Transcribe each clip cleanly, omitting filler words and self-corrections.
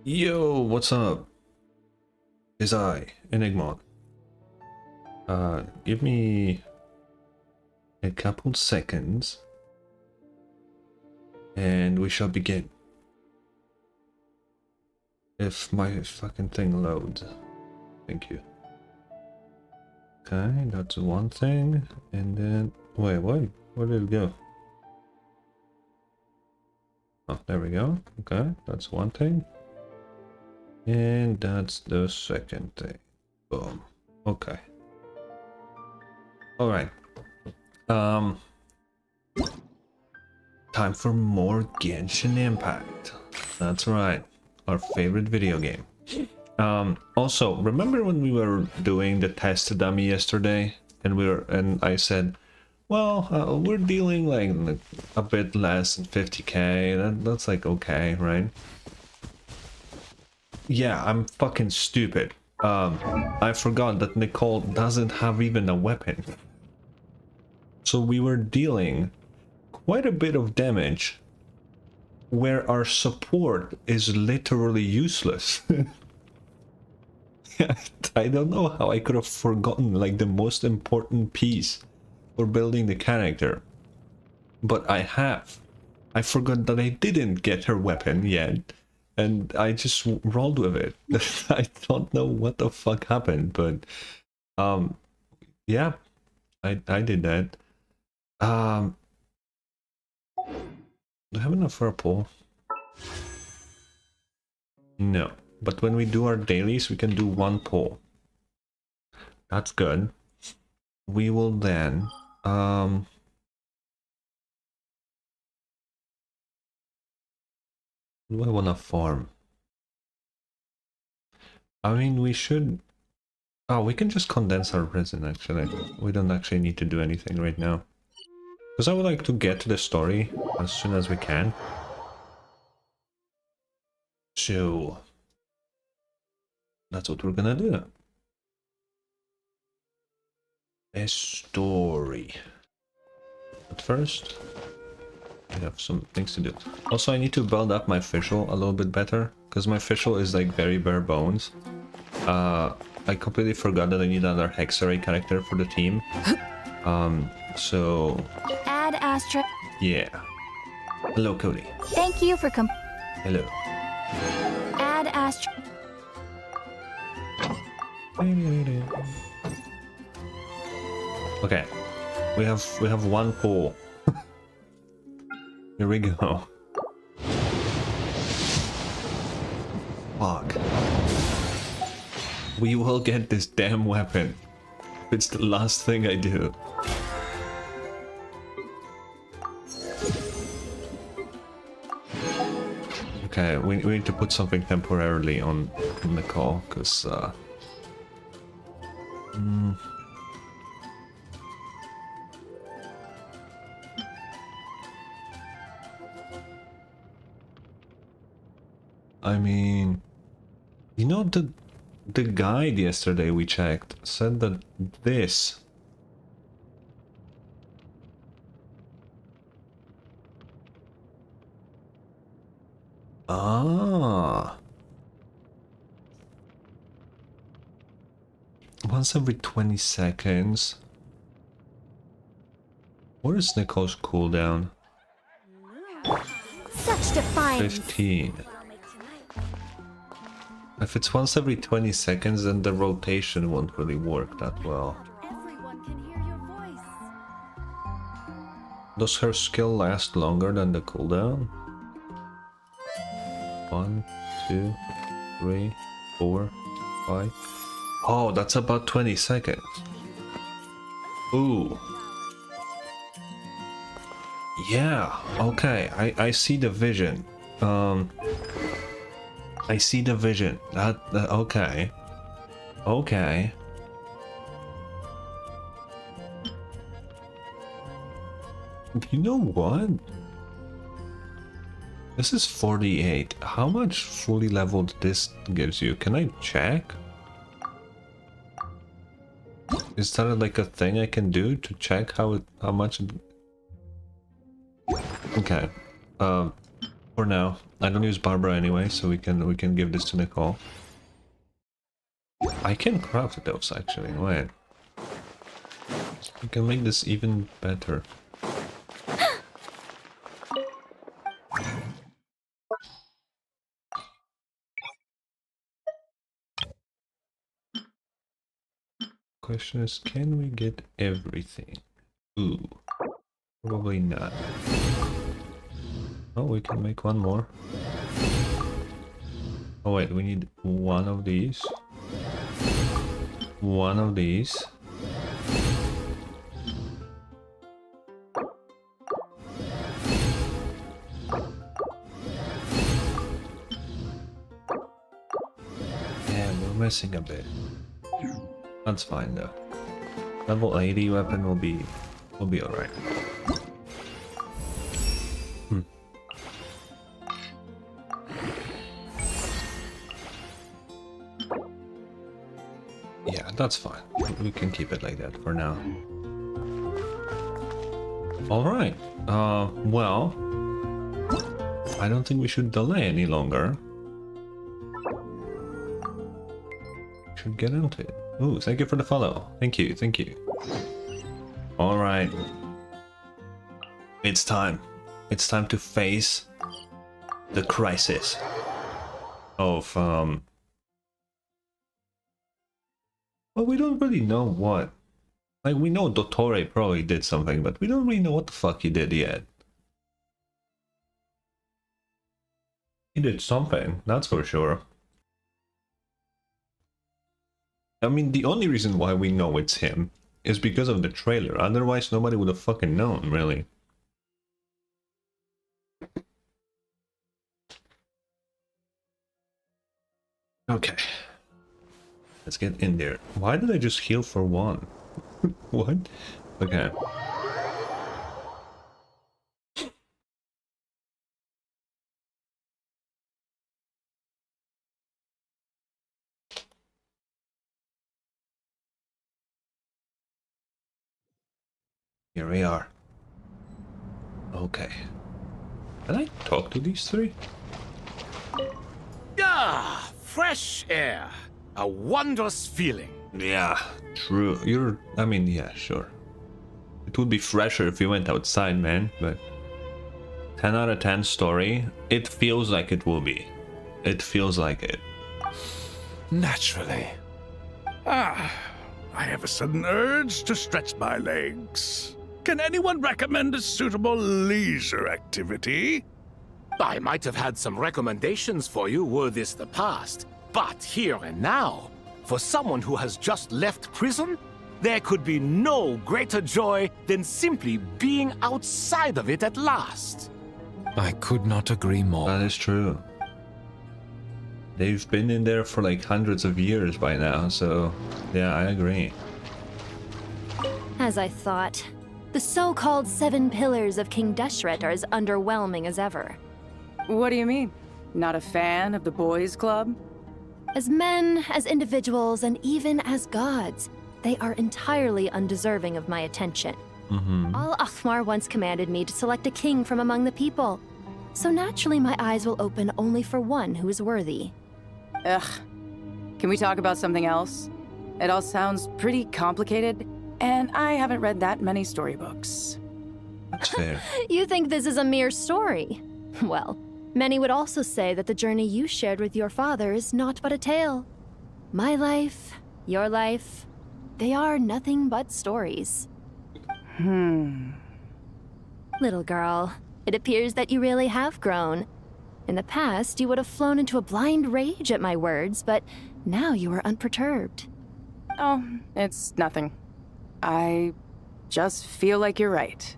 Yo, what's up? Is I, Enigmon. Give me a couple seconds and we shall begin. If my fucking thing loads. Thank you. Okay, that's one thing. And then, wait, what? Where did it go? Oh, there we go. Okay, that's one thing. And that's the second thing. Boom. Okay. Alright. Time for more Genshin Impact. That's right. Our favorite video game. Also, remember when we were doing the test dummy yesterday? And I said, well, we're dealing like a bit less than 50k. That's like okay, right? Yeah, I'm fucking stupid. I forgot that Nicole doesn't have even a weapon. So we were dealing quite a bit of damage where our support is literally useless. I don't know how I could have forgotten like the most important piece for building the character. But I have. I forgot that I didn't get her weapon yet. And I just rolled with it. I don't know what the fuck happened, but yeah, I did that. Do I have enough for a pull? No, but when we do our dailies, we can do one pull. That's good. We will then what do I want to farm? I mean, we should... Oh, we can just condense our resin, actually. We don't actually need to do anything right now. Because I would like to get to the story as soon as we can. So... that's what we're gonna do. A story. But first... I have some things to do. Also, I need to build up my facial a little bit better, because my facial is like very bare bones. I completely forgot that I need another Hexarray character for the team. So... Add Astra. yeah. Hello, Cody. Thank you for Hello. Add Astra. Okay. We have one pool. Here we go. Fuck. We will get this damn weapon. It's the last thing I do. Okay, we need to put something temporarily on the call, because I mean, you know, the guide yesterday we checked said that this once every 20 seconds. What is Nicole's cooldown? Such defiance. 15. If it's once every 20 seconds, then the rotation won't really work that well. Everyone can hear your voice. Does her skill last longer than the cooldown? 1, 2, 3, 4, 5. Oh, that's about 20 seconds. Ooh. Yeah, okay, I see the vision. I see the vision. That okay. Okay. You know what? This is 48. How much fully leveled this gives you? Can I check? Is that like a thing I can do to check how much it... Okay. For now. I don't use Barbara anyway, so we can give this to Nicole. I can craft those actually, wait. We can make this even better. Question is, can we get everything? Ooh, probably not. Oh, we can make one more. Oh wait, we need one of these. One of these. Yeah, we're missing a bit. That's fine though. Level 80 weapon will be alright. Yeah, that's fine. We can keep it like that for now. Alright. Well, I don't think we should delay any longer. Should get into it. Ooh, thank you for the follow. Thank you, thank you. Alright. It's time. It's time to face the crisis of well, we don't really know what. Like, we know Dottore probably did something, but we don't really know what the fuck he did yet. He did something, that's for sure. I mean, the only reason why we know it's him is because of the trailer. Otherwise, nobody would have fucking known, really. Okay. Let's get in there. Why did I just heal for one? What? Okay. Here we are. Okay. Can I talk to these three? Ah, fresh air. A wondrous feeling. Yeah, true. I mean, yeah, sure. It would be fresher if we went outside, man, but 10 out of 10 story, it feels like it will be. It feels like it. Naturally. I have a sudden urge to stretch my legs. Can anyone recommend a suitable leisure activity? I might have had some recommendations for you were this the past, but here and now, for someone who has just left prison, there could be no greater joy than simply being outside of it at last. I could not agree more. That is true. They've been in there for like hundreds of years by now, so yeah, I agree. As I thought. The so-called 7 pillars of King Deshret are as underwhelming as ever. What do you mean? Not a fan of the boys' club? As men, as individuals, and even as gods, they are entirely undeserving of my attention. Al-Akhmar once commanded me to select a king from among the people. So naturally my eyes will open only for one who is worthy. Ugh. Can we talk about something else? It all sounds pretty complicated, and I haven't read that many storybooks. That's fair. You think this is a mere story? Well, many would also say that the journey you shared with your father is not but a tale. My life, your life, they are nothing but stories. Little girl, it appears that you really have grown. In the past, you would have flown into a blind rage at my words, but now you are unperturbed. Oh, it's nothing. I just feel like you're right.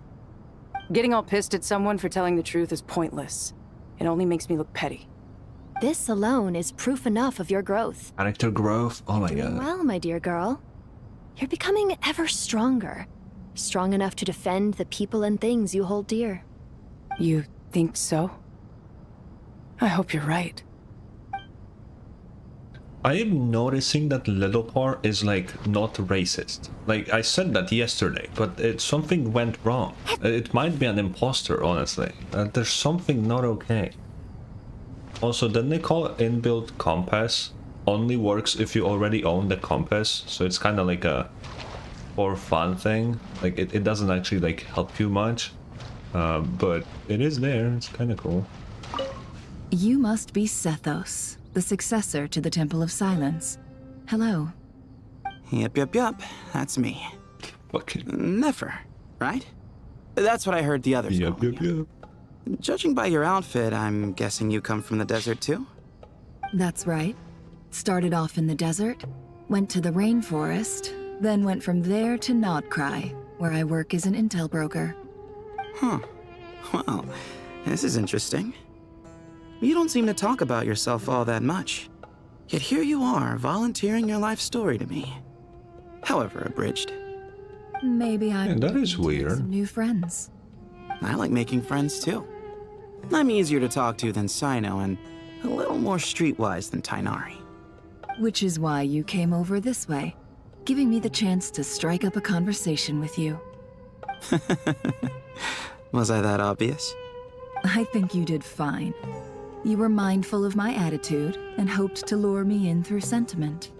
Getting all pissed at someone for telling the truth is pointless. It only makes me look petty. This alone is proof enough of your growth. Character growth? Oh my Doing god. well, my dear girl. You're becoming ever stronger. Strong enough to defend the people and things you hold dear. You think so? I hope you're right. I am noticing that little part is like not racist. Like I said that yesterday, but something went wrong. It might be an imposter, honestly. There's something not okay. Also, didn't they call it inbuilt compass? Only works if you already own the compass, so it's kind of like a for fun thing. Like it doesn't actually like help you much, but it is there. It's kind of cool. You must be Sethos, the successor to the Temple of Silence. Hello. Yep. That's me. Fucking Nefer, right? That's what I heard the others calling you. Judging by your outfit, I'm guessing you come from the desert too? That's right. Started off in the desert, went to the rainforest, then went from there to nod-krai, where I work as an intel broker. Huh. Well, this is interesting. You don't seem to talk about yourself all that much. Yet here you are, volunteering your life story to me. However abridged. Maybe I'm that is looking to make weird. some new friends. I like making friends too. I'm easier to talk to than Sino and a little more streetwise than Tainari. Which is why you came over this way, giving me the chance to strike up a conversation with you. Was I that obvious? I think you did fine. You were mindful of my attitude and hoped to lure me in through sentiment.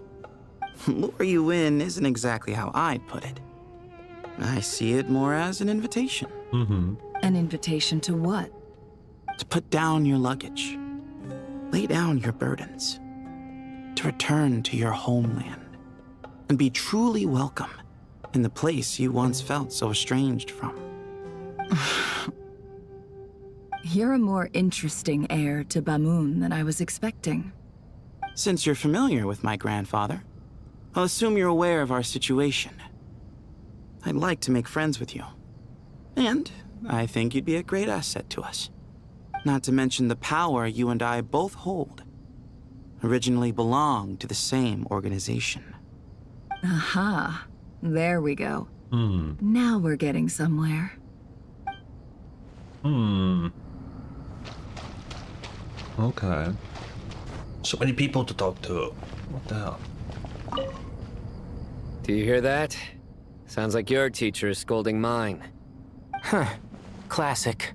Lure you in isn't exactly how I'd put it. I see it more as an invitation. An invitation to what? To put down your luggage. Lay down your burdens. To return to your homeland. And be truly welcome in the place you once felt so estranged from. You're a more interesting heir to Bamun than I was expecting. Since you're familiar with my grandfather, I'll assume you're aware of our situation. I'd like to make friends with you. And I think you'd be a great asset to us. Not to mention the power you and I both hold. Originally belonged to the same organization. Aha. There we go. Now we're getting somewhere. Okay. So many people to talk to. What the hell? Do you hear that? Sounds like your teacher is scolding mine. Huh. Classic.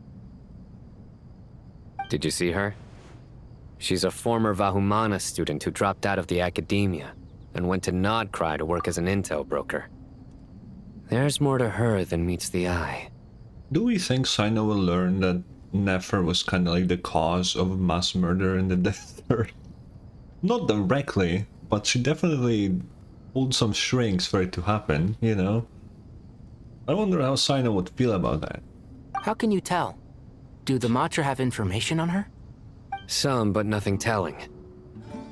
Did you see her? She's a former Vahumana student who dropped out of the academia and went to nod-krai to work as an intel broker. There's more to her than meets the eye. Do we think Sino will learn that Nefer was kind of like the cause of mass murder in the desert? Not directly, but she definitely pulled some strings for it to happen, you know? I wonder how Sino would feel about that. How can you tell? Do the Matra have information on her? Some, but nothing telling.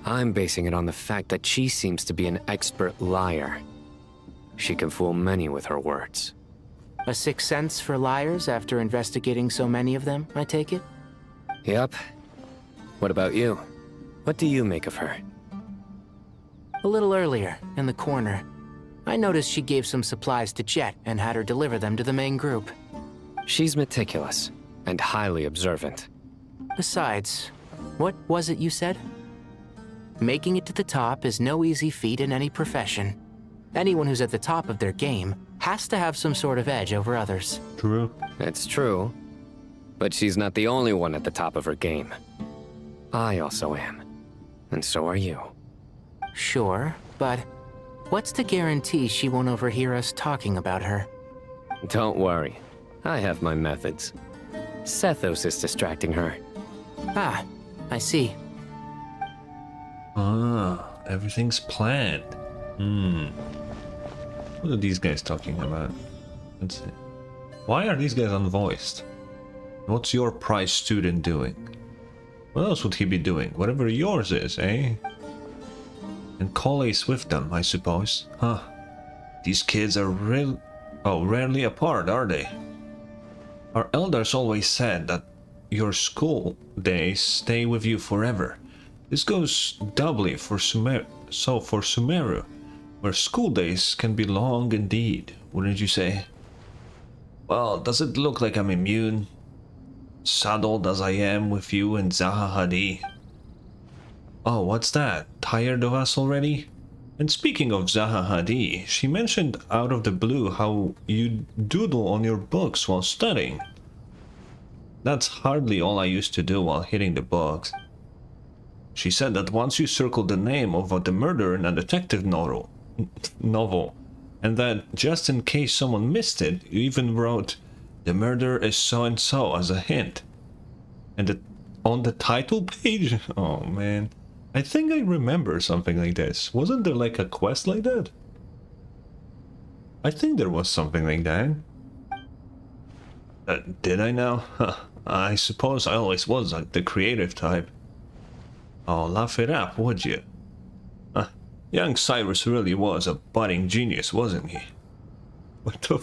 I'm basing it on the fact that she seems to be an expert liar. She can fool many with her words. A sixth sense for liars after investigating so many of them, I take it? Yep. What about you? What do you make of her? A little earlier, in the corner, I noticed she gave some supplies to Jet and had her deliver them to the main group. She's meticulous and highly observant. Besides, what was it you said? Making it to the top is no easy feat in any profession. Anyone who's at the top of their game has to have some sort of edge over others. True. It's true. But she's not the only one at the top of her game. I also am. And so are you. Sure, but what's to guarantee she won't overhear us talking about her? Don't worry. I have my methods. Sethos is distracting her. Ah, I see. Ah, everything's planned. What are these guys talking about? Let's see. Why are these guys unvoiced? What's your prize student doing? What else would he be doing? Whatever yours is, eh? And collace with them, I suppose. Huh. These kids are rarely apart, are they? Our elders always said that your school days stay with you forever. This goes doubly for Sumeru, where school days can be long indeed, wouldn't you say? Well, does it look like I'm immune? Saddled as I am with you and Zaha Hadid. Oh, what's that? Tired of us already? And speaking of Zaha Hadid, she mentioned out of the blue how you doodle on your books while studying. That's hardly all I used to do while hitting the books. She said that once you circled the name of the murderer in a detective novel, and that just in case someone missed it, you even wrote, "The murderer is so-and-so" as a hint. And on the title page? Oh man. I think I remember something like this. Wasn't there like a quest like that? I think there was something like that. Did I now? Huh. I suppose I always was like the creative type. Oh, laugh it up, would you? Young Cyrus really was a budding genius, wasn't he? What the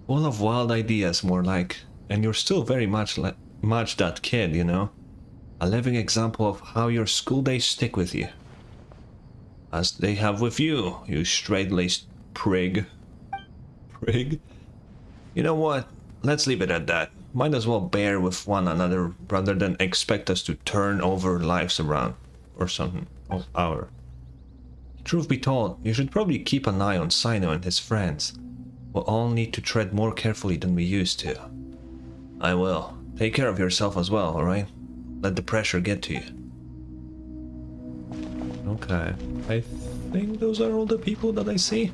full of wild ideas, more like. And you're still very much that kid, you know? A living example of how your school days stick with you. As they have with you, you straight-laced prig. Prig? You know what? Let's leave it at that. Might as well bear with one another rather than expect us to turn over lives around. Or something. Of our. Truth be told, you should probably keep an eye on Sino and his friends. We'll all need to tread more carefully than we used to. I will. Take care of yourself as well, alright? Let the pressure get to you. Okay. I think those are all the people that I see.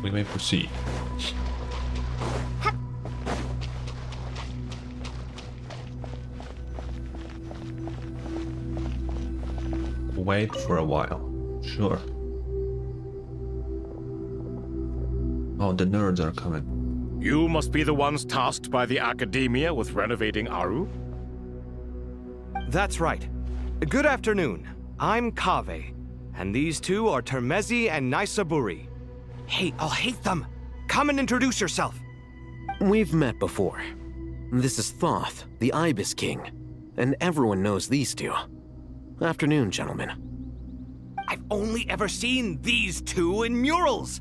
We may proceed. Wait for a while. Sure. Oh, the nerds are coming. You must be the ones tasked by the Academia with renovating Aru? That's right. Good afternoon. I'm Kaveh, and these two are Termezi and Naisaburi. Hey, I'll hate them. Come and introduce yourself. We've met before. This is Thoth, the Ibis King, and everyone knows these two. Afternoon, gentlemen. I've only ever seen these two in murals.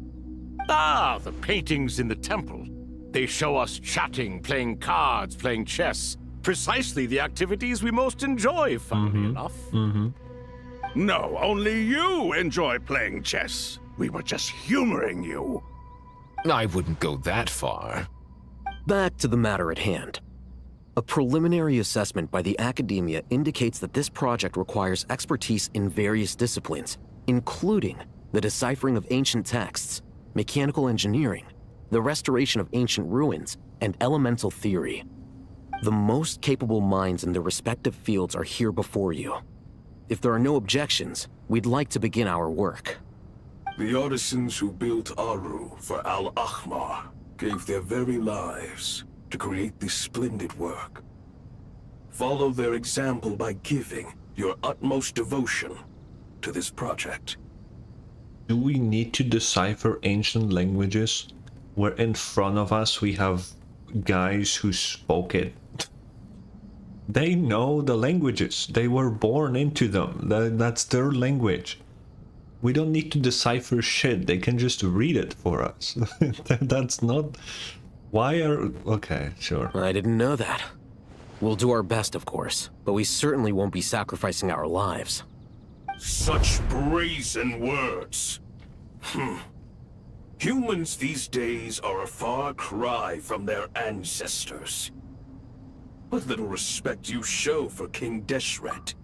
Ah, the paintings in the temple. They show us chatting, playing cards, playing chess. Precisely the activities we most enjoy, funnily enough. No, only you enjoy playing chess. We were just humoring you. I wouldn't go that far. Back to the matter at hand. A preliminary assessment by the Academia indicates that this project requires expertise in various disciplines, including the deciphering of ancient texts, mechanical engineering, the restoration of ancient ruins, and elemental theory. The most capable minds in their respective fields are here before you. If there are no objections, we'd like to begin our work. The artisans who built Aru for Al-Ahmar gave their very lives to create this splendid work. Follow their example by giving your utmost devotion to this project. Do we need to decipher ancient languages where in front of us we have guys who spoke it? They know the languages. They were born into them. That's their language. We don't need to decipher shit. They can just read it for us. That's not... Why are... Okay, sure. I didn't know that. We'll do our best, of course, but we certainly won't be sacrificing our lives. Such brazen words. Humans these days are a far cry from their ancestors. What little respect you show for King Deshret.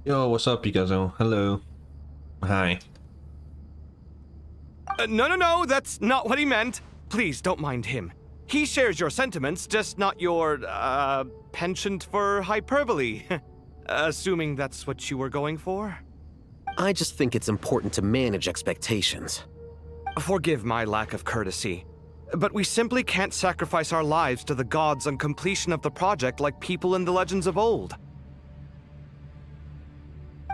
Yo, what's up, Picasso? Hello. Hi. No, that's not what he meant. Please don't mind him. He shares your sentiments, just not your, penchant for hyperbole. Assuming that's what you were going for? I just think it's important to manage expectations. Forgive my lack of courtesy, but we simply can't sacrifice our lives to the gods on completion of the project like people in the legends of old.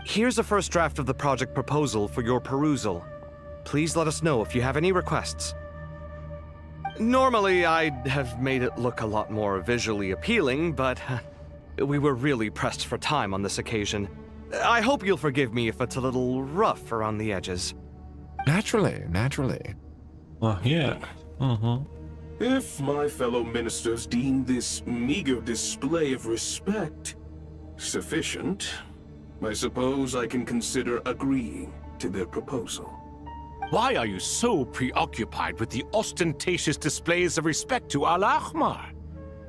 Here's a first draft of the project proposal for your perusal. Please let us know if you have any requests. Normally, I'd have made it look a lot more visually appealing, but we were really pressed for time on this occasion. I hope you'll forgive me if it's a little rough around the edges. Naturally. Oh, yeah. If my fellow ministers deem this meager display of respect sufficient, I suppose I can consider agreeing to their proposal. Why are you so preoccupied with the ostentatious displays of respect to Al-Ahmar?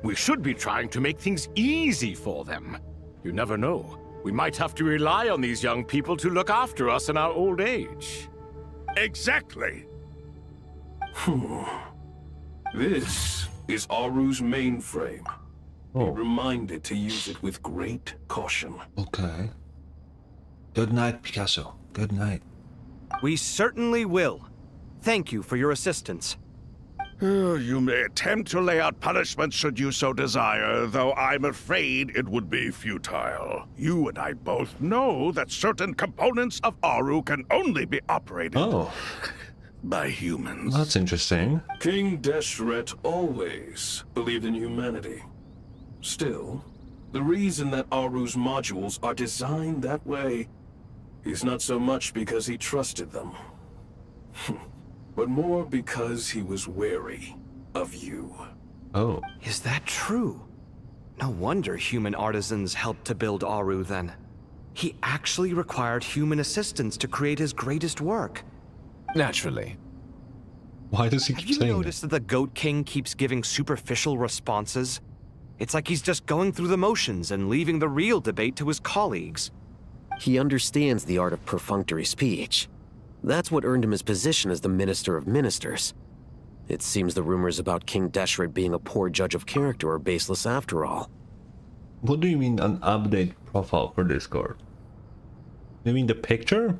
We should be trying to make things easy for them. You never know. We might have to rely on these young people to look after us in our old age. Exactly. This is Aru's mainframe. Be Oh, reminded to use it with great caution. okay. Good night, Picasso. Good night. We certainly will. Thank you for your assistance. You may attempt to lay out punishment should you so desire, though I'm afraid it would be futile. You and I both know that certain components of Aru can only be operated Oh, by humans. that's interesting. King Deshret always believed in humanity. Still, the reason that Aru's modules are designed that way is not so much because he trusted them, but more because he was wary of you. Oh, Is that true? No wonder human artisans helped to build Aru then. He actually required human assistance to create his greatest work. Naturally. why does he Have keep you saying noticed that the Goat King keeps giving superficial responses? It's like he's just going through the motions and leaving the real debate to his colleagues. He understands the art of perfunctory speech. That's what earned him his position as the Minister of Ministers. It seems the rumors about King Deshret being a poor judge of character are baseless after all. What do you mean an update profile for Discord? You mean the picture?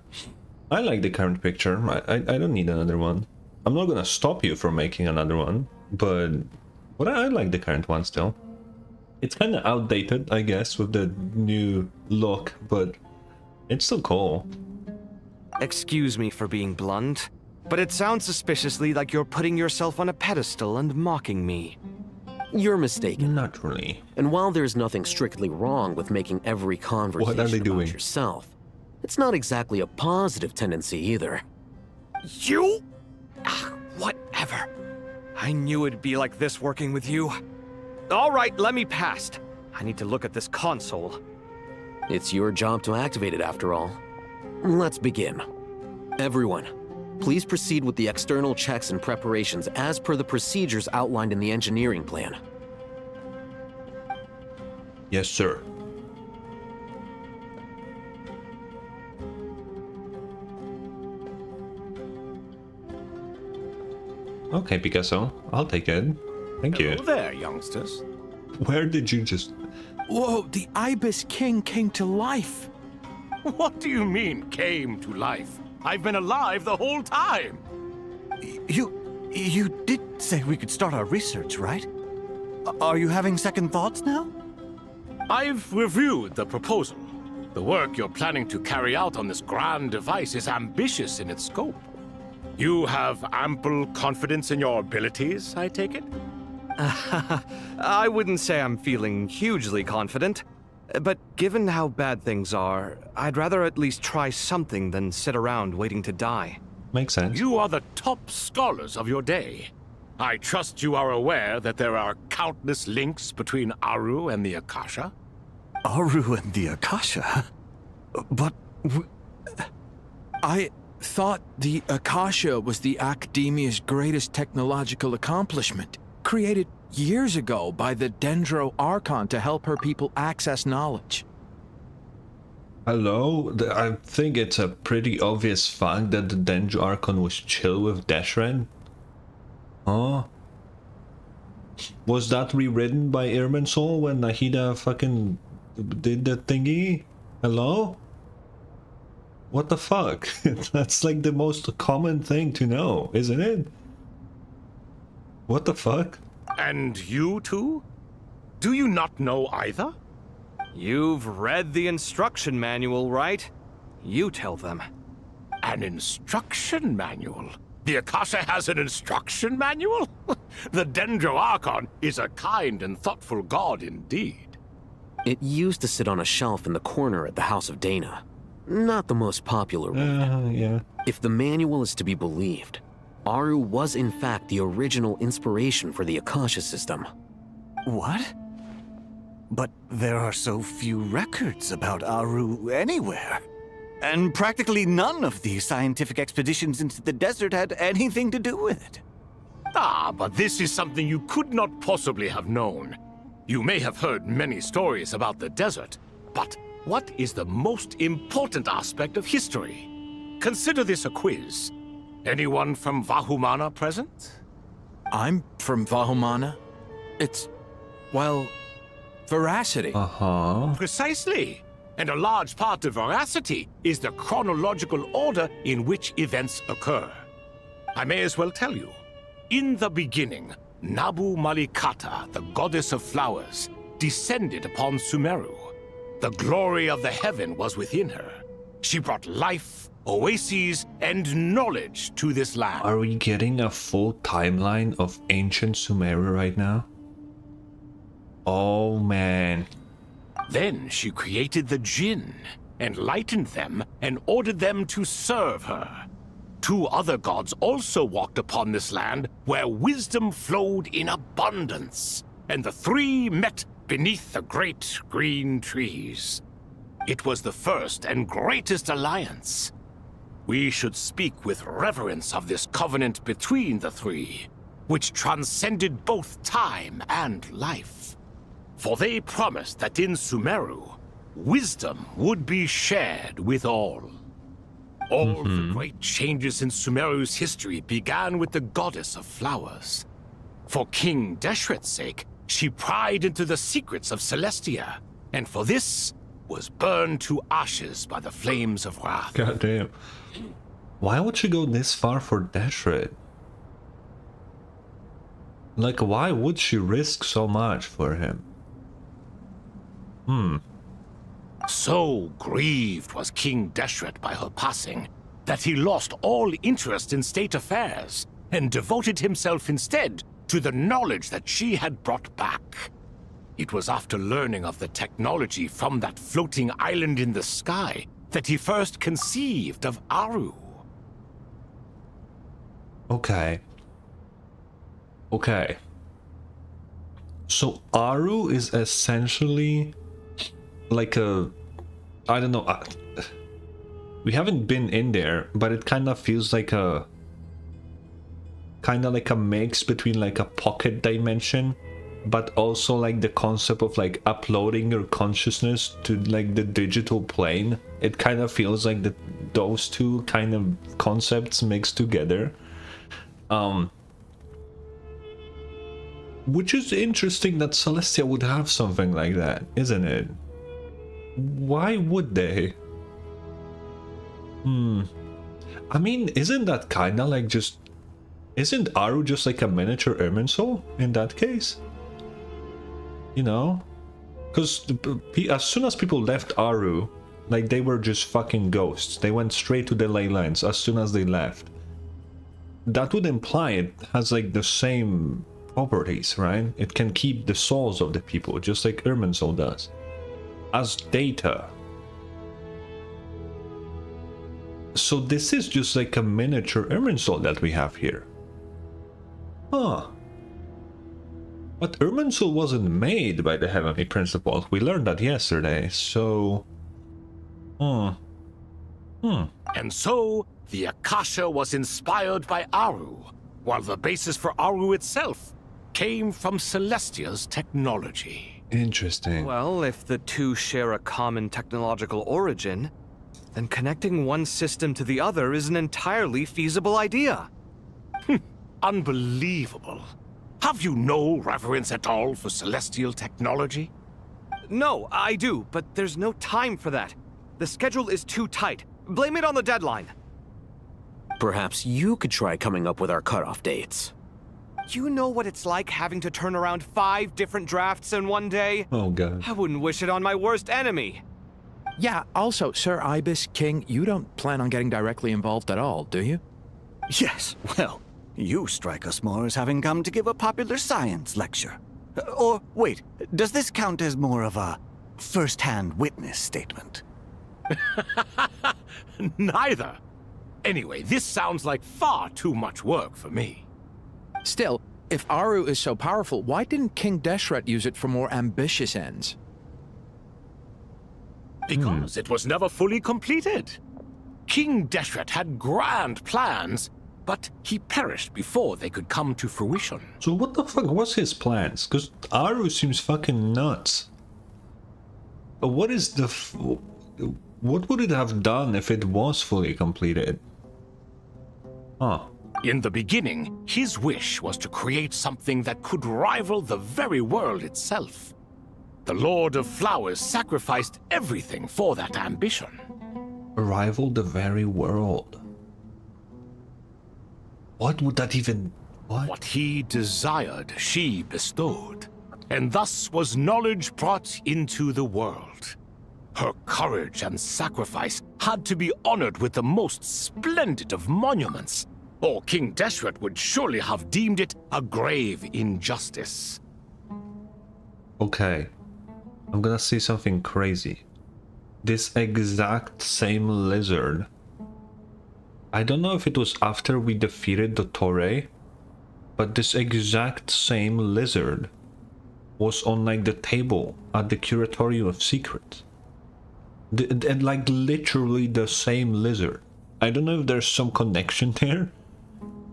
I like the current picture. I don't need another one. I'm not gonna stop you from making another one, but I like the current one still. It's kind of outdated, I guess, with the new look, but it's still cool. Excuse me for being blunt, but it sounds suspiciously like you're putting yourself on a pedestal and mocking me. You're mistaken. Not really. And while there's nothing strictly wrong with making every conversation What are they about doing? yourself, it's not exactly a positive tendency either. You? Whatever. I knew it'd be like this working with you. All right, let me past. I need to look at this console. It's your job to activate it after all. Let's begin. Everyone, please proceed with the external checks and preparations as per the procedures outlined in the engineering plan. Yes, sir. Okay, Picasso. I'll take it. Thank you. Hello there, youngsters. Where did you just... Whoa, the Ibis King came to life. What do you mean, came to life? I've been alive the whole time. You did say we could start our research, right? Are you having second thoughts now? I've reviewed the proposal. The work you're planning to carry out on this grand device is ambitious in its scope. You have ample confidence in your abilities, I take it? I wouldn't say I'm feeling hugely confident, but given how bad things are, I'd rather at least try something than sit around waiting to die. Makes sense. You are the top scholars of your day. I trust you are aware that there are countless links between Aru and the Akasha? Aru and the Akasha? But... I thought the Akasha was the Academia's greatest technological accomplishment, created years ago by the Dendro Archon to help her people access knowledge. Hello? I think it's a pretty obvious fact that the Dendro Archon was chill with Deshret. Huh? Was that rewritten by Irminsul when Nahida fucking did the thingy? Hello? What the fuck? That's like the most common thing to know, isn't it? What the fuck? And you too? Do you not know either? You've read the instruction manual, right? You tell them. An instruction manual? The Akasha has an instruction manual? The Dendro Archon is a kind and thoughtful god indeed. It used to sit on a shelf in the corner at the House of Dana. Not the most popular one. Yeah. If the manual is to be believed, Aru was in fact the original inspiration for the Akasha system. What? But there are so few records about Aru anywhere. And practically none of these scientific expeditions into the desert had anything to do with it. Ah, but this is something you could not possibly have known. You may have heard many stories about the desert, but what is the most important aspect of history? Consider this a quiz. Anyone from Vahumana present? I'm from Vahumana. It's, well, veracity. Precisely. And a large part of veracity is the chronological order in which events occur. I may as well tell you. In the beginning, Nabu Malikata, the goddess of flowers, descended upon Sumeru. The glory of the heaven was within her. She brought life, oases, and knowledge to this land. Are we getting a full timeline of ancient Sumeru right now? Oh man. Then she created the Jinn, enlightened them, and ordered them to serve her. 2 other gods also walked upon this land where wisdom flowed in abundance, and the 3 met beneath the great green trees. It was the first and greatest alliance. We should speak with reverence of this covenant between the 3, which transcended both time and life. For they promised that in Sumeru, wisdom would be shared with all. All the great changes in Sumeru's history began with the goddess of flowers. For King Deshret's sake, she pried into the secrets of Celestia, and for this was burned to ashes by the flames of wrath. God damn. Why would she go this far for Deshret? Like, why would she risk so much for him? So grieved was King Deshret by her passing that he lost all interest in state affairs and devoted himself instead to the knowledge that she had brought back. It was after learning of the technology from that floating island in the sky that he first conceived of Aru. Okay. So Aru is essentially like a, I don't know, we haven't been in there, but it kind of feels like a mix between like a pocket dimension, but also like the concept of like uploading your consciousness to like the digital plane. It kind of feels like those two kind of concepts mixed together. Which is interesting that Celestia would have something like that, isn't it? Why would they? I mean, isn't that kinda like just... Isn't Aru just like a miniature Irminsul in that case? You know? Because as soon as people left Aru, like they were just fucking ghosts. They went straight to the ley lines as soon as they left. That would imply it has like the same properties, right? It can keep the souls of the people, just like Irminsul does. As data. So this is just like a miniature Irminsul that we have here. Huh. But Irminsul wasn't made by the Heavenly Principles. We learned that yesterday, so... And so, the Akasha was inspired by Aru, while the basis for Aru itself came from Celestia's technology. Interesting. Well, if the 2 share a common technological origin, then connecting one system to the other is an entirely feasible idea. Unbelievable. Have you no reverence at all for celestial technology? No, I do, but there's no time for that. The schedule is too tight. Blame it on the deadline. Perhaps you could try coming up with our cutoff dates. You know what it's like having to turn around 5 different drafts in one day? Oh god. I wouldn't wish it on my worst enemy. Yeah, also, Sir Ibis, King, you don't plan on getting directly involved at all, do you? Yes, well, you strike us more as having come to give a popular science lecture. Or, wait, does this count as more of a first-hand witness statement? Neither. Anyway, this sounds like far too much work for me. Still, if Aru is so powerful, why didn't King Deshret use it for more ambitious ends? Because it was never fully completed. King Deshret had grand plans, but he perished before they could come to fruition. So what the fuck was his plans? Because Aru seems fucking nuts. What is the... what would it have done if it was fully completed? Huh. In the beginning, his wish was to create something that could rival the very world itself. The Lord of Flowers sacrificed everything for that ambition. Rival the very world. What would that even... What he desired, she bestowed. And thus was knowledge brought into the world. Her courage and sacrifice had to be honored with the most splendid of monuments, or King Deshret would surely have deemed it a grave injustice. Okay, I'm gonna say something crazy. This exact same lizard, I don't know if it was after we defeated the Torre, but this exact same lizard was on like the table at the Curatorium of Secrets. And like literally the same lizard. I don't know if there's some connection there,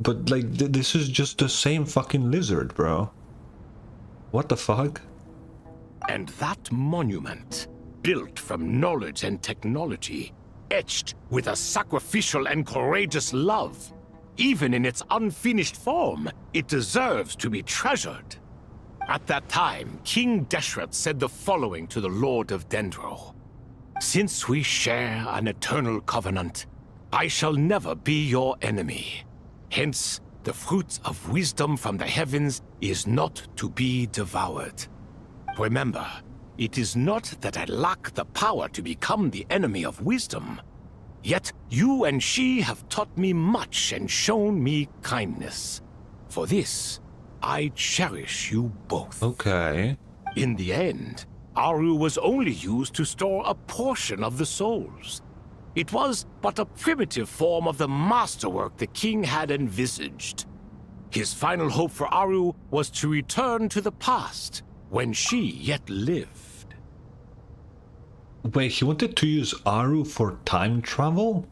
but like this is just the same fucking lizard, bro. What the fuck? And that monument, built from knowledge and technology, etched with a sacrificial and courageous love. Even in its unfinished form, it deserves to be treasured. At that time, King Deshret said the following to the Lord of Dendro. Since we share an eternal covenant, I shall never be your enemy. Hence, the fruit of wisdom from the heavens is not to be devoured. Remember, it is not that I lack the power to become the enemy of wisdom. Yet you and she have taught me much and shown me kindness. For this, I cherish you both. Okay. In the end, Aru was only used to store a portion of the souls. It was but a primitive form of the masterwork the king had envisaged. His final hope for Aru was to return to the past, when she yet lived. Wait, he wanted to use Aru for time travel?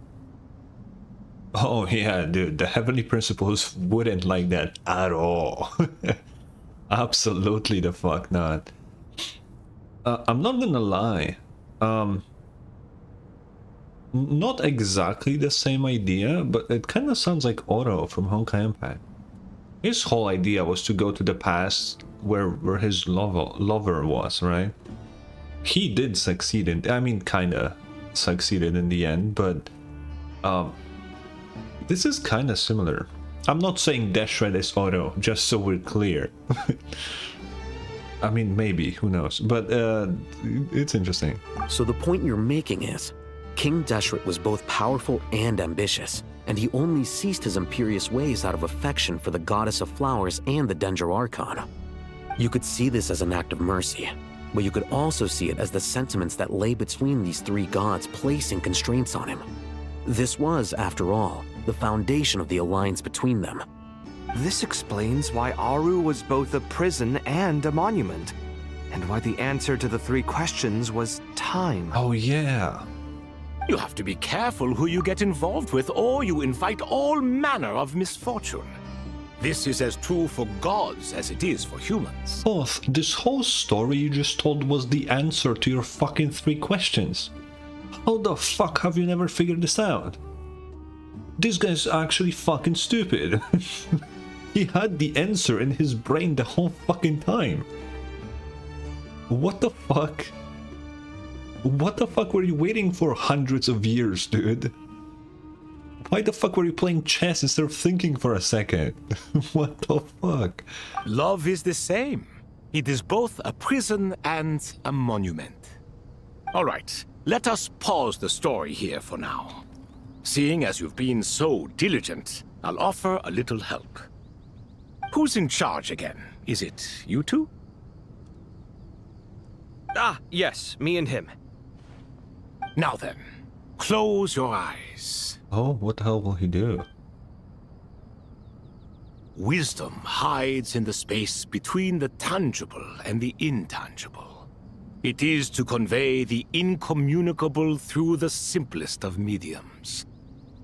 Oh yeah, dude, the Heavenly Principles wouldn't like that at all. Absolutely the fuck not. I'm not gonna lie. Not exactly the same idea, but it kind of sounds like Oro from Honkai Impact. His whole idea was to go to the past where his lover was, right? He did succeed in, I mean, kinda succeeded in the end, but this is kinda similar. I'm not saying Deshret is Oro, just so we're clear. I mean, maybe, who knows, but it's interesting. So the point you're making is, King Deshret was both powerful and ambitious, and he only ceased his imperious ways out of affection for the Goddess of Flowers and the Dendro Archon. You could see this as an act of mercy, but you could also see it as the sentiments that lay between these three gods placing constraints on him. This was, after all, the foundation of the alliance between them. This explains why Aru was both a prison and a monument, and why the answer to the three questions was time. Oh yeah. You have to be careful who you get involved with, or you invite all manner of misfortune. This is as true for gods as it is for humans. Both, this whole story you just told was the answer to your fucking three questions. How the fuck have you never figured this out? This guy's actually fucking stupid. He had the answer in his brain the whole fucking time. What the fuck? What the fuck were you waiting for hundreds of years, dude? Why the fuck were you playing chess instead of thinking for a second? What the fuck? Love is the same. It is both a prison and a monument. Alright, let us pause the story here for now. Seeing as you've been so diligent, I'll offer a little help. Who's in charge again? Is it you two? Ah, yes, me and him. Now then, close your eyes. Oh, what the hell will he do? Wisdom hides in the space between the tangible and the intangible. It is to convey the incommunicable through the simplest of mediums.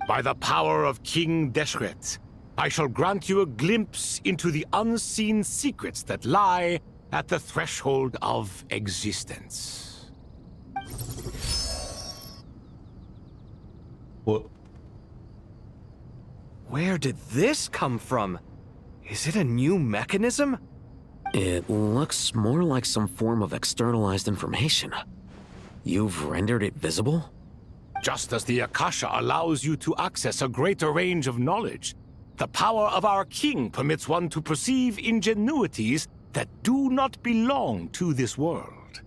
By the power of King Deshret, I shall grant you a glimpse into the unseen secrets that lie at the threshold of existence. What? Where did this come from? Is it a new mechanism? It looks more like some form of externalized information. You've rendered it visible? Just as the Akasha allows you to access a greater range of knowledge, the power of our king permits one to perceive ingenuities that do not belong to this world.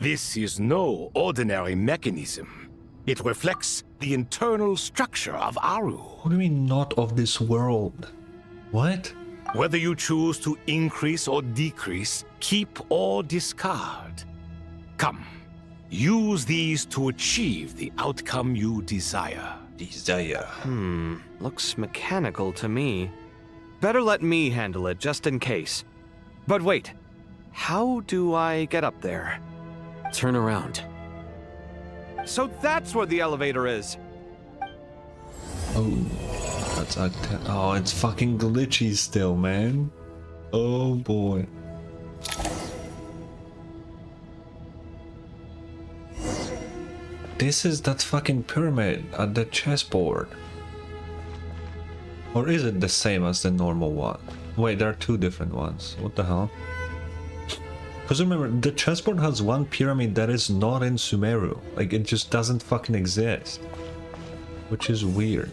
This is no ordinary mechanism. It reflects the internal structure of Aru. What do you mean, not of this world? What? Whether you choose to increase or decrease, keep or discard. Come, use these to achieve the outcome you desire. Looks mechanical to me. Better let me handle it, just in case. But wait, how do I get up there? Turn around. So that's where the elevator is. Oh, that's oh, it's fucking glitchy still, man. Oh boy. This is that fucking pyramid at the chessboard. Or is it the same as the normal one? Wait, there are two different ones. What the hell? Because remember, the chessboard has one pyramid that is not in Sumeru. Like, it just doesn't fucking exist. Which is weird.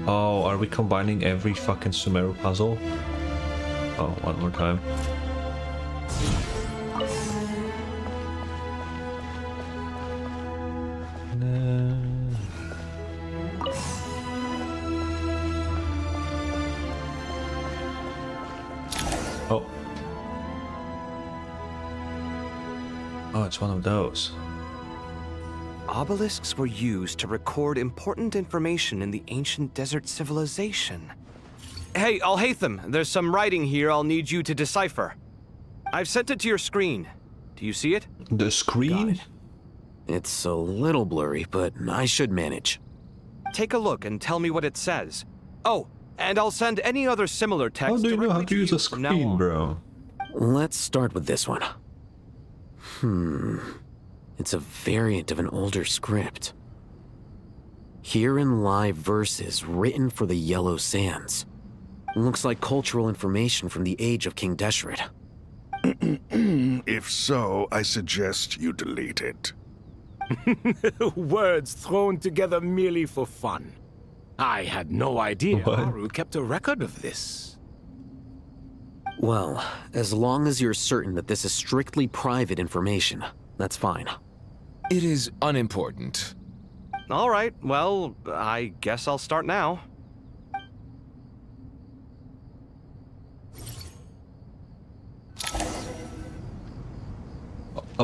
Oh, are we combining every fucking Sumeru puzzle? Oh, one more time. Oh. Oh, it's one of those. Obelisks were used to record important information in the ancient desert civilization. Hey, Al-Haytham, there's some writing here I'll need you to decipher. I've sent it to your screen. Do you see it? The screen? It's a little blurry, but I should manage. Take a look and tell me what it says. Oh, and I'll send any other similar text. How do you know how to use a screen, bro? Let's start with this one. It's a variant of an older script. Herein lie verses written for the Yellow Sands. Looks like cultural information from the age of King Deshret. If so, I suggest you delete it. Words thrown together merely for fun. I had no idea Aru kept a record of this. Well, as long as you're certain that this is strictly private information, that's fine. It is unimportant. All right, well, I guess I'll start now.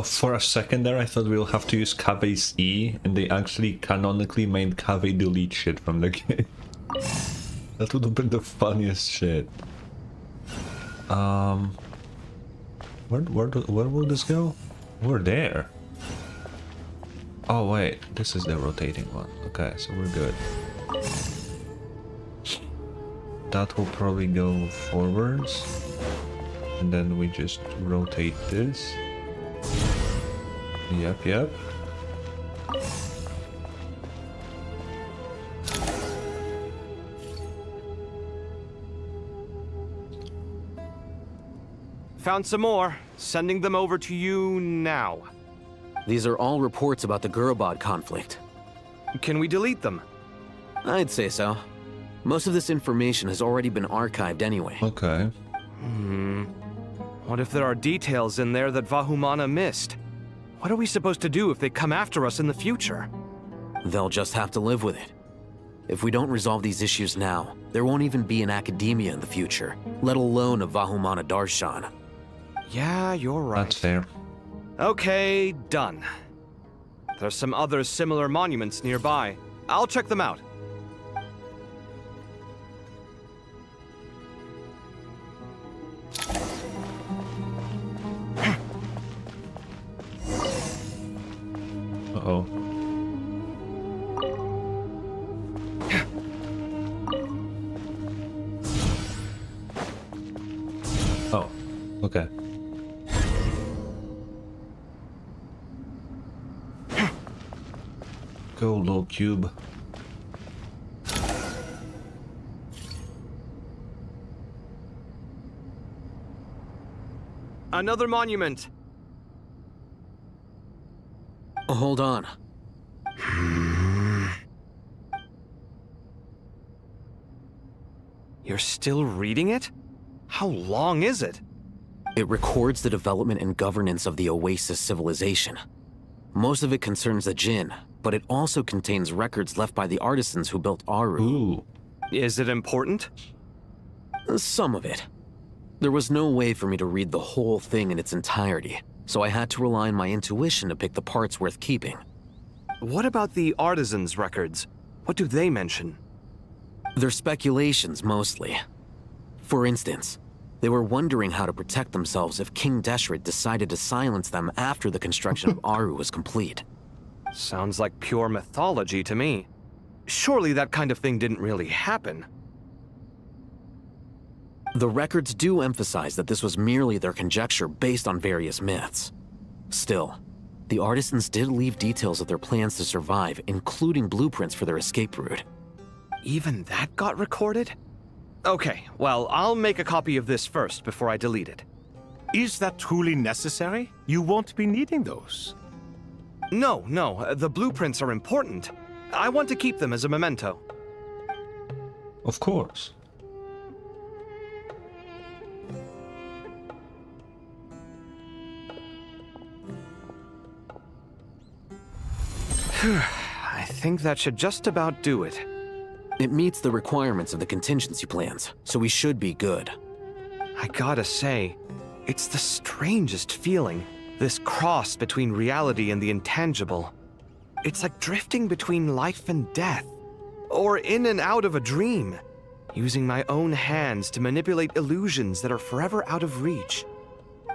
For a second there, I thought we'll have to use Kave's E, and they actually canonically made Kave delete shit from the game. That would have been the funniest shit. Where will this go? We're there. Oh wait, this is the rotating one. Okay, so we're good. That will probably go forwards, and then we just rotate this. Yep. Found some more. Sending them over to you now. These are all reports about the Gurubad conflict. Can we delete them? I'd say so. Most of this information has already been archived anyway. Okay. What if there are details in there that Vahumana missed? What are we supposed to do if they come after us in the future? They'll just have to live with it. If we don't resolve these issues now, there won't even be an academia in the future, let alone a Vahumana Darshan. Yeah, you're right. That's fair. Okay, done. There's some other similar monuments nearby. I'll check them out. Uh-oh. Oh, okay. Go, low cube. Another monument. Hold on. You're still reading it? How long is it? It records the development and governance of the Oasis civilization. Most of it concerns the Jinn, but it also contains records left by the artisans who built Aru. Ooh. Is it important? Some of it. There was no way for me to read the whole thing in its entirety, so I had to rely on my intuition to pick the parts worth keeping. What about the artisans' records? What do they mention? They're speculations, mostly. For instance, they were wondering how to protect themselves if King Deshret decided to silence them after the construction of Aru was complete. Sounds like pure mythology to me. Surely that kind of thing didn't really happen. The records do emphasize that this was merely their conjecture based on various myths. Still, the artisans did leave details of their plans to survive, including blueprints for their escape route. Even that got recorded? Okay, well, I'll make a copy of this first before I delete it. Is that truly necessary? You won't be needing those. No, the blueprints are important. I want to keep them as a memento. Of course. I think that should just about do it. It meets the requirements of the contingency plans, so we should be good. I gotta say, it's the strangest feeling, this cross between reality and the intangible. It's like drifting between life and death, or in and out of a dream, using my own hands to manipulate illusions that are forever out of reach.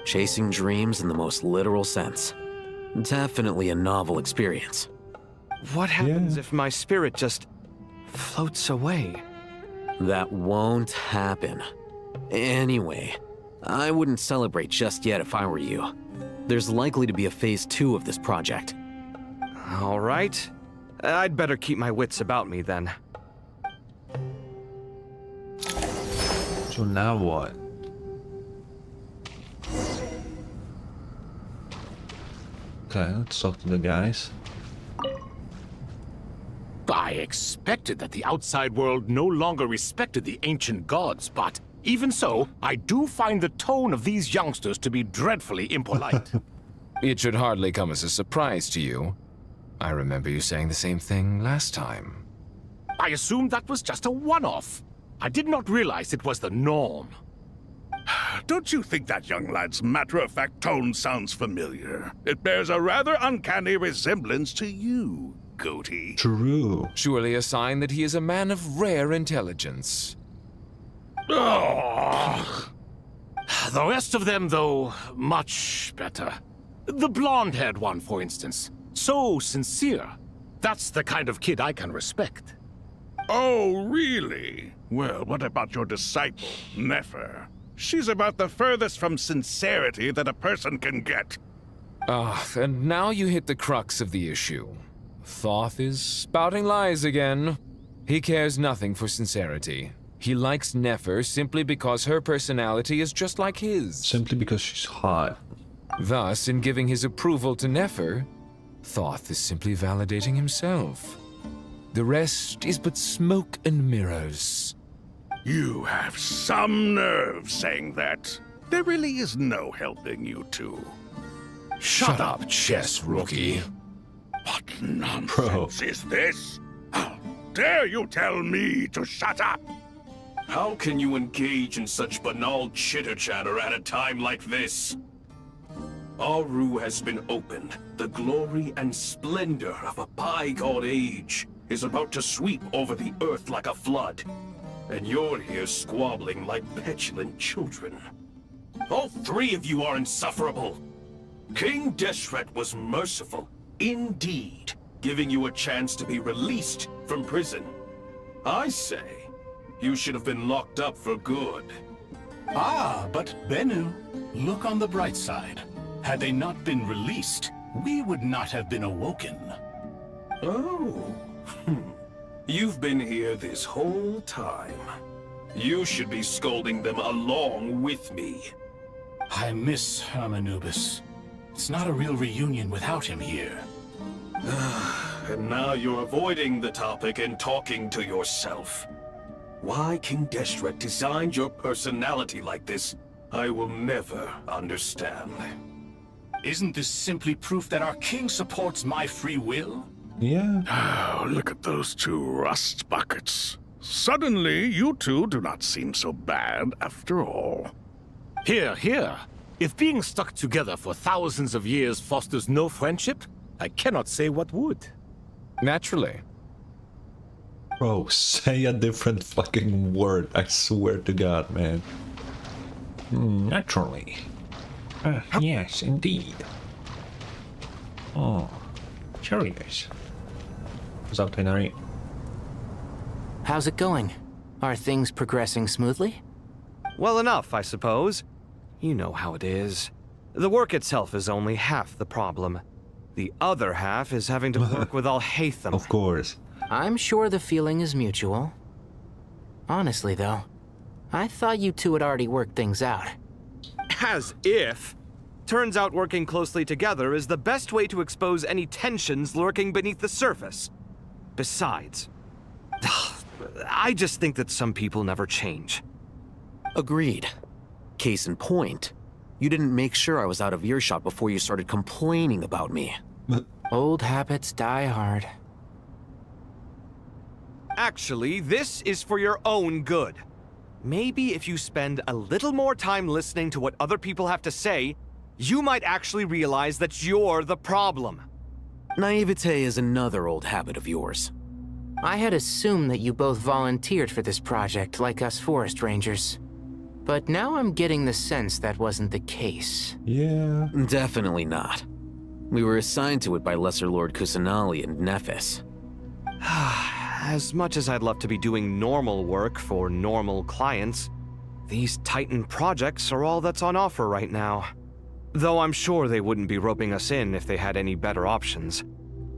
Chasing dreams in the most literal sense. Definitely a novel experience. What happens if my spirit just floats away? That won't happen. Anyway, I wouldn't celebrate just yet if I were you. There's likely to be a phase 2 of this project. All right. I'd better keep my wits about me then. So now what? Okay, let's talk to the guys. I expected that the outside world no longer respected the ancient gods, but even so, I do find the tone of these youngsters to be dreadfully impolite. It should hardly come as a surprise to you. I remember you saying the same thing last time. I assumed that was just a one-off. I did not realize it was the norm. Don't you think that young lad's matter-of-fact tone sounds familiar? It bears a rather uncanny resemblance to you, Goatee. True. Surely a sign that he is a man of rare intelligence. Oh. The rest of them, though, much better. The blonde-haired one, for instance. So sincere. That's the kind of kid I can respect. Oh, really? Well, what about your disciple, Nefer? She's about the furthest from sincerity that a person can get. Ah, and now you hit the crux of the issue. Thoth is spouting lies again. He cares nothing for sincerity. He likes Nefer simply because her personality is just like his. Simply because she's hot. Thus, in giving his approval to Nefer, Thoth is simply validating himself. The rest is but smoke and mirrors. You have some nerve saying that. There really is no helping you two. Shut up, chess rookie. What nonsense is this? How dare you tell me to shut up? How can you engage in such banal chitter-chatter at a time like this? Aru has been opened. The glory and splendor of a bygone age is about to sweep over the earth like a flood. And you're here squabbling like petulant children. All three of you are insufferable. King Deshret was merciful, indeed, giving you a chance to be released from prison. I say, you should have been locked up for good. Ah, but Bennu, look on the bright side. Had they not been released, we would not have been awoken. Oh. You've been here this whole time. You should be scolding them along with me. I miss Hermanubis. It's not a real reunion without him here. And now you're avoiding the topic and talking to yourself. Why King Deshret designed your personality like this, I will never understand. Isn't this simply proof that our king supports my free will? Yeah. Oh, look at those two rust buckets. Suddenly, you two do not seem so bad after all. Here, here. If being stuck together for thousands of years fosters no friendship, I cannot say what would. Naturally. Bro, say a different fucking word. I swear to God, man. Naturally. Yes, indeed. Oh, curious. What's up, Tenari? How's it going? Are things progressing smoothly? Well enough, I suppose. You know how it is. The work itself is only half the problem. The other half is having to work with Al-Haytham. Of course. I'm sure the feeling is mutual. Honestly, though, I thought you two had already worked things out. As if. Turns out working closely together is the best way to expose any tensions lurking beneath the surface. Besides, I just think that some people never change. Agreed. Case in point, you didn't make sure I was out of earshot before you started complaining about me. Old habits die hard. Actually, this is for your own good. Maybe if you spend a little more time listening to what other people have to say, you might actually realize that you're the problem. Naivete is another old habit of yours. I had assumed that you both volunteered for this project like us forest rangers. But now I'm getting the sense that wasn't the case. Yeah. Definitely not. We were assigned to it by Lesser Lord Kusanali and Nephis. As much as I'd love to be doing normal work for normal clients, these Titan projects are all that's on offer right now. Though I'm sure they wouldn't be roping us in if they had any better options.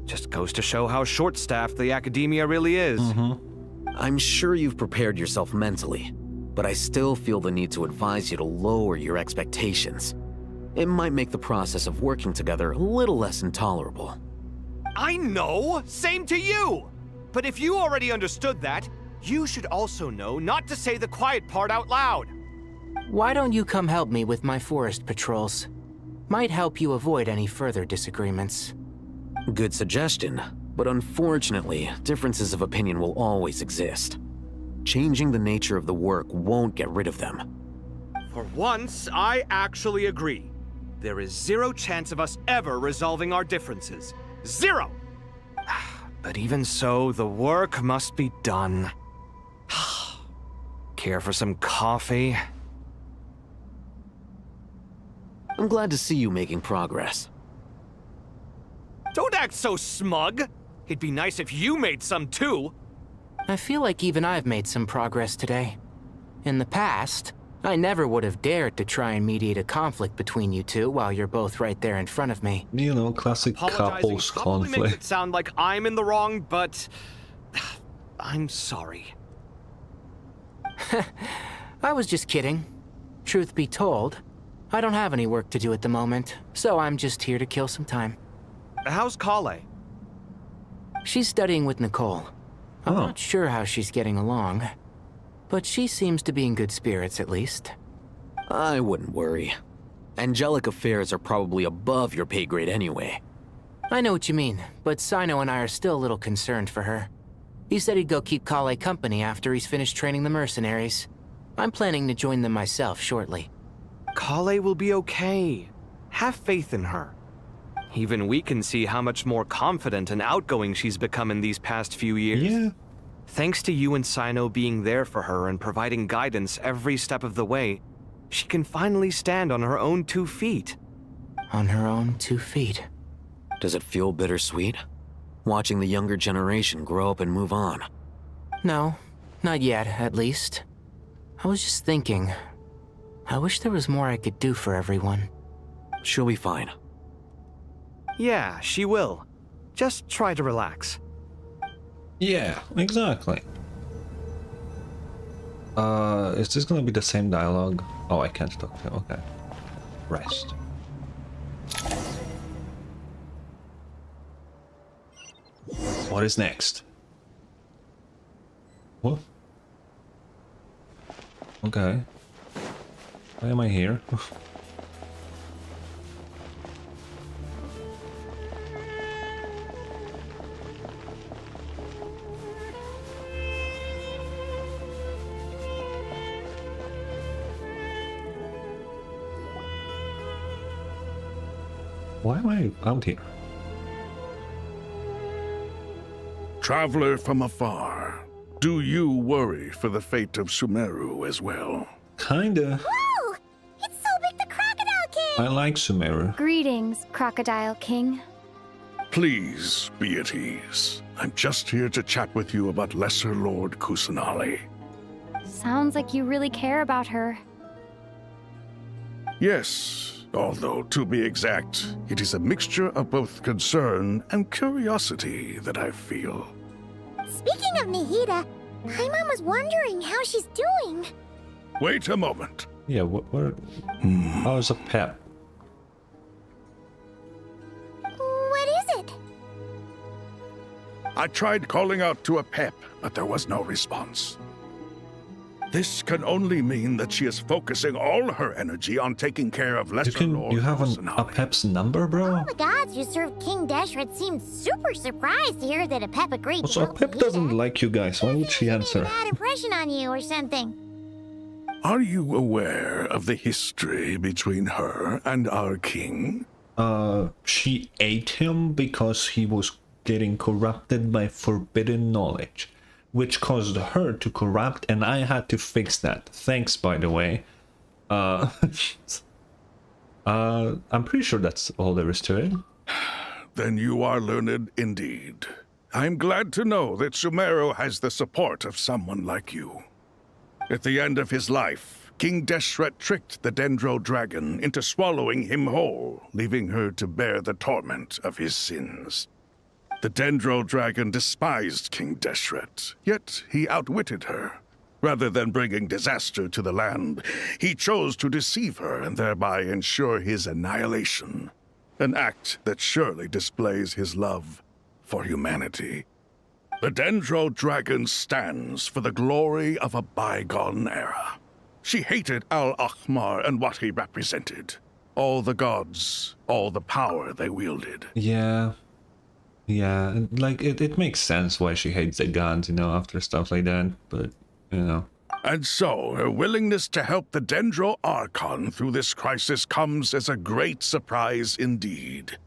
Just goes to show how short-staffed the academia really is. I'm sure you've prepared yourself mentally, but I still feel the need to advise you to lower your expectations. It might make the process of working together a little less intolerable. I know! Same to you! But if you already understood that, you should also know not to say the quiet part out loud. Why don't you come help me with my forest patrols? Might help you avoid any further disagreements. Good suggestion, but unfortunately, differences of opinion will always exist. Changing the nature of the work won't get rid of them. For once, I actually agree. There is zero chance of us ever resolving our differences. Zero! But even so, the work must be done. Care for some coffee? I'm glad to see you making progress. Don't act so smug! It'd be nice if you made some too! I feel like even I've made some progress today. In the past, I never would have dared to try and mediate a conflict between you two while you're both right there in front of me. You know, classic couples probably makes conflict. it sound like I'm in the wrong, but I'm sorry. I was just kidding. Truth be told, I don't have any work to do at the moment, so I'm just here to kill some time. How's Kale? She's studying with Nicole. I'm not sure how she's getting along, but she seems to be in good spirits at least. I wouldn't worry. Angelic affairs are probably above your pay grade anyway. I know what you mean, but Sino and I are still a little concerned for her. He said he'd go keep Kale company after he's finished training the mercenaries. I'm planning to join them myself shortly. Kale will be okay. Have faith in her. Even we can see how much more confident and outgoing she's become in these past few years. Yeah. Thanks to you and Sino being there for her and providing guidance every step of the way, she can finally stand on her own 2 feet. On her own 2 feet. Does it feel bittersweet? Watching the younger generation grow up and move on? No, not yet, at least. I was just thinking, I wish there was more I could do for everyone. She'll be fine. Yeah, she will. Just try to relax. Yeah, exactly. Is this gonna be the same dialogue? Oh, I can't talk to him. Okay. Rest. What is next? What? Okay. Why am I here? Why am I out here? Traveler from afar, do you worry for the fate of Sumeru as well? Kinda. Whoa! It's so big the Crocodile King! I like Sumeru. Greetings, Crocodile King. Please be at ease. I'm just here to chat with you about Lesser Lord Kusanali. Sounds like you really care about her. Yes, although to be exact, it is a mixture of both concern and curiosity that I feel. Speaking of Nahida, Paimon was wondering how she's doing. Wait a moment. Yeah, what how's a pep? What is it? I tried calling out to a pep, but there was no response. This can only mean that she is focusing all her energy on taking care of Lesser Lord You have a Kusanali. pep's number, bro? All the gods who served King Deshret seemed super surprised to hear that a pep agreed Also, to help Pep Nahida. doesn't like you guys. Why would she answer? Bad impression on you or something. Are you aware of the history between her and our king? She ate him because he was getting corrupted by forbidden knowledge, which caused her to corrupt, and I had to fix that. Thanks, by the way. I'm pretty sure that's all there is to it. Then you are learned indeed. I'm glad to know that Sumeru has the support of someone like you. At the end of his life, King Deshret tricked the Dendro Dragon into swallowing him whole, leaving her to bear the torment of his sins. The Dendro Dragon despised King Deshret, yet he outwitted her. Rather than bringing disaster to the land, he chose to deceive her and thereby ensure his annihilation. An act that surely displays his love for humanity. The Dendro Dragon stands for the glory of a bygone era. She hated Al-Ahmar and what he represented. All the gods, all the power they wielded. Yeah. Yeah, and, like, it makes sense why she hates the gods, you know, after stuff like that, but, you know. And so, her willingness to help the Dendro Archon through this crisis comes as a great surprise indeed.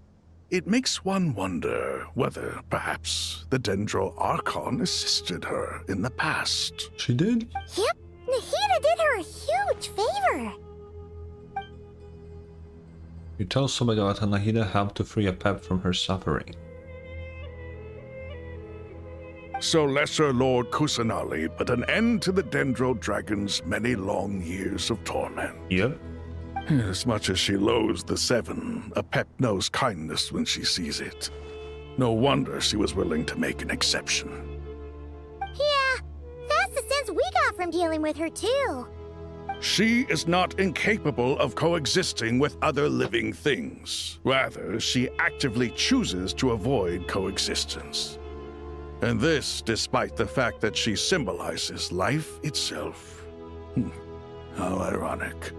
It makes one wonder whether, perhaps, the Dendro Archon assisted her in the past. She did? Yep, Nahida did her a huge favor. You tell Sobagat and Nahida helped to free a pep from her suffering. So Lesser Lord Kusanali put an end to the Dendro Dragon's many long years of torment. Yep. As much as she loathes the Seven, a pep knows kindness when she sees it. No wonder she was willing to make an exception. Yeah, that's the sense we got from dealing with her too. She is not incapable of coexisting with other living things. Rather, she actively chooses to avoid coexistence. And this despite the fact that she symbolizes life itself. How ironic.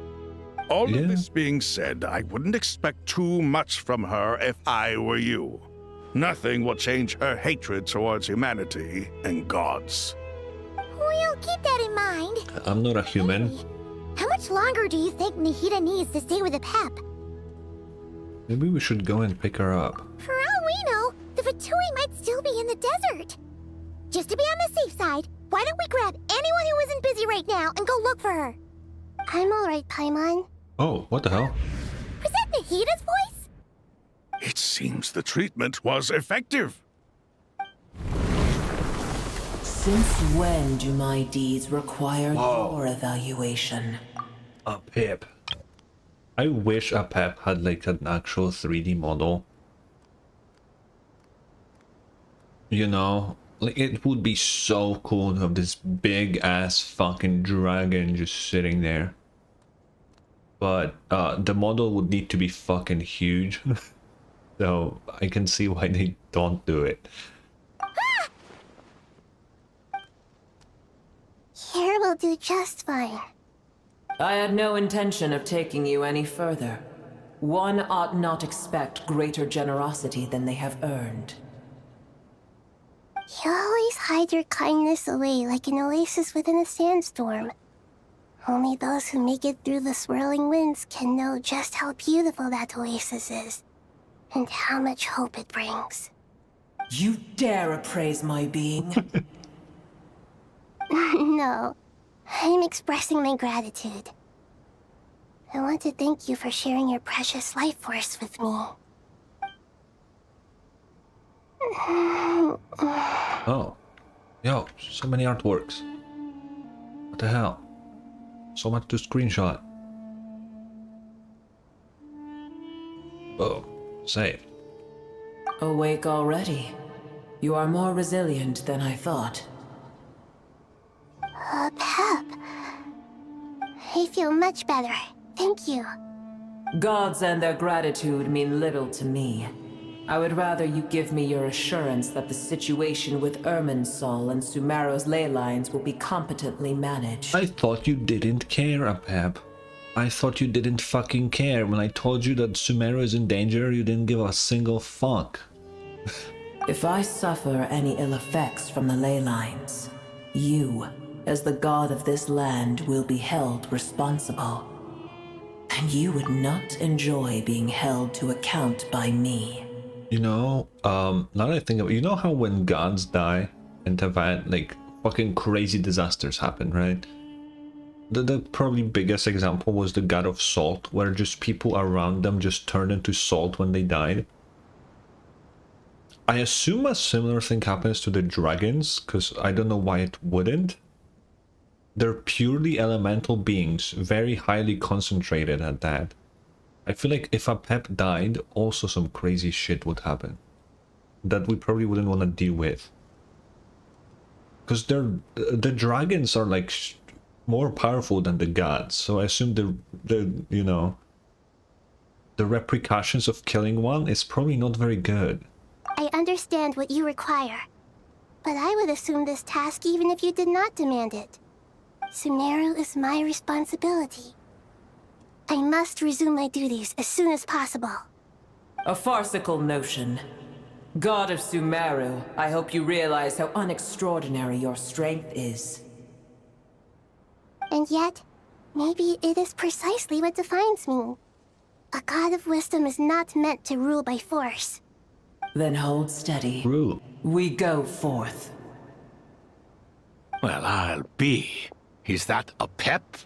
All of this being said, I wouldn't expect too much from her if I were you. Nothing will change her hatred towards humanity and gods. We'll keep that in mind. I'm not a human. How much longer do you think Nahida needs to stay with the pep? Maybe we should go and pick her up. For all we know, the Vtuber might still be in the desert. Just to be on the safe side, why don't we grab anyone who isn't busy right now and go look for her? I'm alright, Paimon. Oh, what the hell? Was that Nahida's voice? It seems the treatment was effective. Since when do my deeds require your evaluation? A pep. I wish a pep had like an actual 3D model. You know, like it would be so cool to have this big ass fucking dragon just sitting there. But the model would need to be fucking huge. So I can see why they don't do it. Here will do just fine. I had no intention of taking you any further. One ought not expect greater generosity than they have earned. You always hide your kindness away like an oasis within a sandstorm. Only those who make it through the swirling winds can know just how beautiful that oasis is, and how much hope it brings. You dare appraise my being? No, I'm expressing my gratitude. I want to thank you for sharing your precious life force with me. Oh. Yo, so many artworks. What the hell? So much to screenshot. Oh, save. Awake already. You are more resilient than I thought. Pep. I feel much better. Thank you. Gods and their gratitude mean little to me. I would rather you give me your assurance that the situation with Irminsul and Sumero's ley lines will be competently managed. I thought you didn't care, Apep. I thought you didn't fucking care. When I told you that Sumero is in danger, you didn't give a single fuck. If I suffer any ill effects from the ley lines, you, as the god of this land, will be held responsible. And you would not enjoy being held to account by me. You know, now that I think of it, you know how when gods die and have had like fucking crazy disasters happen, right? The probably biggest example was the god of salt, where just people around them just turned into salt when they died. I assume a similar thing happens to the dragons, because I don't know why it wouldn't. They're purely elemental beings, very highly concentrated at that. I feel like if a pep died, also some crazy shit would happen that we probably wouldn't want to deal with. Because the dragons are like more powerful than the gods, so I assume the you know, the repercussions of killing one is probably not very good. I understand what you require, but I would assume this task even if you did not demand it. Sumero is my responsibility. I must resume my duties as soon as possible. A farcical notion. God of Sumeru, I hope you realize how unextraordinary your strength is. And yet, maybe it is precisely what defines me. A god of wisdom is not meant to rule by force. Then hold steady. Rule. We go forth. Well, I'll be. Is that a pep?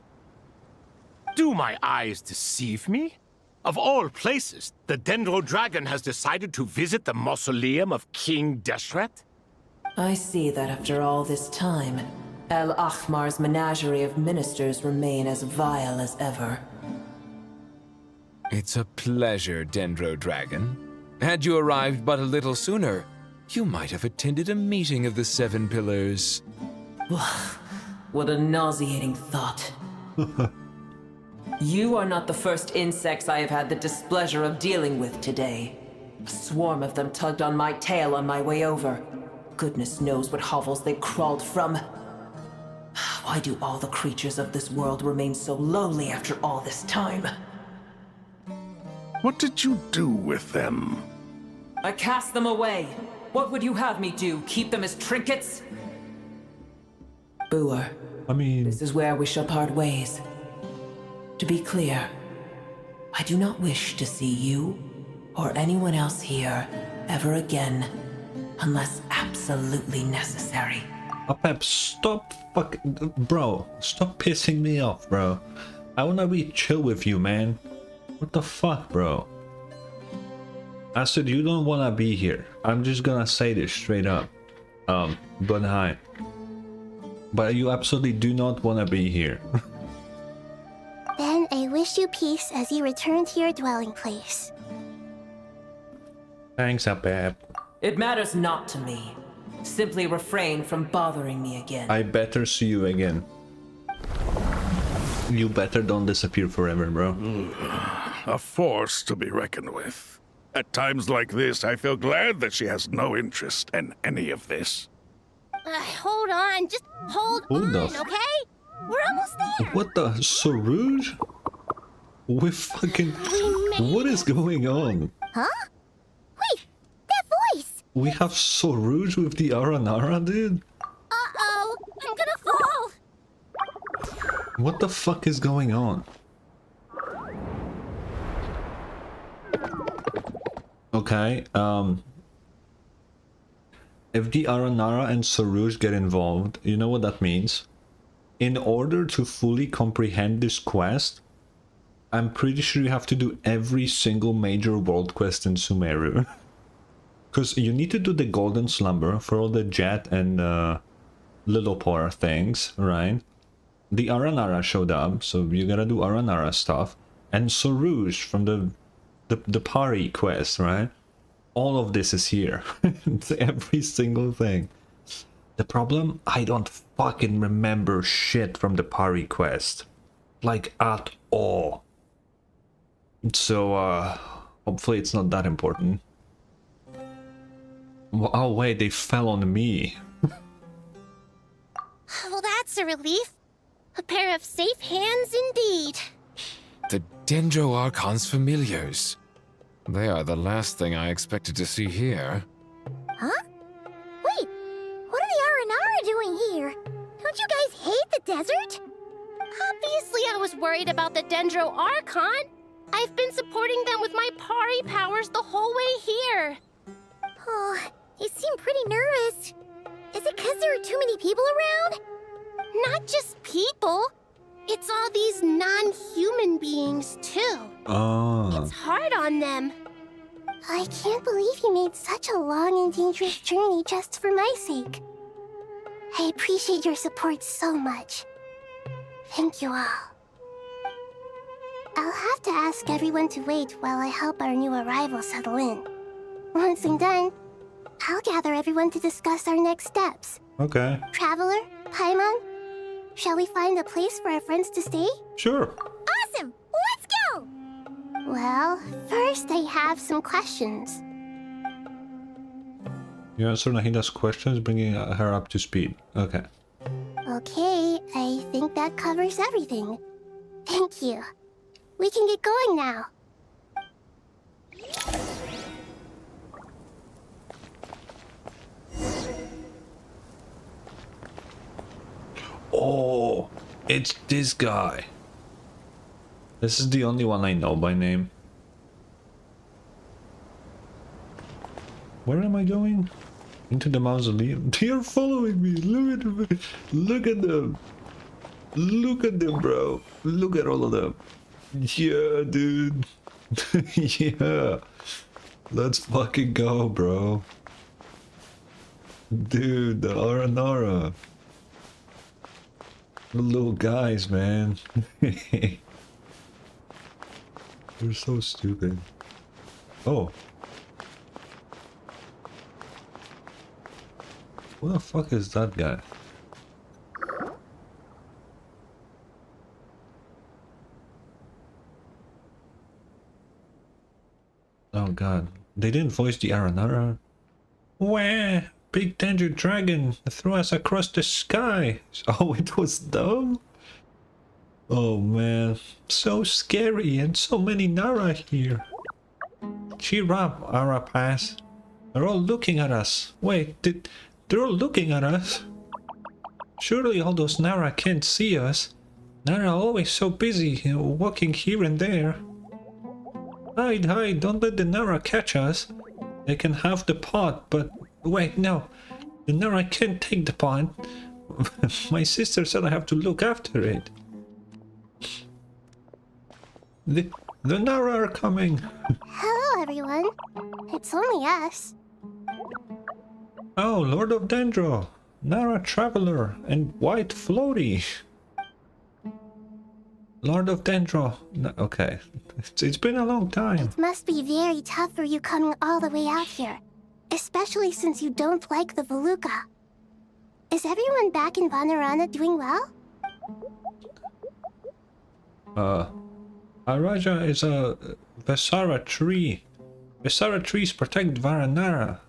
Do my eyes deceive me? Of all places, the Dendro Dragon has decided to visit the mausoleum of King Deshret? I see that after all this time, El Ahmar's menagerie of ministers remain as vile as ever. It's a pleasure, Dendro Dragon. Had you arrived but a little sooner, you might have attended a meeting of the Seven Pillars. What a nauseating thought. You are not the first insects I have had the displeasure of dealing with today. A swarm of them tugged on my tail on my way over. Goodness knows what hovels they crawled from. Why do all the creatures of this world remain so lowly after all this time? What did you do with them? I cast them away. What would you have me do? Keep them as trinkets? Boer. I mean... This is where we shall part ways. To be clear, I do not wish to see you or anyone else here ever again, unless absolutely necessary. Pep, stop fucking... Bro, stop pissing me off, bro. I wanna be chill with you, man. What the fuck, bro? I said you don't wanna be here. I'm just gonna say this straight up. But hi. But you absolutely do not wanna be here. Then I wish you peace as you return to your dwelling place. Thanks, Apep. It matters not to me. Simply refrain from bothering me again. I better see you again. You better don't disappear forever, bro. A force to be reckoned with. At times like this, I feel glad that she has no interest in any of this. Hold on, just hold on, okay? We're almost there. What the? Sarouge? We fucking... What is going on? Huh? Wait, that voice! We have Sarouge with the Aranara, dude? Uh-oh, I'm gonna fall! What the fuck is going on? Okay, if the Aranara and Sarouge get involved, you know what that means? In order to fully comprehend this quest, I'm pretty sure you have to do every single major world quest in Sumeru. Because you need to do the Golden Slumber for all the Jet and Lillipor things, right? The Aranara showed up, so you gotta do Aranara stuff. And Sarouge from the Pari quest, right? All of this is here. Every single thing. The problem? I don't fucking remember shit from the Pari quest. Like, at all. So, hopefully it's not that important. Oh wait, they fell on me. Well, that's a relief. A pair of safe hands indeed. The Dendro Archon's familiars. They are the last thing I expected to see here. Huh? Wait, what are the Aranara doing here? Don't you guys hate the desert? Obviously I was worried about the Dendro Archon. I've been supporting them with my Pari powers the whole way here. Oh, you seem pretty nervous. Is it because there are too many people around? Not just people. It's all these non-human beings, too. Oh. It's hard on them. I can't believe you made such a long and dangerous journey just for my sake. I appreciate your support so much. Thank you all. I'll have to ask everyone to wait while I help our new arrival settle in. Once I'm done, I'll gather everyone to discuss our next steps. Okay. Traveler, Paimon, shall we find a place for our friends to stay? Sure. Awesome! Let's go! Well, first I have some questions. You answer Nahida's questions, bringing her up to speed. Okay. Okay, I think that covers everything. Thank you. We can get going now. Oh, it's this guy. This is the only one I know by name. Where am I going? Into the mausoleum. They are following me. Look at them. Look at them. Look at them, bro. Look at all of them. Yeah, dude. Yeah. Let's fucking go, bro. Dude, the Aranara. The little guys, man. They're so stupid. Oh. What the fuck is that guy? Oh god. They didn't voice the Aranara. Wah! Big danger dragon threw us across the sky. Oh, it was them? Oh man. So scary and so many Nara here. Cheer up, Arapas. They're all looking at us. Wait, they're all looking at us? Surely all those Nara can't see us. Nara are always so busy, walking here and there. Hide, hide, don't let the Nara catch us. They can have the pot, but wait, no. The Nara can't take the pot. My sister said I have to look after it. The Nara are coming. Hello, everyone. It's only us. Oh, Lord of Dendro, Nara Traveler, and White Floaty. Lord of Dendro. No, okay, it's been a long time. It must be very tough for you coming all the way out here. especially since you don't like the Voluka. Is everyone back in Vanarana doing well? Araja is a Vesara tree. Vesara trees protect Varanara.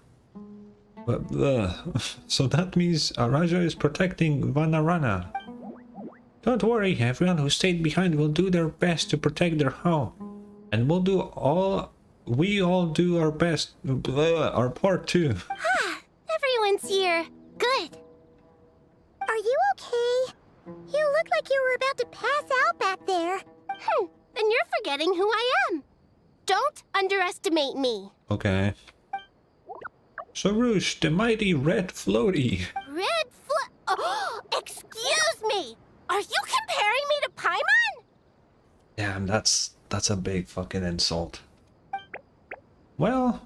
So that means Araja is protecting Vanarana. Don't worry, everyone who stayed behind will do their best to protect their home. And we all do our best, our part too. Everyone's here. Good. Are you okay? You look like you were about to pass out back there. Then you're forgetting who I am. Don't underestimate me. Okay. Sarouche, the mighty red floaty. Oh, excuse me! Are you comparing me to Paimon? Damn, that's a big fucking insult. Well,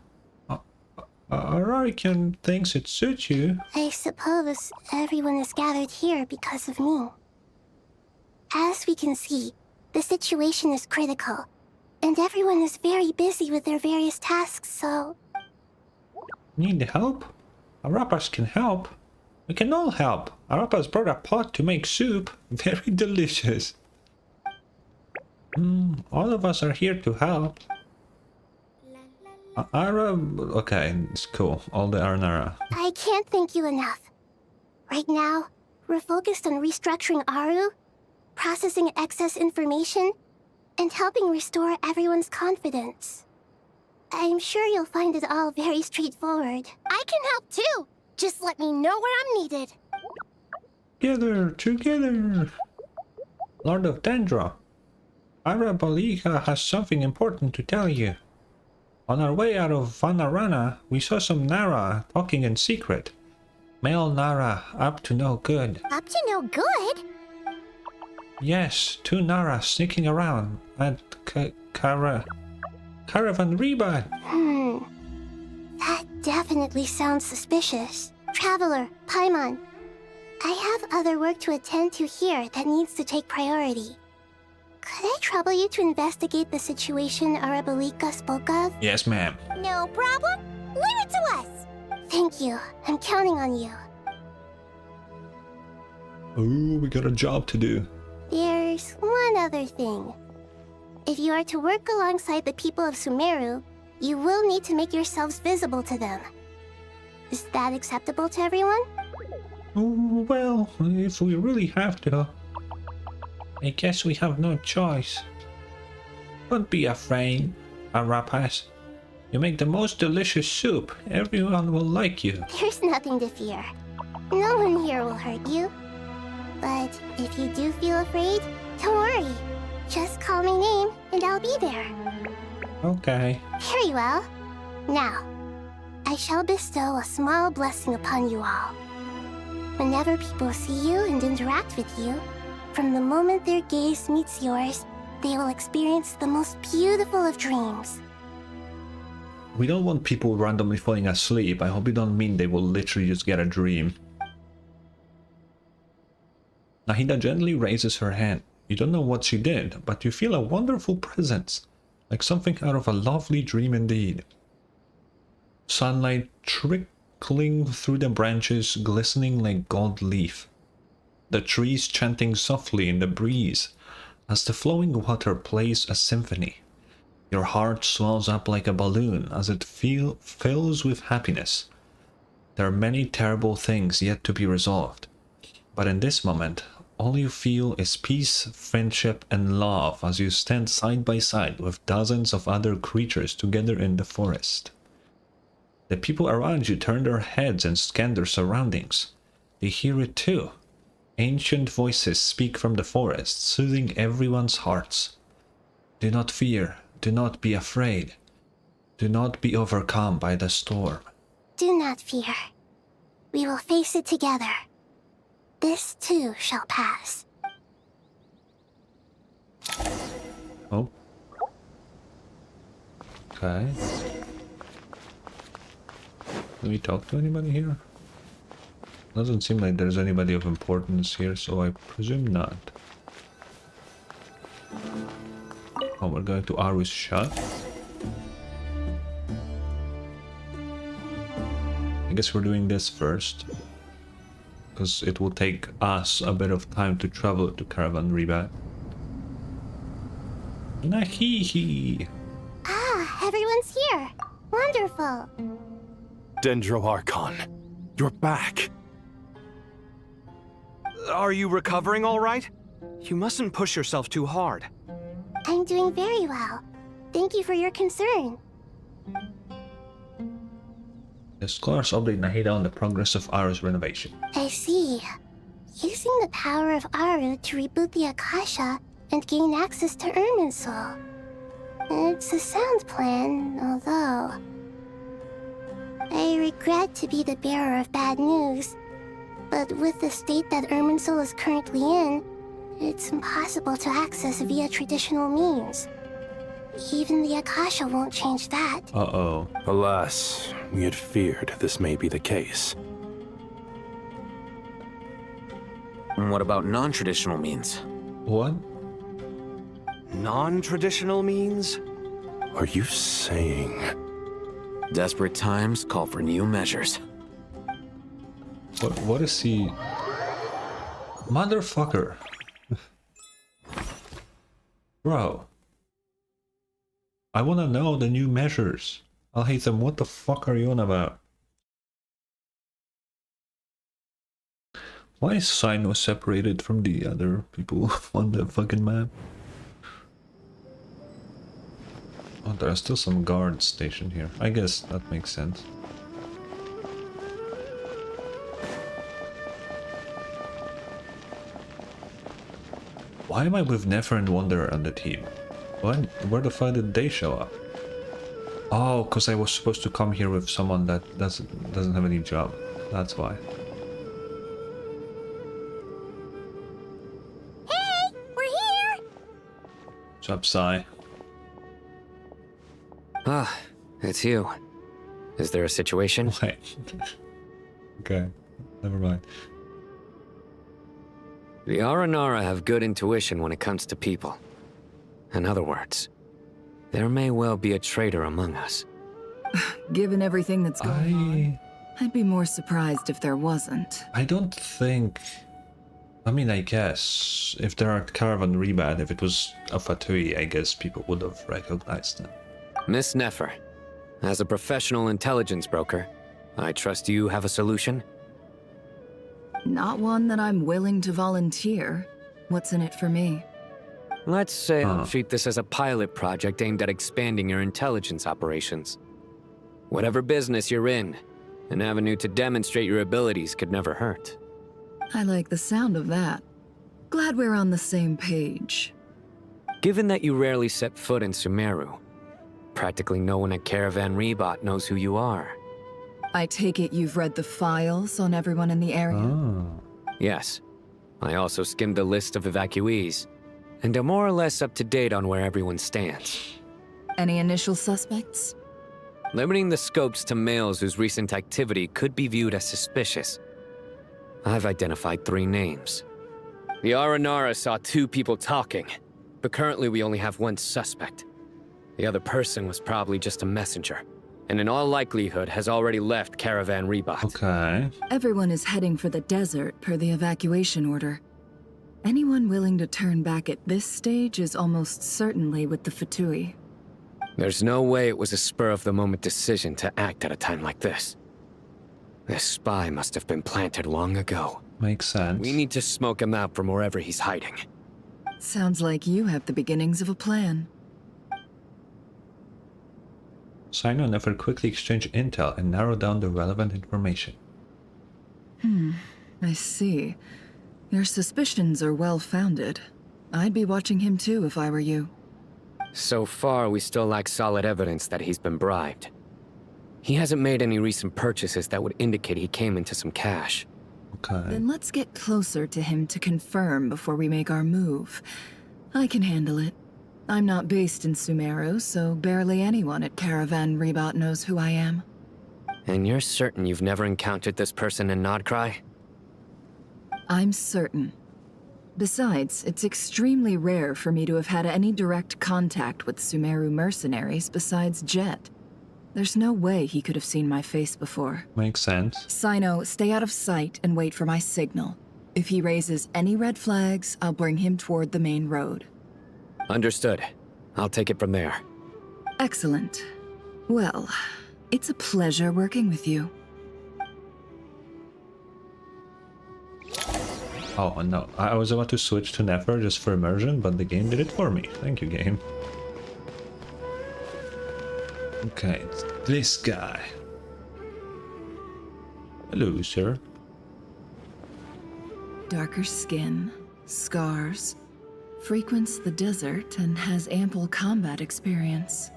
Ararican thinks it suits you. I suppose everyone is gathered here because of me. As we can see, the situation is critical, and everyone is very busy with their various tasks, so... Need help? Arapas can help. We can all help. Arapas brought a pot to make soup. Very delicious. All of us are here to help. Okay, it's cool. All the Arnara. I can't thank you enough. Right now, we're focused on restructuring Aru, processing excess information, and helping restore everyone's confidence. I'm sure you'll find it all very straightforward. I can help too. Just let me know where I'm needed. Together. Lord of Dendra, Arabalika has something important to tell you. On our way out of Vanarana, we saw some Nara talking in secret. Male Nara up to no good. Up to no good? Yes, 2 Nara sneaking around at Caravan Reba. That definitely sounds suspicious. Traveler, Paimon, I have other work to attend to here that needs to take priority. Could I trouble you to investigate the situation Arabalika spoke of? Yes, ma'am. No problem. Leave it to us. Thank you. I'm counting on you. Ooh, we got a job to do. There's one other thing. If you are to work alongside the people of Sumeru, you will need to make yourselves visible to them. Is that acceptable to everyone? Well, if we really have to, I guess we have no choice. Don't be afraid, Arapas. You make the most delicious soup. Everyone will like you. There's nothing to fear. No one here will hurt you. But if you do feel afraid, don't worry. Just call my name and I'll be there. Okay. Very well. Now, I shall bestow a small blessing upon you all. Whenever people see you and interact with you, from the moment their gaze meets yours, they will experience the most beautiful of dreams. We don't want people randomly falling asleep. I hope you don't mean they will literally just get a dream. Nahida gently raises her hand. You don't know what she did, but you feel a wonderful presence, like something out of a lovely dream indeed. Sunlight trickling through the branches, glistening like gold leaf. The trees chanting softly in the breeze as the flowing water plays a symphony. Your heart swells up like a balloon as it fills with happiness. There are many terrible things yet to be resolved, but in this moment, all you feel is peace, friendship, and love as you stand side by side with dozens of other creatures together in the forest. The people around you turn their heads and scan their surroundings. They hear it too. Ancient voices speak from the forest, soothing everyone's hearts. Do not fear, do not be afraid. Do not be overcome by the storm. Do not fear. We will face it together. This too shall pass. Oh. Okay. Can we talk to anybody here? Doesn't seem like there's anybody of importance here, so I presume not. Oh, we're going to Aru's shop. guess we're doing this first, because it will take us a bit of time to travel to Caravan Rebat. Nahihi. Ah, everyone's here. Wonderful. Dendro-Archon, you're back. Are you recovering all right? You mustn't push yourself too hard. I'm doing very well. Thank you for your concern. The scholars update Nahida on the progress of Aru's renovation. I see. Using the power of Aru to reboot the Akasha and gain access to Irminsul. It's a sound plan, although... I regret to be the bearer of bad news, but with the state that Irminsul is currently in, it's impossible to access via traditional means. Even the Akasha won't change that. Uh-oh. Alas, we had feared this may be the case. And what about non-traditional means? What? Non-traditional means? Are you saying... Desperate times call for new measures. What is he... Motherfucker. Bro. I wanna know the new measures. I'll hate them. What the fuck are you on about? Why is Sino separated from the other people on the fucking map? Oh, there are still some guards stationed here. I guess that makes sense. Why am I with Nefer and Wanderer on the team? Where the fuck did they show up? Oh, because I was supposed to come here with someone that doesn't have any job. That's why. Hey, we're here! What's up, Sai? Ah, it's you. Is there a situation? Wait. Okay, never mind. The Aranara have good intuition when it comes to people. In other words, there may well be a traitor among us. Given everything that's going on, I'd be more surprised if there wasn't. I don't think... I mean, I guess if there are Caravan Rebat, if it was a Fatui, I guess people would have recognized them. Miss Nefer, as a professional intelligence broker, I trust you have a solution? Not one that I'm willing to volunteer. What's in it for me? Let's say I'll treat this as a pilot project aimed at expanding your intelligence operations. Whatever business you're in, an avenue to demonstrate your abilities could never hurt. I like the sound of that. Glad we're on the same page. Given that you rarely set foot in Sumeru, practically no one at Caravan Rebat knows who you are. I take it you've read the files on everyone in the area? Yes. I also skimmed the list of evacuees, and am more or less up to date on where everyone stands. Any initial suspects? Limiting the scopes to males whose recent activity could be viewed as suspicious. I've identified 3 names. The Aranara saw 2 people talking, but currently we only have 1 suspect. The other person was probably just a messenger, and in all likelihood has already left Caravan Rebat. Okay. Everyone is heading for the desert per the evacuation order. Anyone willing to turn back at this stage is almost certainly with the Fatui. There's no way it was a spur-of-the-moment decision to act at a time like this. This spy must have been planted long ago. Makes sense. We need to smoke him out from wherever he's hiding. Sounds like you have the beginnings of a plan. Sino and Nefer quickly exchange intel and narrow down the relevant information. I see. Your suspicions are well-founded. I'd be watching him too if I were you. So far, we still lack solid evidence that he's been bribed. He hasn't made any recent purchases that would indicate he came into some cash. Okay. Then let's get closer to him to confirm before we make our move. I can handle it. I'm not based in Sumeru, so barely anyone at Caravan Rebat knows who I am. And you're certain you've never encountered this person in nod-krai? I'm certain. Besides, it's extremely rare for me to have had any direct contact with Sumeru mercenaries besides Jet. There's no way he could have seen my face before. Makes sense. Sino, stay out of sight and wait for my signal. If he raises any red flags, I'll bring him toward the main road. Understood. I'll take it from there. Excellent. Well, it's a pleasure working with you. Oh no, I was about to switch to Nefer just for immersion, but the game did it for me. Thank you, game. Okay, it's this guy. Hello, sir. Darker skin, scars, frequents the desert and has ample combat experience.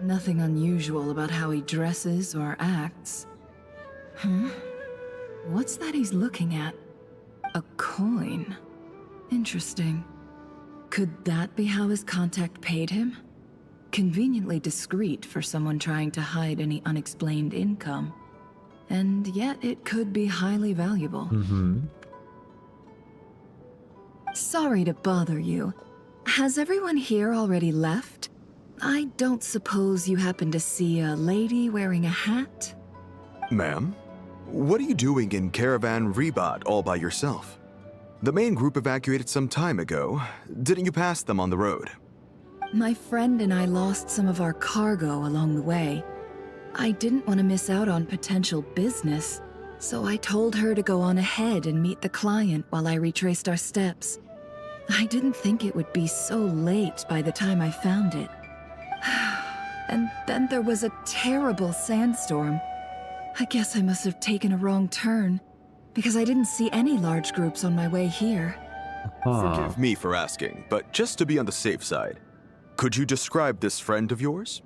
Nothing unusual about how he dresses or acts. What's that he's looking at? A coin. Interesting. Could that be how his contact paid him? Conveniently discreet for someone trying to hide any unexplained income. And yet it could be highly valuable. Sorry to bother you. Has everyone here already left? I don't suppose you happen to see a lady wearing a hat? Ma'am? What are you doing in Caravan Rebot all by yourself? The main group evacuated some time ago. Didn't you pass them on the road? My friend and I lost some of our cargo along the way. I didn't want to miss out on potential business, so I told her to go on ahead and meet the client while I retraced our steps. I didn't think it would be so late by the time I found it. And then there was a terrible sandstorm. I guess I must have taken a wrong turn, because I didn't see any large groups on my way here. Forgive me for asking, but just to be on the safe side, could you describe this friend of yours?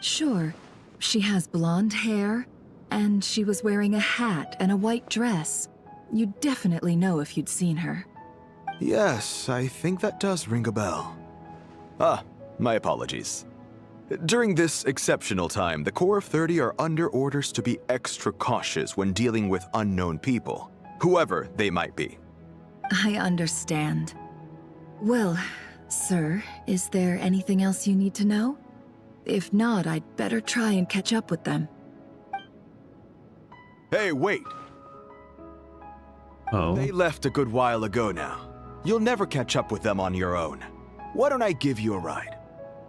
Sure. She has blonde hair, and she was wearing a hat and a white dress. You'd definitely know if you'd seen her. Yes, I think that does ring a bell. Ah, my apologies. During this exceptional time, the Core of 30 are under orders to be extra cautious when dealing with unknown people, whoever they might be. I understand. Well, sir, is there anything else you need to know? If not, I'd better try and catch up with them. Hey, wait! Oh? They left a good while ago now. You'll never catch up with them on your own. Why don't I give you a ride?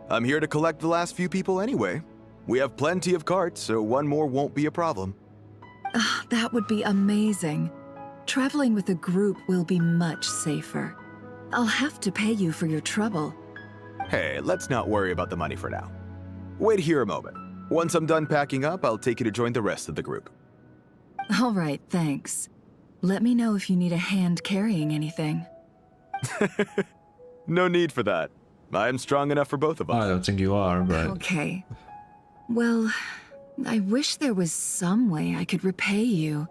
I'm here to collect the last few people anyway. We have plenty of carts, so one more won't be a problem. That would be amazing. Traveling with a group will be much safer. I'll have to pay you for your trouble. Hey, let's not worry about the money for now. Wait here a moment. Once I'm done packing up, I'll take you to join the rest of the group. All right, thanks. Let me know if you need a hand carrying anything. No need for that. I'm strong enough for both of us. I don't think you are, but... Okay. Well, I wish there was some way I could repay you.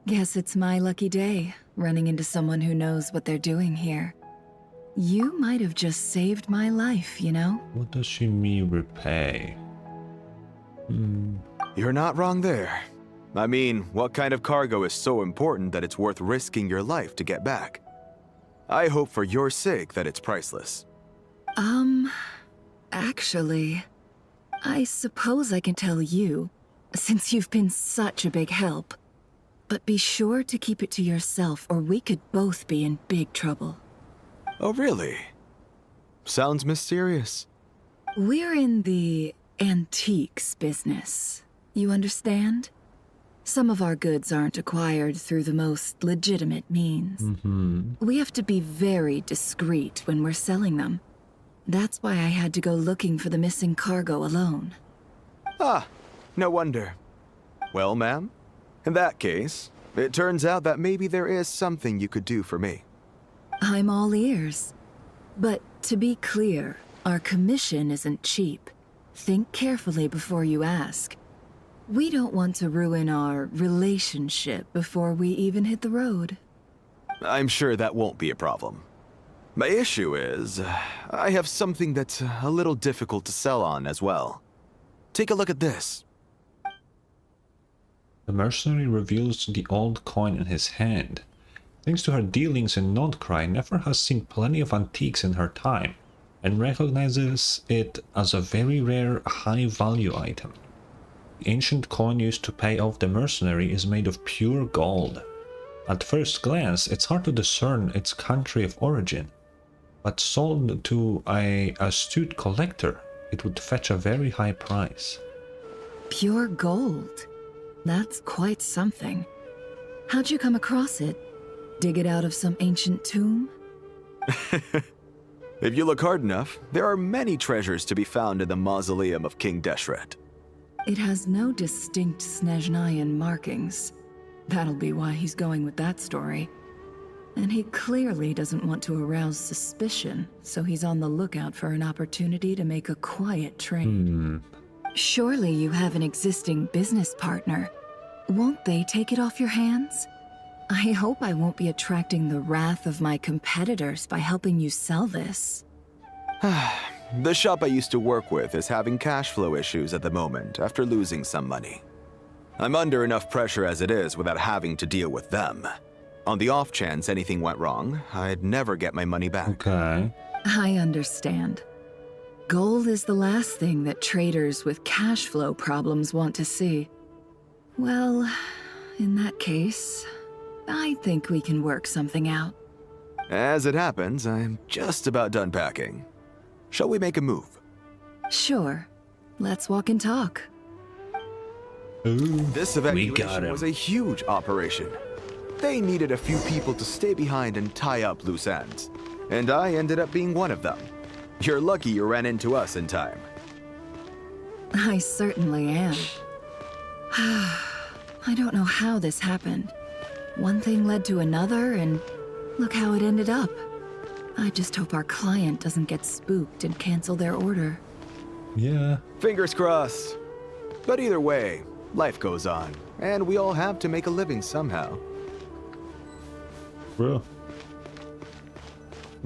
Guess it's my lucky day, running into someone who knows what they're doing here. You might have just saved my life, you know? What does she mean, repay? You're not wrong there. I mean, what kind of cargo is so important that it's worth risking your life to get back? I hope for your sake that it's priceless. Actually, I suppose I can tell you, since you've been such a big help. But be sure to keep it to yourself, or we could both be in big trouble. Oh, really? Sounds mysterious. We're in the antiques business. You understand? Some of our goods aren't acquired through the most legitimate means. We have to be very discreet when we're selling them. That's why I had to go looking for the missing cargo alone. Ah, no wonder. Well, ma'am, in that case, it turns out that maybe there is something you could do for me. I'm all ears. But to be clear, our commission isn't cheap. Think carefully before you ask. We don't want to ruin our relationship before we even hit the road. I'm sure that won't be a problem. My issue is, I have something that's a little difficult to sell on as well. Take a look at this. The mercenary reveals the old coin in his hand. Thanks to her dealings in nod-krai, Nefer has seen plenty of antiques in her time. and recognizes it as a very rare, high-value item. The ancient coin used to pay off the mercenary is made of pure gold. At first glance, it's hard to discern its country of origin, but sold to an astute collector, it would fetch a very high price. Pure gold? That's quite something. How'd you come across it? Dig it out of some ancient tomb? If you look hard enough, there are many treasures to be found in the mausoleum of King Deshret. It has no distinct Snezhnayan markings. That'll be why he's going with that story. And he clearly doesn't want to arouse suspicion, so he's on the lookout for an opportunity to make a quiet trade. Surely you have an existing business partner. Won't they take it off your hands? I hope I won't be attracting the wrath of my competitors by helping you sell this. The shop I used to work with is having cash flow issues at the moment after losing some money. I'm under enough pressure as it is without having to deal with them. On the off chance anything went wrong, I'd never get my money back. Okay. I understand. Gold is the last thing that traders with cash flow problems want to see. Well, in that case, I think we can work something out. As it happens, I'm just about done packing. Shall we make a move? Sure. Let's walk and talk. Ooh, this evacuation was a huge operation. They needed a few people to stay behind and tie up loose ends. And I ended up being one of them. You're lucky you ran into us in time. I certainly am. I don't know how this happened. One thing led to another, and look how it ended up. I just hope our client doesn't get spooked and cancel their order. Yeah. Fingers crossed. But either way, life goes on, and we all have to make a living somehow. Bro.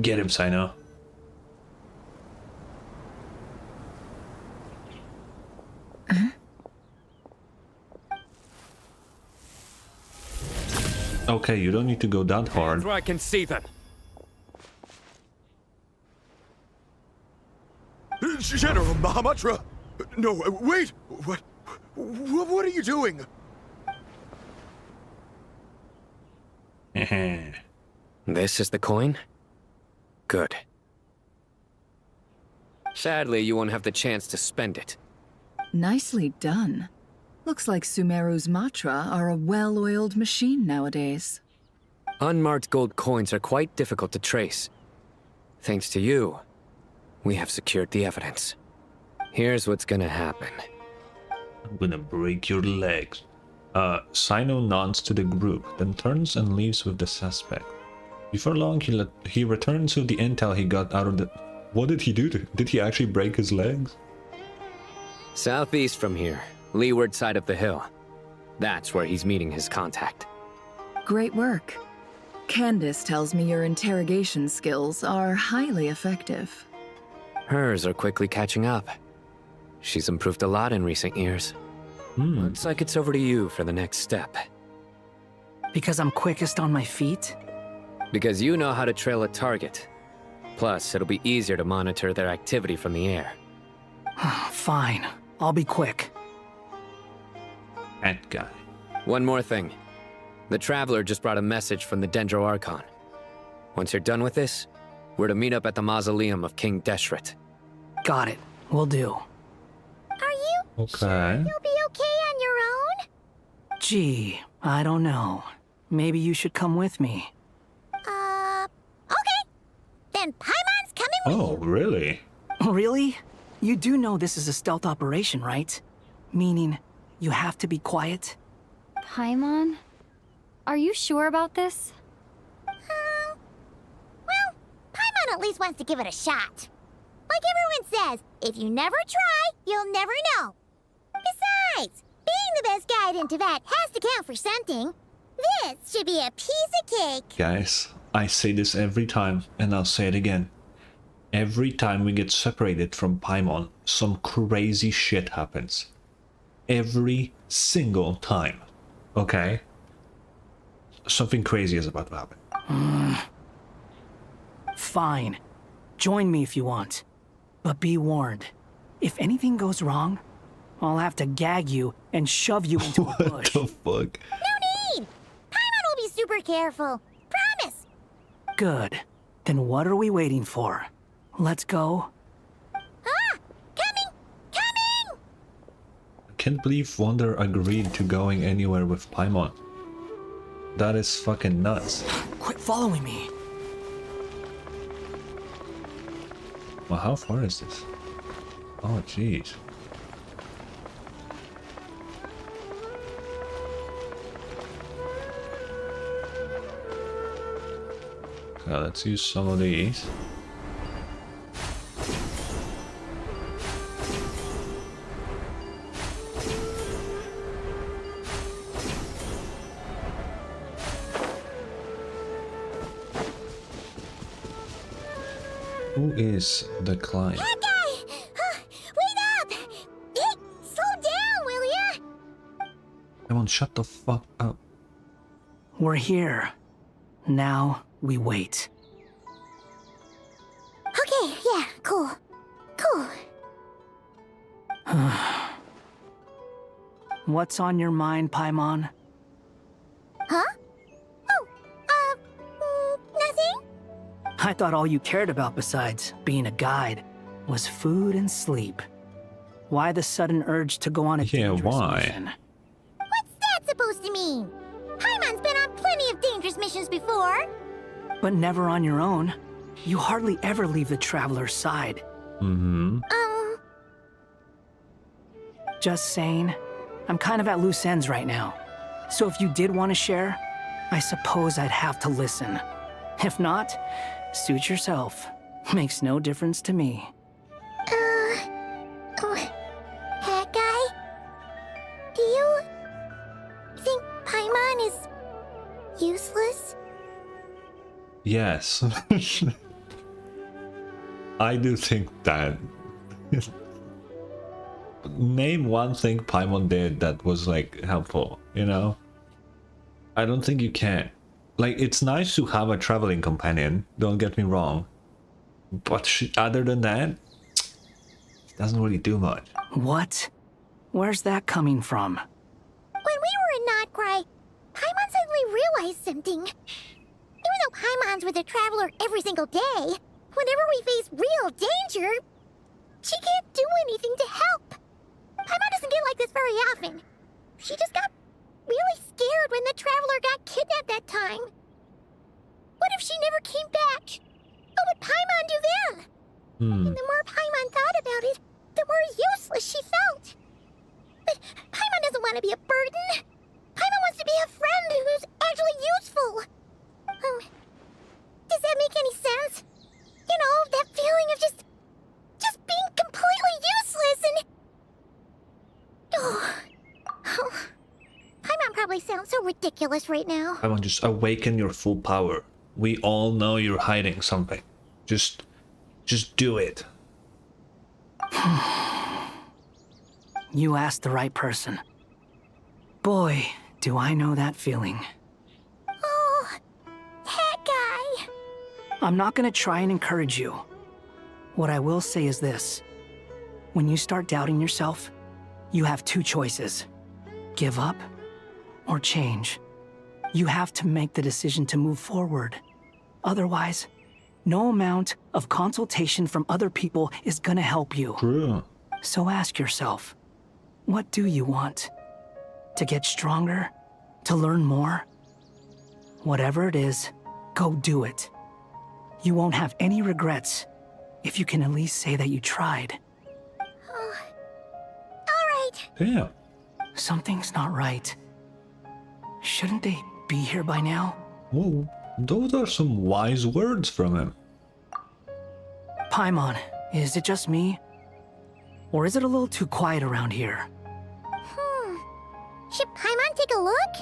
Get him, Sino. Okay, you don't need to go that hard. Where I can see them. General Mahamatra! No, wait! What are you doing? This is the coin? Good. Sadly, you won't have the chance to spend it. Nicely done. Looks like Sumeru's Matra are a well-oiled machine nowadays. Unmarked gold coins are quite difficult to trace. Thanks to you, we have secured the evidence. Here's what's gonna happen. I'm gonna break your legs. Sino nods to the group, then turns and leaves with the suspect. Before long, he returns with the intel he got out of the... What did he do? Did he actually break his legs? Southeast from here, leeward side of the hill. That's where he's meeting his contact. Great work. Candace tells me your interrogation skills are highly effective. Hers are quickly catching up. She's improved a lot in recent years. Looks like it's over to you for the next step. Because I'm quickest on my feet? Because you know how to trail a target. Plus, it'll be easier to monitor their activity from the air. Fine. I'll be quick. That guy. One more thing. The Traveler just brought a message from the Dendro Archon. Once you're done with this, we're to meet up at the mausoleum of King Deshret. Got it. Will do. Are you okay? You'll be okay on your own? Gee, I don't know. Maybe you should come with me. Okay. Then Paimon's coming with you. Oh, really? Really? You do know this is a stealth operation, right? Meaning, you have to be quiet? Paimon? Are you sure about this? Well, Paimon at least wants to give it a shot. Like everyone says, if you never try, you'll never know. Besides, being the best guide in Teyvat has to count for something. This should be a piece of cake. Guys, I say this every time, and I'll say it again. Every time we get separated from Paimon, some crazy shit happens. Every single time. Okay? Something crazy is about to happen. Fine. Join me if you want. But be warned, if anything goes wrong, I'll have to gag you and shove you into a bush. What the fuck? No need! Paimon will be super careful. Promise! Good. Then what are we waiting for? Let's go. Ah! Coming! Coming! I can't believe Wonder agreed to going anywhere with Paimon. That is fucking nuts. Quit following me. Well, how far is this? Oh, jeez. Okay, let's use some of these. Who is the client? That guy! Wait up! Hey, slow down, will ya? Come on, shut the fuck up. We're here. Now we wait. Okay, yeah, cool. Cool. What's on your mind, Paimon? Huh? Nothing? I thought all you cared about besides being a guide was food and sleep. Why the sudden urge to go on a dangerous mission? What's that supposed to mean? Paimon's been on plenty of dangerous missions before. But never on your own. You hardly ever leave the traveler's side. Mm-hmm. Just saying, I'm kind of at loose ends right now. So if you did want to share, I suppose I'd have to listen. If not, suit yourself. Makes no difference to me. Hat guy? Do you think Paimon is useless? Yes. I do think that. Name one thing Paimon did that was like helpful, you know? I don't think you can. Like, it's nice to have a traveling companion, don't get me wrong. But other than that, it doesn't really do much. What? Where's that coming from? When we were in nod-krai, Paimon suddenly realized something. Even though Paimon's with a traveler every single day, whenever we face real danger, she can't do anything to help. Paimon doesn't get like this very often. She just got really scared when the traveler got kidnapped that time. What if she never came back? What would Paimon do then? And the more Paimon thought about it, the more useless she felt. But Paimon doesn't want to be a burden. Paimon wants to be a friend who's actually useful. Does that make any sense? You know, that feeling of just being completely useless and... Oh. Paimon probably sounds so ridiculous right now. Paimon, just awaken your full power. We all know you're hiding something. Just do it. You asked the right person. Boy, do I know that feeling. Oh, that guy. I'm not gonna try and encourage you. What I will say is this. When you start doubting yourself, you have two choices. Give up or change. You have to make the decision to move forward. Otherwise, no amount of consultation from other people is gonna help you. True. So ask yourself, what do you want? To get stronger? To learn more? Whatever it is, go do it. You won't have any regrets if you can at least say that you tried. Alright. Damn. Something's not right. Shouldn't they be here by now? Whoa, those are some wise words from him. Paimon, is it just me? Or is it a little too quiet around here? Should Paimon take a look?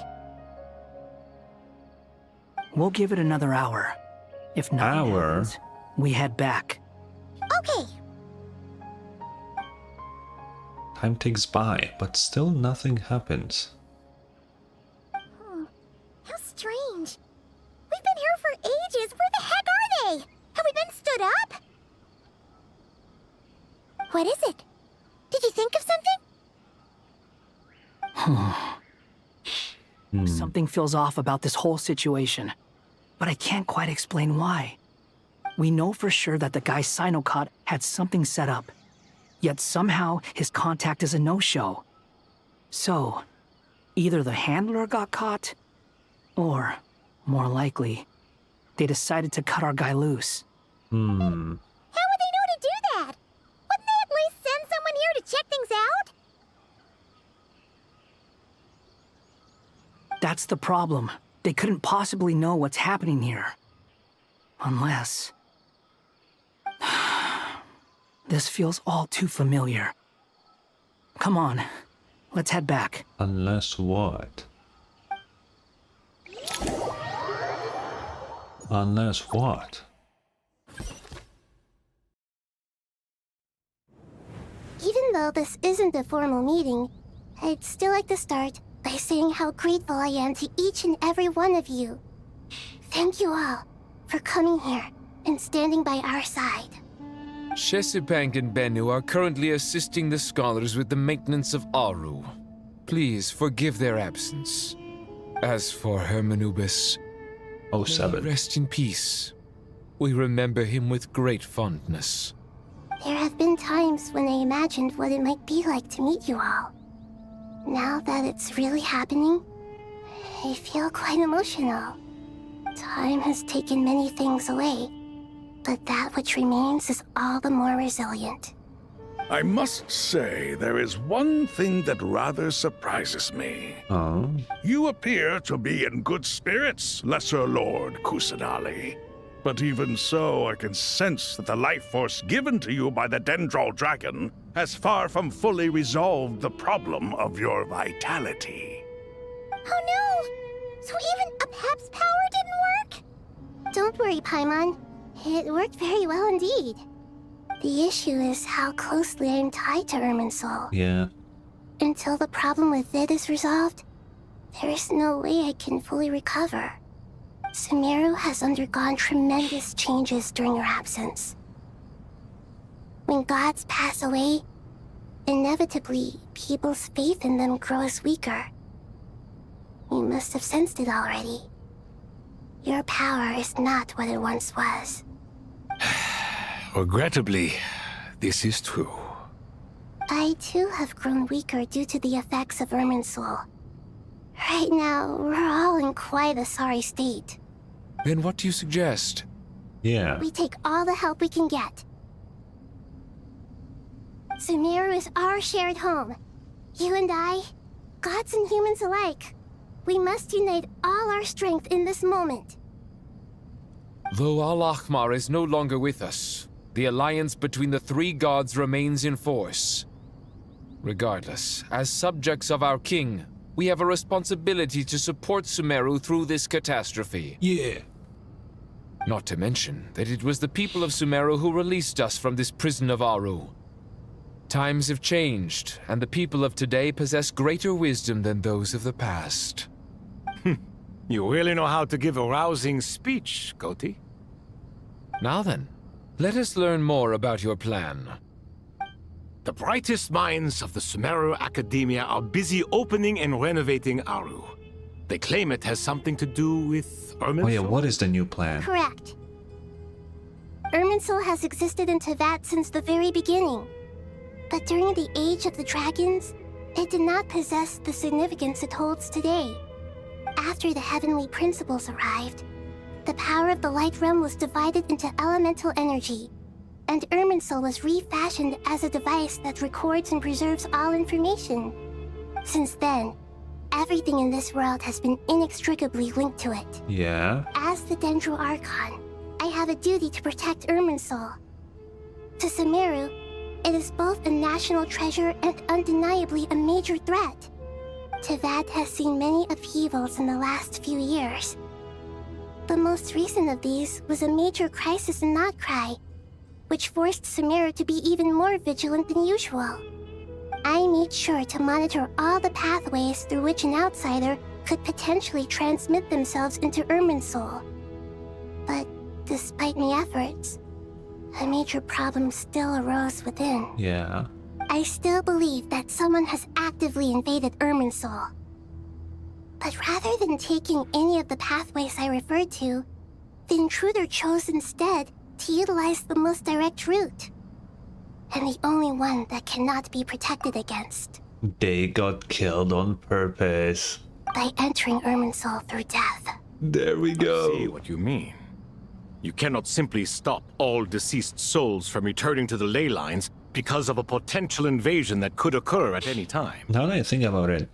We'll give it another hour. If nothing happens, we head back. Okay. Time ticks by, but still nothing happens. How strange. We've been here for ages. Where the heck are they? Have we been stood up? What is it? Did you think of something? Something feels off about this whole situation, but I can't quite explain why. We know for sure that the guy Sinocot had something set up, yet somehow his contact is a no-show. So, either the handler got caught, or, more likely, they decided to cut our guy loose. How would they know to do that? Wouldn't they at least send someone here to check things out? That's the problem. They couldn't possibly know what's happening here. Unless... This feels all too familiar. Come on, let's head back. Unless what? Unless what? Even though this isn't a formal meeting, I'd still like to start by saying how grateful I am to each and every one of you. Thank you all for coming here and standing by our side. Shesipank and Bennu are currently assisting the scholars with the maintenance of Aru. Please forgive their absence. As for Hermanubis, oh, seven. Rest in peace. We remember him with great fondness. There have been times when I imagined what it might be like to meet you all. Now that it's really happening, I feel quite emotional. Time has taken many things away, but that which remains is all the more resilient. I must say, there is one thing that rather surprises me. Oh? You appear to be in good spirits, Lesser Lord Kusanali. But even so, I can sense that the life force given to you by the Dendral Dragon has far from fully resolved the problem of your vitality. Oh no! So even Apep's power didn't work? Don't worry, Paimon. It worked very well indeed. The issue is how closely I'm tied to Irminsul. Yeah. Until the problem with VII is resolved, there is no way I can fully recover. Sumeru has undergone tremendous changes during your absence. When gods pass away, inevitably, people's faith in them grows weaker. You must have sensed it already. Your power is not what it once was. Regrettably, this is true. I too have grown weaker due to the effects of Irminsul. Right now, we're all in quite a sorry state. Then what do you suggest? Yeah. We take all the help we can get. Sumeru is our shared home. You and I, gods and humans alike. We must unite all our strength in this moment. Though Al-Ahmar is no longer with us, the alliance between the three gods remains in force. Regardless, as subjects of our king, we have a responsibility to support Sumeru through this catastrophe. Yeah. Not to mention that it was the people of Sumeru who released us from this prison of Aru. Times have changed, and the people of today possess greater wisdom than those of the past. You really know how to give a rousing speech, Koti. Now then, let us learn more about your plan. The brightest minds of the Sumeru Academia are busy opening and renovating Aru. They claim it has something to do with Irminsul. Oh yeah, what is the new plan? Correct. Irminsul has existed in Teyvat since the very beginning. But during the Age of the Dragons, it did not possess the significance it holds today. After the heavenly principles arrived, the power of the Light Realm was divided into elemental energy, and Irminsul was refashioned as a device that records and preserves all information. Since then, everything in this world has been inextricably linked to it. Yeah. As the Dendro Archon, I have a duty to protect Irminsul. To Sumeru, it is both a national treasure and undeniably a major threat. Teyvat has seen many upheavals in the last few years. The most recent of these was a major crisis in nod-krai, which forced Sumeru to be even more vigilant than usual. I made sure to monitor all the pathways through which an outsider could potentially transmit themselves into Irminsul. But despite my efforts, a major problem still arose within. Yeah. I still believe that someone has actively invaded Irminsul. But rather than taking any of the pathways I referred to, the intruder chose instead to utilize the most direct route. And the only one that cannot be protected against. They got killed on purpose. By entering Irminsul through death. There we go. I see what you mean. You cannot simply stop all deceased souls from returning to the ley lines because of a potential invasion that could occur at any time. Now that I think about it,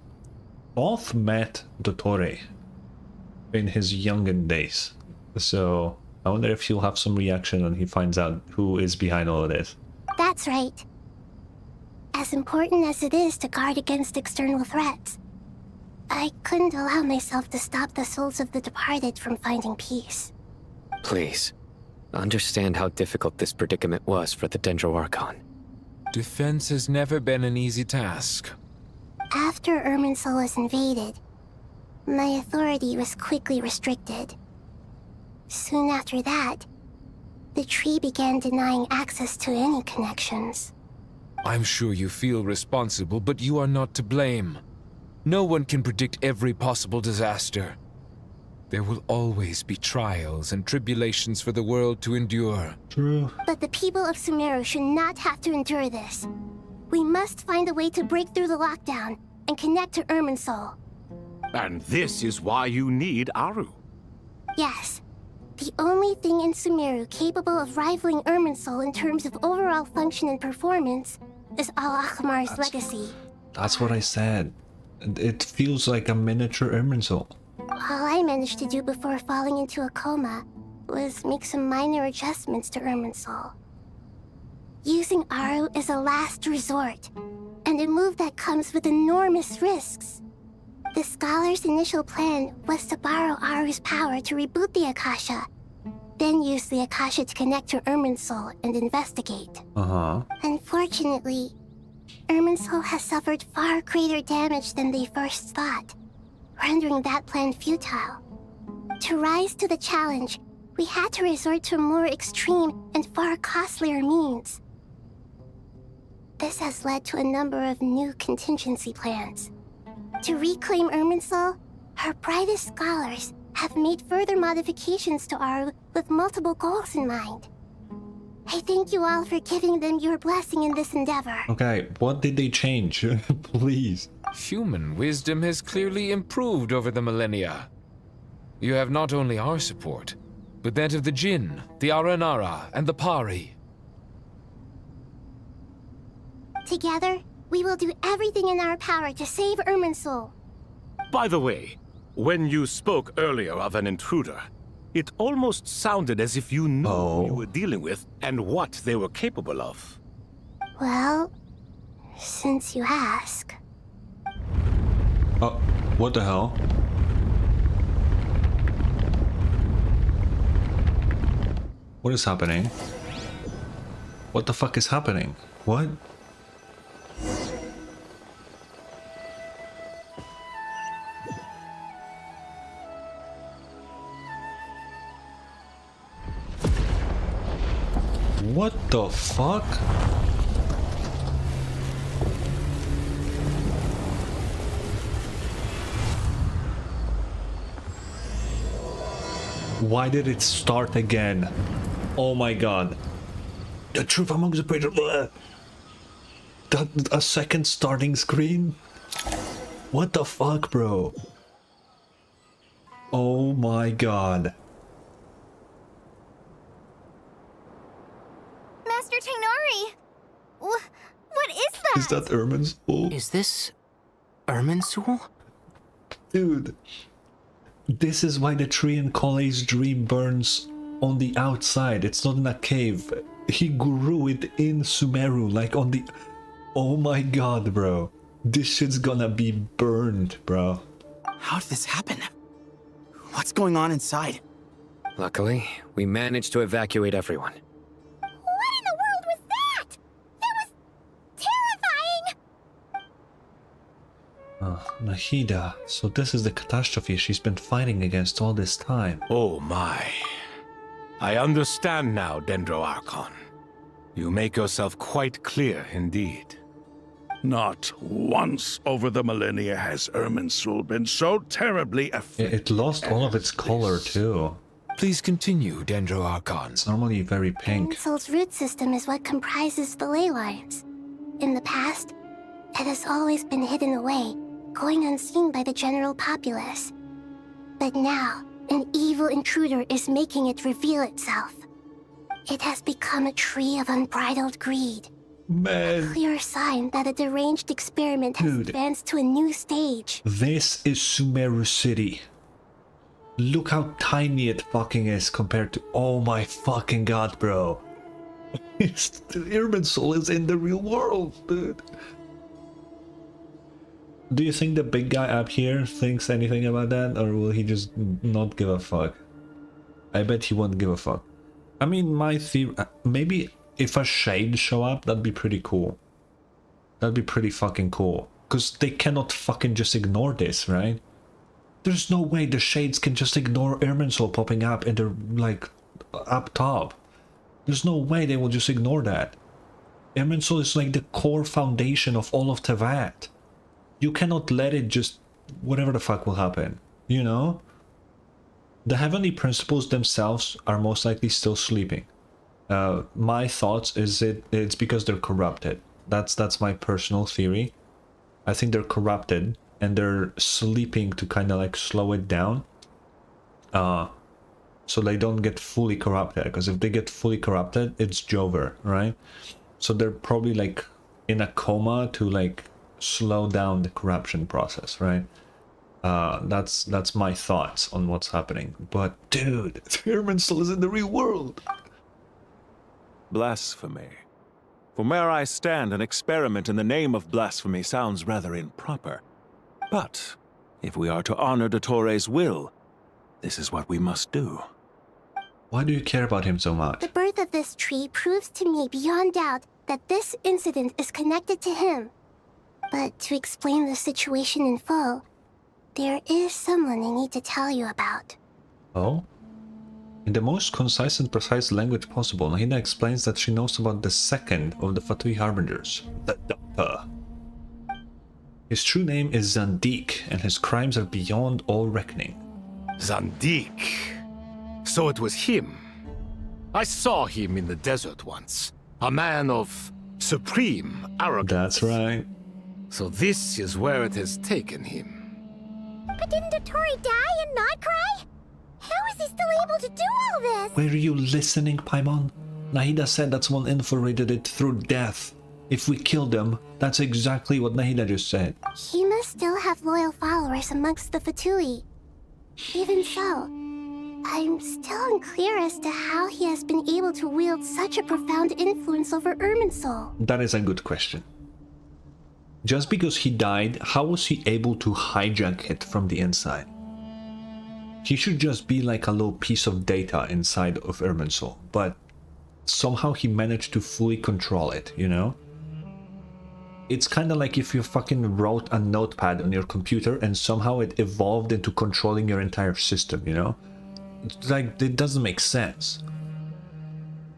Thoth met Dottore in his younger days. So I wonder if he'll have some reaction when he finds out who is behind all of this. That's right. As important as it is to guard against external threats, I couldn't allow myself to stop the souls of the departed from finding peace. Please, understand how difficult this predicament was for the Dendro Archon. Defense has never been an easy task. After Irminsul was invaded, my authority was quickly restricted. Soon after that, the tree began denying access to any connections. I'm sure you feel responsible, but you are not to blame. No one can predict every possible disaster. There will always be trials and tribulations for the world to endure. True. But the people of Sumeru should not have to endure this. We must find a way to break through the lockdown and connect to Irminsul. And this is why you need Aru. Yes. The only thing in Sumeru capable of rivaling Irminsul in terms of overall function and performance is Al-Akhmar's legacy. That's what I said. It feels like a miniature Irminsul. All I managed to do before falling into a coma was make some minor adjustments to Irminsul. Using Aru is a last resort, and a move that comes with enormous risks. The scholar's initial plan was to borrow Aru's power to reboot the Akasha, then use the Akasha to connect to Irminsul and investigate. Unfortunately, Irminsul has suffered far greater damage than they first thought, rendering that plan futile. To rise to the challenge, we had to resort to a more extreme and far costlier means. This has led to a number of new contingency plans. To reclaim Irminsul, her brightest scholars have made further modifications to Aru with multiple goals in mind. I thank you all for giving them your blessing in this endeavor. Okay, what did they change? Please. Human wisdom has clearly improved over the millennia. You have not only our support, but that of the Jinn, the Aranara, and the Pari. Together, we will do everything in our power to save Irminsul. By the way, when you spoke earlier of an intruder, it almost sounded as if you knew who you were dealing with and what they were capable of. Well, since you ask. Oh, what the hell? What is happening? What the fuck is happening? What? What the fuck? Why did it start again? Oh my god. The truth amongst the praise. A second starting screen? What the fuck, bro? Oh my god. Master Tainari! What is that? Is that Irminsul? Is this Irminsul? Dude. This is why the tree in Kolei's dream burns on the outside. It's not in a cave. He grew it in Sumeru, like on the... Oh my god, bro. This shit's gonna be burned, bro. How did this happen? What's going on inside? Luckily, we managed to evacuate everyone. What in the world was that? That was terrifying! Nahida. So this is the catastrophe she's been fighting against all this time. Oh my. I understand now, Dendro Archon. You make yourself quite clear indeed. Not once over the millennia has Irminsul been so terribly affected. It lost all of its color too. Please continue, Dendro Archon. It's normally very pink. Irminsul's root system is what comprises the ley lines. In the past, it has always been hidden away, going unseen by the general populace. But now, an evil intruder is making it reveal itself. It has become a tree of unbridled greed. Man. A clear sign that a deranged experiment has advanced to a new stage. This is Sumeru City. Look how tiny it fucking is compared to... Oh my fucking god, bro. Irminsul is in the real world, dude. Do you think the big guy up here thinks anything about that, or will he just not give a fuck? I bet he won't give a fuck. I mean, my theory... Maybe if a shade show up, that'd be pretty cool. That'd be pretty fucking cool. Because they cannot fucking just ignore this, right? There's no way the shades can just ignore Irminsul popping up in their, like, up top. There's no way they will just ignore that. Irminsul is like the core foundation of all of Tevat. You cannot let it just... whatever the fuck will happen, you know? The heavenly principles themselves are most likely still sleeping. My thoughts is it's because they're corrupted. That's my personal theory. I think they're corrupted and they're sleeping to kind of like slow it down. So they don't get fully corrupted, because if they get fully corrupted, it's Jover, right? So they're probably like in a coma to like slow down the corruption process, right? That's my thoughts on what's happening. But dude, Irminsul is in the real world. Blasphemy. From where I stand, an experiment in the name of blasphemy sounds rather improper. But if we are to honor Dottores' will, this is what we must do. Why do you care about him so much? The birth of this tree proves to me beyond doubt that this incident is connected to him. But to explain the situation in full, there is someone I need to tell you about. Oh? In the most concise and precise language possible, Nahida explains that she knows about the second of the Fatui Harbingers, the Doctor. His true name is Zandik, and his crimes are beyond all reckoning. Zandik. So it was him. I saw him in the desert once. A man of supreme arrogance. That's right. So this is where it has taken him. But didn't Dottore die in nod-krai? How is he still able to do all this? Were you listening, Paimon? Nahida said that someone infiltrated it through death. If we kill them, that's exactly what Nahida just said. He must still have loyal followers amongst the Fatui. Even so, I'm still unclear as to how he has been able to wield such a profound influence over Irminsul. That is a good question. Just because he died, how was he able to hijack it from the inside? He should just be like a little piece of data inside of Irminsul, but somehow he managed to fully control it, you know? It's kind of like if you fucking wrote a notepad on your computer and somehow it evolved into controlling your entire system, you know? It's like, it doesn't make sense.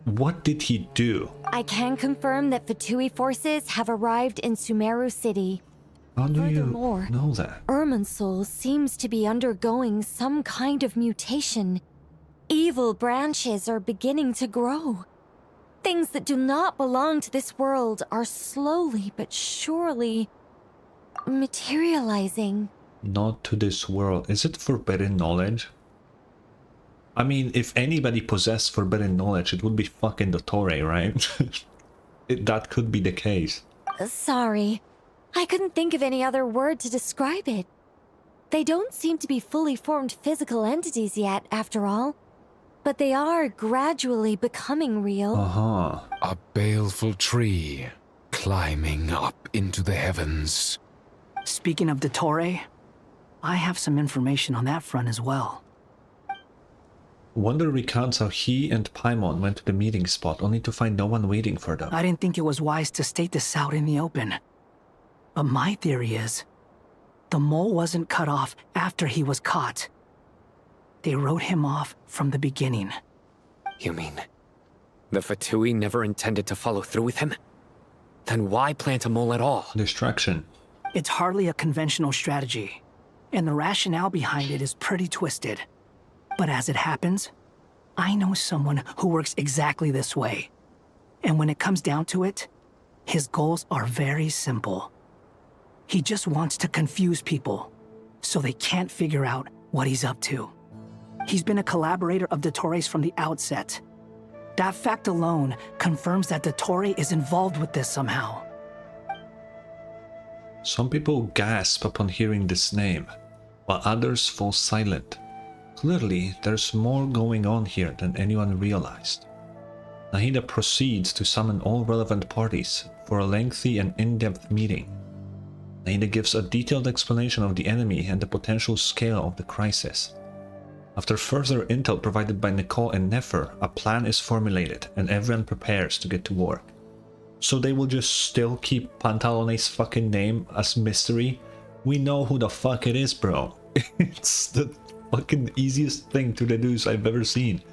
What did he do? I can confirm that Fatui forces have arrived in Sumeru City. How do you Furthermore, know that? Irminsul seems to be undergoing some kind of mutation. Evil branches are beginning to grow. Things that do not belong to this world are slowly but surely materializing. Not to this world. Is it forbidden knowledge? I mean, if anybody possessed forbidden knowledge, it would be fucking Dottore, right? That could be the case. Sorry. I couldn't think of any other word to describe it. They don't seem to be fully formed physical entities yet, after all. But they are gradually becoming real. Uh-huh. A baleful tree, climbing up into the heavens. Speaking of Dottore, I have some information on that front as well. Wonder recounts how he and Paimon went to the meeting spot only to find no one waiting for them. I didn't think it was wise to state this out in the open. But my theory is, the mole wasn't cut off after he was caught. They wrote him off from the beginning. You mean, The Fatui never intended to follow through with him? Then why plant a mole at all? Distraction. It's hardly a conventional strategy, and the rationale behind it is pretty twisted. But as it happens, I know someone who works exactly this way. And when it comes down to it, his goals are very simple. He just wants to confuse people, so they can't figure out what he's up to. He's been a collaborator of Dottores from the outset. That fact alone confirms that Dottore is involved with this somehow. Some people gasp upon hearing this name, while others fall silent. Clearly, there's more going on here than anyone realized. Nahida proceeds to summon all relevant parties for a lengthy and in-depth meeting. Nahida gives a detailed explanation of the enemy and the potential scale of the crisis. After further intel provided by Nicole and Nefer, a plan is formulated and everyone prepares to get to work. So they will just still keep Pantalone's fucking name as mystery? We know who the fuck it is, bro. It's the fucking easiest thing to deduce I've ever seen.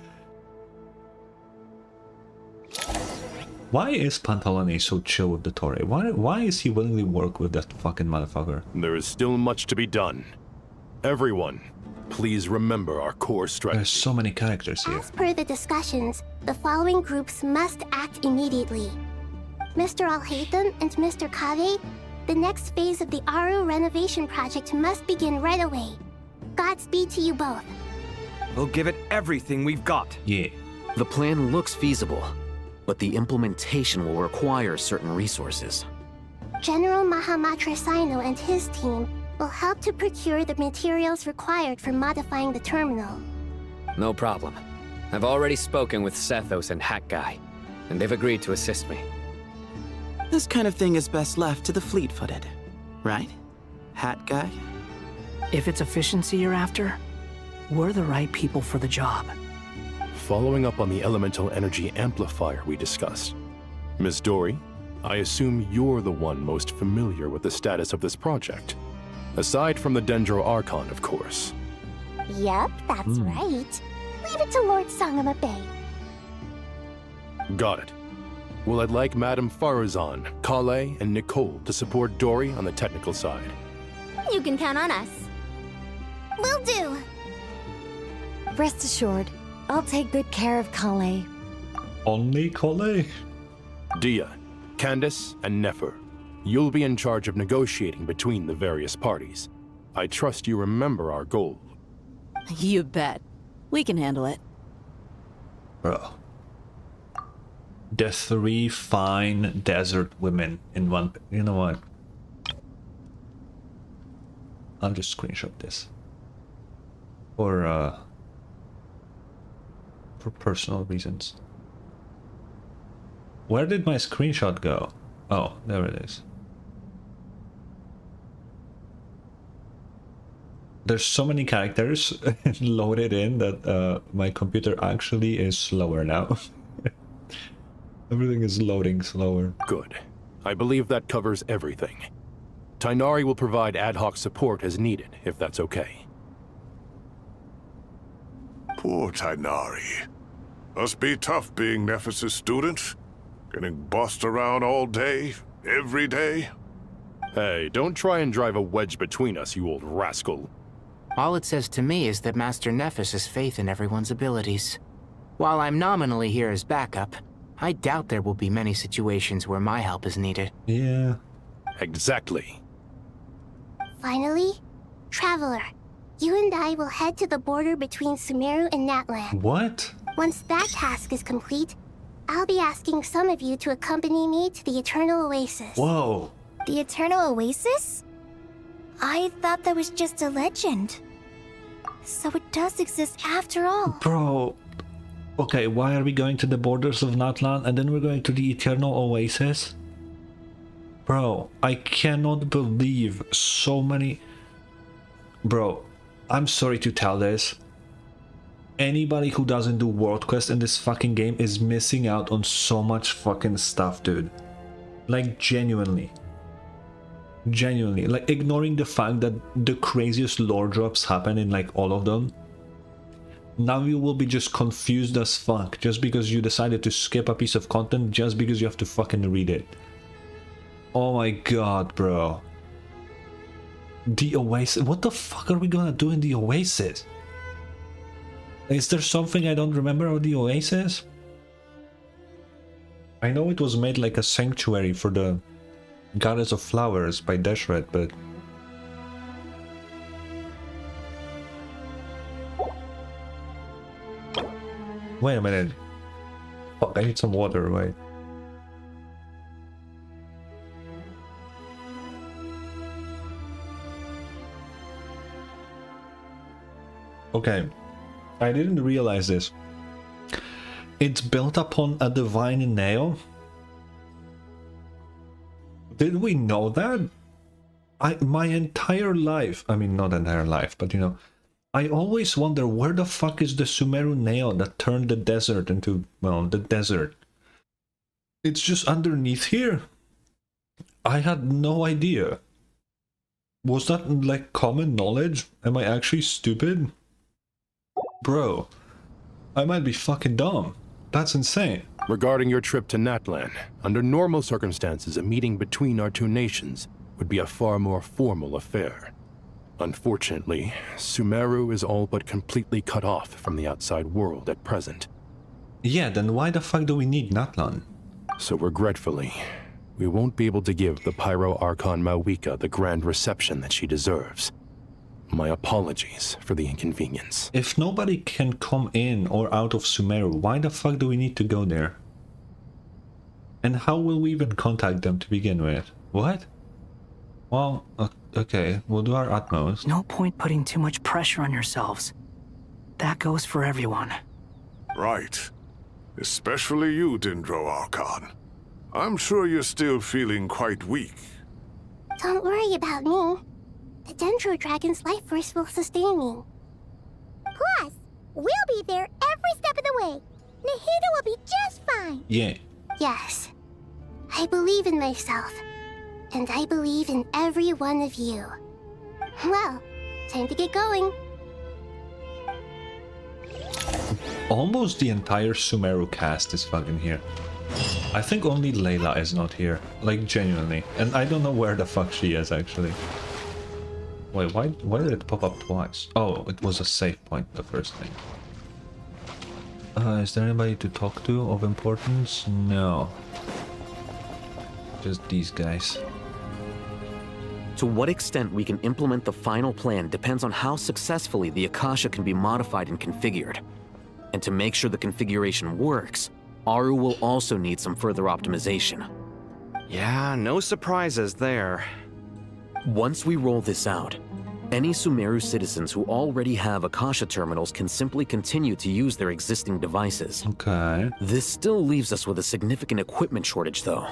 Why is Pantalone so chill with Dottore? Why is he willingly work with that fucking motherfucker? There is still much to be done. Everyone, please remember our core strategy. There's so many characters here. As per the discussions, the following groups must act immediately. Mr. Alhaitham and Mr. Kave, the next phase of the Aru renovation project must begin right away. Godspeed to you both. We'll give it everything we've got. Yeah. The plan looks feasible, but the implementation will require certain resources. General Mahamatra Sino and his team will help to procure the materials required for modifying the terminal. No problem. I've already spoken with Sethos and Hat Guy, and they've agreed to assist me. This kind of thing is best left to the fleet-footed, right? Hat Guy? If it's efficiency you're after, we're the right people for the job. Following up on the elemental energy amplifier we discussed. Ms. Dory, I assume you're the one most familiar with the status of this project. Aside from the Dendro Archon, of course. Yep, that's right. Leave it to Lord Sangama Bay. Got it. Well, I'd like Madame Farazan, Kale, and Nicole to support Dory on the technical side. You can count on us. Will do. Rest assured, I'll take good care of Kale. Only Kale? Dia, Candace, and Nefer, you'll be in charge of negotiating between the various parties. I trust you remember our goal. You bet. We can handle it. Bro. The 3 fine desert women in one... You know what? I'll just screenshot this. For personal reasons. Where did my screenshot go? Oh, there it is. There's so many characters loaded in that my computer actually is slower now. Everything is loading slower. Good. I believe that covers everything. Tainari will provide ad hoc support as needed, if that's okay. Poor Tainari. Must be tough being Nephis' student. Getting bossed around all day, every day. Hey, don't try and drive a wedge between us, you old rascal. All it says to me is that Master Nephis has faith in everyone's abilities. While I'm nominally here as backup, I doubt there will be many situations where my help is needed. Yeah. Exactly. Finally, Traveler, you and I will head to the border between Sumeru and Natlan. What? Once that task is complete, I'll be asking some of you to accompany me to the Eternal Oasis. Whoa. The Eternal Oasis? I thought that was just a legend. So it does exist after all. Bro. Okay, why are we going to the borders of Natlan and then we're going to the Eternal Oasis? Bro, I cannot believe so many... Bro, I'm sorry to tell this. Anybody who doesn't do world quest in this fucking game is missing out on so much fucking stuff, dude. Like, genuinely. Genuinely. Like, ignoring the fact that the craziest lore drops happen in, like, all of them. Now you will be just confused as fuck just because you decided to skip a piece of content just because you have to fucking read it. Oh my god, bro. The Oasis. What the fuck are we gonna do in the Oasis? Is there something I don't remember of the Oasis? I know it was made like a sanctuary for the Goddess of Flowers by Deshret, but... Wait a minute. Fuck, I need some water, wait. Okay, I didn't realize this. It's built upon a divine nail? Did we know that? My entire life, I mean not entire life, but you know, I always wonder where the fuck is the Sumeru nail that turned the desert into, well, the desert. It's just underneath here. I had no idea. Was that like common knowledge? Am I actually stupid? Bro, I might be fucking dumb. That's insane. Regarding your trip to Natlan, under normal circumstances, a meeting between our two nations would be a far more formal affair. Unfortunately, Sumeru is all but completely cut off from the outside world at present. Yeah, then why the fuck do we need Natlan? So regretfully, we won't be able to give the Pyro Archon Mawika the grand reception that she deserves. My apologies for the inconvenience. If nobody can come in or out of Sumeru, why the fuck do we need to go there? And how will we even contact them to begin with? What? Well, okay, we'll do our utmost. No point putting too much pressure on yourselves. That goes for everyone. Right. Especially you, Dendro Archon. I'm sure you're still feeling quite weak. Don't worry about me. The Dendro Dragon's life force will sustain me. Plus, we'll be there every step of the way. Nahida will be just fine. Yeah. Yes. I believe in myself. And I believe in every one of you. Well, time to get going. Almost the entire Sumeru cast is fucking here. I think only Layla is not here. Like, genuinely. And I don't know where the fuck she is, actually. Wait, why did it pop up twice? Oh, it was a save point, the first thing. Is there anybody to talk to of importance? No. Just these guys. To what extent we can implement the final plan depends on how successfully the Akasha can be modified and configured. And to make sure the configuration works, Aru will also need some further optimization. Yeah, no surprises there. Once we roll this out, any Sumeru citizens who already have Akasha terminals can simply continue to use their existing devices. Okay. This still leaves us with a significant equipment shortage, though.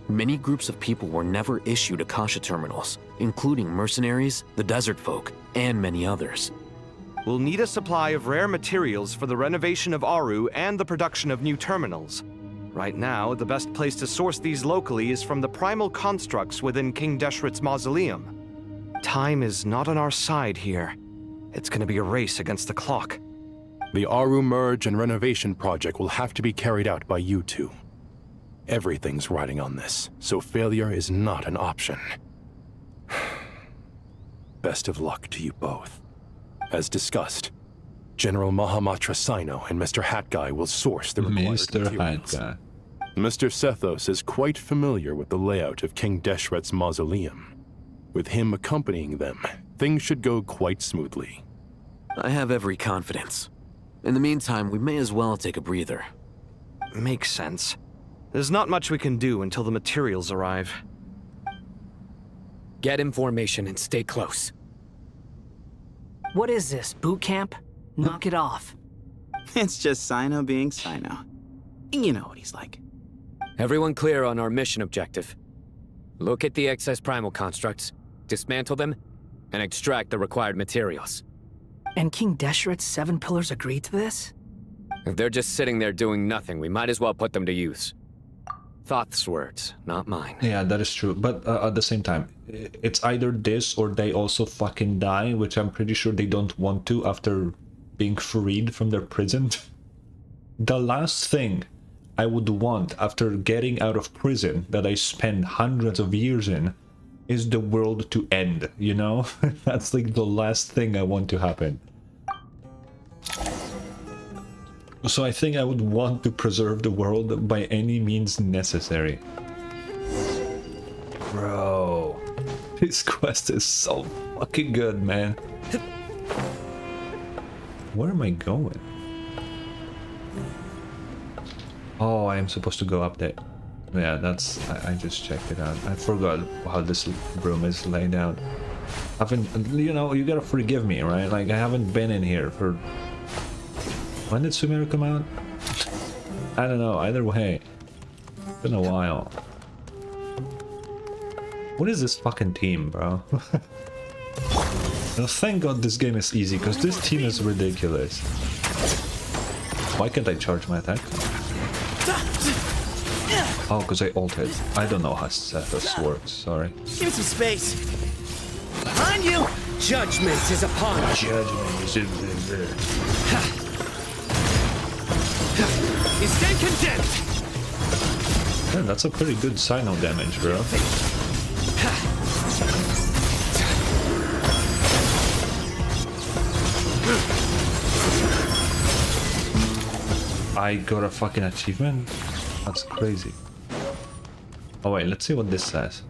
Many groups of people were never issued Akasha terminals, including mercenaries, the desert folk, and many others. We'll need a supply of rare materials for the renovation of Aru and the production of new terminals. Right now, the best place to source these locally is from the primal constructs within King Deshret's mausoleum. Time is not on our side here. It's gonna be a race against the clock. The Aru merge and renovation project will have to be carried out by you two. Everything's riding on this, so failure is not an option. Best of luck to you both. As discussed, General Mahamatra Sino and Mr. Hat Guy will source the required materials. Hat Guy. Mr. Sethos is quite familiar with the layout of King Deshret's mausoleum. With him accompanying them, things should go quite smoothly. I have every confidence. In the meantime, we may as well take a breather. Makes sense. There's not much we can do until the materials arrive. Get information and stay close. What is this, boot camp? Knock it off. It's just Sino being Sino. You know what he's like. Everyone clear on our mission objective. Look at the excess primal constructs, dismantle them, and extract the required materials. And King Deshret's 7 pillars agreed to this? If they're just sitting there doing nothing, we might as well put them to use. Thoth's words, not mine. Yeah, that is true. But at the same time, it's either this or they also fucking die, which I'm pretty sure they don't want to after being freed from their prison. The last thing I would want after getting out of prison that I spent hundreds of years in is the world to end, you know? That's like the last thing I want to happen. So I think I would want to preserve the world by any means necessary. Bro, this quest is so fucking good, man. Where am I going? Oh, I am supposed to go up there. Yeah, that's... I just checked it out. I forgot how this room is laid out. I haven't... You know, you gotta forgive me, right? Like, I haven't been in here for... When did Sumeru come out? I don't know, either way. It's been a while. What is this fucking team, bro? Now, thank God this game is easy, because this team is ridiculous. Why can't I charge my attack? Oh, because I ulted. I don't know how Sethos works, sorry. Give me some space. Behind you! Judgment is upon us. Judgment is in there. Instant condemned! Yeah, that's a pretty good Sino damage, bro. I got a fucking achievement? That's crazy. Oh wait, let's see what this says.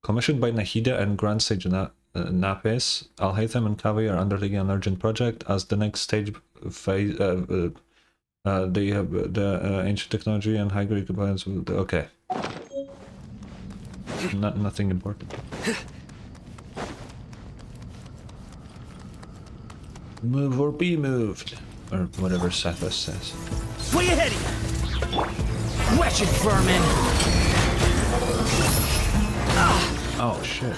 Commissioned by Nahida and Grand Sage Napes, Al-Haytham and Kavi are undertaking an urgent project. As the next stage phase, they have the ancient technology and high grade components. Okay. Nothing important. Move or be moved. Or whatever Sethos says. Way ahead of you! Wretched vermin! Oh shit.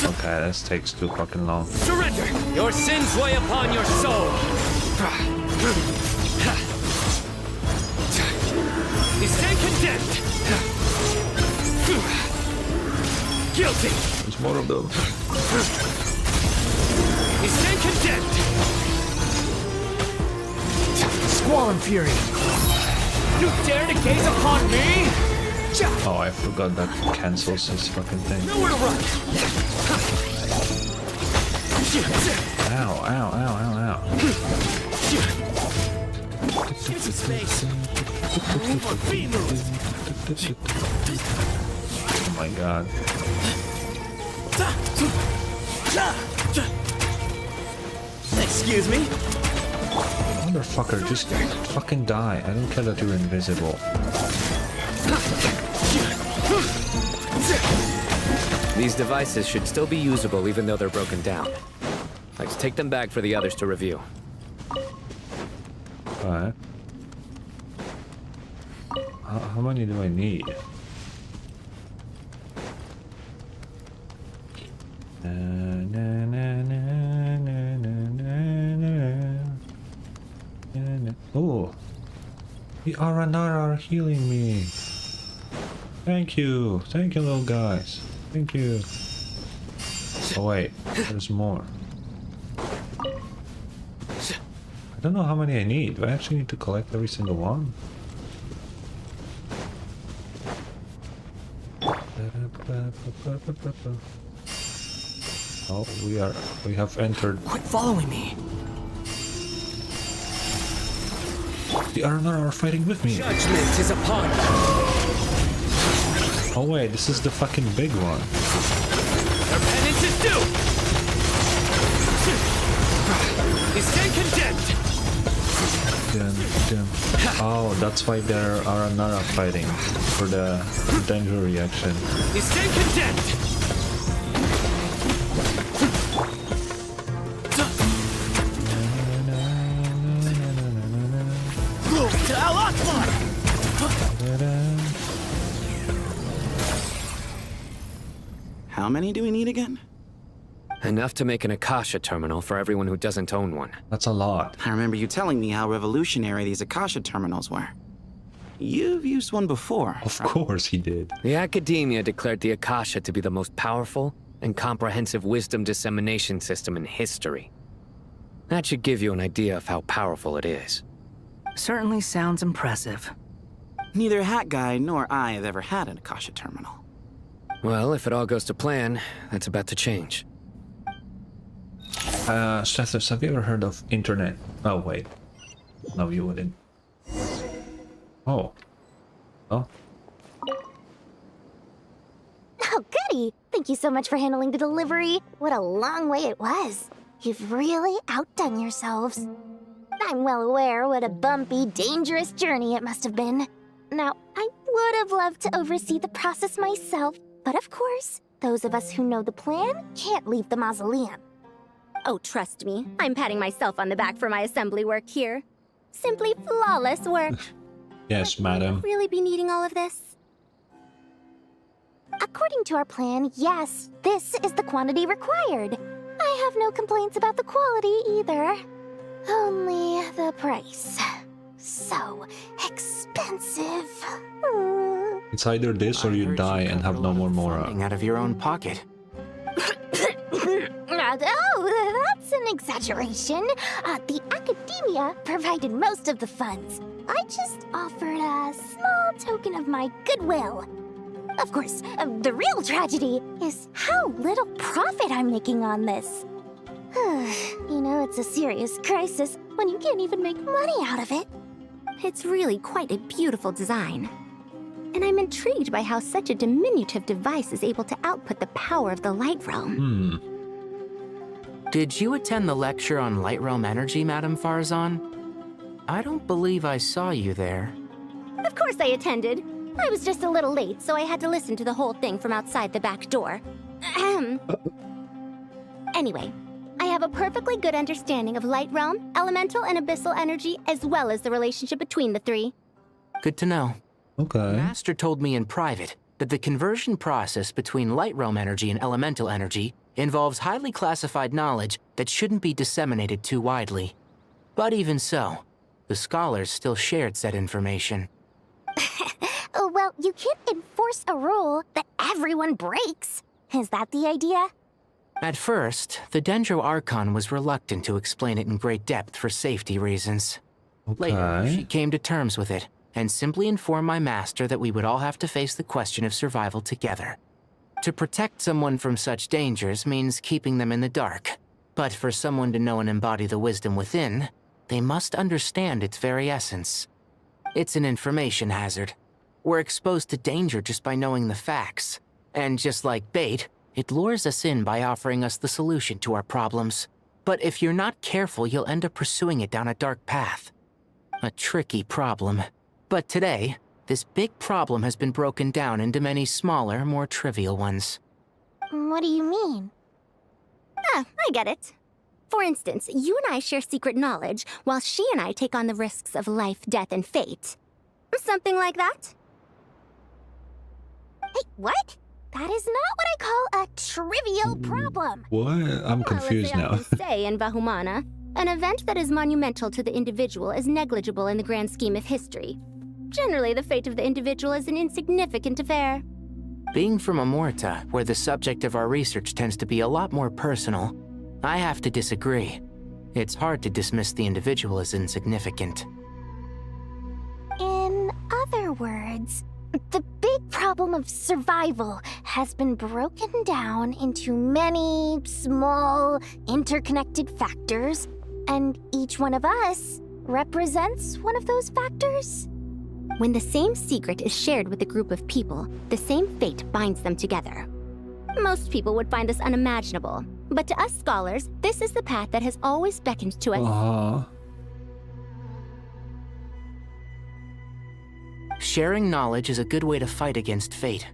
Okay, this takes too fucking long. Surrender! Your sins weigh upon your soul! Stand condemned! Guilty! There's more of them. Stand condemned! Squall and fury! You dare to gaze upon me? Oh, I forgot that cancels this fucking thing. Nowhere to run! Ow, ow, ow, ow, ow. Give me some space. Move or be moved. Oh my god. Excuse me? Motherfucker, just fucking die. I don't care that you're invisible. These devices should still be usable even though they're broken down. Let's take them back for the others to review. Alright. How many do I need? Oh, the Aranara are healing me. Thank you, little guys. Thank you. Oh wait, there's more. I don't know how many I need. Do I actually need to collect every single one? Oh, we have entered. Quit following me. The Aranara are fighting with me. Judgment is upon you. Oh wait, this is the fucking big one. Their penance is due. Stand condemned. Oh, that's why there are Aranara fighting for the danger reaction. Stand condemned. To Al-Akbar. How many do we need again? Enough to make an Akasha terminal for everyone who doesn't own one. That's a lot. I remember you telling me how revolutionary these Akasha terminals were. You've used one before. Of course he did. The Academia declared the Akasha to be the most powerful and comprehensive wisdom dissemination system in history. That should give you an idea of how powerful it is. Certainly sounds impressive. Neither Hat Guy nor I have ever had an Akasha terminal. Well, if it all goes to plan, that's about to change. Strathos, have you ever heard of internet? Oh, wait. No, you wouldn't. Oh. Oh. Oh, goody! Thank you so much for handling the delivery. What a long way it was. You've really outdone yourselves. I'm well aware what a bumpy, dangerous journey it must have been. Now, I would have loved to oversee the process myself, but of course, those of us who know the plan can't leave the mausoleum. Oh, trust me, I'm patting myself on the back for my assembly work here. Simply flawless work. Yes, madam. Really be needing all of this? According to our plan, yes, this is the quantity required. I have no complaints about the quality either. Only the price. So expensive. It's either this or you die and have no more Mora. Out of your own pocket. Oh, that's an exaggeration. The Academia provided most of the funds. I just offered a small token of my goodwill. Of course, the real tragedy is how little profit I'm making on this. You know, it's a serious crisis when you can't even make money out of it. It's really quite a beautiful design. And I'm intrigued by how such a diminutive device is able to output the power of the Light Realm. Did you attend the lecture on Light Realm energy, Madame Farzan? I don't believe I saw you there. Of course I attended. I was just a little late, so I had to listen to the whole thing from outside the back door. Anyway, I have a perfectly good understanding of Light Realm, elemental and abyssal energy, as well as the relationship between the three. Good to know. Okay. Master told me in private that the conversion process between Light Realm energy and elemental energy involves highly classified knowledge that shouldn't be disseminated too widely. But even so, the scholars still shared said information. Well, you can't enforce a rule that everyone breaks. Is that the idea? At first, the Dendro Archon was reluctant to explain it in great depth for safety reasons. Later, she came to terms with it, and simply informed my master that we would all have to face the question of survival together. To protect someone from such dangers means keeping them in the dark. But for someone to know and embody the wisdom within, they must understand its very essence. It's an information hazard. We're exposed to danger just by knowing the facts. And just like bait, it lures us in by offering us the solution to our problems. But if you're not careful, you'll end up pursuing it down a dark path. A tricky problem. But today, this big problem has been broken down into many smaller, more trivial ones. What do you mean? I get it. For instance, you and I share secret knowledge, while she and I take on the risks of life, death, and fate. Something like that? Hey, what? That is not what I call a trivial problem. What? I'm confused now. As they often say in Vahumana, an event that is monumental to the individual is negligible in the grand scheme of history. Generally, the fate of the individual is an insignificant affair. Being from Amorta, where the subject of our research tends to be a lot more personal, I have to disagree. It's hard to dismiss the individual as insignificant. In other words, the big problem of survival has been broken down into many small, interconnected factors, and each one of us represents one of those factors. When the same secret is shared with a group of people, the same fate binds them together. Most people would find this unimaginable, but to us scholars, this is the path that has always beckoned to us. Sharing knowledge is a good way to fight against fate.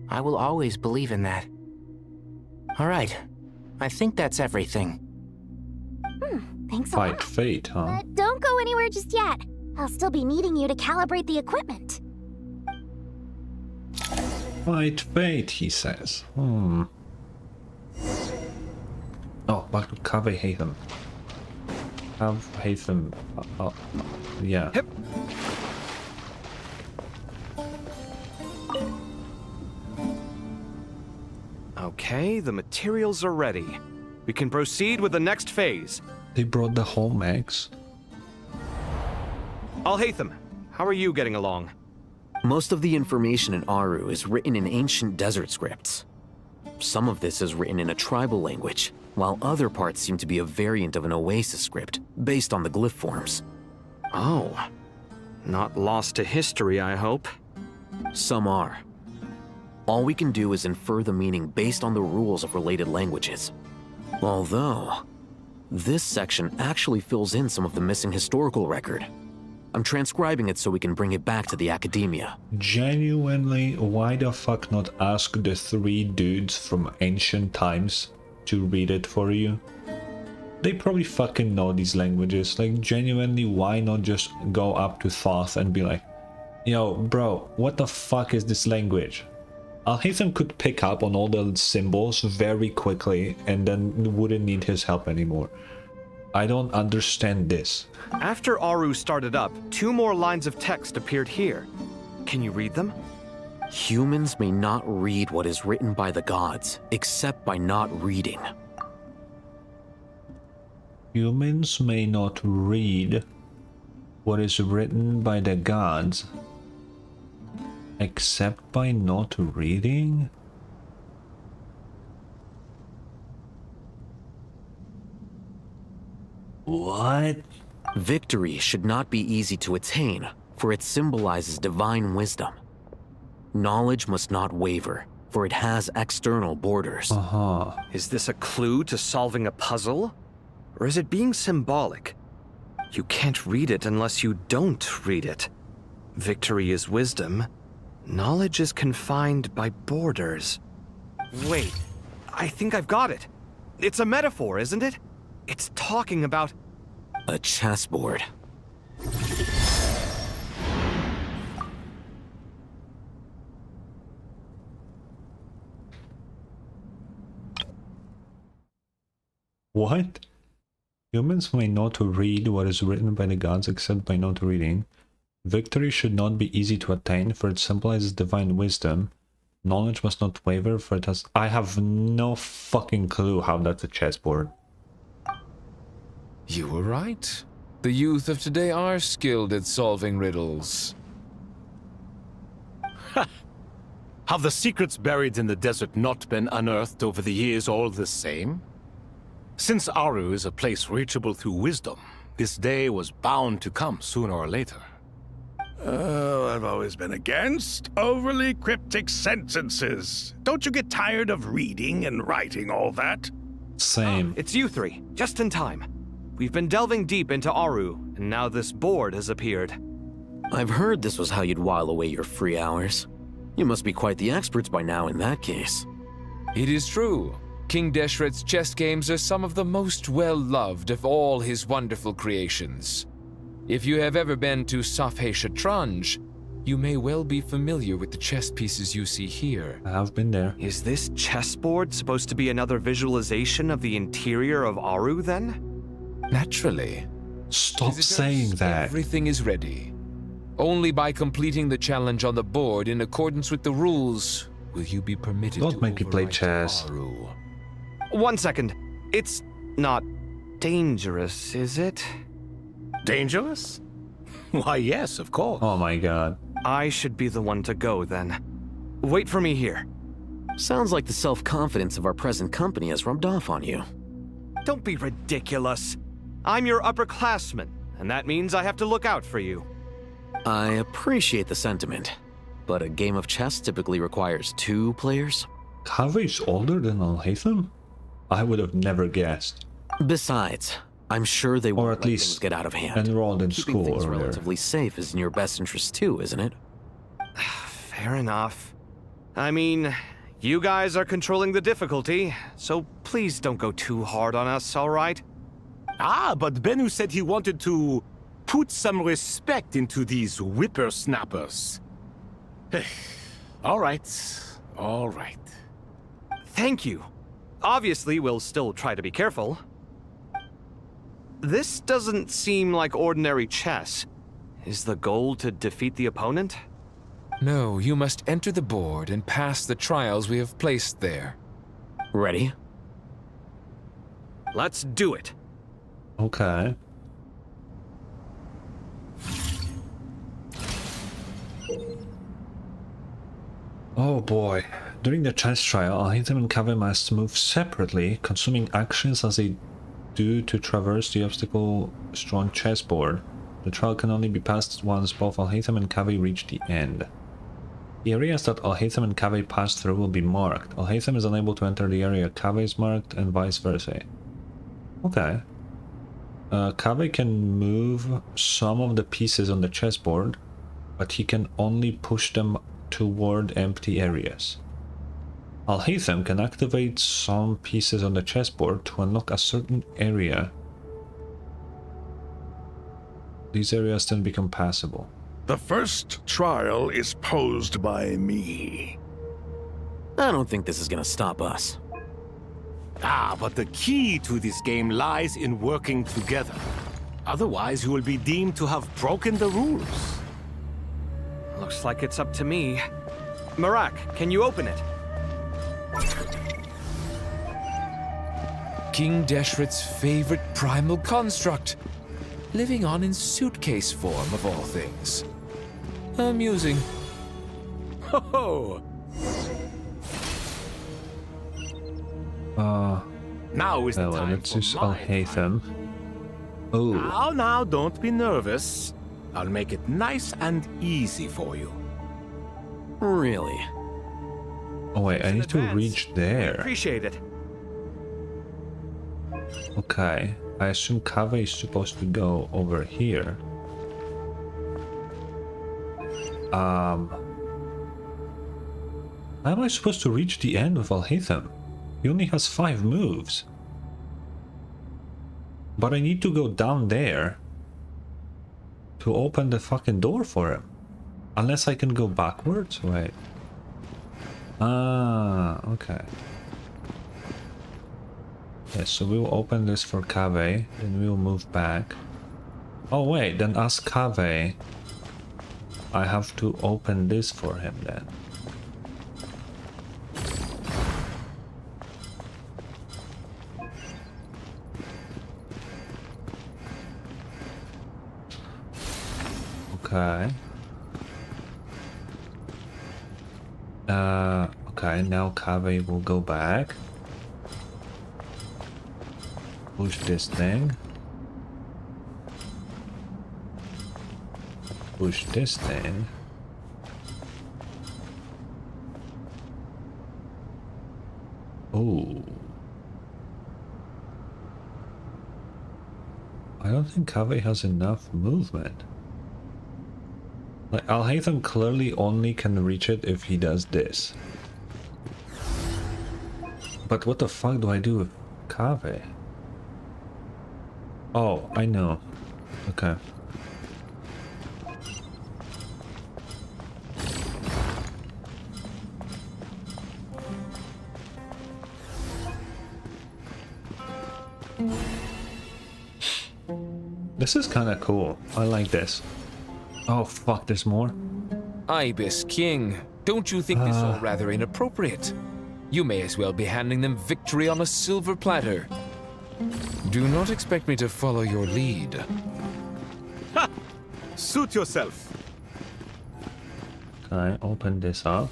I will always believe in that. All right, I think that's everything. Thanks a lot. Fight fate, huh? Don't go anywhere just yet. I'll still be needing you to calibrate the equipment. Fight fate, he says. back to Cave Hatham. Cave Hatham. Yeah. Hip. Okay, the materials are ready. We can proceed with the next phase. They brought the whole max. Al-Haytham, how are you getting along? Most of the information in Aru is written in ancient desert scripts. Some of this is written in a tribal language, while other parts seem to be a variant of an oasis script, based on the glyph forms. Oh. Not lost to history, I hope. Some are. All we can do is infer the meaning based on the rules of related languages. Although, this section actually fills in some of the missing historical record. I'm transcribing it so we can bring it back to the academia. Genuinely, why the fuck not ask the 3 dudes from ancient times to read it for you? They probably fucking know these languages. Like, genuinely, why not just go up to Thoth and be like, yo, bro, what the fuck is this language? Al-Haytham could pick up on all the symbols very quickly and then wouldn't need his help anymore. I don't understand this. After Aru started up, 2 more lines of text appeared here. Can you read them? Humans may not read what is written by the gods, except by not reading. Humans may not read what is written by the gods, except by not reading? What? Victory should not be easy to attain, for it symbolizes divine wisdom. Knowledge must not waver, for it has external borders. Is this a clue to solving a puzzle? Or is it being symbolic? You can't read it unless you don't read it. Victory is wisdom. Knowledge is confined by borders. Wait, I think I've got it. It's a metaphor, isn't it? It's talking about... a chessboard. What? Humans may not read what is written by the gods except by not reading. Victory should not be easy to attain, for it symbolizes divine wisdom. Knowledge must not waver, for it has... I have no fucking clue how that's a chessboard. You were right. The youth of today are skilled at solving riddles. Have the secrets buried in the desert not been unearthed over the years all the same? Since Aru is a place reachable through wisdom, this day was bound to come sooner or later. Oh, I've always been against overly cryptic sentences. Don't you get tired of reading and writing all that? Same. It's you 3, just in time. We've been delving deep into Aru, and now this board has appeared. I've heard this was how you'd while away your free hours. You must be quite the experts by now in that case. It is true. King Deshret's chess games are some of the most well-loved of all his wonderful creations. If you have ever been to Safhe Shatranj, you may well be familiar with the chess pieces you see here. I've been there. Is this chessboard supposed to be another visualization of the interior of Aru, then? Naturally. Stop Visitors, saying that. Everything is ready. Only by completing the challenge on the board in accordance with the rules will you be permitted to Don't make me play chess. Aru. 1 second. It's not dangerous, is it? Dangerous? Why, yes, of course. Oh my god. I should be the one to go, then. Wait for me here. Sounds like the self-confidence of our present company has rubbed off on you. Don't be ridiculous. I'm your upperclassman, and that means I have to look out for you. I appreciate the sentiment, but a game of chess typically requires 2 players. Kave's older than Al-Haytham? I would have never guessed. Besides, I'm sure they won't let things get out of hand. Enrolled in Keeping school things earlier. relatively safe is in your best interest too, isn't it? Fair enough. I mean, you guys are controlling the difficulty, so please don't go too hard on us, all right? Ah, but Bennu said he wanted to put some respect into these whippersnappers. all right, all right. Thank you. Obviously, we'll still try to be careful. This doesn't seem like ordinary chess. Is the goal to defeat the opponent? No, you must enter the board and pass the trials we have placed there. Ready? Let's do it. Okay. Oh boy. During the chess trial, Alhaitham and Kaveh must move separately, consuming actions as they do to traverse the obstacle-strewn chessboard. The trial can only be passed once both Alhaitham and Kaveh reach the end. The areas that Alhaitham and Kaveh pass through will be marked. Alhaitham is unable to enter the area Kaveh is marked, and vice versa. Okay. Kaveh can move some of the pieces on the chessboard, but he can only push them toward empty areas. Alhaitham can activate some pieces on the chessboard to unlock a certain area. These areas then become passable. The first trial is posed by me. I don't think this is gonna stop us. Ah, but the key to this game lies in working together. Otherwise, you will be deemed to have broken the rules. Looks like it's up to me. Marak, can you open it? King Deshret's favorite primal construct, living on in suitcase form of all things. Amusing. Ho ho! Now is the time let's for use my Alhaitham. Oh. Now, don't be nervous. I'll make it nice and easy for you. Really? Oh wait, I need to reach there. Appreciate it. Okay, I assume Kaveh is supposed to go over here. How am I supposed to reach the end with Alhaitham? He only has 5 moves. But I need to go down there to open the fucking door for him. Unless I can go backwards? Wait. Ah, okay. Yes, so we will open this for Kaveh, then we will move back. Oh wait, then as Kaveh, I have to open this for him then. Okay. Okay, now Kaveh will go back. Push this thing. Push this thing. Oh. I don't think Kaveh has enough movement. Like, Alhaitham clearly only can reach it if he does this. But what the fuck do I do with Kaveh? Oh, I know. Okay. This is kind of cool. I like this. Oh fuck, there's more? Ibis King, don't you think this all rather inappropriate? You may as well be handing them victory on a silver platter. Do not expect me to follow your lead. Ha! Suit yourself. Can I open this up?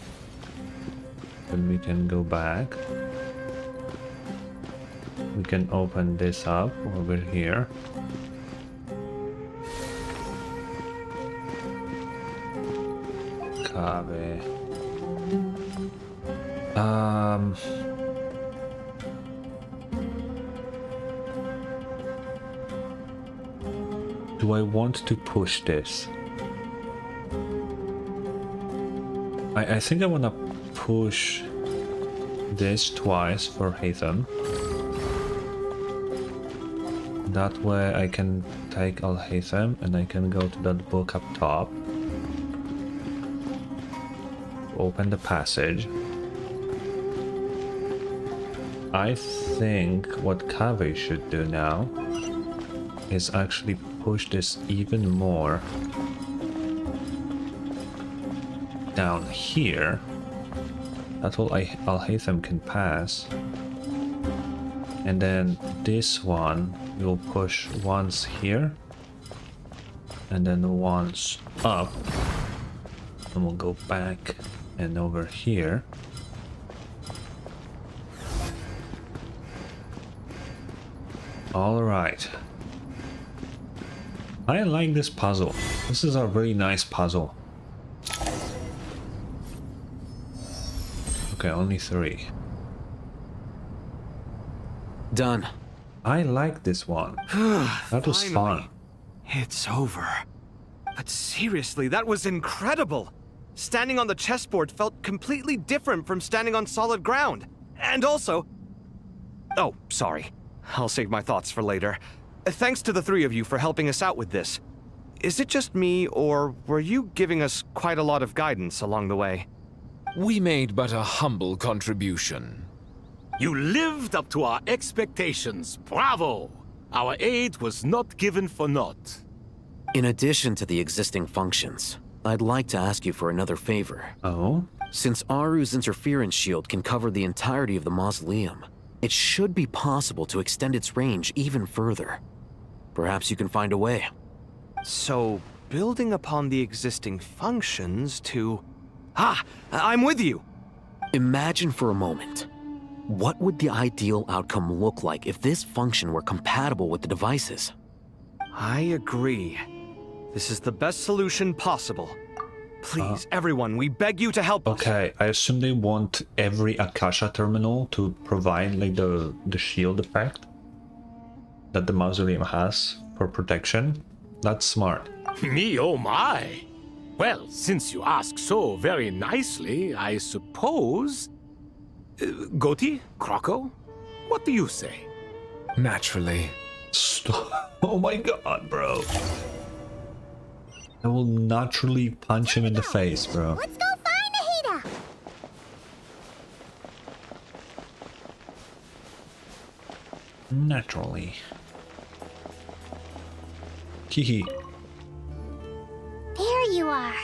Then we can go back. We can open this up over here. Kaveh. Do I want to push this? I think I want to push this twice for Haitham. That way I can take Alhaitham and I can go to that book up top. Open the passage. I think what Kaveh should do now is actually push this even more down here. That's all Al-Haytham can pass. And then this one we'll push once here. And then once up. And we'll go back and over here. Alright. I like this puzzle. This is a really nice puzzle. Okay, only 3. Done. I like this one. That was fun. It's over. But seriously, that was incredible. Standing on the chessboard felt completely different from standing on solid ground. And also... Oh, sorry. I'll save my thoughts for later. Thanks to the 3 of you for helping us out with this. Is it just me, or were you giving us quite a lot of guidance along the way? We made but a humble contribution. You lived up to our expectations. Bravo! Our aid was not given for naught. In addition to the existing functions, I'd like to ask you for another favor. Oh? Since Aru's interference shield can cover the entirety of the mausoleum, it should be possible to extend its range even further. Perhaps you can find a way. So, building upon the existing functions to... Ah! I'm with you! Imagine for a moment. What would the ideal outcome look like if this function were compatible with the devices? I agree. This is the best solution possible. Please, everyone, we beg you to help us. Okay, I assume they want every Akasha terminal to provide like the shield effect that the mausoleum has for protection. That's smart. Me, oh my! Well, since you ask so very nicely, I suppose... Goti? Kroko? What do you say? Naturally. Stop. Oh my god, bro. I will naturally punch him in the face, bro. Let's go find Ahita! Naturally. Hehe. There you are.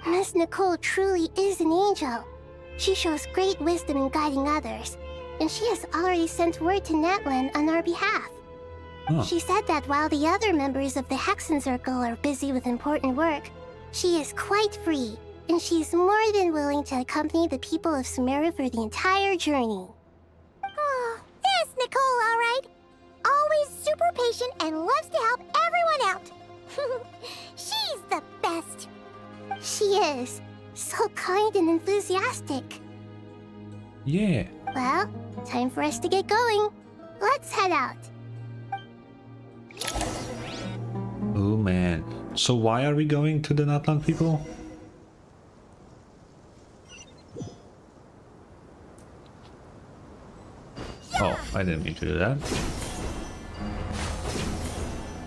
Miss Nicole truly is an angel. She shows great wisdom in guiding others, and she has already sent word to Natlan on our behalf. Huh. She said that while the other members of the Hexen Circle are busy with important work, she is quite free, and she's more than willing to accompany the people of Sumeru for the entire journey. Oh, there's Nicole, all right. Always super patient and loves to help everyone out. She's the best. She is. So kind and enthusiastic. Yeah. Well, time for us to get going. Let's head out. Oh man. So why are we going to the Natlan people? Oh, I didn't mean to do that.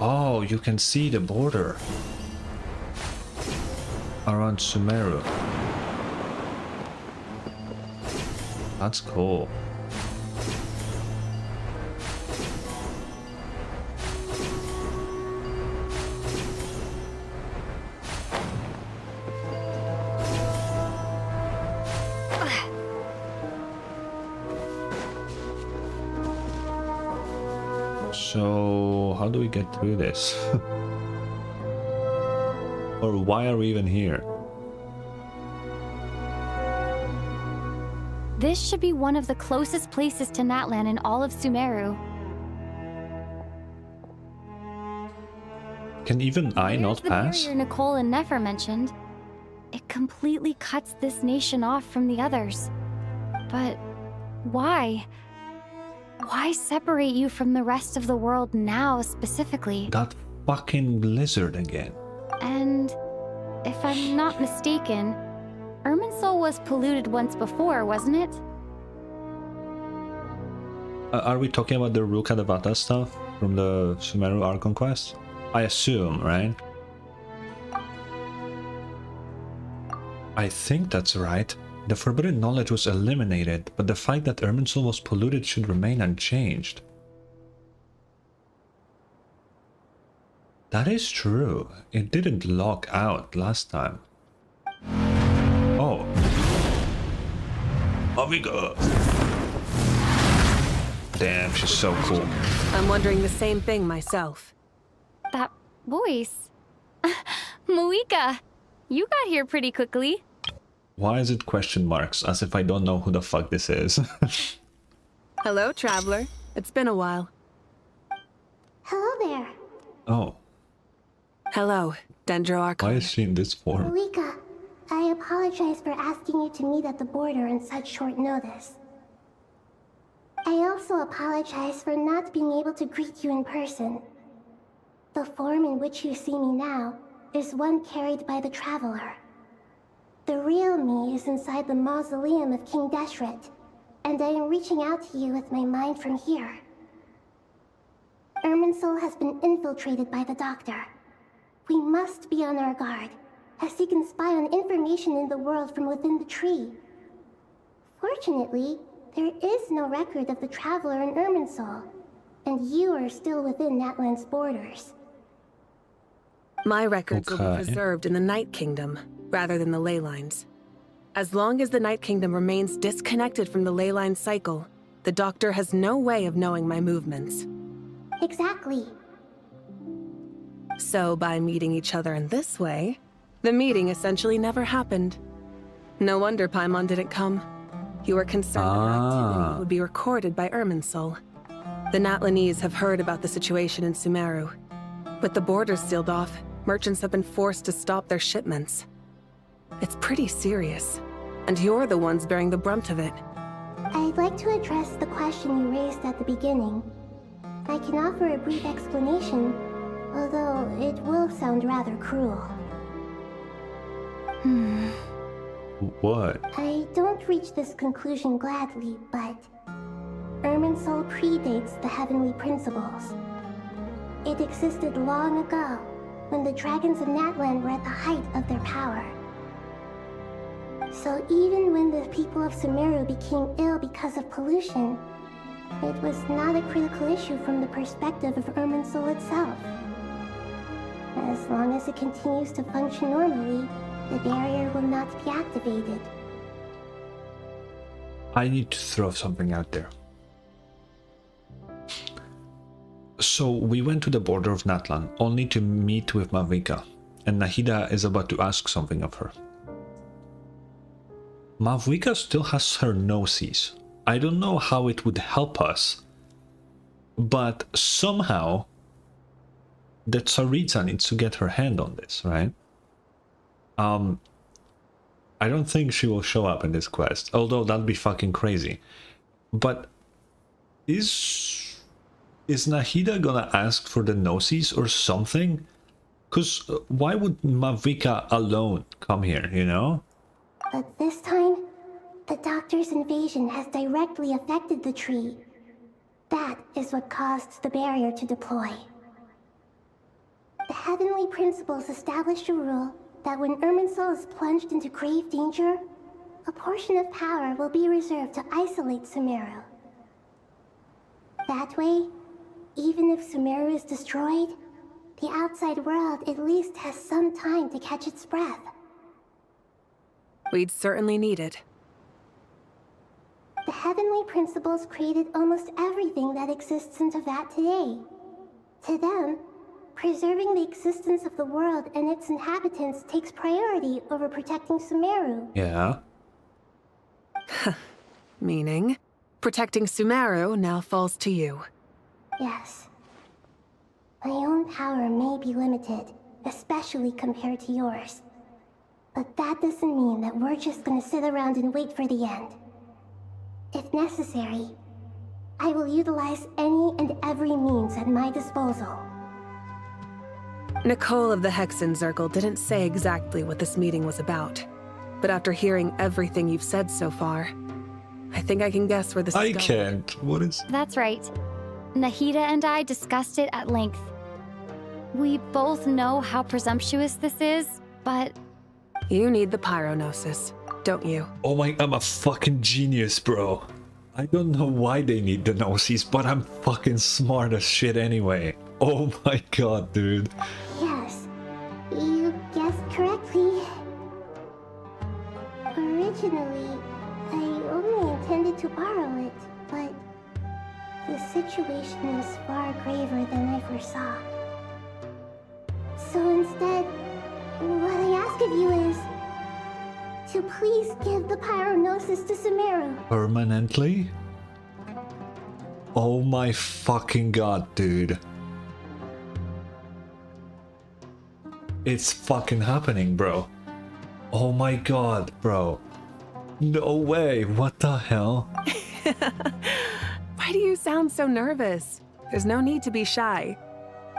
Oh, you can see the border around Sumeru. That's cool. So, how do we get through this? Or why are we even here? This should be one of the closest places to Natlan in all of Sumeru. Can even I not The pass? barrier Nicole and Nefer mentioned. It completely cuts this nation off from the others. But why? Why separate you from the rest of the world now, specifically? That fucking lizard again. And if I'm not mistaken, Irminsul was polluted once before, wasn't it? Are we talking about the Rukadavata stuff from the Sumeru Archon quest? I assume, right? I think that's right. The forbidden knowledge was eliminated, but the fact that Irminsul was polluted should remain unchanged. That is true. It didn't lock out last time. Oh. Amiga! Damn, she's so cool. I'm wondering the same thing myself. That voice. Muika, you got here pretty quickly. Why is it question marks, as if I don't know who the fuck this is? Hello, traveler. It's been a while. Hello there. Oh. Hello, Dendro Archon. Why is she in this form? Muika, I apologize for asking you to meet at the border on such short notice. I also apologize for not being able to greet you in person. The form in which you see me now is one carried by the Traveler. The real me is inside the mausoleum of King Deshret, and I am reaching out to you with my mind from here. Irminsul has been infiltrated by the Doctor. We must be on our guard, as he can spy on information in the world from within the tree. Fortunately, there is no record of the Traveler in Irminsul, and you are still within Natlan's borders. My records will be preserved in the Night Kingdom, rather than the ley lines. As long as the Night Kingdom remains disconnected from the ley line cycle, the Doctor has no way of knowing my movements. Exactly. So by meeting each other in this way, the meeting essentially never happened. No wonder Paimon didn't come. You were concerned that activity would be recorded by Irminsul. The Natlanese have heard about the situation in Sumeru. With the borders sealed off, merchants have been forced to stop their shipments. It's pretty serious, and you're the ones bearing the brunt of it. I'd like to address the question you raised at the beginning. I can offer a brief explanation, although it will sound rather cruel. What? I don't reach this conclusion gladly, but Irminsul predates the heavenly principles. It existed long ago, when the dragons of Natlan were at the height of their power. So even when the people of Sumeru became ill because of pollution, it was not a critical issue from the perspective of Irminsul itself. As long as it continues to function normally, the barrier will not be activated. I need to throw something out there. So we went to the border of Natlan only to meet with Mavica, and Nahida is about to ask something of her. Mavica still has her gnosis. I don't know how it would help us, but somehow the Tsaritsa needs to get her hand on this, right? I don't think she will show up in this quest, although that'd be fucking crazy. But is Nahida gonna ask for the gnosis or something? Cause why would Mavica alone come here, you know? But this time, the Doctor's invasion has directly affected the tree. That is what caused the barrier to deploy. The heavenly principles established a rule that when Irminsul is plunged into grave danger, a portion of power will be reserved to isolate Sumeru. That way, even if Sumeru is destroyed, the outside world at least has some time to catch its breath. We'd certainly need it. The heavenly principles created almost everything that exists in Teyvat today. To them, preserving the existence of the world and its inhabitants takes priority over protecting Sumeru. Yeah. Meaning, protecting Sumeru now falls to you. Yes. My own power may be limited, especially compared to yours. But that doesn't mean that we're just gonna sit around and wait for the end. If necessary, I will utilize any and every means at my disposal. Nicole of the Hexen Circle didn't say exactly what this meeting was about. But after hearing everything you've said so far, I think I can guess where this is going. I can't. What is... That's right. Nahida and I discussed it at length. We both know how presumptuous this is, but... You need the Pyronosis. don't you? Oh my, I'm a fucking genius, bro. I don't know why they need the noses, but I'm fucking smart as shit anyway. Oh my god, dude. Yes, you guessed correctly. Originally, I only intended to borrow it, but the situation is far graver than I foresaw. So instead, what I ask of you is to please give the pyronosis to Sumeru. Permanently? Oh my fucking god, dude. It's fucking happening, bro. Oh my god, bro. No way, what the hell? Why do you sound so nervous? There's no need to be shy.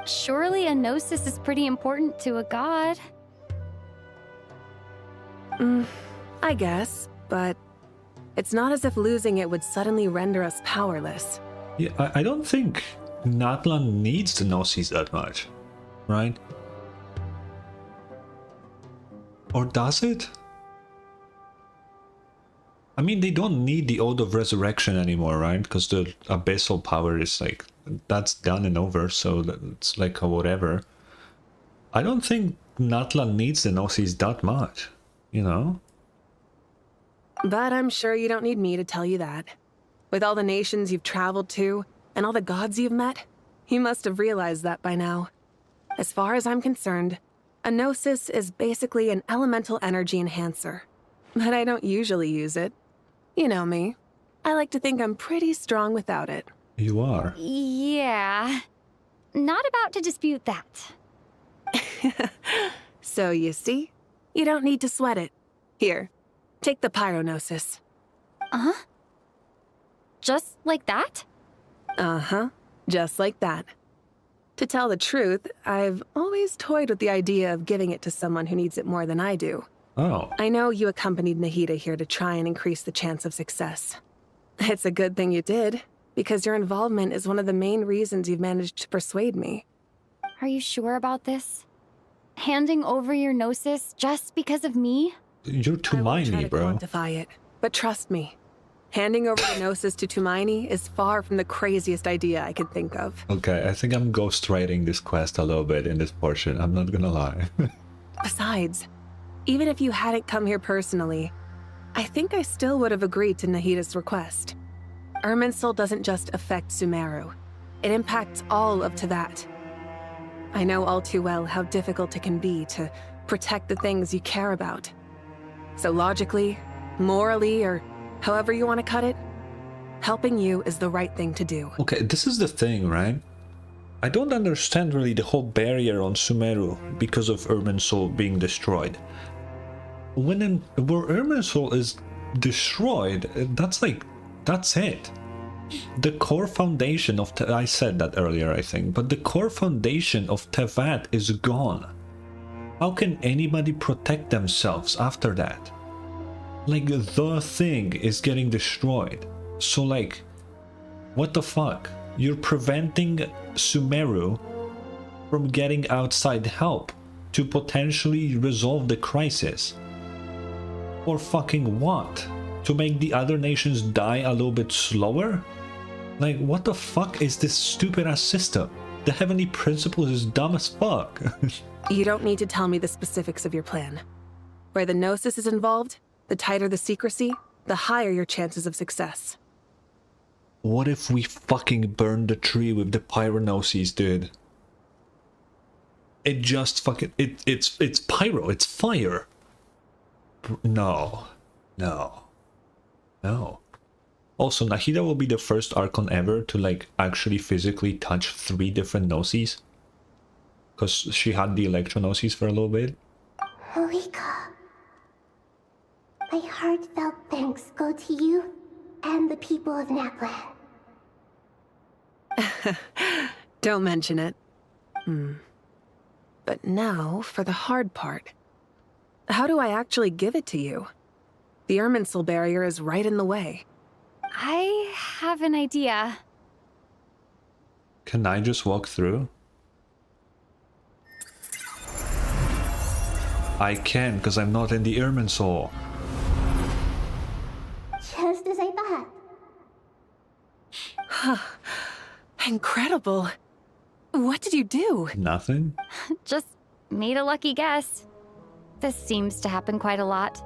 Surely a gnosis is pretty important to a god. I guess, but it's not as if losing it would suddenly render us powerless. Yeah, I don't think Natlan needs the Gnosis that much, right? Or does it? I mean, they don't need the Ode of Resurrection anymore, right? Because the abyssal power is like, that's done and over, so it's like a whatever. I don't think Natlan needs the Gnosis that much, you know? But I'm sure you don't need me to tell you that. With all the nations you've traveled to, and all the gods you've met, you must have realized that by now. As far as I'm concerned, a gnosis is basically an elemental energy enhancer. But I don't usually use it. You know me. I like to think I'm pretty strong without it. You are. Yeah. Not about to dispute that. So you see, you don't need to sweat it. Here, take the pyronosis. Uh-huh. Just like that? Uh-huh. Just like that. To tell the truth, I've always toyed with the idea of giving it to someone who needs it more than I do. Oh. I know you accompanied Nahida here to try and increase the chance of success. It's a good thing you did, because your involvement is one of the main reasons you've managed to persuade me. Are you sure about this? Handing over your gnosis just because of me? You're Tumaini, bro. I won't try to quantify it, but trust me. Handing over the gnosis to Tumaini is far from the craziest idea I could think of. Okay, I think I'm ghostwriting this quest a little bit in this portion. I'm not gonna lie. Besides, even if you hadn't come here personally, I think I still would have agreed to Nahida's request. Irminsul doesn't just affect Sumeru. It impacts all of Teyvat. I know all too well how difficult it can be to protect the things you care about. So logically, morally, or however you want to cut it, helping you is the right thing to do. Okay, this is the thing, right? I don't understand really the whole barrier on Sumeru because of Irminsul being destroyed. Where Irminsul is destroyed, that's it. The core foundation of I said that earlier, I think, but the core foundation of Teyvat is gone. How can anybody protect themselves after that? Like, the thing is getting destroyed. So like, what the fuck? You're preventing Sumeru from getting outside help to potentially resolve the crisis. Or fucking what? To make the other nations die a little bit slower? Like, what the fuck is this stupid ass system? The Heavenly Principle is dumb as fuck. You don't need to tell me the specifics of your plan. Where the gnosis is involved, the tighter the secrecy, the higher your chances of success. What if we fucking burn the tree with the pyronosis, dude? It just fucking... It's pyro, it's fire. No. Also, Nahida will be the first Archon ever to like actually physically touch 3 different Gnosis. Because she had the Electro-Gnosis for a little bit. Malika, my heartfelt thanks go to you and the people of Naplan. Don't mention it. But now for the hard part. How do I actually give it to you? The Irminsul barrier is right in the way. I have an idea. Can I just walk through? I can, because I'm not in the Irminsul. Incredible. What did you do? Nothing? Just made a lucky guess. This seems to happen quite a lot.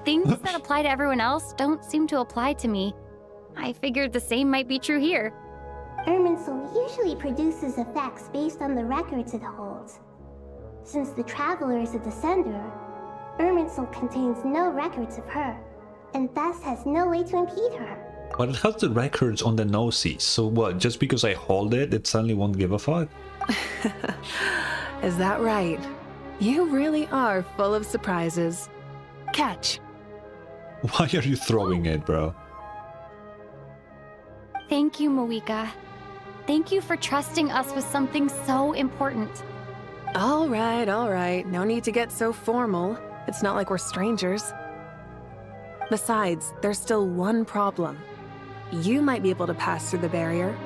Things that apply to everyone else don't seem to apply to me. I figured the same might be true here. Irminsul usually produces effects based on the records it holds. Since the Traveler is a descender, Irminsul contains no records of her, and thus has no way to impede her. But it has the records on the noses, so what, just because I hold it, it suddenly won't give a fuck? Is that right? You really are full of surprises. Catch. Why are you throwing it, bro? Thank you, Moika. Thank you for trusting us with something so important. All right. No need to get so formal. It's not like we're strangers. Besides, there's still one problem. You might be able to pass through the barrier,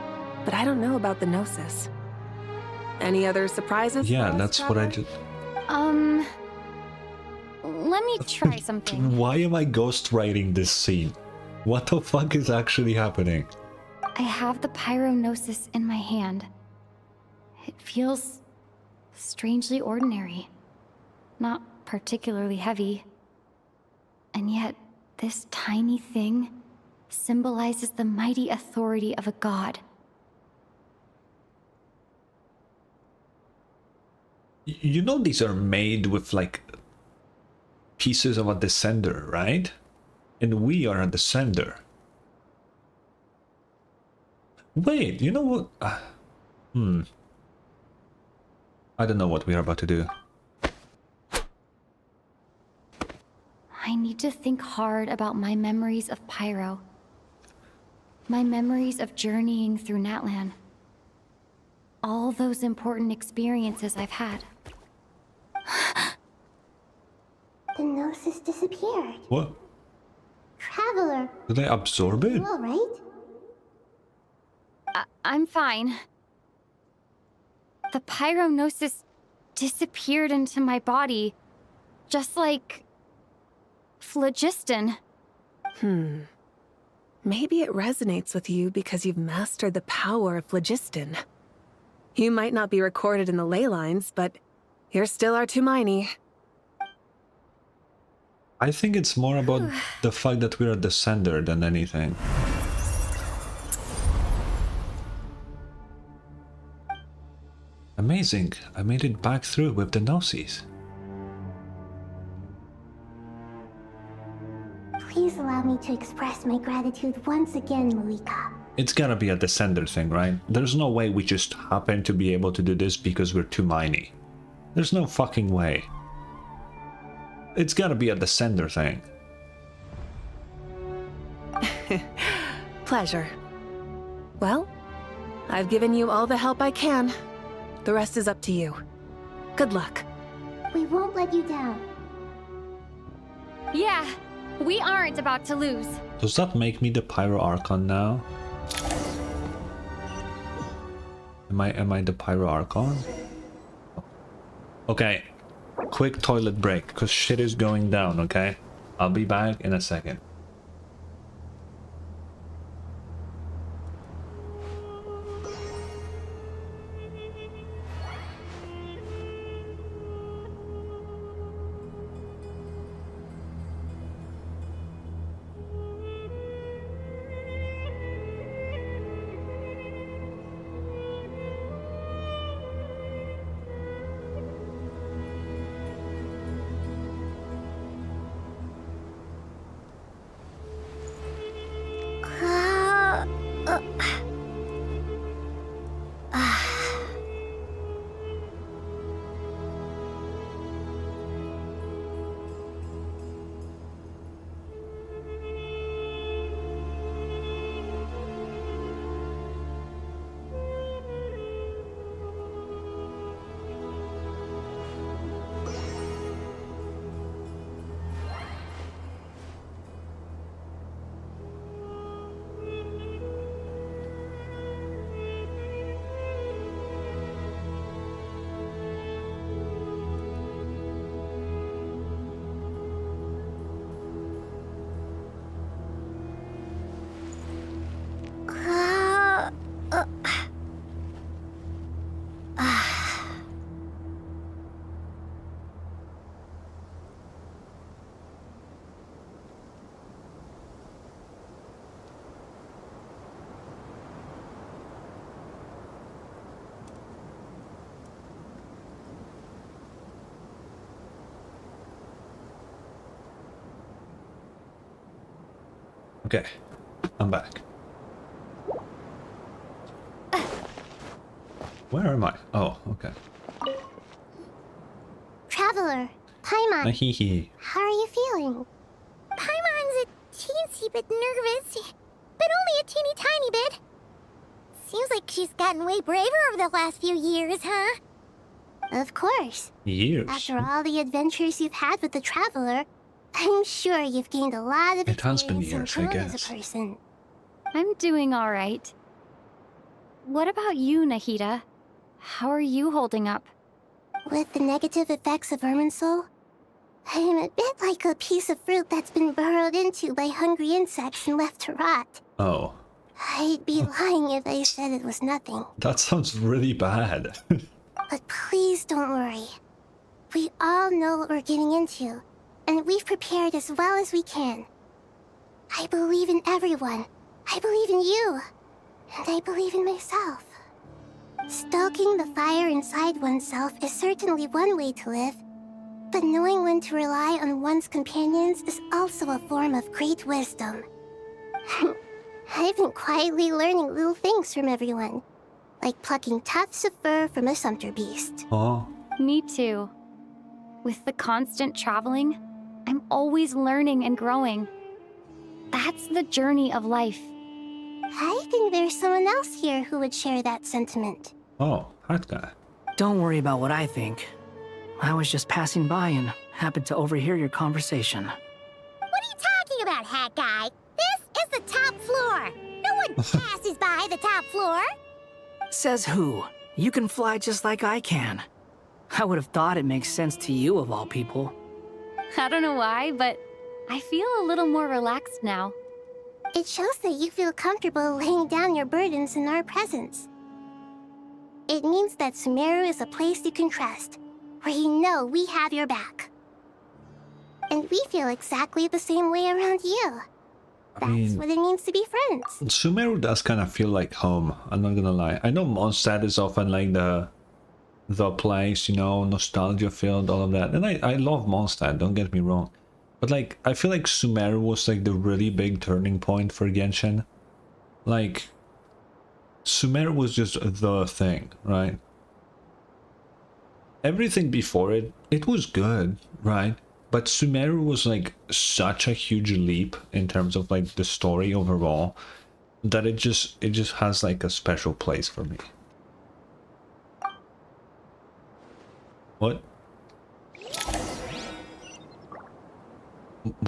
but I don't know about the Gnosis. Any other surprises? Yeah, that's what I just... Let me try something. Why am I ghostwriting this scene? What the fuck is actually happening? I have the Pyrognosis in my hand. It feels strangely ordinary. Not particularly heavy. And yet, this tiny thing symbolizes the mighty authority of a god. You know these are made with, like, pieces of a descender, right? And we are a descender. Wait, you know what? I don't know what we are about to do. I need to think hard about my memories of Pyro. My memories of journeying through Natlan. All those important experiences I've had. The Gnosis disappeared. What? Traveler. Did they absorb it? You all right? I'm fine. The Pyrognosis disappeared into my body, just like phlogiston. Maybe it resonates with you because you've mastered the power of phlogiston. You might not be recorded in the ley lines, but you're still our Tumini. I think it's more about the fact that we're a descender than anything. Amazing, I made it back through with the Gnosis. Please allow me to express my gratitude once again, Moika. It's gotta be a descender thing, right? There's no way we just happen to be able to do this because we're Tumini. There's no fucking way. It's gotta be a descender thing. Pleasure. Well, I've given you all the help I can. The rest is up to you. Good luck. We won't let you down. Yeah, we aren't about to lose. Does that make me the Pyro Archon now? Am I the Pyro Archon? Okay, quick toilet break, because shit is going down, okay? I'll be back in a second. Okay, I'm back. Where am I? Oh, okay. Traveler, Paimon, Hehe. how are you feeling? Paimon's a teensy bit nervous, but only a teeny tiny bit. Seems like she's gotten way braver over the last few years, huh? Of course. Years? After all the adventures you've had with the Traveler, I'm sure you've gained a lot of It has been experience years, I and growth guess. as a person. I'm doing all right. What about you, Nahida? How are you holding up? With the negative effects of Irminsul, I am a bit like a piece of fruit that's been burrowed into by hungry insects and left to rot. Oh, I'd be lying if I said it was nothing. that sounds really bad. But please don't worry. We all know what we're getting into, and we've prepared as well as we can. I believe in everyone. I believe in you. And I believe in myself. Stoking the fire inside oneself is certainly one way to live, but knowing when to rely on one's companions is also a form of great wisdom. I've been quietly learning little things from everyone, like plucking tufts of fur from a sumpter beast. Oh. Me too. With the constant traveling, I'm always learning and growing. That's the journey of life. I think there's someone else here who would share that sentiment. Oh, that guy. Don't worry about what I think. I was just passing by and happened to overhear your conversation. What are you talking about, Hat Guy? This is the top floor. No one passes by the top floor. Says who? You can fly just like I can. I would have thought it makes sense to you of all people. I don't know why, but I feel a little more relaxed now. It shows that you feel comfortable laying down your burdens in our presence. It means that Sumeru is a place you can trust, where you know we have your back. And we feel exactly the same way around you. That's what it means to be friends. Sumeru does kind of feel like home, I'm not gonna lie. I know Mondstadt is often like the place, you know, nostalgia filled, all of that. And I love Mondstadt, don't get me wrong. But like, I feel like Sumeru was like the really big turning point for Genshin. Like, Sumeru was just the thing, right? Everything before it, it was good, right? But Sumeru was like such a huge leap in terms of like the story overall that it just has like a special place for me. What?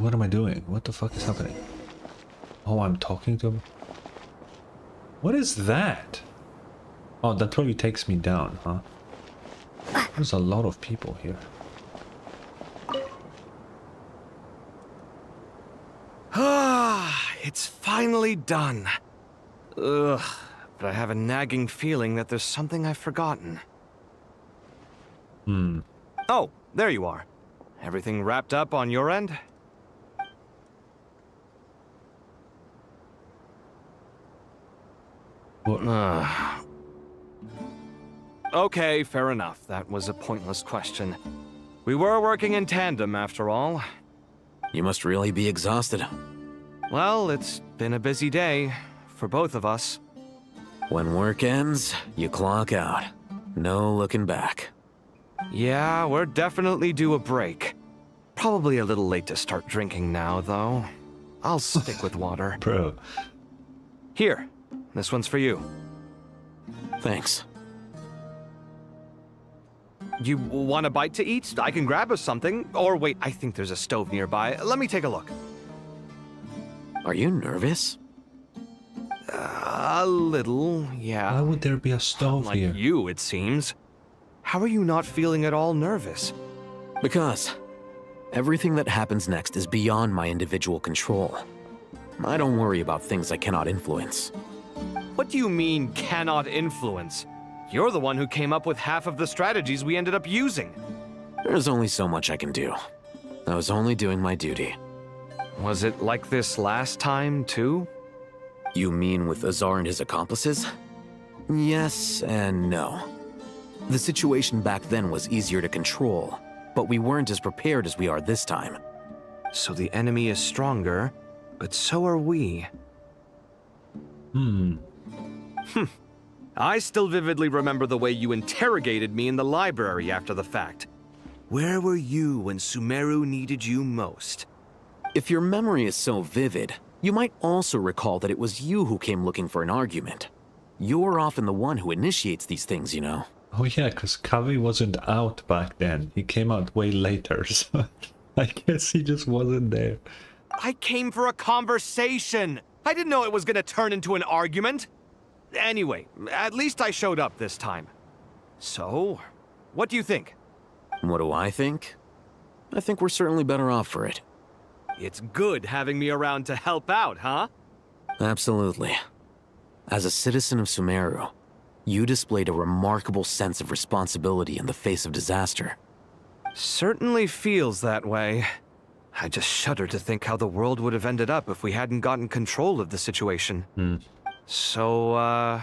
What am I doing? What the fuck is happening? Oh, I'm talking to him? What is that? Oh, that probably takes me down, huh? There's a lot of people here. Ah, it's finally done. Ugh, but I have a nagging feeling that there's something I've forgotten. Oh, there you are. Everything wrapped up on your end? Okay, fair enough. That was a pointless question. We were working in tandem, after all. You must really be exhausted. Well, it's been a busy day for both of us. When work ends, you clock out. No looking back. Yeah, we're definitely due a break. Probably a little late to start drinking now, though. I'll stick with water. Bro. Here, this one's for you. Thanks. You want a bite to eat? I can grab us something. Or wait, I think there's a stove nearby. Let me take a look. Are you nervous? A little, yeah. Why would there be a stove like here? You, it seems. How are you not feeling at all nervous? Because everything that happens next is beyond my individual control. I don't worry about things I cannot influence. What do you mean, cannot influence? You're the one who came up with half of the strategies we ended up using. There's only so much I can do. I was only doing my duty. Was it like this last time, too? You mean with Azar and his accomplices? Yes and no. The situation back then was easier to control, but we weren't as prepared as we are this time. So the enemy is stronger, but so are we. I still vividly remember the way you interrogated me in the library after the fact. Where were you when Sumeru needed you most? If your memory is so vivid, you might also recall that it was you who came looking for an argument. You're often the one who initiates these things, you know. Oh yeah, because Kavi wasn't out back then. He came out way later, so I guess he just wasn't there. I came for a conversation. I didn't know it was gonna turn into an argument. Anyway, at least I showed up this time. So, what do you think? What do I think? I think we're certainly better off for it. It's good having me around to help out, huh? Absolutely. As a citizen of Sumeru, you displayed a remarkable sense of responsibility in the face of disaster. Certainly feels that way. I just shudder to think how the world would have ended up if we hadn't gotten control of the situation. So,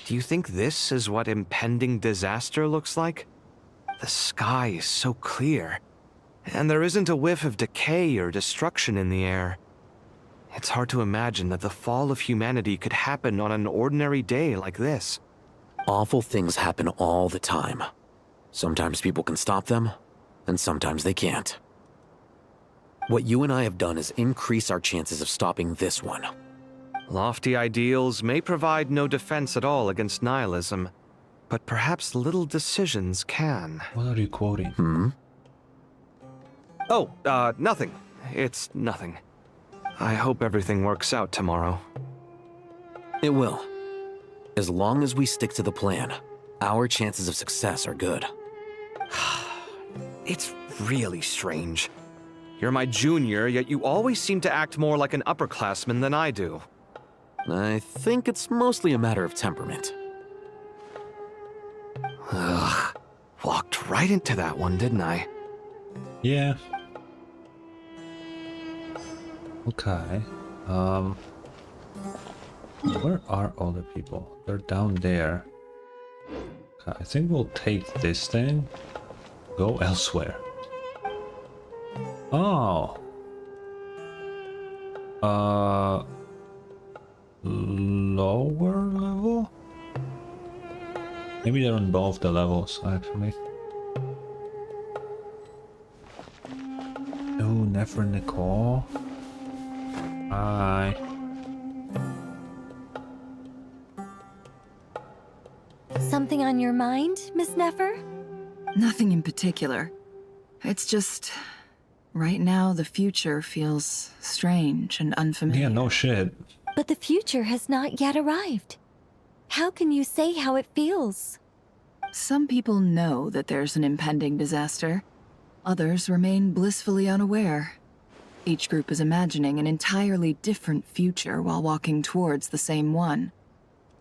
do you think this is what impending disaster looks like? The sky is so clear, and there isn't a whiff of decay or destruction in the air. It's hard to imagine that the fall of humanity could happen on an ordinary day like this. Awful things happen all the time. Sometimes people can stop them, and sometimes they can't. What you and I have done is increase our chances of stopping this one. Lofty ideals may provide no defense at all against nihilism, but perhaps little decisions can. What are you quoting? Oh, nothing. It's nothing. I hope everything works out tomorrow. It will. As long as we stick to the plan, our chances of success are good. It's really strange. You're my junior, yet you always seem to act more like an upperclassman than I do. I think it's mostly a matter of temperament. Ugh. Walked right into that one, didn't I? Yeah. Okay. Where are all the people? They're down there. Okay, I think we'll take this thing. Go elsewhere. Oh. Lower level? Maybe they're on both the levels, actually. Oh, never Nicole. Hi. Something on your mind, Miss Nefer? Nothing in particular. It's just... right now, the future feels strange and unfamiliar. Yeah, no shit. But the future has not yet arrived. How can you say how it feels? Some people know that there's an impending disaster. Others remain blissfully unaware. Each group is imagining an entirely different future while walking towards the same one.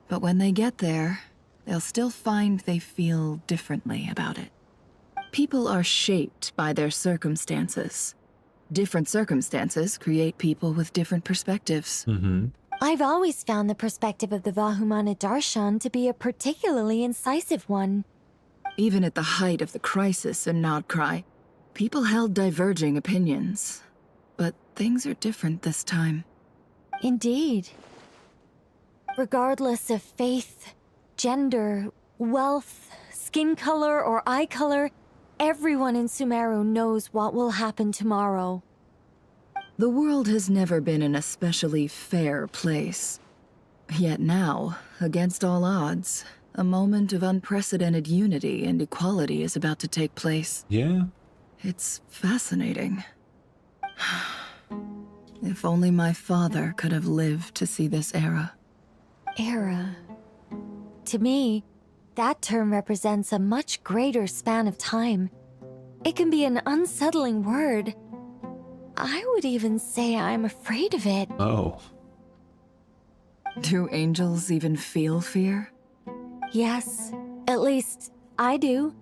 But when they get there, they'll still find they feel differently about it. People are shaped by their circumstances. Different circumstances create people with different perspectives. I've always found the perspective of the Vahumana Darshan to be a particularly incisive one. Even at the height of the crisis in nod-krai, people held diverging opinions. But things are different this time. Indeed. Regardless of faith, gender, wealth, skin color, or eye color, everyone in Sumeru knows what will happen tomorrow. The world has never been an especially fair place. Yet now, against all odds, a moment of unprecedented unity and equality is about to take place. Yeah? It's fascinating. If only my father could have lived to see this era. Era. To me, that term represents a much greater span of time. It can be an unsettling word. I would even say I'm afraid of it. Oh. Do angels even feel fear? Yes, at least I do.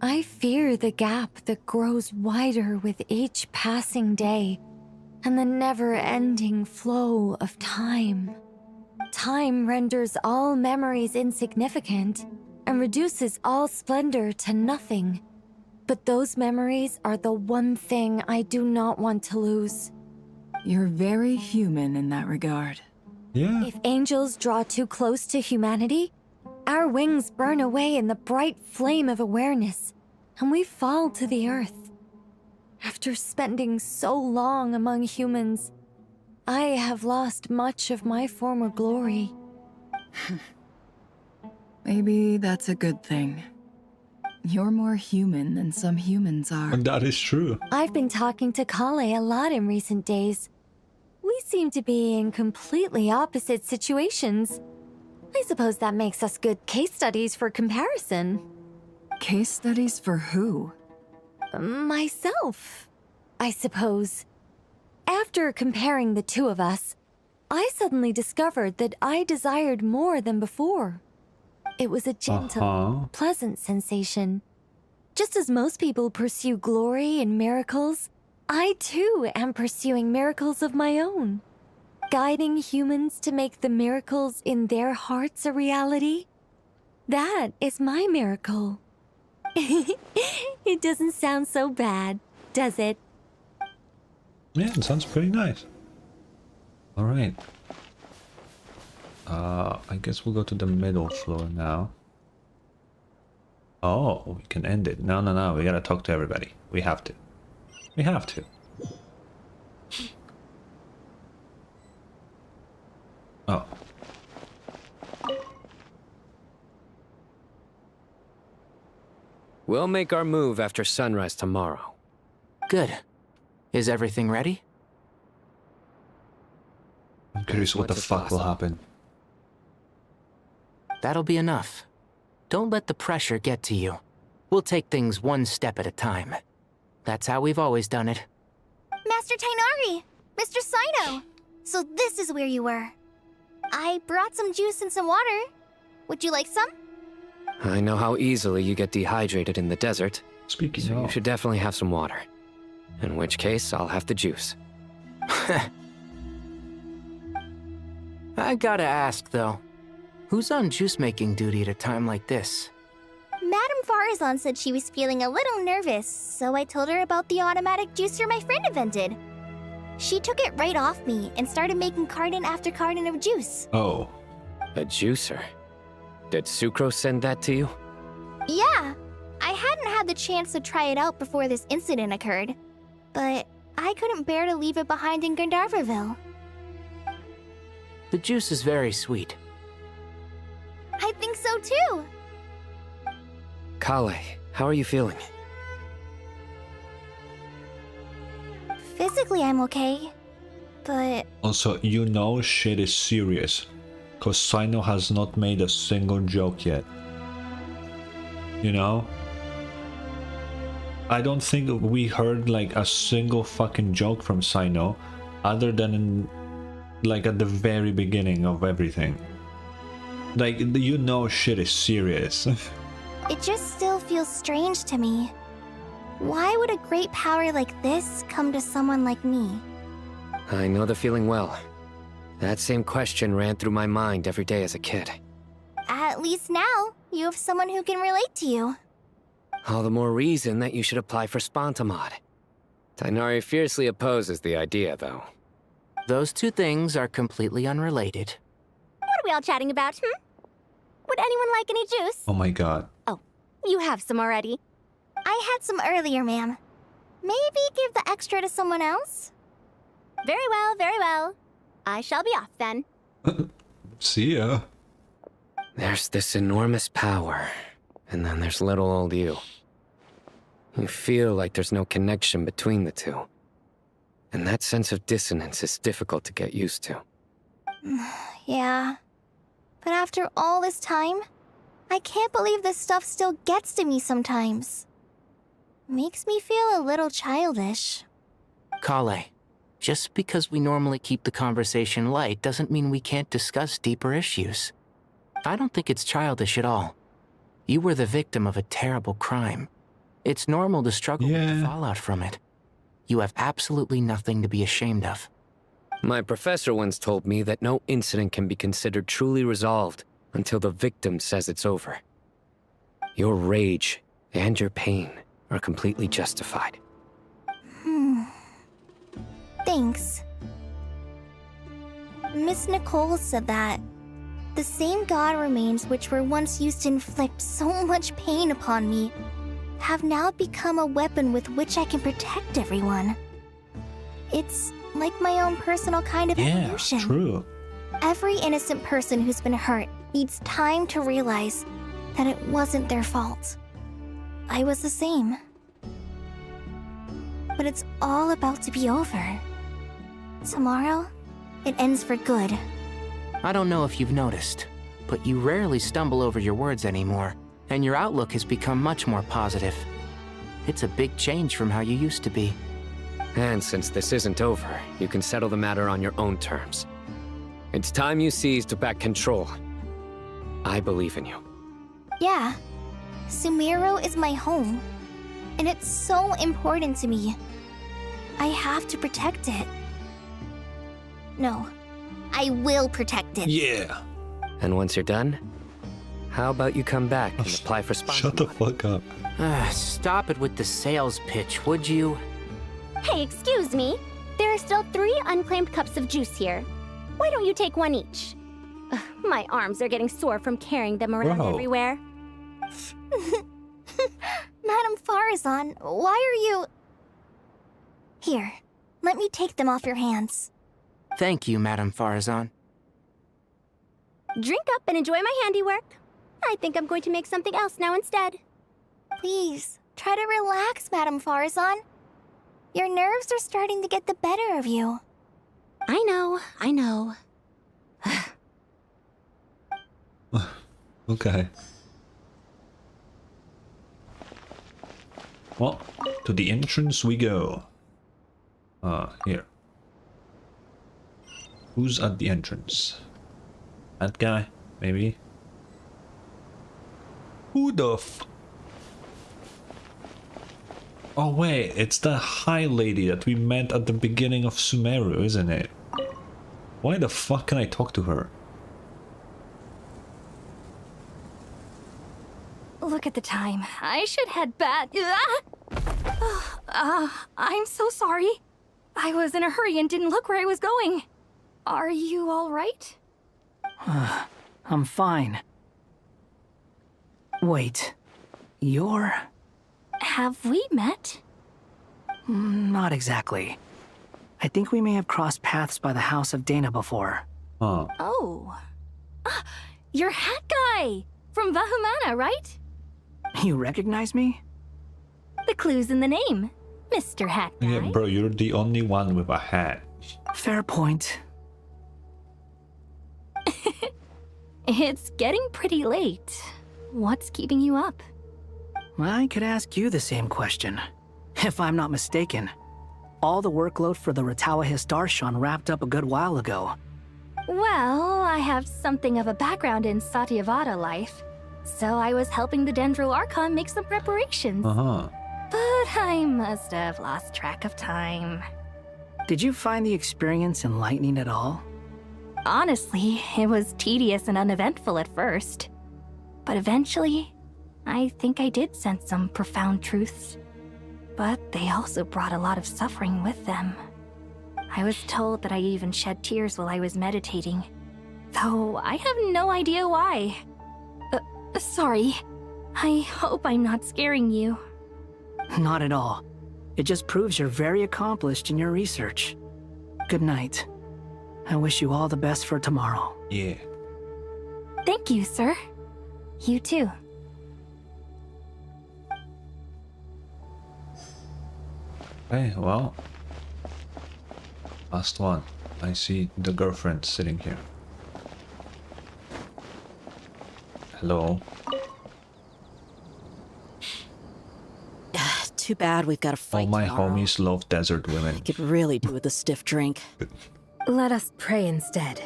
I fear the gap that grows wider with each passing day, and the never-ending flow of time. Time renders all memories insignificant, and reduces all splendor to nothing. But those memories are the one thing I do not want to lose. You're very human in that regard. Yeah. If angels draw too close to humanity, our wings burn away in the bright flame of awareness, and we fall to the earth. After spending so long among humans, I have lost much of my former glory. Maybe that's a good thing. You're more human than some humans are. And that is true. I've been talking to Kale a lot in recent days. We seem to be in completely opposite situations. I suppose that makes us good case studies for comparison. Case studies for who? Myself, I suppose. After comparing the two of us, I suddenly discovered that I desired more than before. It was a gentle, pleasant sensation. Just as most people pursue glory and miracles, I too am pursuing miracles of my own. Guiding humans to make the miracles in their hearts a reality. That is my miracle. It doesn't sound so bad, does it? Yeah, it sounds pretty nice. Alright. I guess we'll go to the middle floor now. Oh, we can end it. No, we gotta talk to everybody. We have to. We have to. Oh. We'll make our move after sunrise tomorrow. Good. Is everything ready? I'm curious what the fuck will happen. That'll be enough. Don't let the pressure get to you. We'll take things one step at a time. That's how we've always done it. Master Tainari! Mr. Sino! So this is where you were. I brought some juice and some water. Would you like some? I know how easily you get dehydrated in the desert. Speaking so of, you should definitely have some water. In which case, I'll have the juice. I gotta ask, though. Who's on juice-making duty at a time like this? Madame Farazan said she was feeling a little nervous, so I told her about the automatic juicer my friend invented. She took it right off me and started making carton after carton of juice. Oh. A juicer? Did Sucrose send that to you? Yeah. I hadn't had the chance to try it out before this incident occurred, but I couldn't bear to leave it behind in Gandharvaville. The juice is very sweet. I think so too. Kale, how are you feeling? Physically, I'm okay, but... Also, you know shit is serious. Cause Sino has not made a single joke yet. You know? I don't think we heard like a single fucking joke from Sino, other than in, like at the very beginning of everything. Like, you know shit is serious. It just still feels strange to me. Why would a great power like this come to someone like me? I know the feeling well. That same question ran through my mind every day as a kid. At least now, you have someone who can relate to you. All the more reason that you should apply for Spontamod. Tainari fiercely opposes the idea, though. Those two things are completely unrelated. What are we all chatting about, Would anyone like any juice? Oh my god. Oh, you have some already. I had some earlier, ma'am. Maybe give the extra to someone else? Very well, very well. I shall be off then. See ya. There's this enormous power, and then there's little old you. You feel like there's no connection between the two. And that sense of dissonance is difficult to get used to. Yeah. But after all this time, I can't believe this stuff still gets to me sometimes. Makes me feel a little childish. Kale, just because we normally keep the conversation light doesn't mean we can't discuss deeper issues. I don't think it's childish at all. You were the victim of a terrible crime. It's normal to struggle with the fallout from it. You have absolutely nothing to be ashamed of. My professor once told me that no incident can be considered truly resolved until the victim says it's over. Your rage and your pain are completely justified. Thanks. Miss Nicole said that the same god remains which were once used to inflict so much pain upon me have now become a weapon with which I can protect everyone. It's like my own personal kind of evolution. True. Every innocent person who's been hurt needs time to realize that it wasn't their fault. I was the same. But it's all about to be over. Tomorrow, it ends for good. I don't know if you've noticed, but you rarely stumble over your words anymore, and your outlook has become much more positive. It's a big change from how you used to be. And since this isn't over, you can settle the matter on your own terms. It's time you seized back control. I believe in you. Yeah, Sumero is my home, and it's so important to me. I have to protect it. No, I will protect it. Yeah. And once you're done, how about you come back and apply for sponsorship? Shut the fuck up. Stop it with the sales pitch, would you? Hey, excuse me. There are still 3 unclaimed cups of juice here. Why don't you take one each? Ugh, my arms are getting sore from carrying them around everywhere. Madame Farazan, why are you... Here, let me take them off your hands. Thank you, Madame Farazan. Drink up and enjoy my handiwork. I think I'm going to make something else now instead. Please, try to relax, Madame Farazan. Your nerves are starting to get the better of you. I know. Okay. Well, to the entrance we go. Here. Who's at the entrance? That guy, maybe? Who the f... Oh wait, it's the High Lady that we met at the beginning of Sumeru, isn't it? Why the fuck can I talk to her? Look at the time. I should head back. I'm so sorry. I was in a hurry and didn't look where I was going. Are you all right? I'm fine. Wait, you're... Have we met? Not exactly. I think we may have crossed paths by the house of Dana before. Huh. Oh. You're Hat Guy! From Vahumana, right? You recognize me? The clue's in the name. Mr. Hat Guy. Yeah, bro, you're the only one with a hat. Fair point. It's getting pretty late. What's keeping you up? I could ask you the same question. If I'm not mistaken, all the workload for the Ratawa Hisdarshan wrapped up a good while ago. Well, I have something of a background in Satyavada life, so I was helping the Dendro Archon make some preparations. But I must have lost track of time. Did you find the experience enlightening at all? Honestly, it was tedious and uneventful at first. But eventually, I think I did sense some profound truths. But they also brought a lot of suffering with them. I was told that I even shed tears while I was meditating, though I have no idea why. Sorry. I hope I'm not scaring you. Not at all. It just proves you're very accomplished in your research. Good night. I wish you all the best for tomorrow. Yeah. Thank you, sir. You too. Okay, well. Last one. I see the girlfriend sitting here. Hello. Too bad we've got to fight All my tomorrow. homies love desert women. Could really do with a stiff drink. Let us pray instead.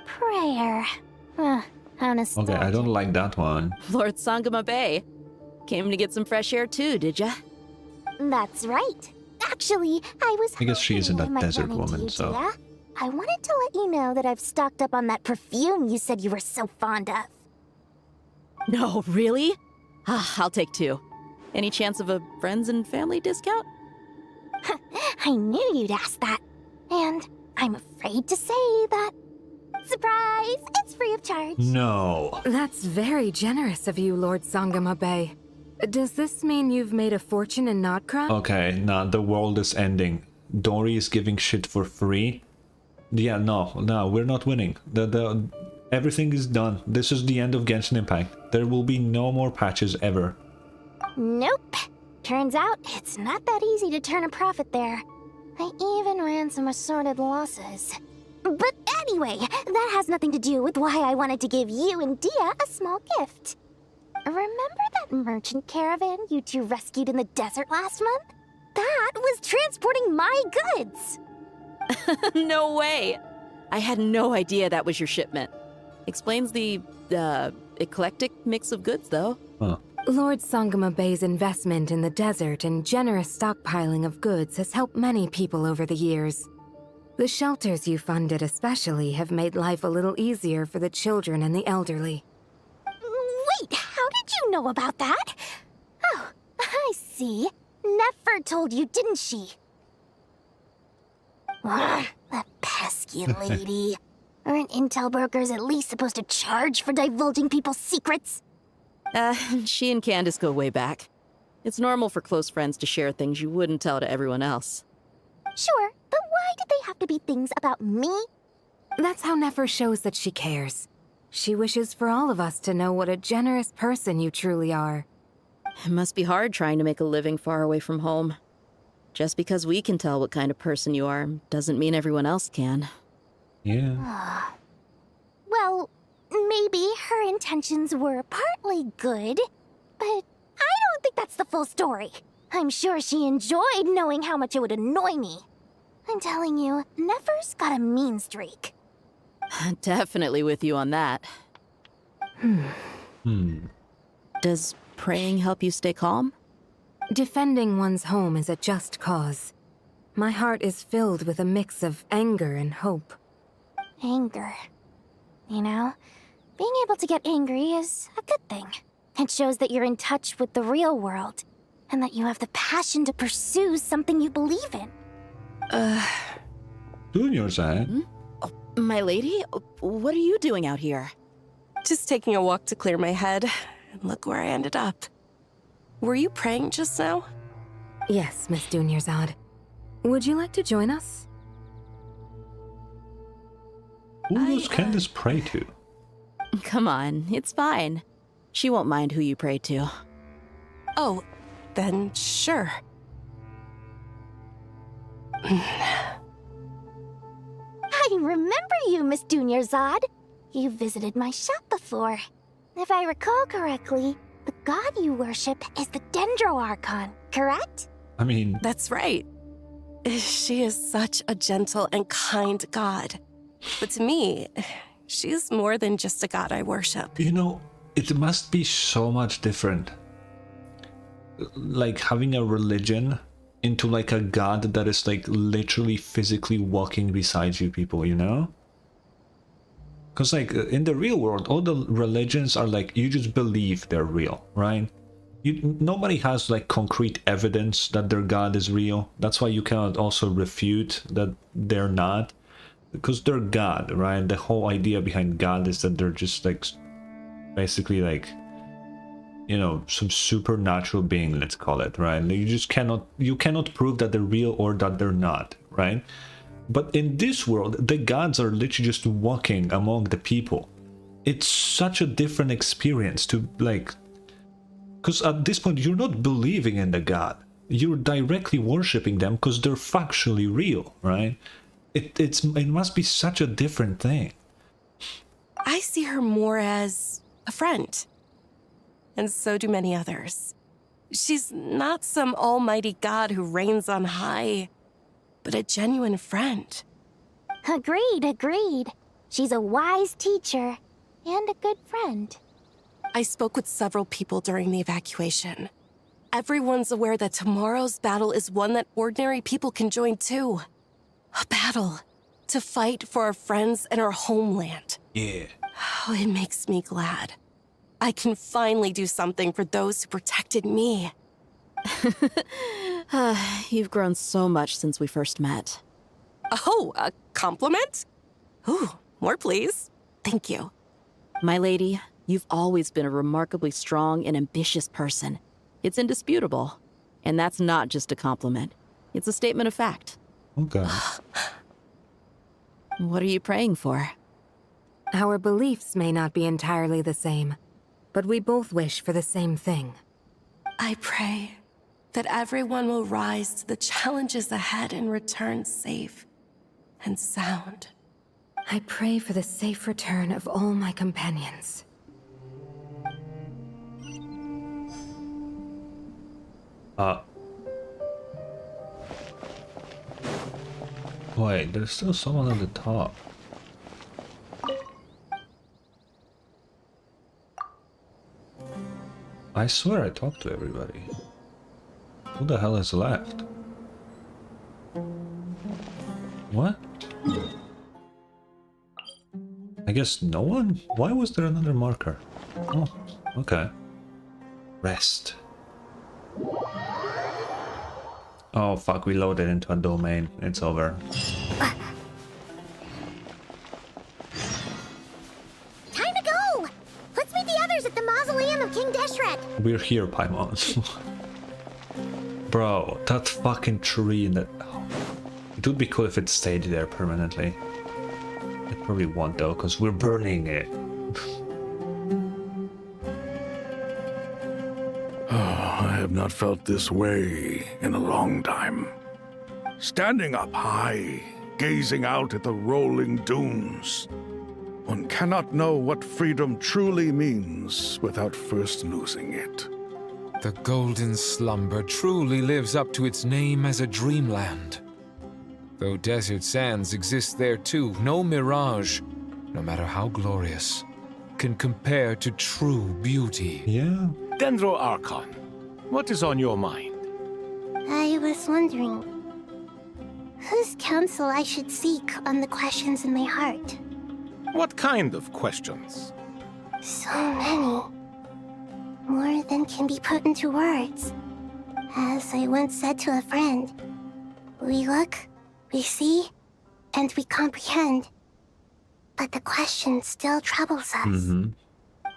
Prayer. How nostalgic. Okay, I don't like that one. Lord Sangama Bay. Came to get some fresh air too, did ya? That's right. Actually, I guess she isn't a desert woman, so... Yeah? I wanted to let you know that I've stocked up on that perfume you said you were so fond of. No, really? I'll take 2. Any chance of a friends and family discount? I knew you'd ask that. And I'm afraid to say that... Surprise! It's free of charge. No. That's very generous of you, Lord Sangama Bay. Does this mean you've made a fortune in nod-krai? Okay, nah, the world is ending. Dory is giving shit for free. Yeah, no, we're not winning. Everything is done. This is the end of Genshin Impact. There will be no more patches ever. Nope. Turns out it's not that easy to turn a profit there. I even ran some assorted losses. But anyway, that has nothing to do with why I wanted to give you and Dia a small gift. Remember that merchant caravan you two rescued in the desert last month? That was transporting my goods! No way! I had no idea that was your shipment. Explains the, eclectic mix of goods, though. Huh. Lord Sangama Bay's investment in the desert and generous stockpiling of goods has helped many people over the years. The shelters you funded especially have made life a little easier for the children and the elderly. Wait, how did you know about that? Oh, I see. Nefer told you, didn't she? Ugh, that pesky lady. Aren't intel brokers at least supposed to charge for divulging people's secrets? She and Candace go way back. It's normal for close friends to share things you wouldn't tell to everyone else. Sure, but why did they have to be things about me? That's how Nefer shows that she cares. She wishes for all of us to know what a generous person you truly are. It must be hard trying to make a living far away from home. Just because we can tell what kind of person you are doesn't mean everyone else can. Yeah. Well, maybe her intentions were partly good, but I don't think that's the full story. I'm sure she enjoyed knowing how much it would annoy me. I'm telling you, Nefer's got a mean streak. Definitely with you on that. Does praying help you stay calm? Defending one's home is a just cause. My heart is filled with a mix of anger and hope. Anger. You know, being able to get angry is a good thing. It shows that you're in touch with the real world, and that you have the passion to pursue something you believe in. Doing your side. My lady, what are you doing out here? Just taking a walk to clear my head, and look where I ended up. Were you praying just now? Yes, Miss Dunyarzad. Would you like to join us? Who does Candace pray to? Come on, it's fine. She won't mind who you pray to. Oh, then sure. I remember you, Miss Dunyarzad. You visited my shop before. If I recall correctly, the god you worship is the Dendro Archon, correct? I mean... That's right. She is such a gentle and kind god. But to me, she's more than just a god I worship. You know, it must be so much different. Like having a religion into like a god that is like literally physically walking beside you people, you know? Because like in the real world, all the religions are like, you just believe they're real, right? Nobody has like concrete evidence that their god is real. That's why you cannot also refute that they're not. Because they're God, right? The whole idea behind God is that they're just like, basically like, you know, some supernatural being, let's call it, right? You cannot prove that they're real or that they're not, right? But in this world, the gods are literally just walking among the people. It's such a different experience to like, because at this point you're not believing in the god. You're directly worshipping them because they're factually real, right? It must be such a different thing. I see her more as a friend. And so do many others. She's not some almighty god who reigns on high, but a genuine friend. Agreed. She's a wise teacher and a good friend. I spoke with several people during the evacuation. Everyone's aware that tomorrow's battle is one that ordinary people can join too. A battle to fight for our friends and our homeland. Yeah. Oh, it makes me glad. I can finally do something for those who protected me. You've grown so much since we first met. Oh, a compliment? Ooh, more please. Thank you. My lady, you've always been a remarkably strong and ambitious person. It's indisputable. And that's not just a compliment. It's a statement of fact. Okay. What are you praying for? Our beliefs may not be entirely the same, but we both wish for the same thing. I pray that everyone will rise to the challenges ahead and return safe and sound. I pray for the safe return of all my companions. Wait, there's still someone at the top. I swear I talked to everybody. Who the hell is left? What? I guess no one? Why was there another marker? Oh, okay. Rest. Oh fuck, we loaded into a domain. It's over. Time to go! Let's meet the others at the mausoleum of King Deshret. We're here, Paimon. Bro, that fucking tree in that... Oh. It would be cool if it stayed there permanently. It probably won't though, because we're burning it. I have not felt this way in a long time. Standing up high, gazing out at the rolling dunes. One cannot know what freedom truly means without first losing it. The golden slumber truly lives up to its name as a dreamland. Though desert sands exist there too, no mirage, no matter how glorious, can compare to true beauty. Yeah. Dendro Archon, what is on your mind? I was wondering whose counsel I should seek on the questions in my heart. What kind of questions? So many. More than can be put into words. As I once said to a friend, we look, we see, and we comprehend. But the question still troubles us.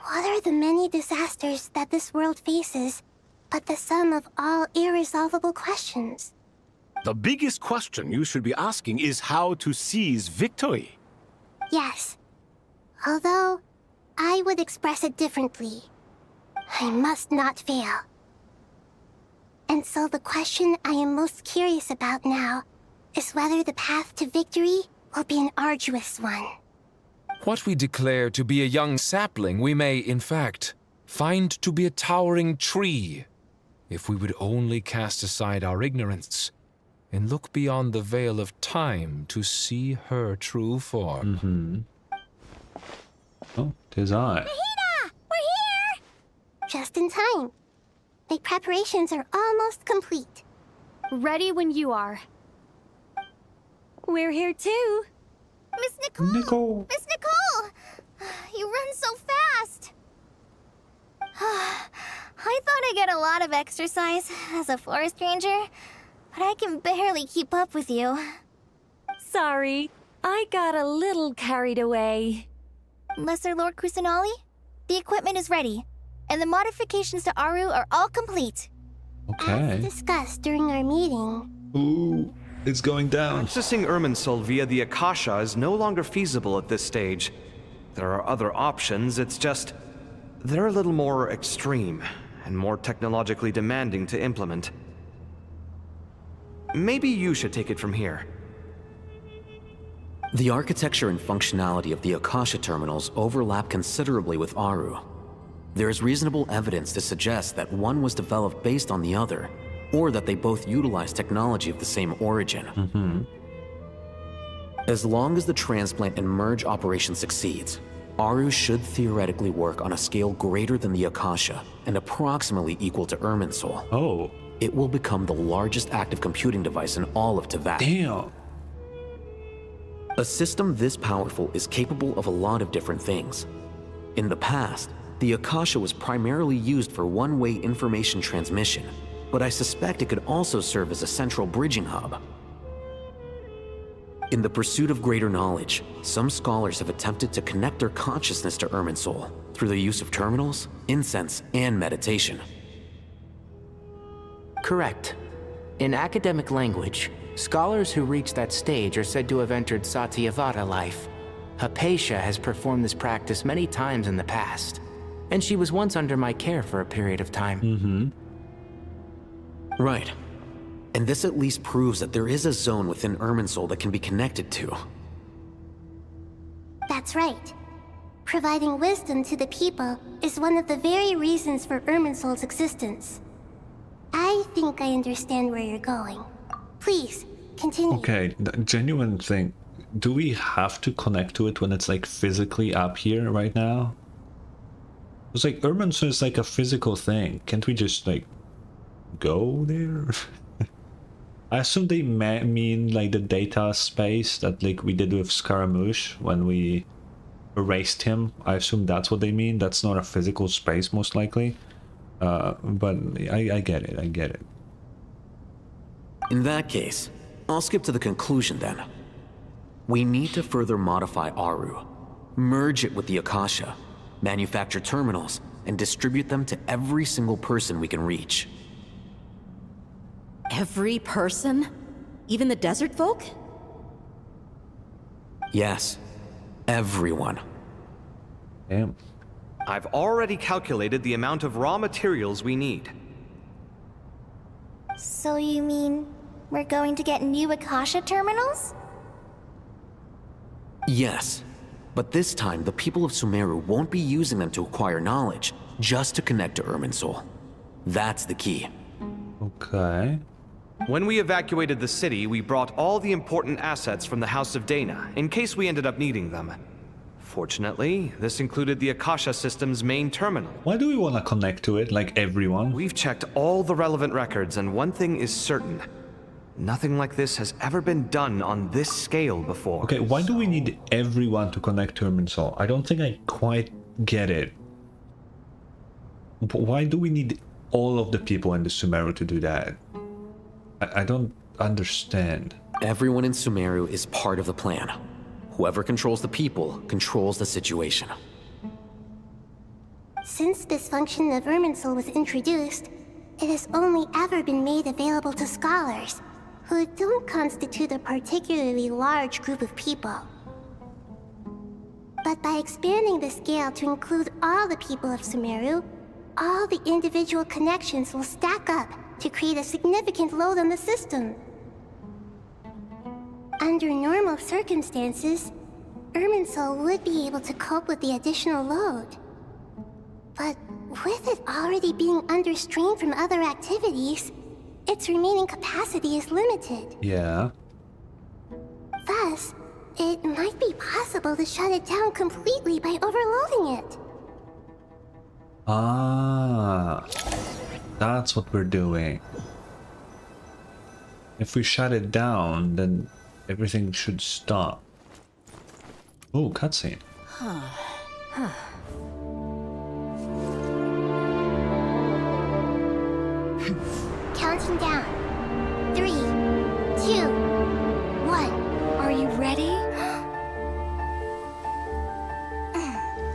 What are the many disasters that this world faces, but the sum of all irresolvable questions? The biggest question you should be asking is how to seize victory. Yes. Although, I would express it differently. I must not fail. And so the question I am most curious about now is whether the path to victory will be an arduous one. What we declare to be a young sapling, we may, in fact, find to be a towering tree, if we would only cast aside our ignorance and look beyond the veil of time to see her true form. Oh, 'tis I. Mahina! We're here! Just in time. My preparations are almost complete. Ready when you are. We're here too. Miss Nicole! Miss Nicole! You run so fast! I thought I'd get a lot of exercise as a forest ranger, but I can barely keep up with you. Sorry, I got a little carried away. Lesser Lord Kusanali, the equipment is ready, and the modifications to Aru are all complete. Okay. As discussed during our meeting. Ooh, it's going down. Accessing Irminsul via the Akasha is no longer feasible at this stage. There are other options, it's just... they're a little more extreme, and more technologically demanding to implement. Maybe you should take it from here. The architecture and functionality of the Akasha terminals overlap considerably with Aru. There is reasonable evidence to suggest that one was developed based on the other, or that they both utilize technology of the same origin. As long as the transplant and merge operation succeeds, Aru should theoretically work on a scale greater than the Akasha and approximately equal to Irminsul. Oh. It will become the largest active computing device in all of Teyvat. Damn. A system this powerful is capable of a lot of different things. In the past, the Akasha was primarily used for one-way information transmission, but I suspect it could also serve as a central bridging hub. In the pursuit of greater knowledge, some scholars have attempted to connect their consciousness to Irminsul through the use of terminals, incense, and meditation. Correct. In academic language, scholars who reach that stage are said to have entered Satyavata life. Hypatia has performed this practice many times in the past, and she was once under my care for a period of time. Right. And this at least proves that there is a zone within Irminsul that can be connected to. That's right. Providing wisdom to the people is one of the very reasons for Irminsul's existence. I think I understand where you're going. Please, continue. Okay, the genuine thing. Do we have to connect to it when it's like physically up here right now? It's like Irminsul is like a physical thing. Can't we just like go there? I assume they mean like the data space that like we did with Scaramouche when we erased him. I assume that's what they mean. That's not a physical space most likely. But I get it, I get it. In that case, I'll skip to the conclusion then. We need to further modify Aru, merge it with the Akasha, manufacture terminals, and distribute them to every single person we can reach. Every person? Even the desert folk? Yes, everyone. Damn. I've already calculated the amount of raw materials we need. So you mean we're going to get new Akasha terminals? Yes, but this time the people of Sumeru won't be using them to acquire knowledge, just to connect to Irminsul. That's the key. Okay. When we evacuated the city, we brought all the important assets from the House of Dana, in case we ended up needing them. Fortunately, this included the Akasha system's main terminal. Why do we want to connect to it, like everyone? We've checked all the relevant records, and one thing is certain. Nothing like this has ever been done on this scale before. Okay, why do we need everyone to connect to Irminsul? I don't think I quite get it. But why do we need all of the people in the Sumeru to do that? I don't understand. Everyone in Sumeru is part of the plan. Whoever controls the people controls the situation. Since this function of Irminsul was introduced, it has only ever been made available to scholars, who don't constitute a particularly large group of people. But by expanding the scale to include all the people of Sumeru, all the individual connections will stack up to create a significant load on the system. Under normal circumstances, Irminsul would be able to cope with the additional load. But with it already being under strain from other activities, its remaining capacity is limited. Yeah. Thus, it might be possible to shut it down completely by overloading it. Ah, that's what we're doing. If we shut it down, then everything should stop. Oh, cutscene. Counting down. 3, 2, 1. Are you ready?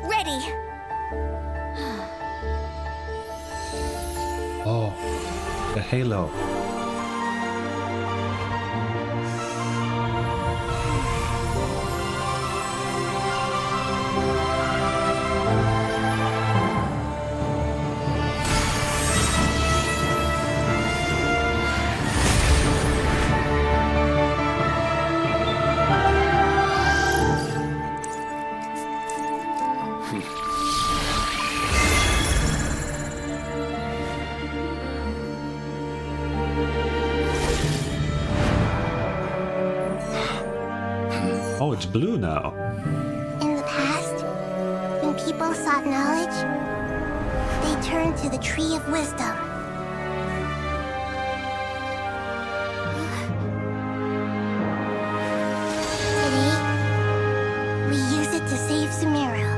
Ready. Oh, the halo. Oh, it's blue now. In the past, when people sought knowledge, they turned to the Tree of Wisdom. Today, we use it to save Sumeru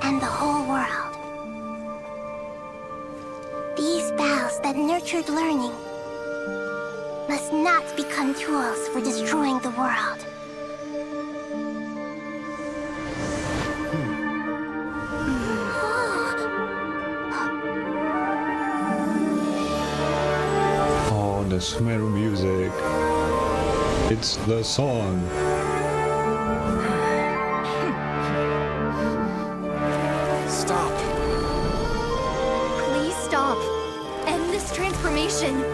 and the whole world. These boughs that nurtured learning must not become tools for destroying the world. Oh, the Sumeru music. It's the song. Stop. Please stop. End this transformation.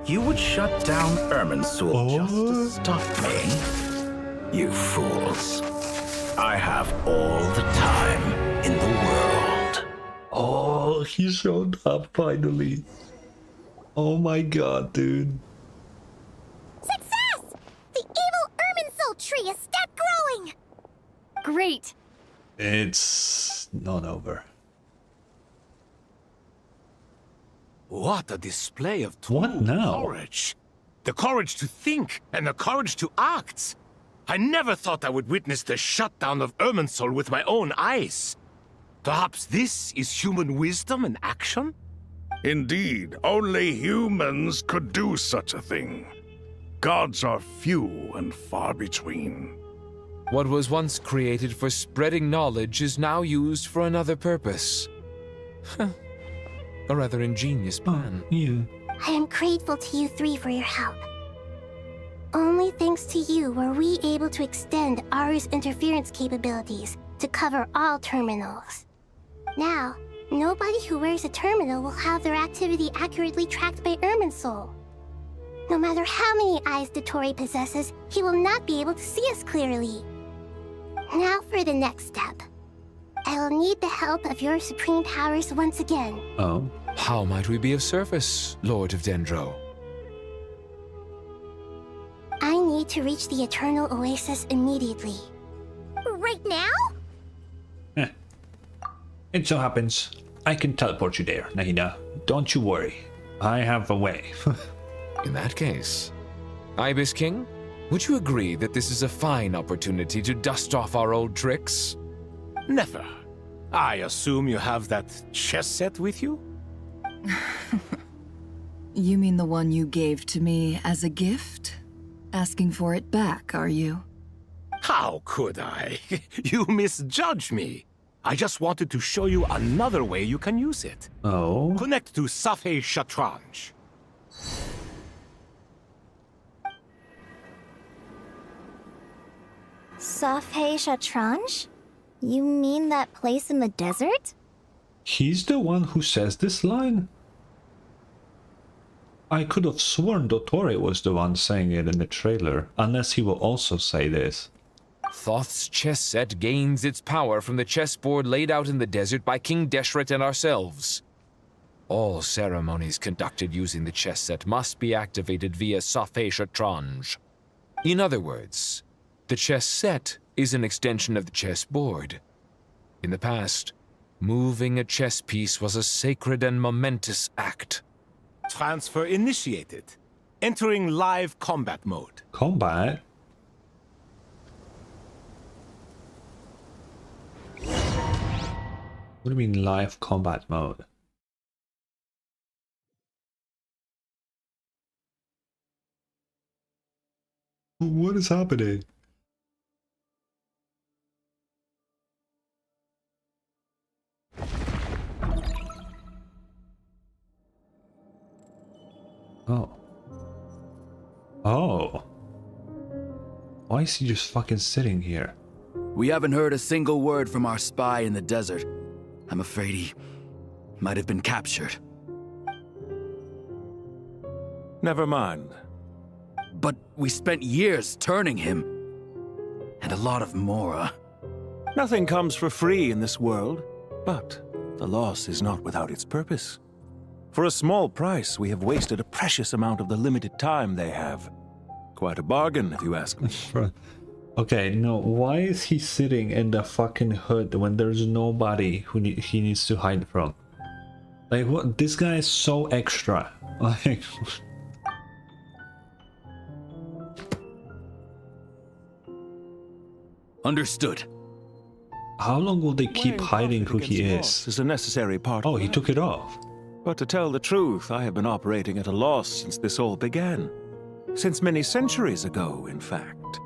You would shut down Irminsul just to stop me? You fools. I have all the time in the world. Oh, he showed up finally. Oh my god, dude. Success! The evil Irminsul tree has stopped growing! Great. It's not over. What a display of true What now? courage. The courage to think and the courage to act. I never thought I would witness the shutdown of Irminsul with my own eyes. Perhaps this is human wisdom in action? Indeed, only humans could do such a thing. Gods are few and far between. What was once created for spreading knowledge is now used for another purpose. A rather ingenious plan. Yeah. I am grateful to you three for your help. Only thanks to you were we able to extend Aru's interference capabilities to cover all terminals. Now, nobody who wears a terminal will have their activity accurately tracked by Irminsul. No matter how many eyes Dottore possesses, he will not be able to see us clearly. Now for the next step. I will need the help of your supreme powers once again. Oh. How might we be of service, Lord of Dendro? I need to reach the Eternal Oasis immediately. Right now? It so happens I can teleport you there, Nahida. Don't you worry. I have a way. In that case, Ibis King, would you agree that this is a fine opportunity to dust off our old tricks? Never. I assume you have that chess set with you? You mean the one you gave to me as a gift? Asking for it back, are you? How could I? You misjudge me. I just wanted to show you another way you can use it. Oh? Connect to Safei Shatranj. Safei Shatranj? You mean that place in the desert? He's the one who says this line? I could have sworn Dottore was the one saying it in the trailer, unless he will also say this. Thoth's chess set gains its power from the chessboard laid out in the desert by King Deshret and ourselves. All ceremonies conducted using the chess set must be activated via Safei Shatranj. In other words, the chess set is an extension of the chessboard. In the past, moving a chess piece was a sacred and momentous act. Transfer initiated. Entering live combat mode. Combat? What do you mean live combat mode? What is happening? Oh. Oh. Why is he just fucking sitting here? We haven't heard a single word from our spy in the desert. I'm afraid he might have been captured. Never mind. But we spent years turning him. And a lot of Mora. Nothing comes for free in this world, but the loss is not without its purpose. For a small price, we have wasted a precious amount of the limited time they have. Quite a bargain, if you ask me. Okay, no, why is he sitting in the fucking hood when there's nobody who he needs to hide from? Like, what? This guy is so extra. Like... Understood. How long will they keep Weighing hiding who profit he against loss is? is a necessary part. Oh, of he life. took it off. But to tell the truth, I have been operating at a loss since this all began. Since many centuries ago, in fact.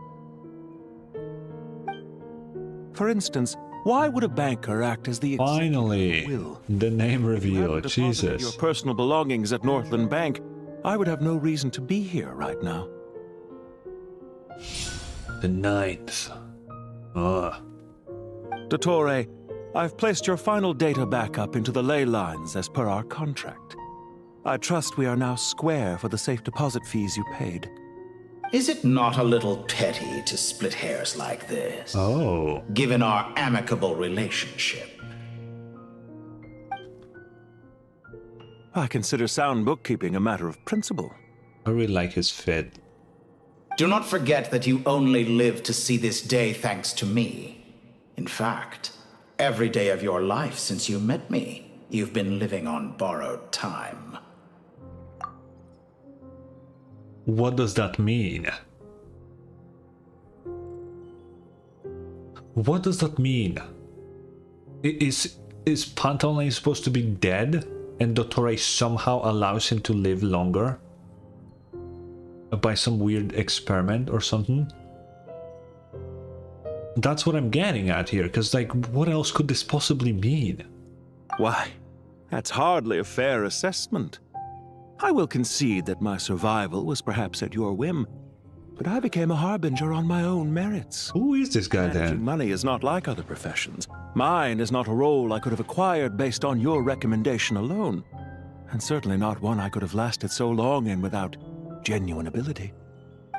For instance, why would a banker act as the Finally, will? the name If you hadn't reveal. deposited your Jesus. personal belongings at Northland Bank, I would have no reason to be here right now. The 9th. Ugh. Dottore, I've placed your final data backup into the ley lines as per our contract. I trust we are now square for the safe deposit fees you paid. Is it not a little petty to split hairs like this? Oh. Given our amicable relationship. I consider sound bookkeeping a matter of principle. I really like his fit. Do not forget that you only live to see this day thanks to me. In fact, every day of your life since you met me, you've been living on borrowed time. What does that mean? What does that mean? Is Pantalone supposed to be dead and Dottore somehow allows him to live longer? By some weird experiment or something? That's what I'm getting at here, because like, what else could this possibly mean? Why, that's hardly a fair assessment. I will concede that my survival was perhaps at your whim, but I became a harbinger on my own merits. Who is this guy Managing then? money is not like other professions. Mine is not a role I could have acquired based on your recommendation alone, and certainly not one I could have lasted so long in without genuine ability.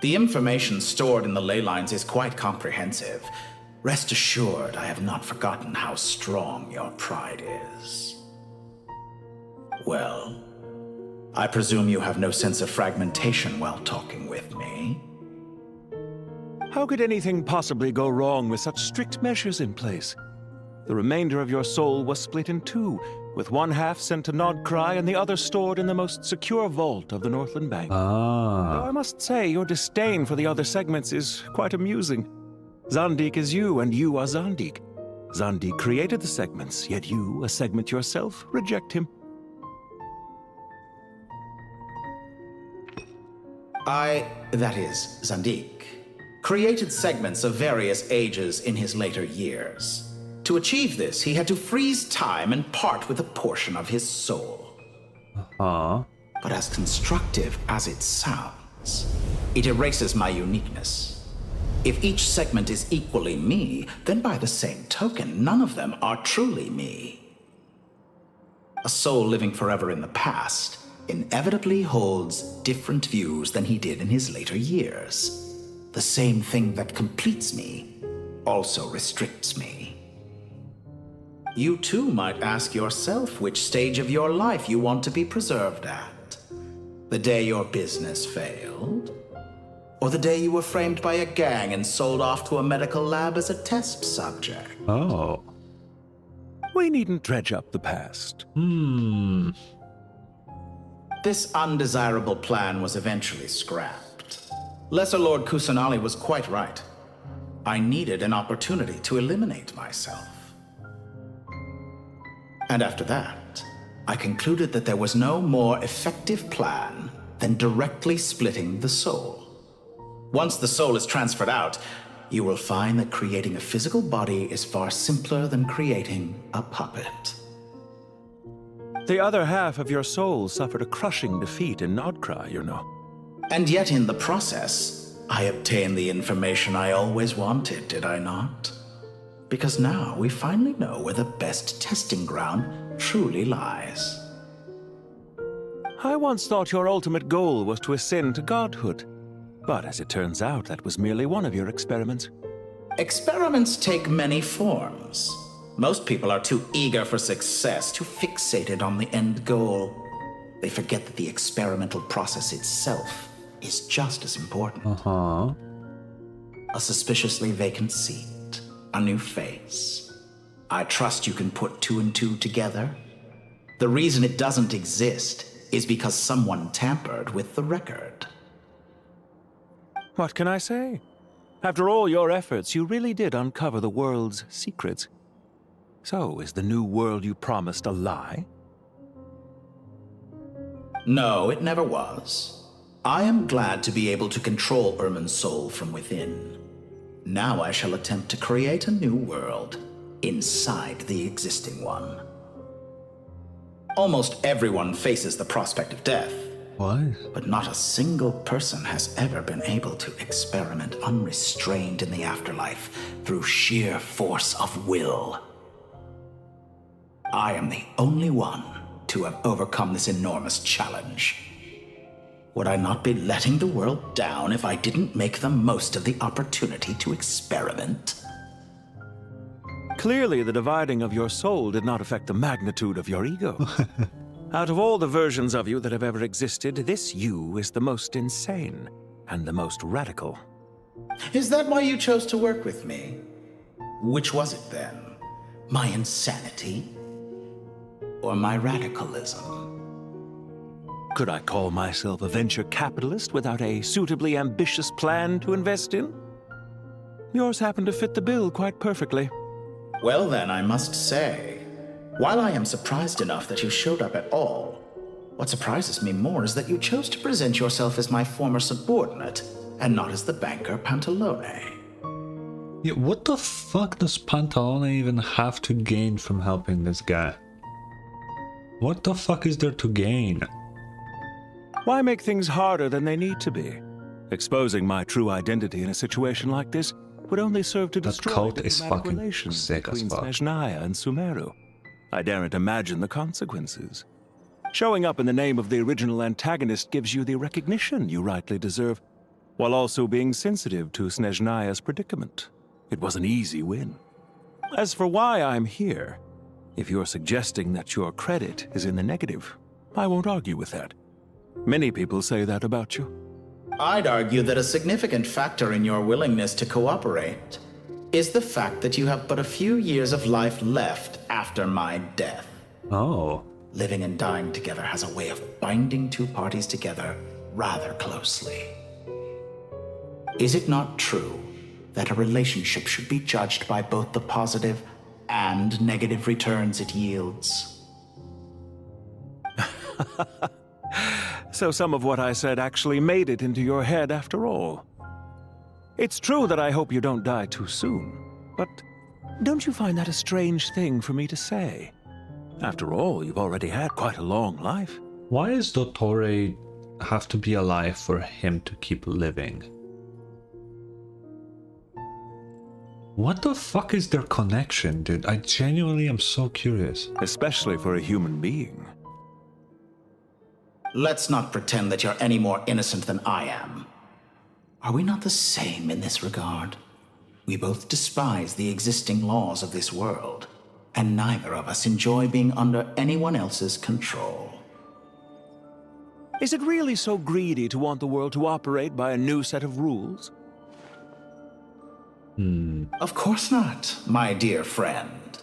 The information stored in the ley lines is quite comprehensive. Rest assured, I have not forgotten how strong your pride is. Well, I presume you have no sense of fragmentation while talking with me. How could anything possibly go wrong with such strict measures in place? The remainder of your soul was split in two, with one half sent to nod-krai and the other stored in the most secure vault of the Northland Bank. Though I must say, your disdain for the other segments is quite amusing. Zandik is you, and you are Zandik. Zandik created the segments, yet you, a segment yourself, reject him. That is, Zandik, created segments of various ages in his later years. To achieve this, he had to freeze time and part with a portion of his soul. But as constructive as it sounds, it erases my uniqueness. If each segment is equally me, then by the same token, none of them are truly me. A soul living forever in the past inevitably holds different views than he did in his later years. The same thing that completes me also restricts me. You too might ask yourself which stage of your life you want to be preserved at. The day your business failed? Or the day you were framed by a gang and sold off to a medical lab as a test subject? Oh. We needn't dredge up the past. This undesirable plan was eventually scrapped. Lesser Lord Kusanali was quite right. I needed an opportunity to eliminate myself. And after that, I concluded that there was no more effective plan than directly splitting the soul. Once the soul is transferred out, you will find that creating a physical body is far simpler than creating a puppet. The other half of your soul suffered a crushing defeat in nod-krai, you know. And yet in the process, I obtained the information I always wanted, did I not? Because now we finally know where the best testing ground truly lies. I once thought your ultimate goal was to ascend to godhood. But as it turns out, that was merely one of your experiments. Experiments take many forms. Most people are too eager for success, too fixated on the end goal. They forget that the experimental process itself is just as important. A suspiciously vacant seat, a new face. I trust you can put two and two together. The reason it doesn't exist is because someone tampered with the record. What can I say? After all your efforts, you really did uncover the world's secrets. So, is the new world you promised a lie? No, it never was. I am glad to be able to control Irmin's soul from within. Now I shall attempt to create a new world inside the existing one. Almost everyone faces the prospect of death. Why? But not a single person has ever been able to experiment unrestrained in the afterlife through sheer force of will. I am the only one to have overcome this enormous challenge. Would I not be letting the world down if I didn't make the most of the opportunity to experiment? Clearly, the dividing of your soul did not affect the magnitude of your ego. Out of all the versions of you that have ever existed, this you is the most insane and the most radical. Is that why you chose to work with me? Which was it then? My insanity? Or my radicalism? Could I call myself a venture capitalist without a suitably ambitious plan to invest in? Yours happened to fit the bill quite perfectly. Well then, I must say, while I am surprised enough that you showed up at all, what surprises me more is that you chose to present yourself as my former subordinate, and not as the banker Pantalone. Yeah, what the fuck does Pantalone even have to gain from helping this guy? What the fuck is there to gain? Why make things harder than they need to be? Exposing my true identity in a situation like this would only serve to destroy diplomatic relations between Snezhnaya and Sumeru. I daren't imagine the consequences. Showing up in the name of the original antagonist gives you the recognition you rightly deserve, while also being sensitive to Snezhnaya's predicament. It was an easy win. As for why I'm here, if you're suggesting that your credit is in the negative, I won't argue with that. Many people say that about you. I'd argue that a significant factor in your willingness to cooperate is the fact that you have but a few years of life left after my death. Oh. Living and dying together has a way of binding two parties together rather closely. Is it not true that a relationship should be judged by both the positive and negative returns it yields? So some of what I said actually made it into your head after all. It's true that I hope you don't die too soon, but don't you find that a strange thing for me to say? After all, you've already had quite a long life. Why does Dottore have to be alive for him to keep living? What the fuck is their connection, dude? I genuinely am so curious. Especially for a human being. Let's not pretend that you're any more innocent than I am. Are we not the same in this regard? We both despise the existing laws of this world, and neither of us enjoy being under anyone else's control. Is it really so greedy to want the world to operate by a new set of rules? Of course not, my dear friend.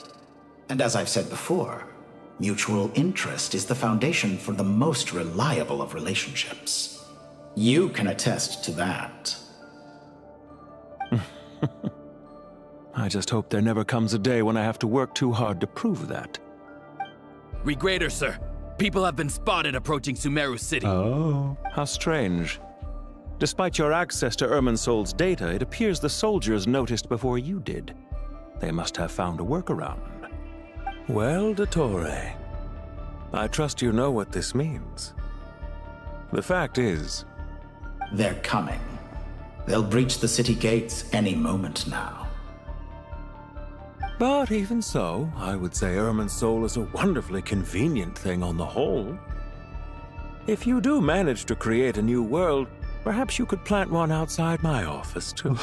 And as I've said before, mutual interest is the foundation for the most reliable of relationships. You can attest to that. I just hope there never comes a day when I have to work too hard to prove that. Regrader, sir. People have been spotted approaching Sumeru City. Oh. How strange. Despite your access to Irminsol's data, it appears the soldiers noticed before you did. They must have found a workaround. Well, Dottore, I trust you know what this means. The fact is... They're coming. They'll breach the city gates any moment now. But even so, I would say Irminsol is a wonderfully convenient thing on the whole. If you do manage to create a new world, perhaps you could plant one outside my office, too.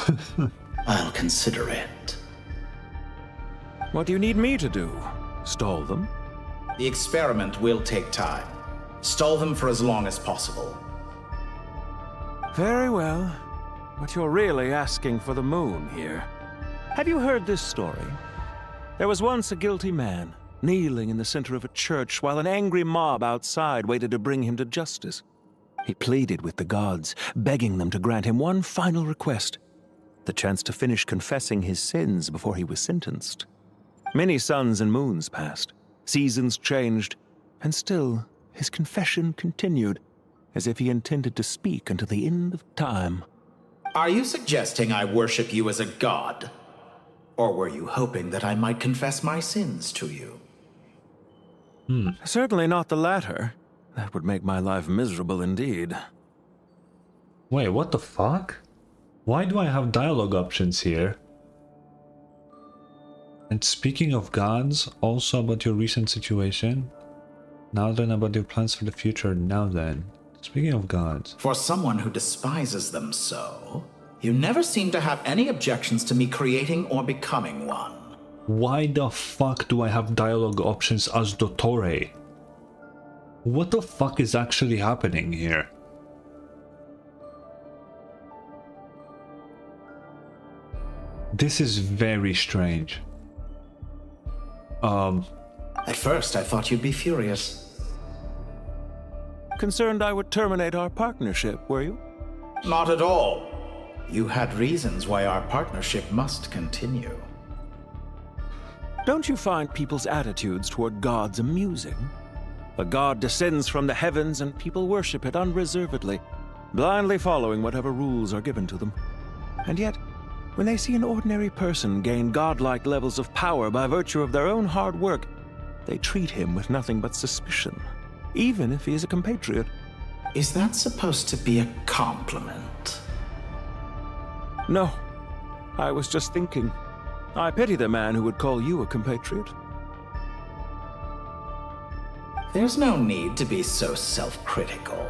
I'll consider it. What do you need me to do? Stall them? The experiment will take time. Stall them for as long as possible. Very well. But you're really asking for the moon here. Have you heard this story? There was once a guilty man, kneeling in the center of a church while an angry mob outside waited to bring him to justice. He pleaded with the gods, begging them to grant him one final request, the chance to finish confessing his sins before he was sentenced. Many suns and moons passed, seasons changed, and still his confession continued, as if he intended to speak until the end of time. Are you suggesting I worship you as a god? Or were you hoping that I might confess my sins to you? Certainly not the latter. That would make my life miserable indeed. Wait, what the fuck? Why do I have dialogue options here? And speaking of gods, also about your recent situation. Now then, about your plans for the future. Now then, speaking of gods. For someone who despises them so, you never seem to have any objections to me creating or becoming one. Why the fuck do I have dialogue options as Dottore? What the fuck is actually happening here? This is very strange. At first, I thought you'd be furious. Concerned I would terminate our partnership, were you? Not at all. You had reasons why our partnership must continue. Don't you find people's attitudes toward gods amusing? A god descends from the heavens and people worship it unreservedly, blindly following whatever rules are given to them. And yet, when they see an ordinary person gain godlike levels of power by virtue of their own hard work, they treat him with nothing but suspicion, even if he is a compatriot. Is that supposed to be a compliment? No, I was just thinking. I pity the man who would call you a compatriot. There's no need to be so self-critical.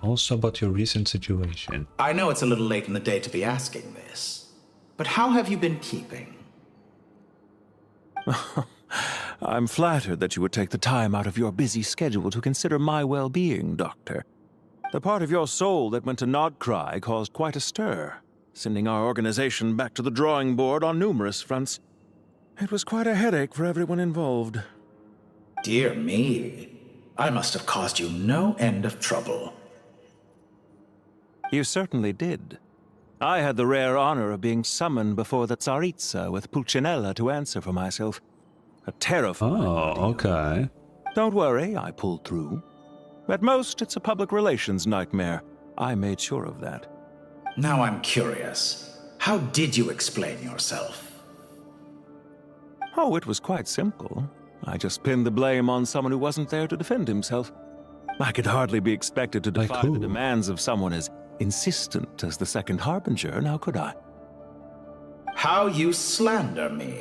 Also about your recent situation. I know it's a little late in the day to be asking this, but how have you been keeping? I'm flattered that you would take the time out of your busy schedule to consider my well-being, Doctor. The part of your soul that went to nod-krai caused quite a stir, sending our organization back to the drawing board on numerous fronts. It was quite a headache for everyone involved. Dear me, I must have caused you no end of trouble. You certainly did. I had the rare honor of being summoned before the Tsaritsa with Pulcinella to answer for myself. A terrifying ordeal. Okay. Don't worry, I pulled through. At most, it's a public relations nightmare. I made sure of that. Now I'm curious. How did you explain yourself? Oh, it was quite simple. I just pinned the blame on someone who wasn't there to defend himself. I could hardly be expected to defy the demands of someone as insistent as the second harbinger, now could I? How you slander me.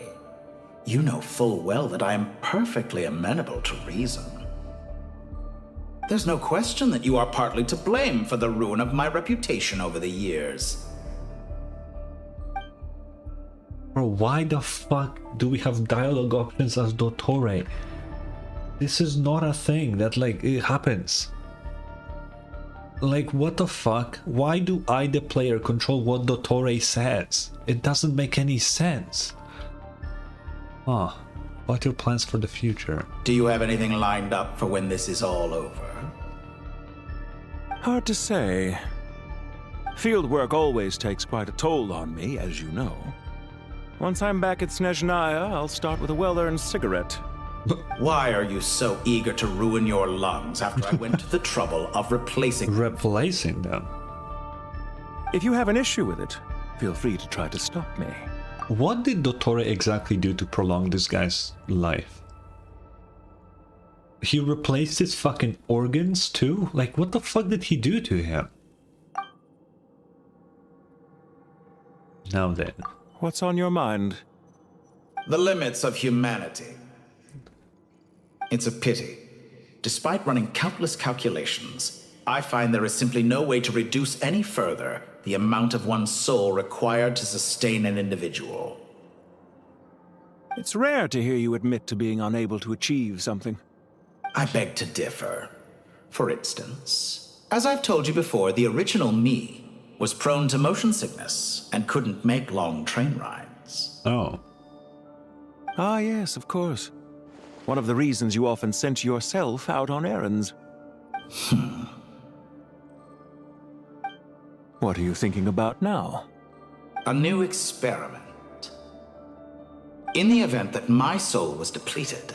You know full well that I am perfectly amenable to reason. There's no question that you are partly to blame for the ruin of my reputation over the years. Bro, why the fuck do we have dialogue options as Dottore? This is not a thing that, like, it happens. Like, what the fuck? Why do I, the player, control what Dottore says? It doesn't make any sense. What are your plans for the future? Do you have anything lined up for when this is all over? Hard to say. Field work always takes quite a toll on me, as you know. Once I'm back at Snezhnaya, I'll start with a well-earned cigarette. Why are you so eager to ruin your lungs after I went to the trouble of replacing them? If you have an issue with it, feel free to try to stop me. What did Dottore exactly do to prolong this guy's life? He replaced his fucking organs too? Like, what the fuck did he do to him? Now then. What's on your mind? The limits of humanity. It's a pity. Despite running countless calculations, I find there is simply no way to reduce any further the amount of one's soul required to sustain an individual. It's rare to hear you admit to being unable to achieve something. I beg to differ. For instance, as I've told you before, the original me was prone to motion sickness and couldn't make long train rides. errands. Oh. Ah, yes, of course. One of the reasons you often sent yourself out on errands. What are you thinking about now? A new experiment. In the event that my soul was depleted,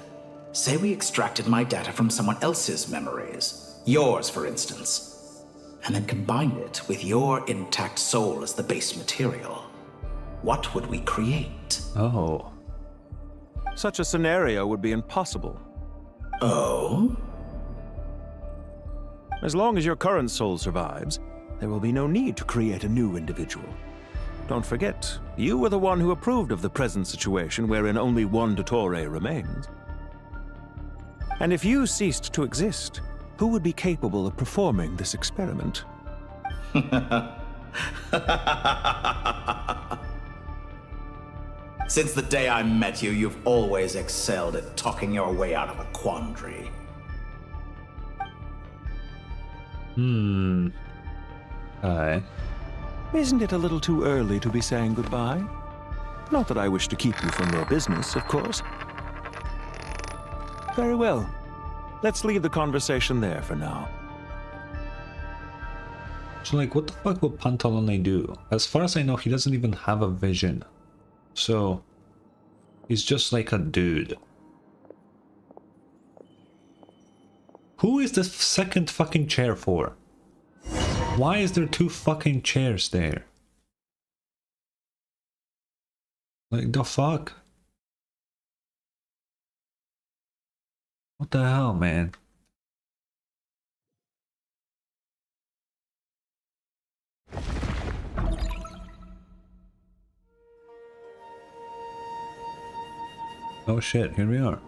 say we extracted my data from someone else's memories, yours for instance, and then combined it with your intact soul as the base material, what would we create? Oh. Such a scenario would be impossible. Oh? As long as your current soul survives, there will be no need to create a new individual. Don't forget, you were the one who approved of the present situation wherein only one Dottore remains. And if you ceased to exist, who would be capable of performing this experiment? Since the day I met you, you've always excelled at talking your way out of a quandary. Aye. Isn't it a little too early to be saying goodbye? Not that I wish to keep you from your business, of course. Very well. Let's leave the conversation there for now. So like, what the fuck will Pantalone do? As far as I know, he doesn't even have a vision. So, he's just like a dude. Who is the second fucking chair for? Why is there two fucking chairs there? Like, the fuck? What the hell, man? Oh shit, here we are.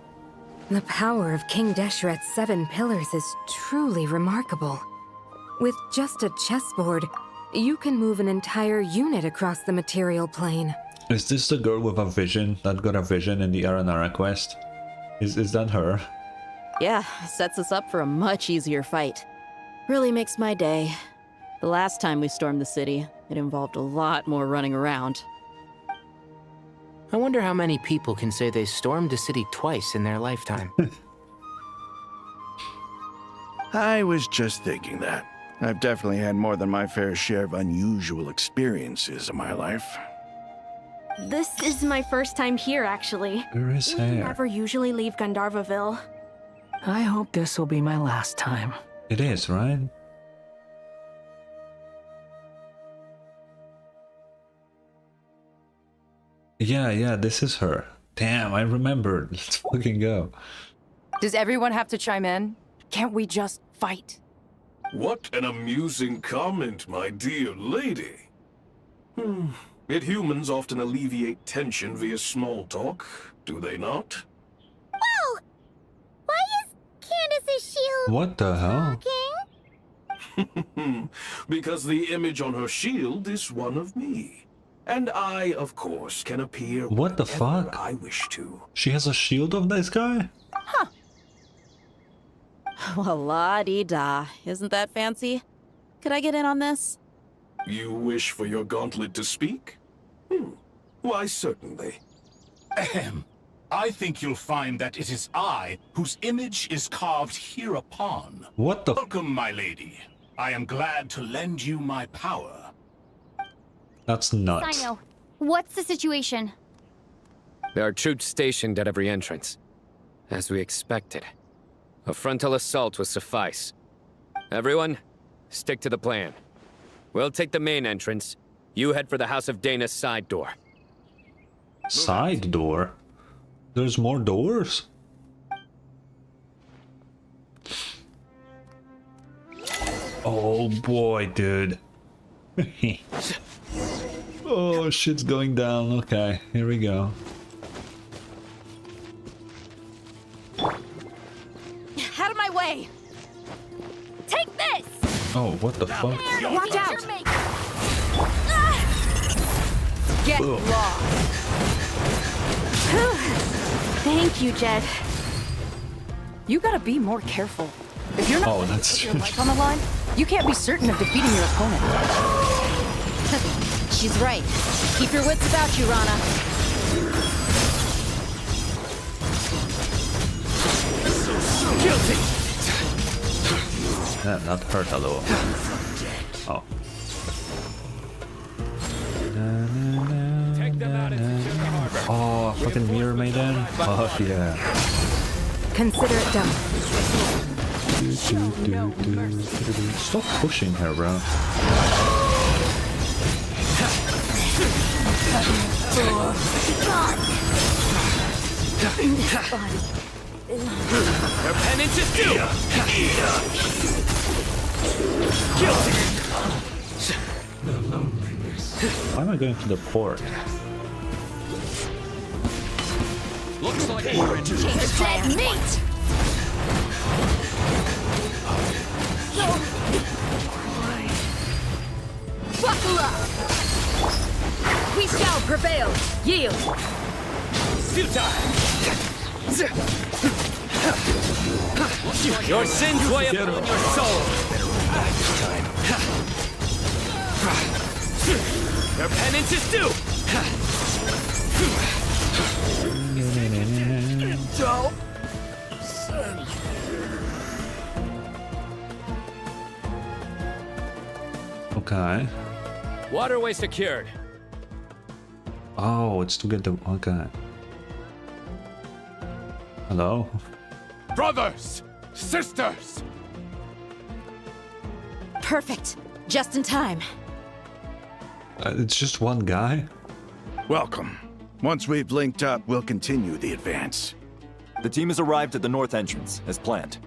The power of King Deshret's 7 pillars is truly remarkable. With just a chessboard, you can move an entire unit across the material plane. Is this the girl with a vision that got a vision in the Aranara quest? Is that her? Yeah, sets us up for a much easier fight. Really makes my day. The last time we stormed the city, it involved a lot more running around. I wonder how many people can say they stormed a city twice in their lifetime. I was just thinking that. I've definitely had more than my fair share of unusual experiences in my life. This is my first time here, actually. Where is We hair? never usually leave Gandharvaville. I hope this will be my last time. It is, right? Yeah, this is her. Damn, I remembered. Let's fucking go. Does everyone have to chime in? Can't we just fight? What an amusing comment, my dear lady. Yet humans often alleviate tension via small talk, do they not? Whoa! Why is Candace's shield What the hell? talking? Because the image on her shield is one of me. And I, of course, can appear What the whenever fuck? I wish to. She has a shield of this guy? Well, la-dee-da. Isn't that fancy? Could I get in on this? You wish for your gauntlet to speak? Why, certainly. Ahem. I think you'll find that it is I whose image is carved hereupon. What the? Welcome, my lady. I am glad to lend you my power. That's nuts. Sino, what's the situation? There are troops stationed at every entrance. As we expected. A frontal assault will suffice. Everyone, stick to the plan. We'll take the main entrance. You head for the House of Dana's side door. Side door? There's more doors? Oh boy, dude. Oh, shit's going down. Okay, here we go. Out of my way! Take this! Oh, what the fuck? Watch out! Get Ugh. lost! Thank you, Jed. You gotta be more careful. If you're not Oh, willing to that's put your life on the line, you can't be certain of defeating your opponent. She's right. Keep your wits about you, Rana. Guilty! Not hurt a little. Oh. Oh, fucking mirror maiden. Oh yeah. Consider it done. Stop pushing her, bro. Your penance is due! Guilty! Why am I going to the port? Looks like we're in Dead meat! Buckle up! We shall prevail! Yield! Futile! Your sins weigh upon your soul! Your penance is due! Okay. Waterway secured. Oh, it's to get the... Okay. Hello? Brothers! Sisters! Perfect. Just in time. It's just one guy? Welcome. Once we've linked up, we'll continue the advance. The team has arrived at the north entrance, as planned.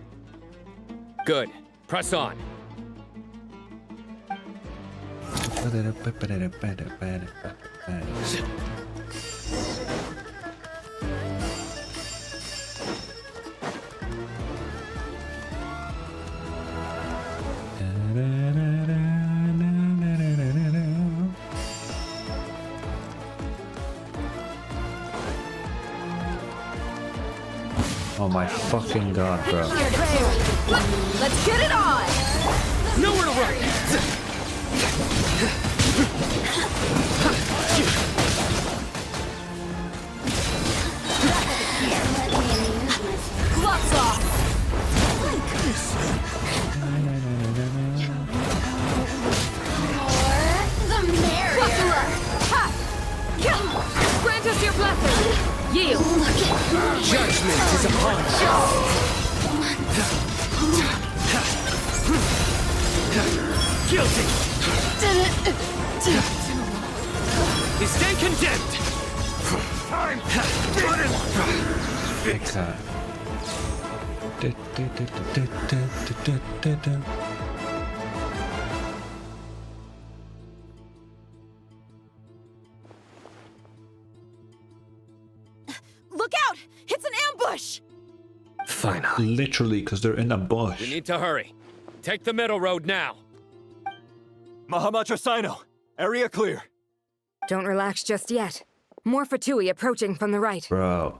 Good. Press on. Oh my fucking god, bro. Let's get it on! Nowhere to run! Gloves off! The merrier! Grant us your blessing! Yield! Judgment is upon us! Guilty! They stand condemned! I'm Look out! It's an ambush! Finally. Literally, because they're in a bush. We need to hurry. Take the middle road now. Mahamacha Sino, area clear. Don't relax just yet. More Fatui approaching from the right. Bro.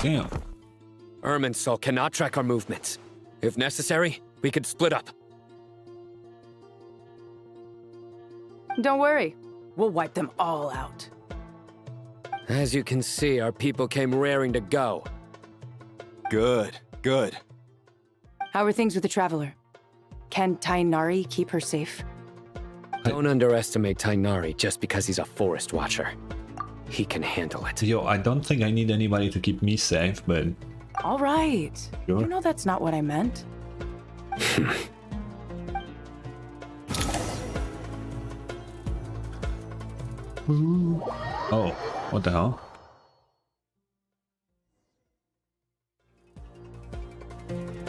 Damn. Irminsul cannot track our movements. If necessary, we could split up. Don't worry. We'll wipe them all out. As you can see, our people came raring to go. Good, good. How are things with the Traveler? Can Tainari keep her safe? Don't underestimate Tainari just because he's a forest watcher. He can handle it. Yo, I don't think I need anybody to keep me safe, but... All right. Sure. You know that's not what I meant. Oh, what the hell?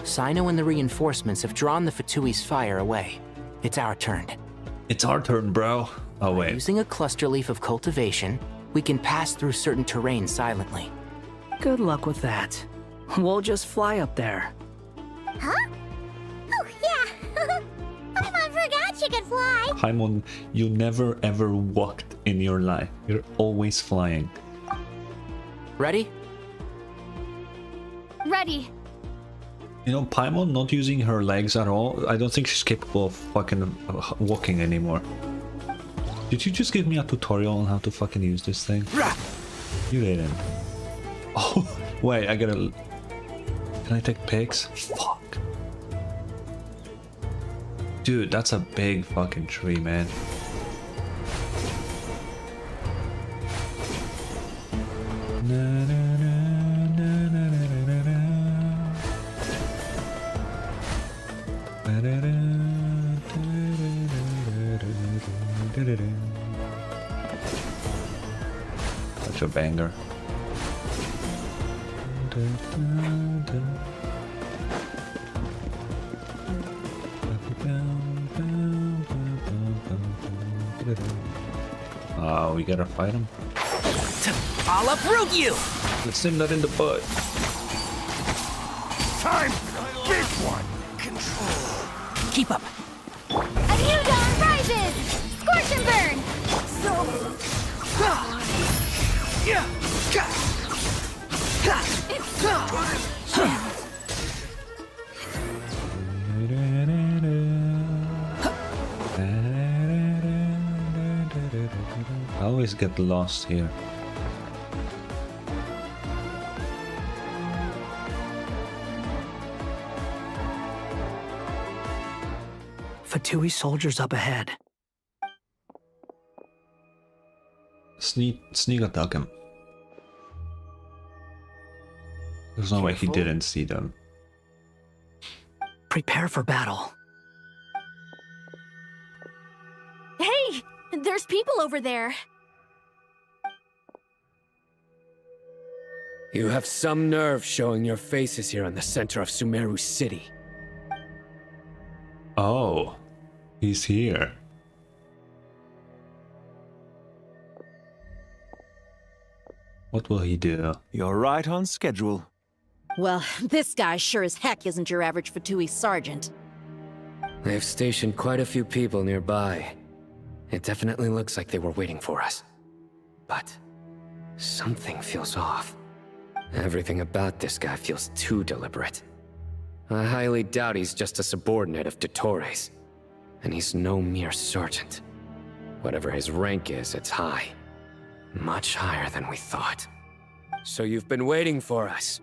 Sino and the reinforcements have drawn the Fatui's fire away. It's our turn. It's our turn, bro. Oh, wait. Using a cluster leaf of cultivation, we can pass through certain terrain silently. Good luck with that. We'll just fly up there. Huh? Oh, yeah. Paimon forgot she could fly. Paimon, you never ever walked in your life. You're always flying. Ready? Ready. You know, Paimon not using her legs at all, I don't think she's capable of fucking walking anymore. Did you just give me a tutorial on how to fucking use this thing? You didn't. Oh, wait, I gotta... Can I take pics? Fuck. Dude, that's a big fucking tree, man. Such a banger. Oh, we gotta fight him. I'll uproot you! Let's nip that in the butt. Time for the big one! Control. Keep up. A new dawn rises! Scorch and burn! I always get lost here. Fatui soldiers up ahead. Sneak attack him. There's no way he didn't see them. Prepare for battle. Hey! There's people over there. You have some nerve showing your faces here in the center of Sumeru City. Oh, he's here. What will he do? You're right on schedule. Well, this guy sure as heck isn't your average Fatui sergeant. They've stationed quite a few people nearby. It definitely looks like they were waiting for us. But something feels off. Everything about this guy feels too deliberate. I highly doubt he's just a subordinate of Dottores. And he's no mere sergeant. Whatever his rank is, it's high. Much higher than we thought. So you've been waiting for us.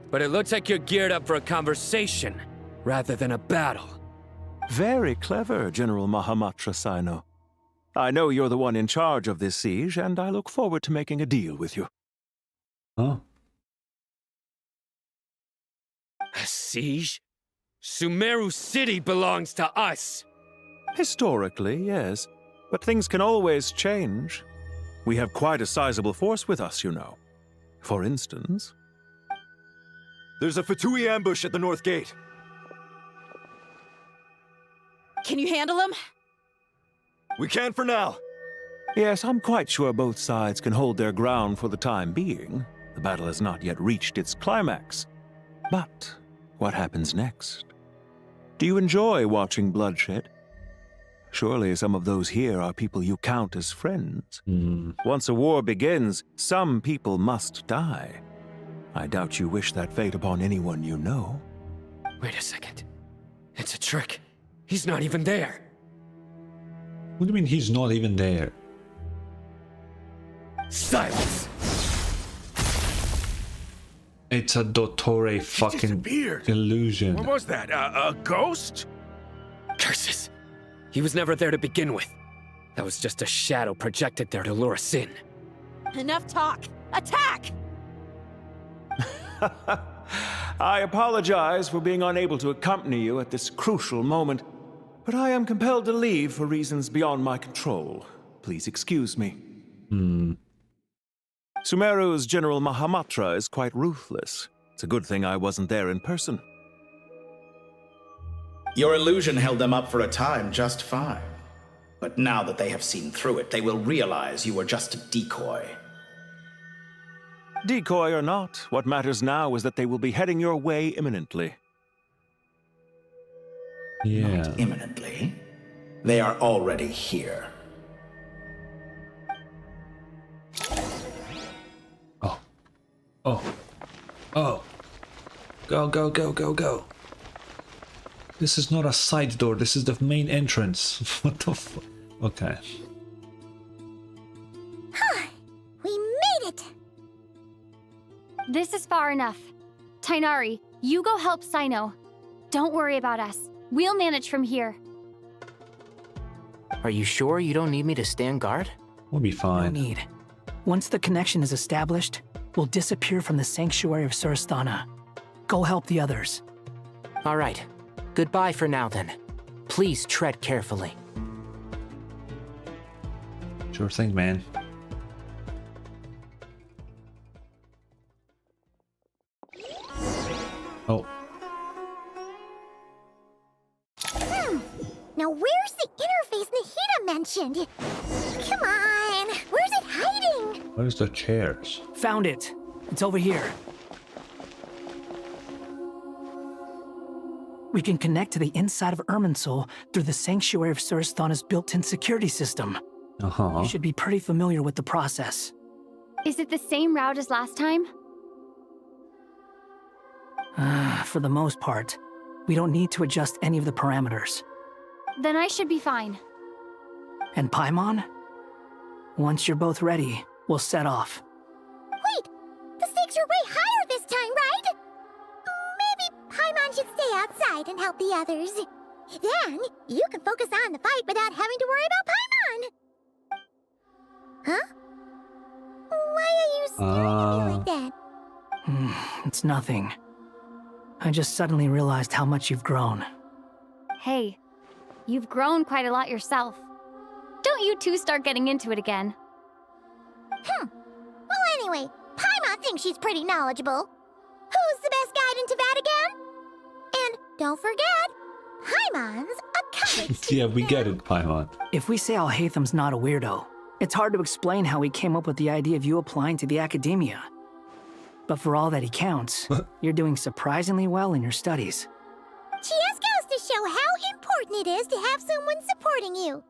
But it looks like you're geared up for a conversation, rather than a battle. Very clever, General Mahamatra Sino. I know you're the one in charge of this siege, and I look forward to making a deal with you. Oh. A siege? Sumeru City belongs to us! Historically, yes. But things can always change. We have quite a sizable force with us, you know. For instance... There's a Fatui ambush at the north gate. Can you handle him? We can for now. Yes, I'm quite sure both sides can hold their ground for the time being. The battle has not yet reached its climax. But what happens next? Do you enjoy watching bloodshed? Surely some of those here are people you count as friends. Once a war begins, some people must die. I doubt you wish that fate upon anyone you know. Wait a second. It's a trick. He's not even there. What do you mean he's not even there? Silence! It's a Dottore fucking illusion. What was that? A ghost? Curses! He was never there to begin with. That was just a shadow projected there to lure us in. Enough talk! Attack! I apologize for being unable to accompany you at this crucial moment, but I am compelled to leave for reasons beyond my control. Please excuse me. Sumeru's General Mahamatra is quite ruthless. It's a good thing I wasn't there in person. Your illusion held them up for a time just fine. But now that they have seen through it, they will realize you were just a decoy. Decoy or not, what matters now is that they will be heading your way imminently. Yeah. Not imminently. They are already here. Oh. Oh. Oh. Go, go, go, go, go. This is not a side door, this is the main entrance. What the fuck? Okay. Huh. We made it! This is far enough. Tainari, you go help Sino. Don't worry about us. We'll manage from here. Are you sure you don't need me to stand guard? We'll be fine. No need. Once the connection is established, we'll disappear from the sanctuary of Surasthana. Go help the others. All right. Goodbye for now, then. Please tread carefully. Sure thing, man. Oh. Now where's the interface Nahida mentioned? Come on, where's it hiding? Where's the chairs? Found it. It's over here. We can connect to the inside of Irminsul through the Sanctuary of Surasthana's built-in security system. Uh-huh. You should be pretty familiar with the process. Is it the same route as last time? For the most part, we don't need to adjust any of the parameters. Then I should be fine. And Paimon? Once you're both ready, we'll set off. Wait! The stakes are way higher this time, right? Maybe Paimon should stay outside and help the others. Then, you can focus on the fight without having to worry about Paimon! Huh? Why are you staring at me like that? It's nothing. I just suddenly realized how much you've grown. Hey, you've grown quite a lot yourself. Don't you two start getting into it again. Well, anyway, Paimon thinks she's pretty knowledgeable. Who's the best guide into Vatican? And don't forget, Paimon's a college Yeah, we get it, Paimon. If we say Alhatham's not a weirdo, it's hard to explain how he came up with the idea of you applying to the academia. But for all that he counts, you're doing surprisingly well in your studies. Just goes to show how important it is to have someone supporting you.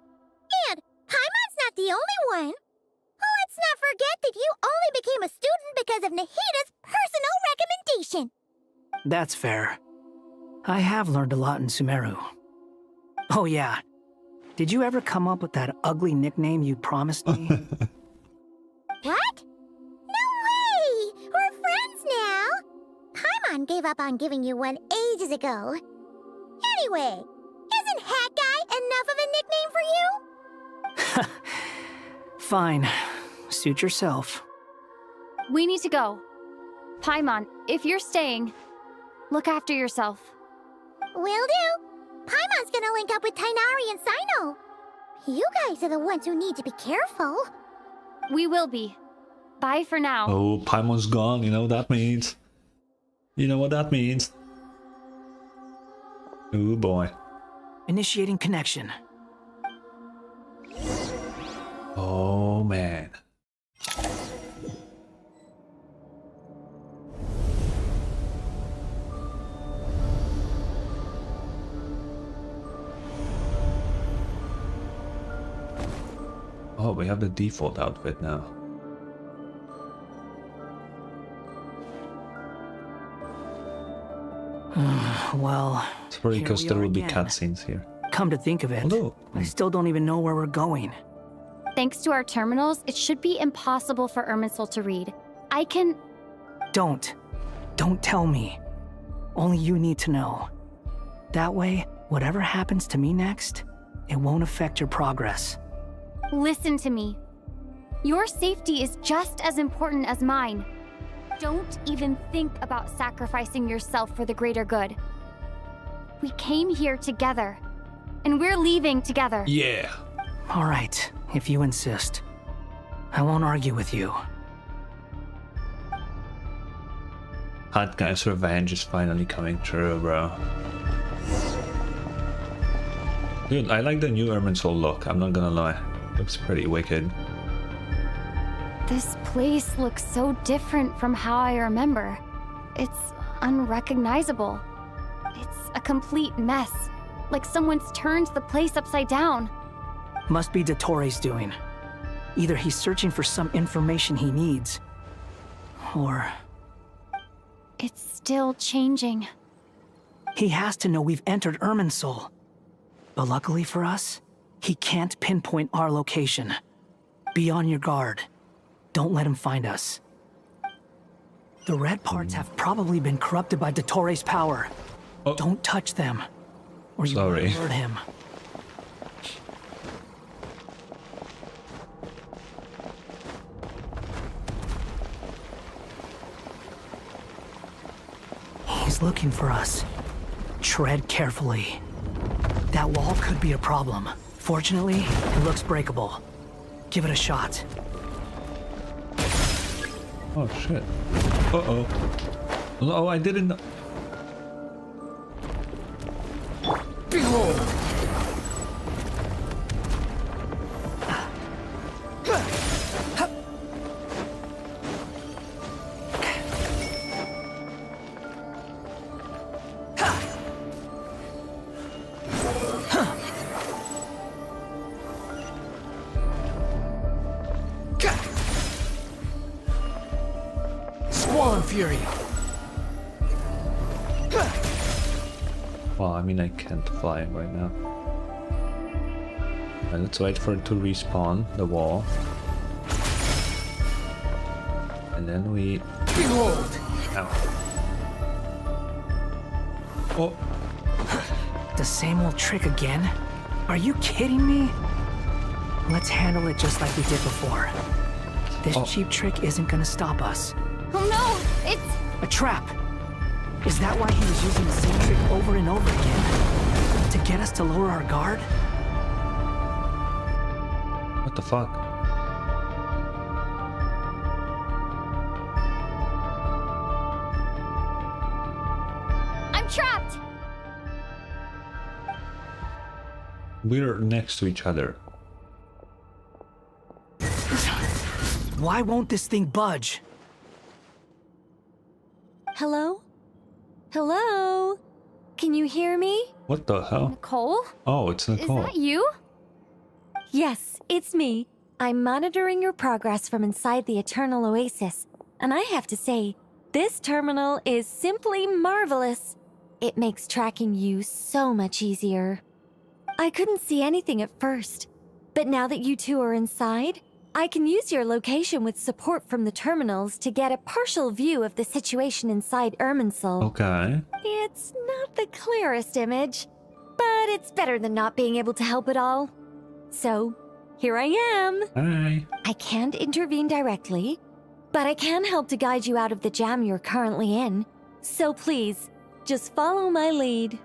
And Paimon's not the only one. Let's not forget that you only became a student because of Nahida's personal recommendation. That's fair. I have learned a lot in Sumeru. Oh yeah. Did you ever come up with that ugly nickname you promised me? What? No way! We're friends now! Paimon gave up on giving you one ages ago. Anyway, isn't Hat Guy enough of a nickname for you? Fine. Suit yourself. We need to go. Paimon, if you're staying, look after yourself. Will do. Paimon's gonna link up with Tainari and Sino. You guys are the ones who need to be careful. We will be. Bye for now. Oh, Paimon's gone. You know what that means. You know what that means. Oh boy. Initiating connection. Oh man. Oh, we have the default outfit now. Well, it's probably because here there we will are be again. cutscenes here. Come to think of it, Hello. I still don't even know where we're going. Thanks to our terminals, it should be impossible for Irminsul to read. I can... Don't tell me. Only you need to know. That way, whatever happens to me next, it won't affect your progress. Listen to me. Your safety is just as important as mine. Don't even think about sacrificing yourself for the greater good. We came here together, and we're leaving together. Yeah. All right, if you insist. I won't argue with you. Hot Guy's revenge is finally coming true, bro. Dude, I like the new Irminsul look, I'm not gonna lie. Looks pretty wicked. This place looks so different from how I remember. It's unrecognizable. It's a complete mess. Like someone's turned the place upside down. Must be Dottoro's doing. Either he's searching for some information he needs, or... It's still changing. He has to know we've entered Irminsul. But luckily for us, he can't pinpoint our location. Be on your guard. Don't let him find us. The red parts have probably been corrupted by Dottoro's power. Oh. Don't touch them, or you will Sorry. hurt him. He's looking for us. Tread carefully. That wall could be a problem. Fortunately, it looks breakable. Give it a shot. Oh shit. Uh-oh. Oh, I didn't know. Behold! Squall Fury! Well, I mean, I can't fly right now. And let's wait for it to respawn the wall. And then we... Behold! Ow. Oh! The same old trick again? Are you kidding me? Let's handle it just like we did before. This cheap trick isn't gonna stop us. Oh no! It's... A trap! Is that why he was using the same trick over and over again? To get us to lower our guard? What the fuck? I'm trapped! We're next to each other. Why won't this thing budge? Hello? Hello? Can you hear me? What the hell? Nicole? Oh, it's Nicole. Is that you? Yes, it's me. I'm monitoring your progress from inside the Eternal Oasis. And I have to say, this terminal is simply marvelous. It makes tracking you so much easier. I couldn't see anything at first, but now that you two are inside, I can use your location with support from the terminals to get a partial view of the situation inside Irminsul. Okay. It's not the clearest image, but it's better than not being able to help at all. So, here I am. Hi. I can't intervene directly, but I can help to guide you out of the jam you're currently in. So please, just follow my lead.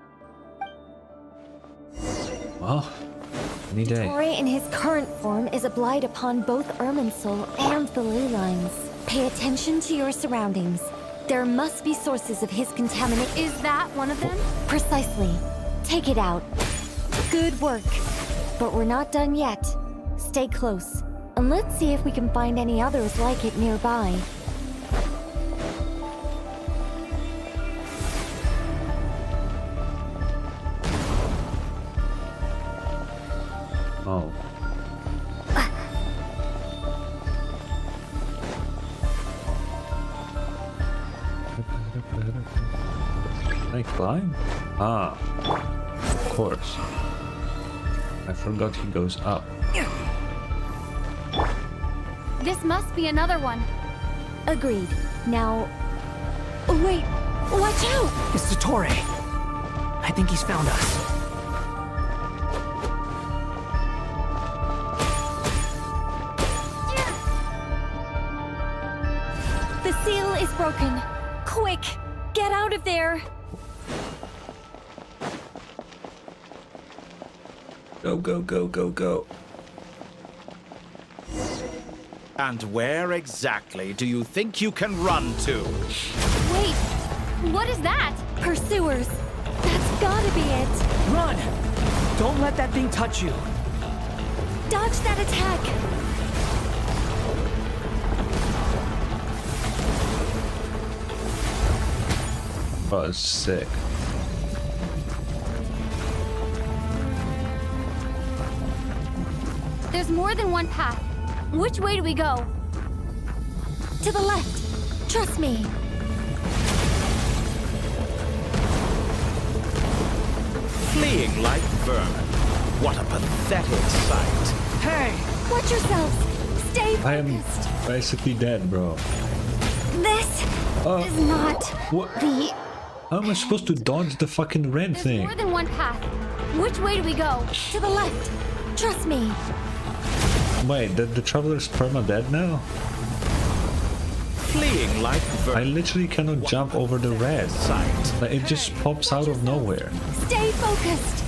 Well, any day. Dottore in his current form is a blight upon both Irminsul and the ley lines. Pay attention to your surroundings. There must be sources of his contaminant. Is that one of them? Precisely. Take it out. Good work. But we're not done yet. Stay close, and let's see if we can find any others like it nearby. Oh. Can I climb? Ah, of course. I forgot he goes up. This must be another one. Agreed. Now... Oh, wait! Watch out! It's Dottore. I think he's found us. The seal is broken. Quick! Get out of there! Go, go, go, go, go. And where exactly do you think you can run to? Wait, what is that? Pursuers. That's gotta be it. Run! Don't let that thing touch you. Dodge that attack. Oh, it's sick. There's more than one path. Which way do we go? To the left. Trust me. Fleeing like vermin. What a pathetic sight. Hey! Watch yourselves. Stay focused. I am basically dead, bro. This is not what? the... How am I supposed to dodge the fucking red There's thing? more than one path. Which way do we go? To the left. Trust me. Wait, the traveler's perma-dead now? Fleeing like I literally cannot jump over the red. Like, it just pops out of nowhere. Stay focused.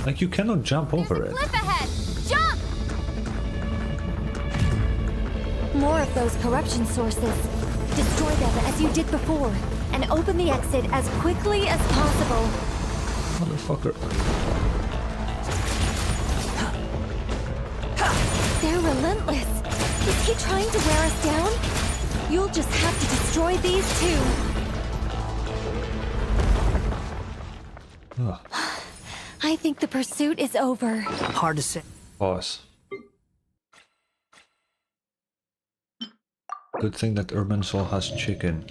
Like, you cannot jump over it. Flip ahead. Jump! More of those corruption sources. Destroy them as you did before, and open the exit as quickly as possible. Motherfucker. They're relentless. Is he trying to wear us down? You'll just have to destroy these too. Ugh. I think the pursuit is over. Hard to say. Pause. Good thing that Urban Soul has chicken.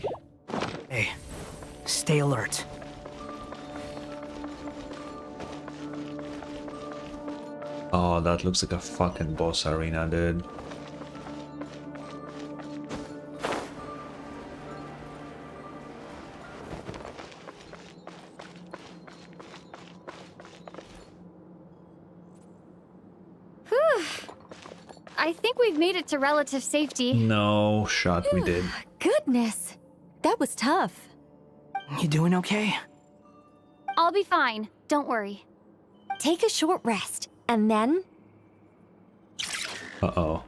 Hey, stay alert. Oh, that looks like a fucking boss arena, dude. Whew. I think we've made it to relative safety. No shot, we did. Goodness, that was tough. You doing okay? I'll be fine, don't worry. Take a short rest, and then... Uh-oh.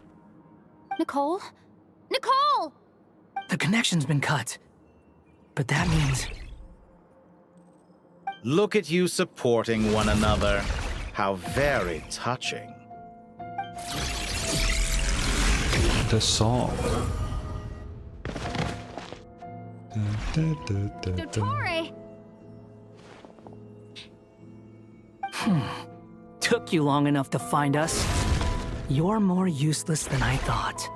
Nicole? Nicole! The connection's been cut. But that means... Look at you supporting one another. How very touching. The song. Dottore! Took you long enough to find us. You're more useless than I thought.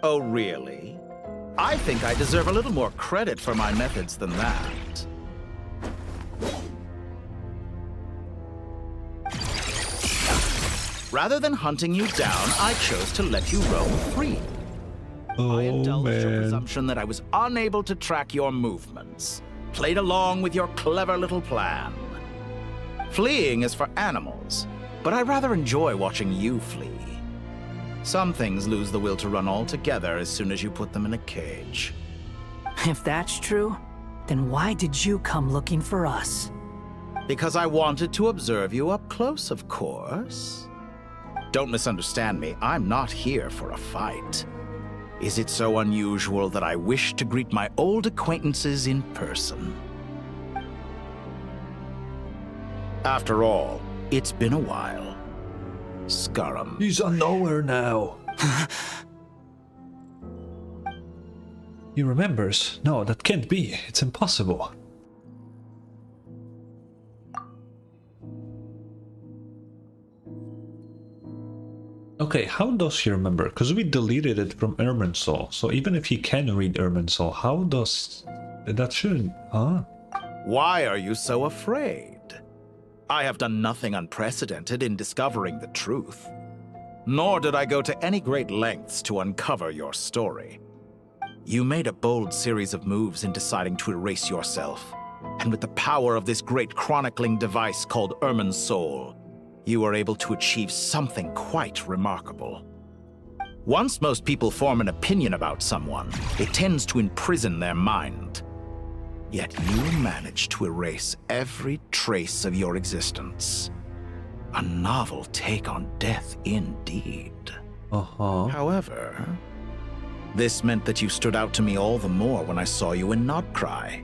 Oh, really? I think I deserve a little more credit for my methods than that. Rather than hunting you down, I chose to let you roam free. I indulged your presumption that I was unable to track your movements. Played along with your clever little plan. Fleeing is for animals, but I rather enjoy watching you flee. Some things lose the will to run altogether as soon as you put them in a cage. If that's true, then why did you come looking for us? Because I wanted to observe you up close, of course. Don't misunderstand me, I'm not here for a fight. Is it so unusual that I wish to greet my old acquaintances in person? After all, it's been a while. Scurum. He's on nowhere now. He remembers. No, that can't be. It's impossible. Okay, how does he remember? Because we deleted it from Urban Soul. So even if he can read Urban Soul, how does... That shouldn't... Huh? Why are you so afraid? I have done nothing unprecedented in discovering the truth. Nor did I go to any great lengths to uncover your story. You made a bold series of moves in deciding to erase yourself. And with the power of this great chronicling device called Urban Soul, you were able to achieve something quite remarkable. Once most people form an opinion about someone, it tends to imprison their mind. Yet you managed to erase every trace of your existence. A novel take on death indeed. However, this meant that you stood out to me all the more when I saw you in nod-krai.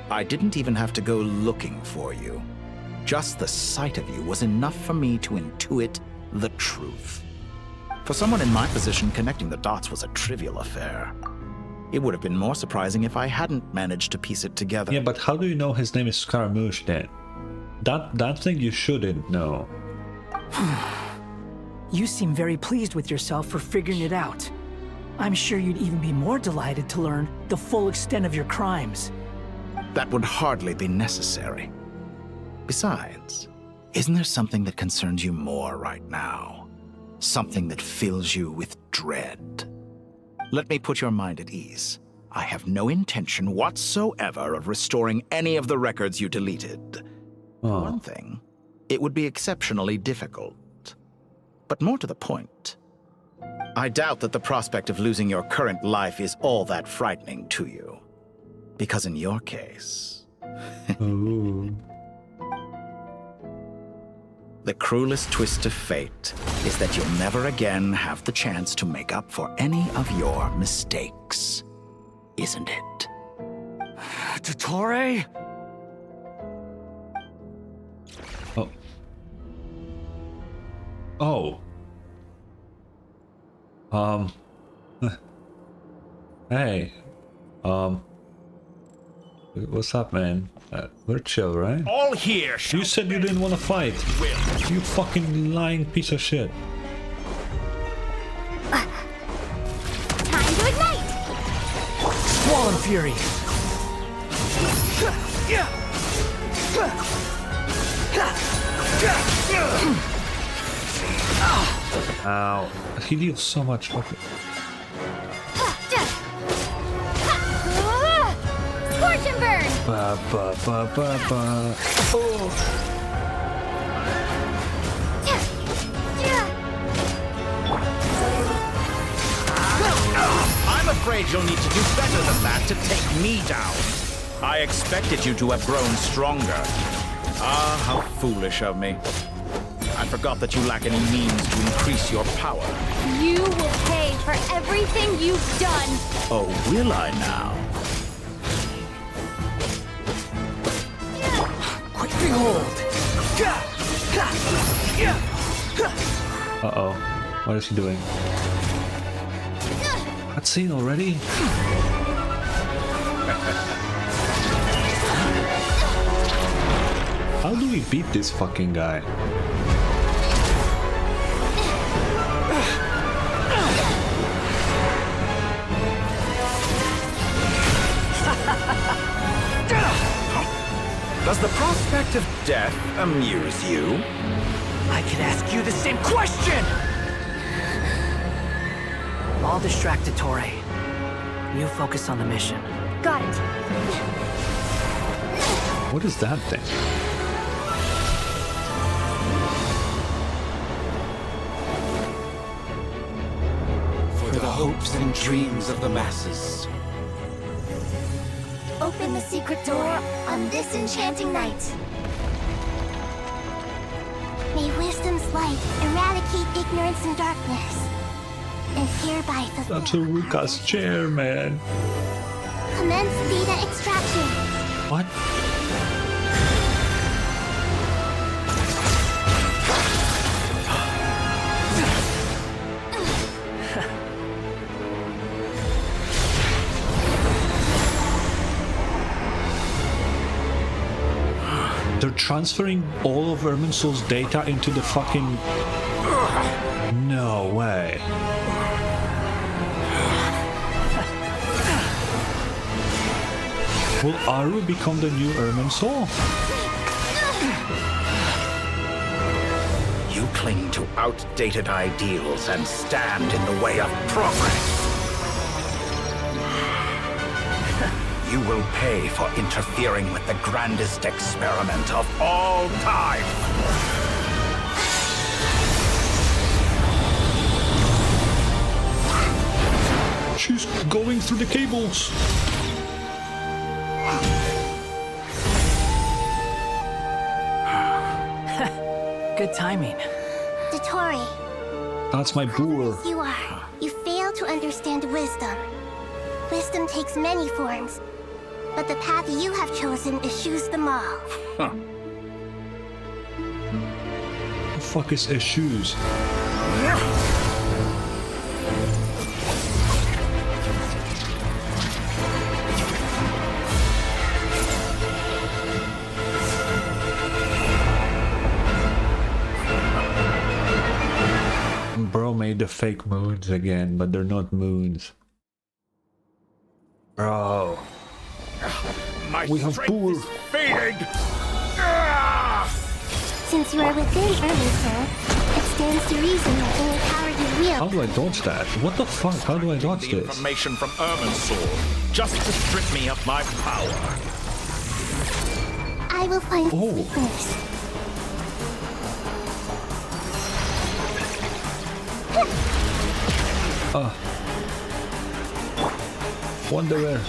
I didn't even have to go looking for you. Just the sight of you was enough for me to intuit the truth. For someone in my position, connecting the dots was a trivial affair. It would have been more surprising if I hadn't managed to piece it together. Yeah, but how do you know his name is Scaramouche then? That thing you shouldn't know. You seem very pleased with yourself for figuring it out. I'm sure you'd even be more delighted to learn the full extent of your crimes. That would hardly be necessary. Besides, isn't there something that concerns you more right now? something that fills you with dread. Let me put your mind at ease. I have no intention whatsoever of restoring any of the records you deleted. For one thing, it would be exceptionally difficult. But more to the point, I doubt that the prospect of losing your current life is all that frightening to you. Because in your case... The cruelest twist of fate is that you'll never again have the chance to make up for any of your mistakes. Isn't it? Dottore? Oh. Hey. What's up, man? We're chill, right? All here. You said you didn't want to fight. You fucking lying piece of shit. Time to ignite! Squall and Fury! Ow. He deals so much fucking... Scorch and burn! Ba ba ba ba ba. I'm afraid you'll need to do better than that to take me down. I expected you to have grown stronger. Ah, how foolish of me. I forgot that you lack any means to increase your power. You will pay for everything you've done! Oh, will I now? Quick behold! Uh-oh. What is he doing? Cutscene already? How do we beat this fucking guy? Does the prospect of death amuse you? I could ask you the same question! I'll distract Dottore. You focus on the mission. Got it. What is that thing? For the hopes and dreams of the masses. Open the secret door on this enchanting night. May wisdom's light eradicate ignorance and darkness, and hereby fulfill. That's a Ruka's chair, man. Commence data extraction. What? They're transferring all of Irminsul's data into the fucking... No way. Will Aru become the new Irminsul? You cling to outdated ideals and stand in the way of progress. You will pay for interfering with the grandest experiment of all time. She's going through the cables. Good timing. Dottore. That's my boor. You are. You fail to understand wisdom. Wisdom takes many forms, but the path you have chosen eschews them all. Huh. The fuck is issues? Bro made the fake moons again, but they're not moons. Bro. We have boor. Fading! Since you are within Irminsul, it stands to reason that any you. How do I dodge that? What the fuck? How do I dodge The this? information from Irminsul, just to strip me of my power. I will find Oh. place. Wanderer.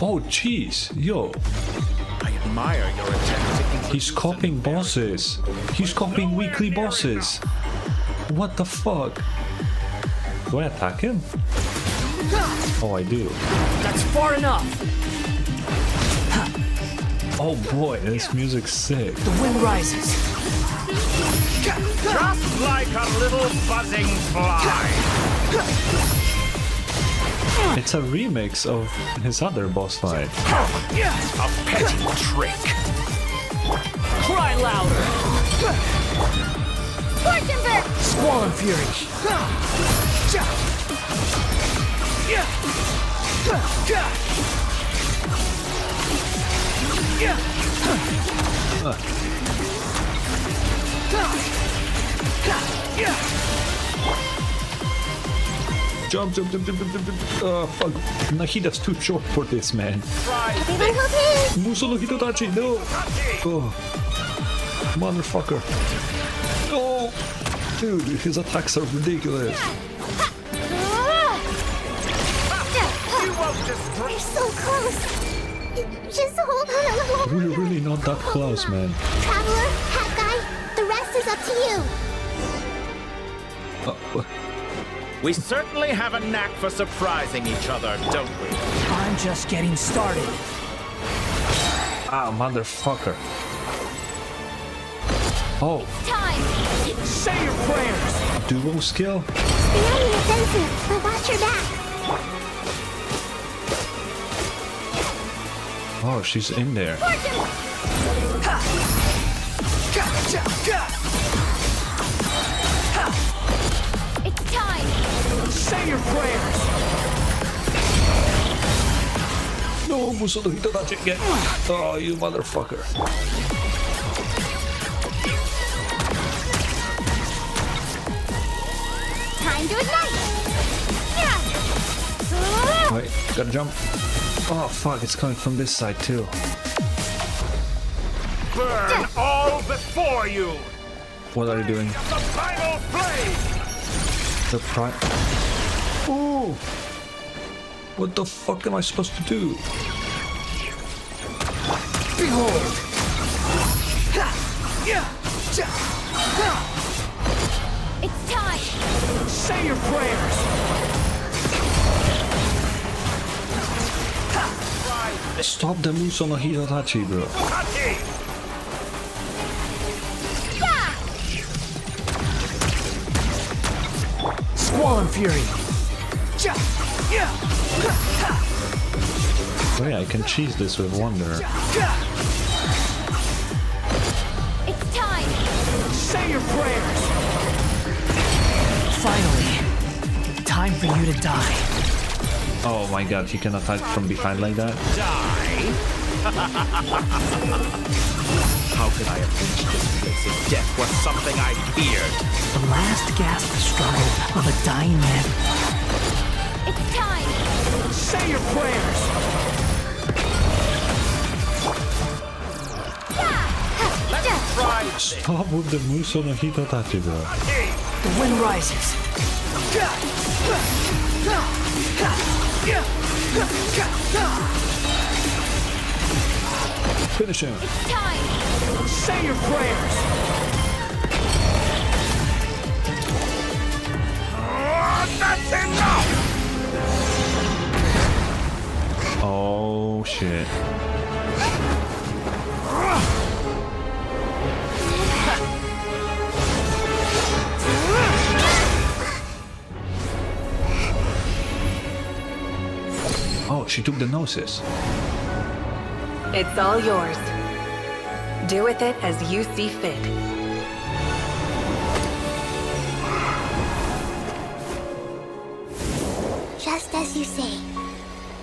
Oh, jeez. Yo. I admire your attempt to He's copying bosses. He's copying weekly bosses. What the fuck? Do I attack him? Oh, I do. That's far enough. Oh boy, this music's sick. The wind rises. Just like a little buzzing fly. It's a remix of his other boss fight. A petty trick. Cry louder. Scorchenberg! Squall Fury. Jump, jump, jump, jump, jump, jump, jump. Oh, fuck. Nahida's too short for this, man. Everyone hold hands! Muso no Hitodachi, no! Oh. Motherfucker. Oh! Dude, his attacks are ridiculous. We're so close. Just hold on a little. We're really not that close, man. Traveler, hat guy, the rest is up to you. We certainly have a knack for surprising each other, don't we? I'm just getting started. Ah, motherfucker. Oh. Time. Say your prayers. Duo skill? Stay on the offensive, but watch your back. Oh, she's in there. It's time. Say your prayers. No, Muso no Hitodachi again. Oh, you motherfucker. Time to ignite. Yeah. Wait, gotta jump. Oh, fuck, it's coming from this side, too. Burn all before you! What are you doing? The final flame! The prime. Oh! What the fuck am I supposed to do? Behold. It's time. Say your prayers. Stop the Muso no Hitodachi, bro. Squall Fury. Wait, I can cheese this with Wanderer. It's time. Say your prayers. Finally, time for you to die. Oh my god, he can attack from behind like that? Die? How could I have reached this place if death was something I feared? The last gasp struggle of a dying man. It's time. Say your prayers. Let's try this. Stop with the Muso no Hitodachi, bro. The wind rises. Finish him. It's time. Say your prayers. That's enough! Oh shit. Oh, she took the gnosis. It's all yours. Do with it as you see fit. Just as you say,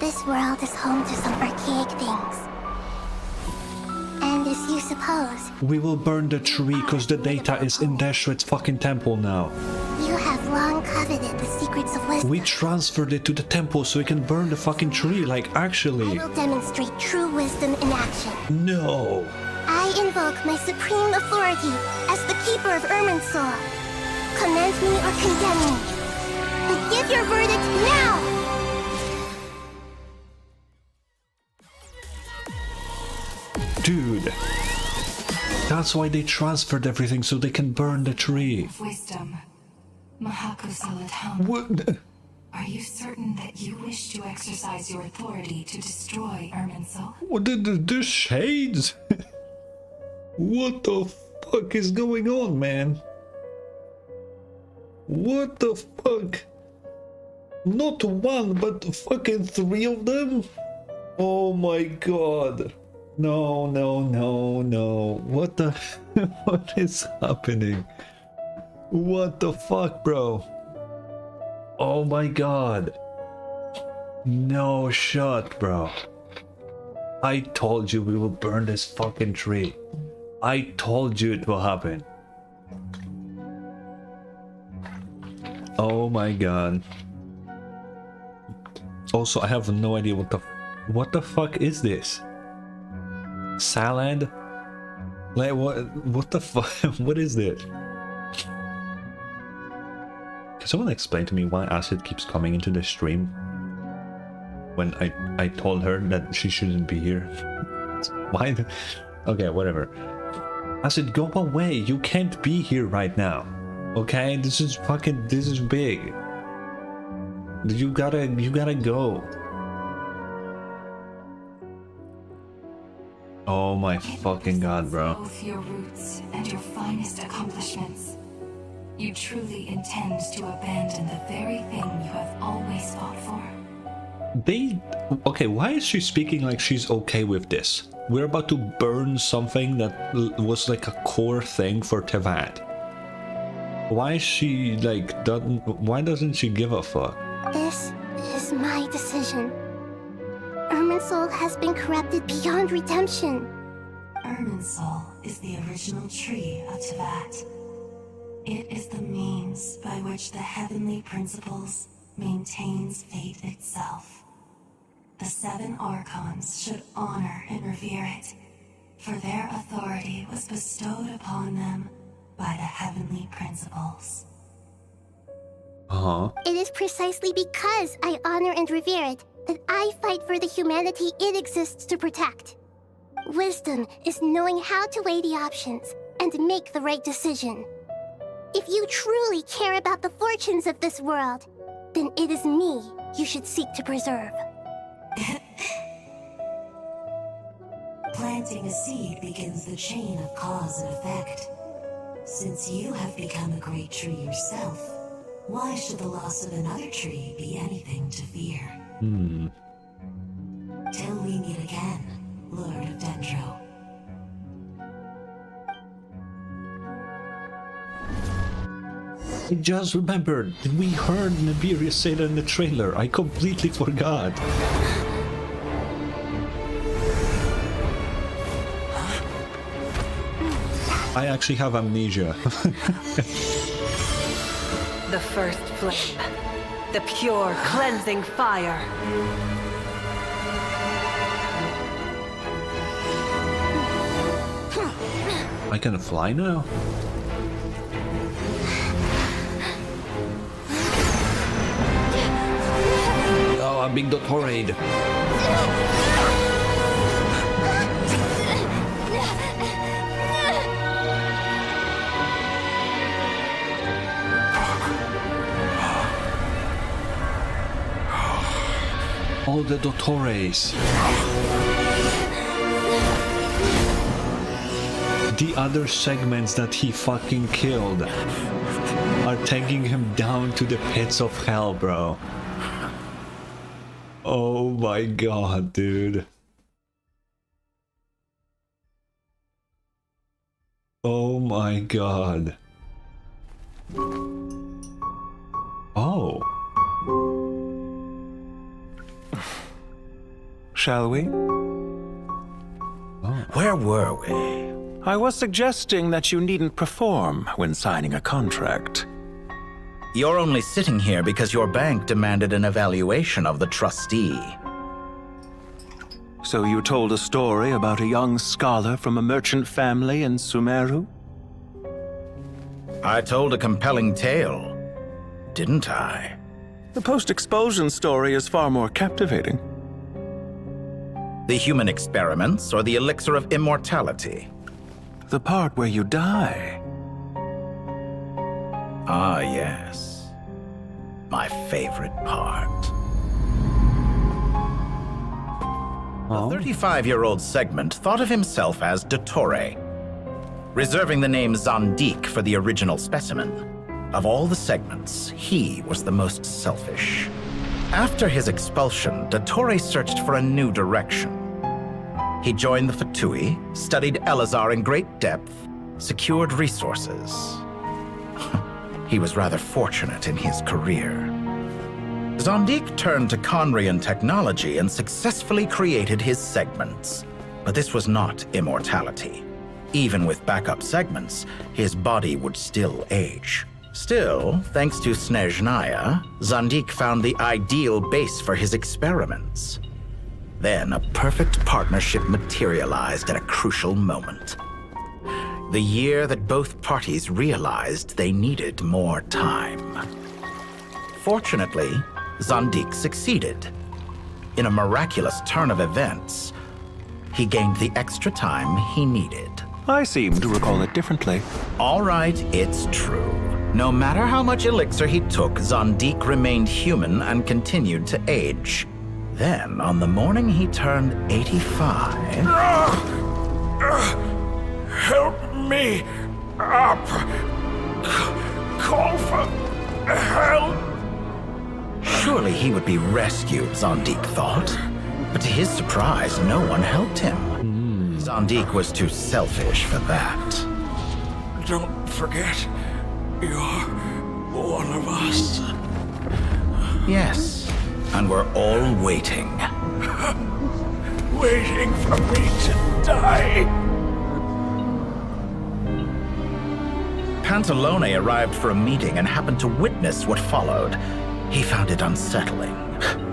this world is home to some archaic things. And as you suppose. We will burn the tree because the data is in Deshret's fucking temple now. You have long coveted the secrets of wisdom. We transferred it to the temple so we can burn the fucking tree, like actually. I will demonstrate true wisdom in action. No. I invoke my supreme authority as the keeper of Irminsul. Commend me or condemn me. But give your verdict now! Dude. That's why they transferred everything so they can burn the tree. Wisdom. Mahakusaladham. What? Are you certain that you wish to exercise your authority to destroy Irminsul? What the shades? What the fuck is going on, man? What the fuck? Not one, but fucking 3 of them? Oh my god. No, no, no, no. What the... what is happening? What the fuck, bro? Oh my god. No shot, bro. I told you we will burn this fucking tree. I told you it will happen. Oh my god. Also, I have no idea what the fuck is this? Salad? Like what the fuck? What is this? Can someone explain to me why Acid keeps coming into the stream when I told her that she shouldn't be here? Why? Okay, whatever. Acid, go away. You can't be here right now. Okay, this is big. You gotta go. Oh my fucking god, bro. Both your roots and your finest accomplishments. You truly intend to abandon the very thing you have always fought for. Okay, why is she speaking like she's okay with this? We're about to burn something that was like a core thing for Tevat. Why is she like, why doesn't she give a fuck? This is my decision. Irminsul has been corrupted beyond redemption. Irminsul is the original tree of Tevat. It is the means by which the heavenly principles maintains fate itself. The 7 Archons should honor and revere it, for their authority was bestowed upon them by the heavenly principles. It is precisely because I honor and revere it that I fight for the humanity it exists to protect. Wisdom is knowing how to weigh the options and make the right decision. If you truly care about the fortunes of this world, then it is me you should seek to preserve. Planting a seed begins the chain of cause and effect. Since you have become a great tree yourself, why should the loss of another tree be anything to fear? Till we meet again, Lord of Dendro. I just remembered. We heard Nibiria say that in the trailer. I completely forgot. I actually have amnesia. The first flame. The pure, cleansing fire. I can fly now? Oh, I'm being dotorade. All the Dotores. The other segments that he fucking killed are taking him down to the pits of hell, bro. Oh my god, dude. Oh my god. Oh. Shall we? Where were we? I was suggesting that you needn't perform when signing a contract. You're only sitting here because your bank demanded an evaluation of the trustee. So you told a story about a young scholar from a merchant family in Sumeru? I told a compelling tale, didn't I? The post-expulsion story is far more captivating. The human experiments or the elixir of immortality? The part where you die. Ah, yes. My favorite part. The 35-year-old Segment thought of himself as Dottore, reserving the name Zandik for the original specimen. Of all the segments, he was the most selfish. After his expulsion, Dottore searched for a new direction. He joined the Fatui, studied Elazar in great depth, secured resources. He was rather fortunate in his career. Zandik turned to Conrian technology and successfully created his segments. But this was not immortality. Even with backup segments, his body would still age. Still, thanks to Snezhnaya, Zandik found the ideal base for his experiments. Then a perfect partnership materialized at a crucial moment. The year that both parties realized they needed more time. Fortunately, Zandik succeeded. In a miraculous turn of events, he gained the extra time he needed. I seem to recall it differently. All right, it's true. No matter how much elixir he took, Zandik remained human and continued to age. Then, on the morning he turned 85... Help me up! Call for help! Surely he would be rescued, Zandik thought. But to his surprise, no one helped him. Zandik was too selfish for that. Don't forget, you're one of us. Yes, and we're all waiting. Waiting for me to die. Pantalone arrived for a meeting and happened to witness what followed. He found it unsettling.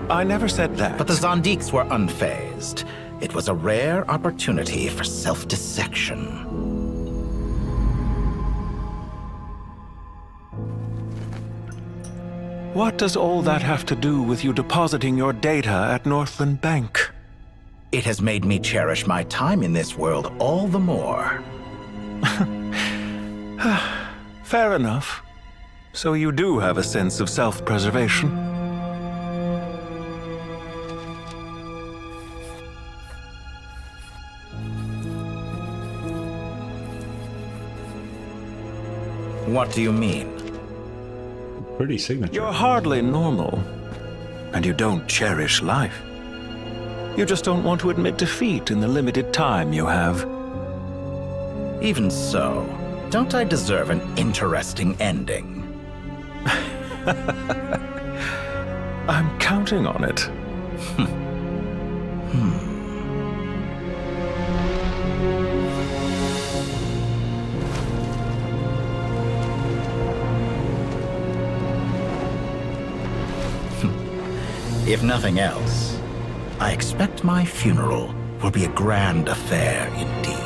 I never said that. But the Zandiks were unfazed. It was a rare opportunity for self-dissection. What does all that have to do with you depositing your data at Northland Bank? It has made me cherish my time in this world all the more. Fair enough. So you do have a sense of self-preservation. What do you mean? Pretty signature. You're hardly normal. And you don't cherish life. You just don't want to admit defeat in the limited time you have. Even so, don't I deserve an interesting ending? I'm counting on it. If nothing else, I expect my funeral will be a grand affair indeed.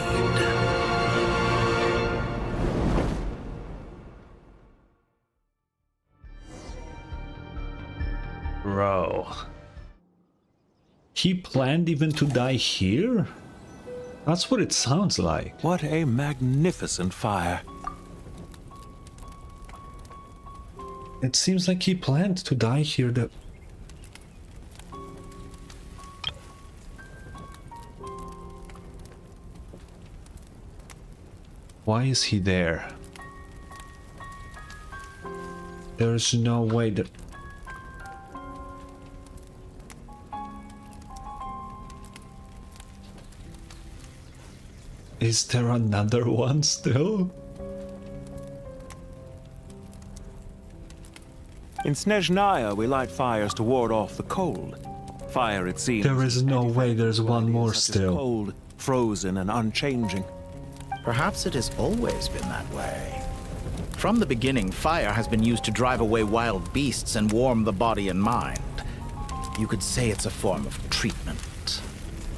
Bro. He planned even to die here? That's what it sounds like. What a magnificent fire. It seems like he planned to die here. Why is he there? There's no way that... Is there another one still? In Snezhnaya, we light fires to ward off the cold. Fire, it seems. There is no way there's one more still. Cold frozen and unchanging. Perhaps it has always been that way. From the beginning, fire has been used to drive away wild beasts and warm the body and mind. You could say it's a form of treatment.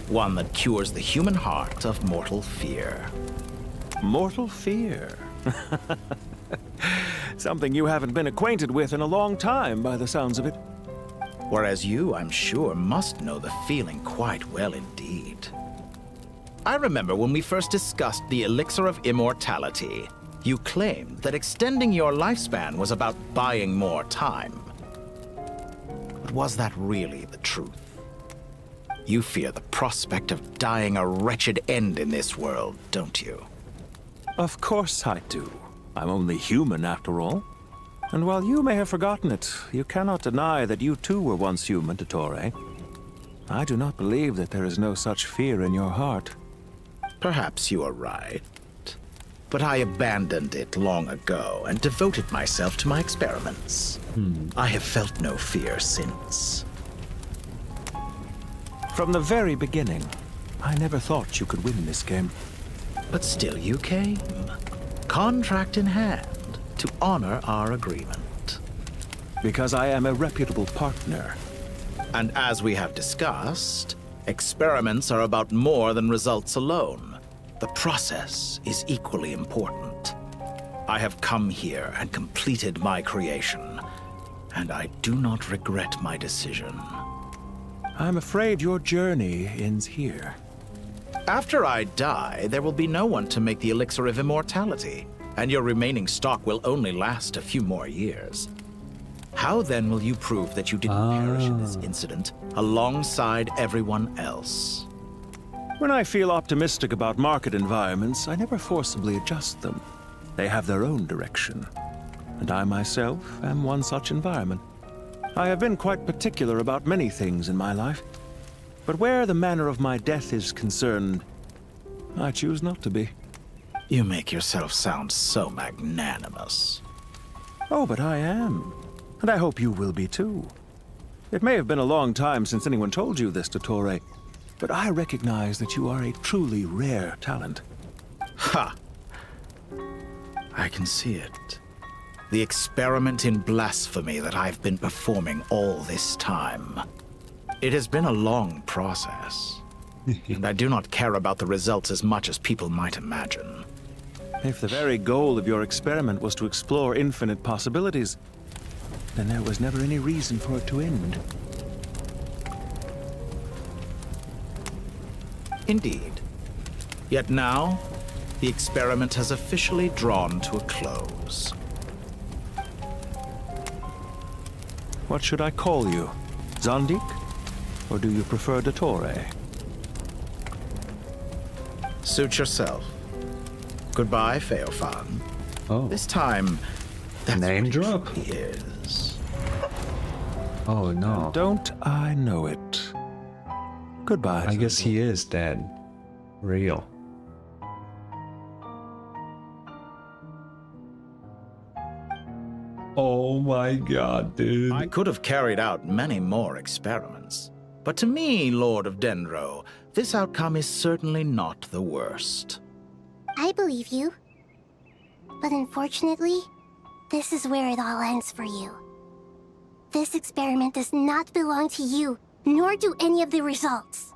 One that cures the human heart of mortal fear. Mortal fear? Something you haven't been acquainted with in a long time, by the sounds of it. Whereas you, I'm sure, must know the feeling quite well indeed. I remember when we first discussed the elixir of immortality, you claimed that extending your lifespan was about buying more time. But was that really the truth? You fear the prospect of dying a wretched end in this world, don't you? Of course I do. I'm only human, after all. And while you may have forgotten it, you cannot deny that you too were once human, Dottore. I do not believe that there is no such fear in your heart. Perhaps you are right. But I abandoned it long ago and devoted myself to my experiments. I have felt no fear since. From the very beginning, I never thought you could win this game. But still you came, contract in hand, to honor our agreement. Because I am a reputable partner. And as we have discussed, experiments are about more than results alone. The process is equally important. I have come here and completed my creation, and I do not regret my decision. I'm afraid your journey ends here. After I die, there will be no one to make the elixir of immortality, and your remaining stock will only last a few more years. How then will you prove that you didn't perish in this incident alongside everyone else? When I feel optimistic about market environments, I never forcibly adjust them. They have their own direction. And I myself am one such environment. I have been quite particular about many things in my life. But where the manner of my death is concerned, I choose not to be. You make yourself sound so magnanimous. Oh, but I am. And I hope you will be too. It may have been a long time since anyone told you this, Dottore, but I recognize that you are a truly rare talent. Ha! I can see it. The experiment in blasphemy that I've been performing all this time. It has been a long process, and I do not care about the results as much as people might imagine. If the very goal of your experiment was to explore infinite possibilities, then there was never any reason for it to end. Indeed. Yet now, the experiment has officially drawn to a close. What should I call you? Zandik? Or do you prefer Dottore? Suit yourself. Goodbye, Feofan. Oh. This time, that's name what drop. He is. Oh no. Don't I know it? Goodbye. I guess he is dead. Real. Oh my god, dude. I could have carried out many more experiments. But to me, Lord of Dendro, this outcome is certainly not the worst. I believe you. But unfortunately, this is where it all ends for you. This experiment does not belong to you, nor do any of the results.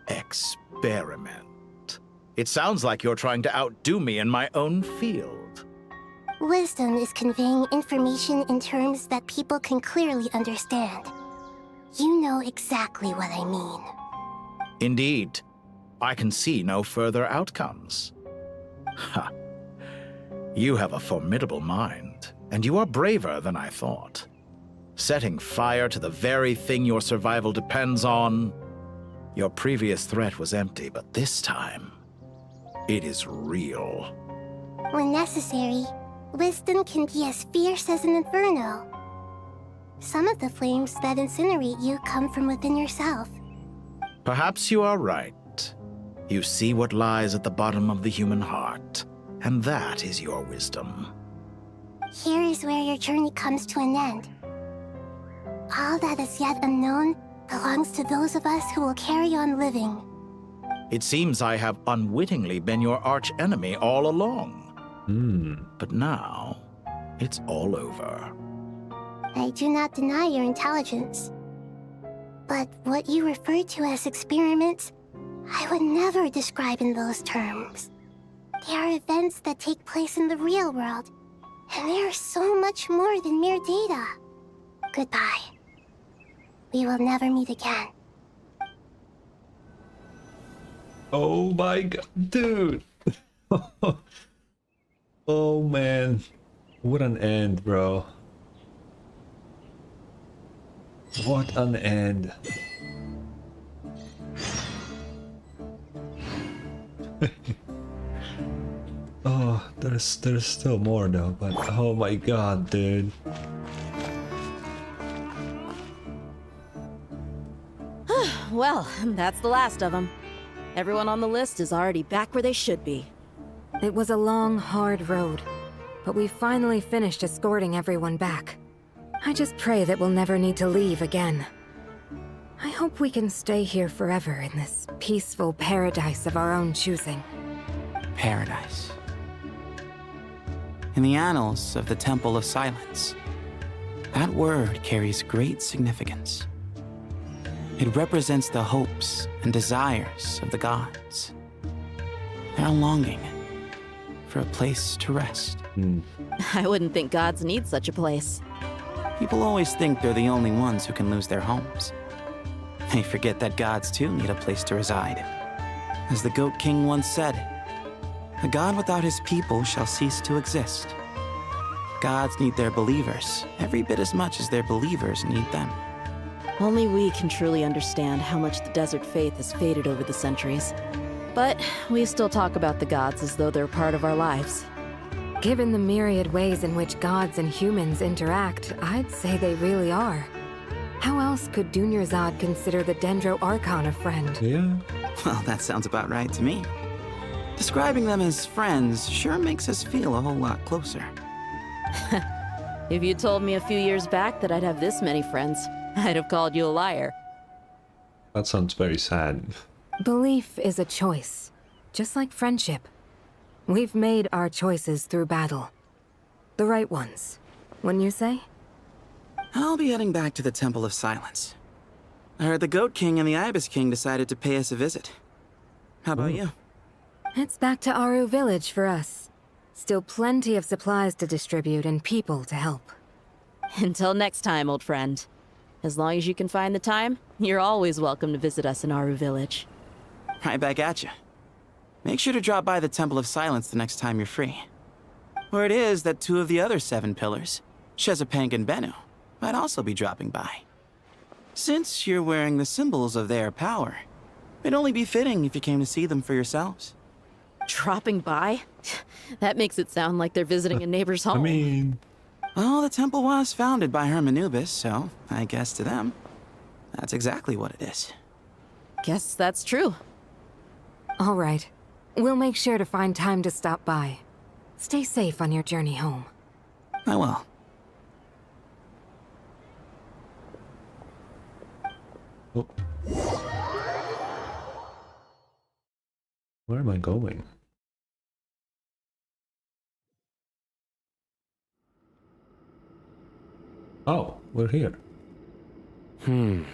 Experiment. It sounds like you're trying to outdo me in my own field. Wisdom is conveying information in terms that people can clearly understand. You know exactly what I mean. Indeed. I can see no further outcomes. Ha. You have a formidable mind, and you are braver than I thought. Setting fire to the very thing your survival depends on. Your previous threat was empty, but this time, it is real. When necessary, wisdom can be as fierce as an inferno. Some of the flames that incinerate you come from within yourself. Perhaps you are right. You see what lies at the bottom of the human heart, and that is your wisdom. Here is where your journey comes to an end. All that is yet unknown belongs to those of us who will carry on living. It seems I have unwittingly been your arch enemy all along. But now, it's all over. I do not deny your intelligence. But what you refer to as experiments, I would never describe in those terms. They are events that take place in the real world, and they are so much more than mere data. Goodbye. We will never meet again. Oh my god, dude. Oh man. What an end, bro. What an end. Oh, there's still more though, but oh my god, dude. Well, that's the last of them. Everyone on the list is already back where they should be. It was a long, hard road, but we finally finished escorting everyone back. I just pray that we'll never need to leave again. I hope we can stay here forever in this peaceful paradise of our own choosing. Paradise. In the annals of the Temple of Silence, that word carries great significance. It represents the hopes and desires of the gods. Their longing for a place to rest. I wouldn't think gods need such a place. People always think they're the only ones who can lose their homes. They forget that gods too need a place to reside. As the Goat King once said, "A god without his people shall cease to exist." Gods need their believers every bit as much as their believers need them. Only we can truly understand how much the desert faith has faded over the centuries. But we still talk about the gods as though they're part of our lives. Given the myriad ways in which gods and humans interact, I'd say they really are. How else could Dunyarzad consider the Dendro Archon a friend? Yeah. Well, that sounds about right to me. Describing them as friends sure makes us feel a whole lot closer. If you told me a few years back that I'd have this many friends, I'd have called you a liar. That sounds very sad. Belief is a choice, just like friendship. We've made our choices through battle. The right ones, wouldn't you say? I'll be heading back to the Temple of Silence. I heard the Goat King and the Ibis King decided to pay us a visit. How about you? It's back to Aru Village for us. Still plenty of supplies to distribute and people to help. Until next time, old friend. As long as you can find the time, you're always welcome to visit us in Aru Village. Right back at you. Make sure to drop by the Temple of Silence the next time you're free. Word is that 2 of the other 7 pillars, Shezapang and Bennu, might also be dropping by. Since you're wearing the symbols of their power, it'd only be fitting if you came to see them for yourselves. Dropping by? That makes it sound like they're visiting a neighbor's home. I mean... Well, the temple was founded by Hermanubis, so I guess to them, that's exactly what it is. Guess that's true. All right. We'll make sure to find time to stop by. Stay safe on your journey home. I will. Oh. Where am I going? Oh, we're here. You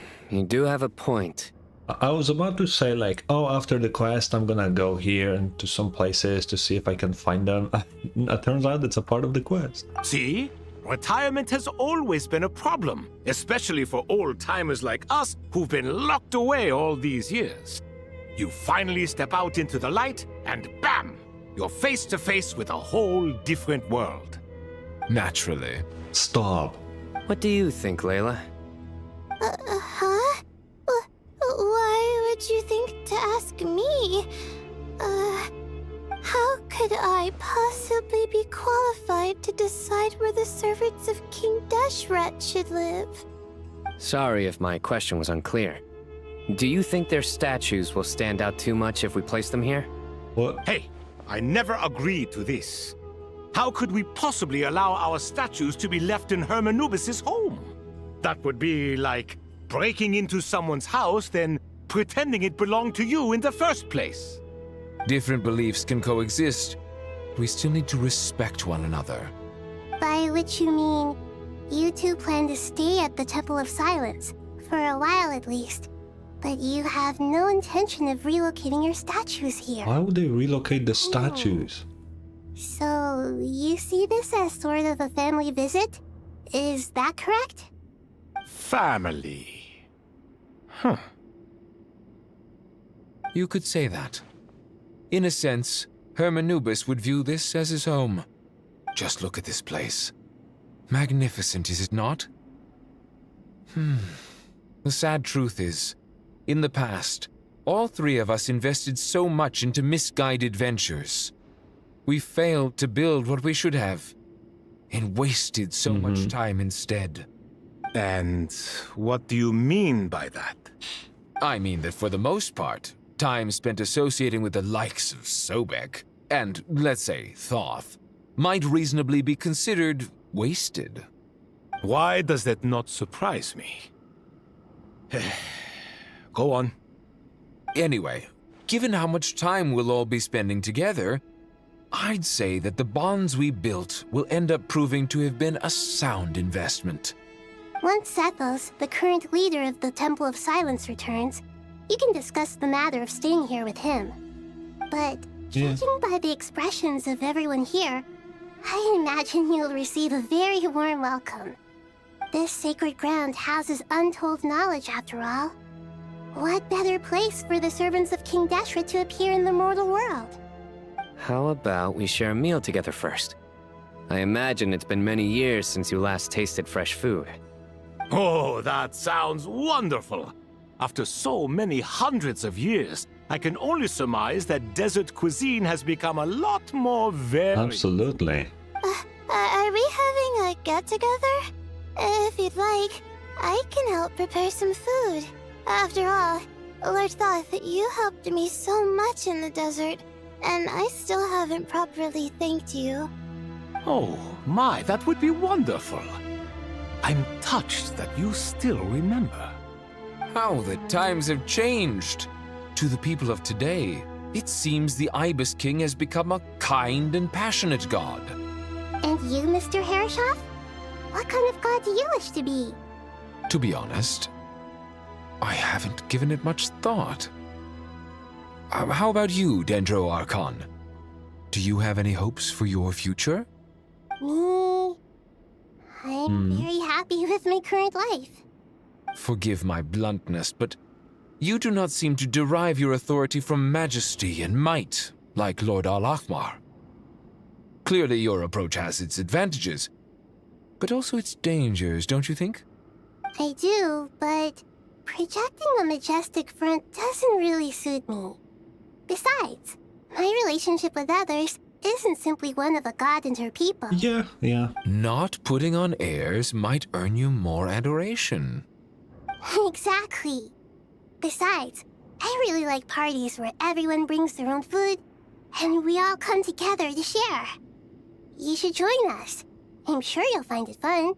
do have a point. I was about to say like, oh, after the quest I'm gonna go here and to some places to see if I can find them. It turns out it's a part of the quest. See? Retirement has always been a problem, especially for old-timers like us who've been locked away all these years. You finally step out into the light, and bam! You're face to face with a whole different world. Naturally. Stop. What do you think, Layla? Huh? Why would you think to ask me? How could I possibly be qualified to decide where the servants of King Deshret should live? Sorry if my question was unclear. Do you think their statues will stand out too much if we place them here? What? Hey, I never agreed to this. How could we possibly allow our statues to be left in Hermanubis' home? That would be like breaking into someone's house, then pretending it belonged to you in the first place. Different beliefs can coexist. We still need to respect one another. By which you mean, you two plan to stay at the Temple of Silence, for a while at least. But you have no intention of relocating your statues here. Why would they relocate the statues? So, you see this as sort of a family visit? Is that correct? Family. Huh. You could say that. In a sense, Hermanubis would view this as his home. Just look at this place. Magnificent, is it not? The sad truth is, in the past, all three of us invested so much into misguided ventures. We failed to build what we should have, and wasted so much time instead. And what do you mean by that? I mean that for the most part, time spent associating with the likes of Sobek, and, let's say, Thoth, might reasonably be considered wasted. Why does that not surprise me? Go on. Anyway, given how much time we'll all be spending together, I'd say that the bonds we built will end up proving to have been a sound investment. Once Sethos, the current leader of the Temple of Silence, returns, you can discuss the matter of staying here with him. But judging by the expressions of everyone here, I imagine you'll receive a very warm welcome. This sacred ground houses untold knowledge, after all. What better place for the servants of King Deshret to appear in the mortal world? How about we share a meal together first? I imagine it's been many years since you last tasted fresh food. Oh, that sounds wonderful! After so many hundreds of years, I can only surmise that desert cuisine has become a lot more varied. Absolutely. Are we having a get-together? If you'd like, I can help prepare some food. After all, Lord Thoth, you helped me so much in the desert, and I still haven't properly thanked you. Oh, my, that would be wonderful. I'm touched that you still remember. How the times have changed! To the people of today, it seems the Ibis King has become a kind and passionate god. And you, Mr. Herreshoff? What kind of god do you wish to be? To be honest, I haven't given it much thought. How about you, Dendro Archon? Do you have any hopes for your future? Me? I'm very happy with my current life. Forgive my bluntness, but you do not seem to derive your authority from majesty and might, like Lord Al-Ahmar. Clearly your approach has its advantages, but also its dangers, don't you think? I do, but projecting a majestic front doesn't really suit me. Besides, my relationship with others isn't simply one of a god and her people. Yeah. Not putting on airs might earn you more adoration. Exactly. Besides, I really like parties where everyone brings their own food, and we all come together to share. You should join us. I'm sure you'll find it fun.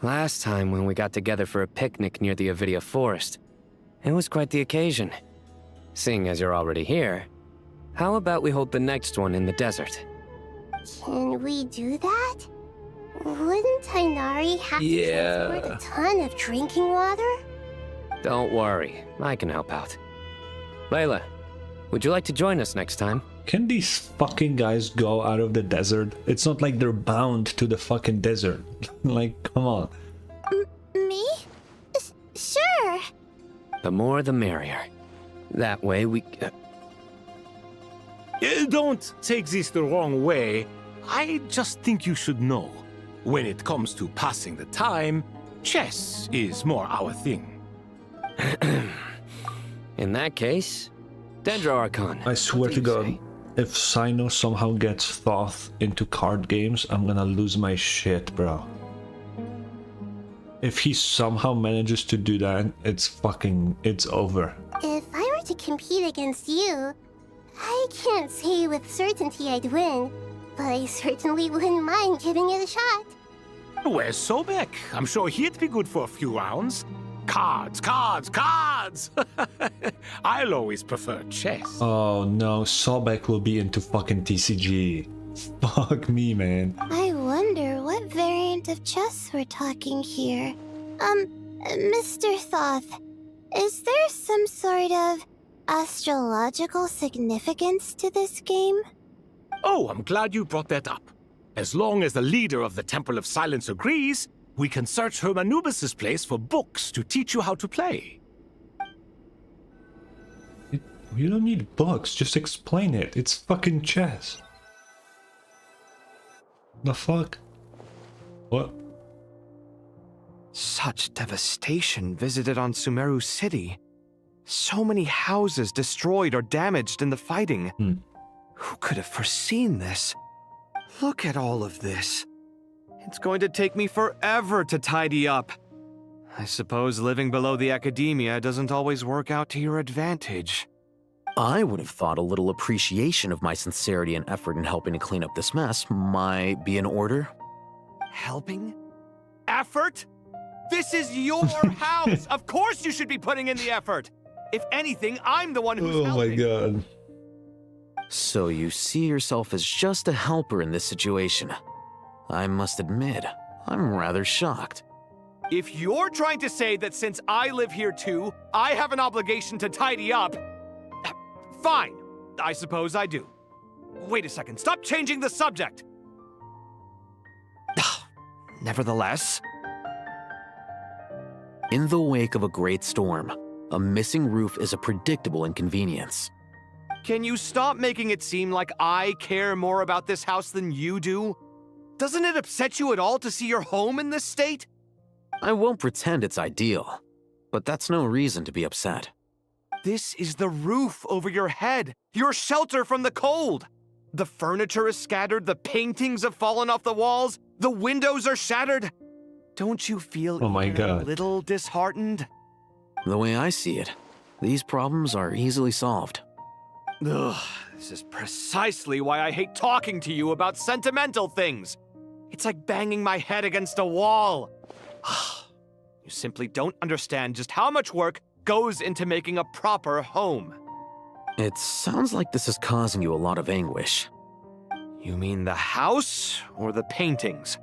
Last time when we got together for a picnic near the Avidia Forest, it was quite the occasion. Seeing as you're already here, how about we hold the next one in the desert? Can we do that? Wouldn't Tainari have to transport a ton of drinking water? Don't worry, I can help out. Layla, would you like to join us next time? Can these fucking guys go out of the desert? It's not like they're bound to the fucking desert. Like, come on. Me? Sure. The more the merrier. That way we... Don't take this the wrong way. I just think you should know. When it comes to passing the time, chess is more our thing. In that case, Dendro Archon. I swear to God, if Sino somehow gets Thoth into card games, I'm gonna lose my shit, bro. If he somehow manages to do that, it's over. If I were to compete against you, I can't say with certainty I'd win, but I certainly wouldn't mind giving it a shot. Where's Sobek? I'm sure he'd be good for a few rounds. Cards, cards, cards! I'll always prefer chess. Oh no, Sobek will be into fucking TCG. Fuck me, man. I wonder what variant of chess we're talking here. Mr. Thoth, is there some sort of astrological significance to this game? Oh, I'm glad you brought that up. As long as the leader of the Temple of Silence agrees, we can search Hermanubis' place for books to teach you how to play. You don't need books, just explain it. It's fucking chess. The fuck? What? Such devastation visited on Sumeru City. So many houses destroyed or damaged in the fighting. Who could have foreseen this? Look at all of this. It's going to take me forever to tidy up. I suppose living below the academia doesn't always work out to your advantage. I would have thought a little appreciation of my sincerity and effort in helping to clean up this mess might be in order. Helping? Effort? This is your house! Of course you should be putting in the effort! If anything, I'm the one who's helping. Oh my god. So you see yourself as just a helper in this situation. I must admit, I'm rather shocked. If you're trying to say that since I live here too, I have an obligation to tidy up, fine, I suppose I do. Wait a second, stop changing the subject! Nevertheless... In the wake of a great storm, a missing roof is a predictable inconvenience. Can you stop making it seem like I care more about this house than you do? Doesn't it upset you at all to see your home in this state? I won't pretend it's ideal, but that's no reason to be upset. This is the roof over your head, your shelter from the cold. The furniture is scattered, the paintings have fallen off the walls, the windows are shattered. Don't you feel oh my God. a little disheartened? The way I see it, these problems are easily solved. Ugh, this is precisely why I hate talking to you about sentimental things. It's like banging my head against a wall. You simply don't understand just how much work goes into making a proper home. It sounds like this is causing you a lot of anguish. You mean the house or the paintings?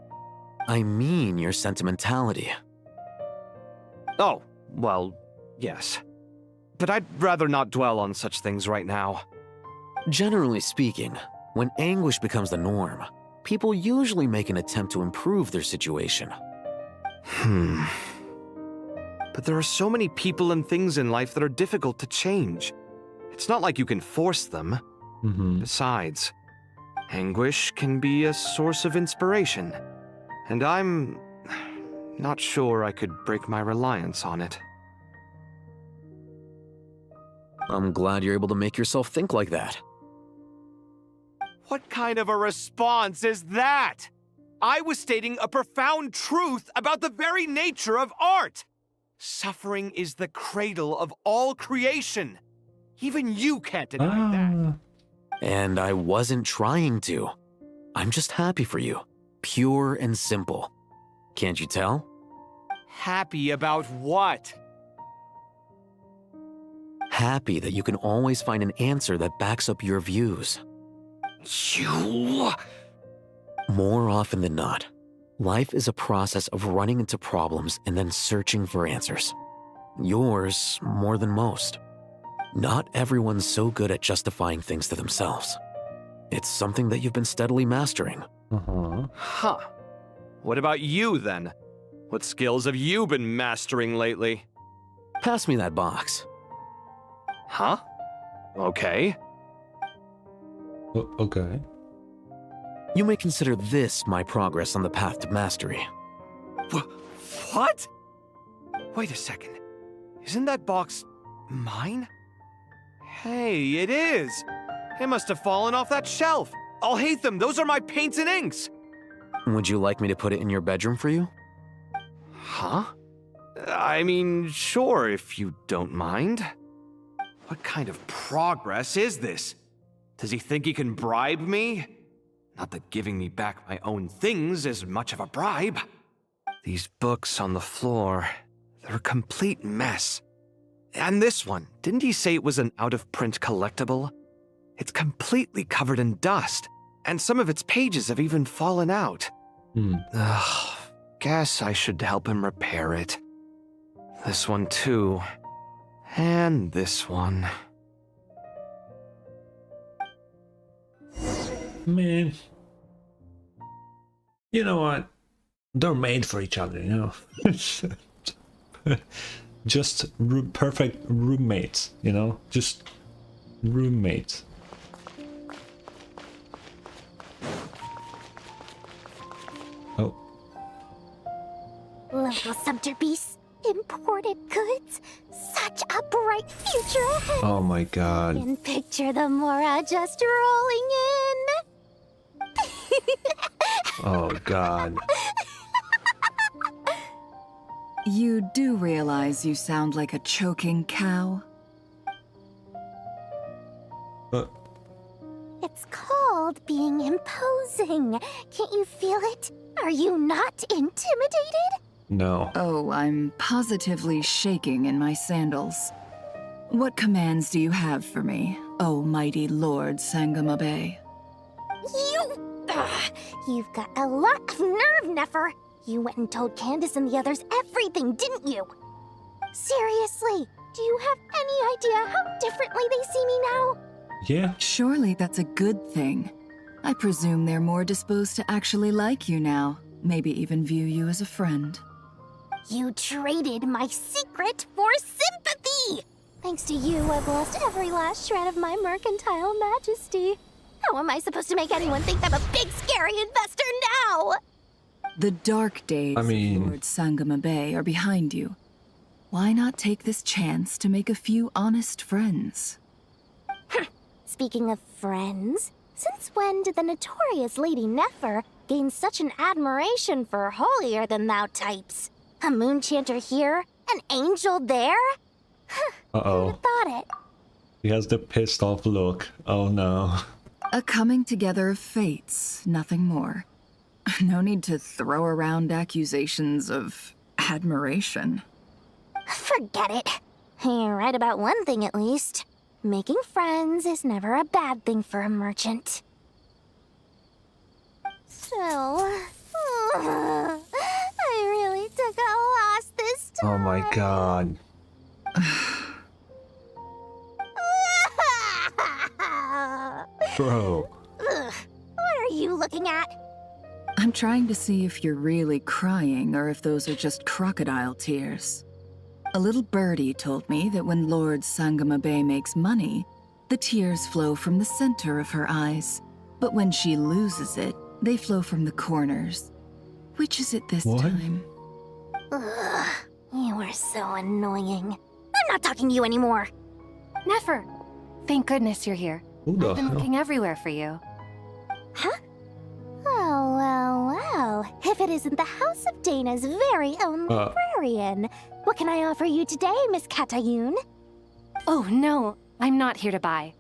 I mean your sentimentality. Oh, well, yes. But I'd rather not dwell on such things right now. Generally speaking, when anguish becomes the norm, people usually make an attempt to improve their situation. But there are so many people and things in life that are difficult to change. It's not like you can force them. Besides, anguish can be a source of inspiration. And I'm not sure I could break my reliance on it. I'm glad you're able to make yourself think like that. What kind of a response is that? I was stating a profound truth about the very nature of art. Suffering is the cradle of all creation. Even you can't deny that. And I wasn't trying to. I'm just happy for you. Pure and simple. Can't you tell? Happy about what? Happy that you can always find an answer that backs up your views. You... More often than not, life is a process of running into problems and then searching for answers. Yours more than most. Not everyone's so good at justifying things to themselves. It's something that you've been steadily mastering. Huh. What about you, then? What skills have you been mastering lately? Pass me that box. Huh? Okay. Okay. You may consider this my progress on the path to mastery. What? Wait a second. Isn't that box mine? Hey, it is. It must have fallen off that shelf. I'll hate them. Those are my paints and inks. Would you like me to put it in your bedroom for you? Huh? I mean, sure, if you don't mind. What kind of progress is this? Does he think he can bribe me? Not that giving me back my own things is much of a bribe. These books on the floor, they're a complete mess. And this one, didn't he say it was an out-of-print collectible? It's completely covered in dust, and some of its pages have even fallen out. Ugh, guess I should help him repair it. This one too. And this one. Man. You know what? They're made for each other, you know? Just perfect roommates, you know? Just roommates. Oh. Local Sumter Beasts, imported goods, such a bright future ahead. Oh my god. And picture the Mora just rolling in. Oh god. You do realize you sound like a choking cow? It's called being imposing. Can't you feel it? Are you not intimidated? No. Oh, I'm positively shaking in my sandals. What commands do you have for me, oh mighty Lord Sangamabe? You've got a lot of nerve, Nefer. You went and told Candace and the others everything, didn't you? Seriously, do you have any idea how differently they see me now? Yeah. Surely that's a good thing. I presume they're more disposed to actually like you now, maybe even view you as a friend. You traded my secret for sympathy! Thanks to you, I've lost every last shred of my mercantile majesty. How am I supposed to make anyone think I'm a big, scary investor now? The dark days of Lord Sangamabe are behind you. Why not take this chance to make a few honest friends? Speaking of friends, since when did the notorious Lady Nefer gain such an admiration for holier-than-thou types? A moon chanter here, an angel there? Uh-oh. Who'd have thought it? He has the pissed off look. Oh no. A coming together of fates, nothing more. No need to throw around accusations of admiration. Forget it. You're right about one thing at least. Making friends is never a bad thing for a merchant. So, I really took a loss this time. Oh my god. Bro. Ugh, what are you looking at? I'm trying to see if you're really crying or if those are just crocodile tears. A little birdie told me that when Lord Sangamabe makes money, the tears flow from the center of her eyes. But when she loses it, they flow from the corners. Which is it this time? Ugh, you are so annoying. I'm not talking to you anymore. Nefer, thank goodness you're here. Who the I've been hell? looking everywhere for you. Huh? Oh, well. If it isn't the House of Dana's very own librarian. What can I offer you today, Miss Katayun? Oh, no. I'm not here to buy.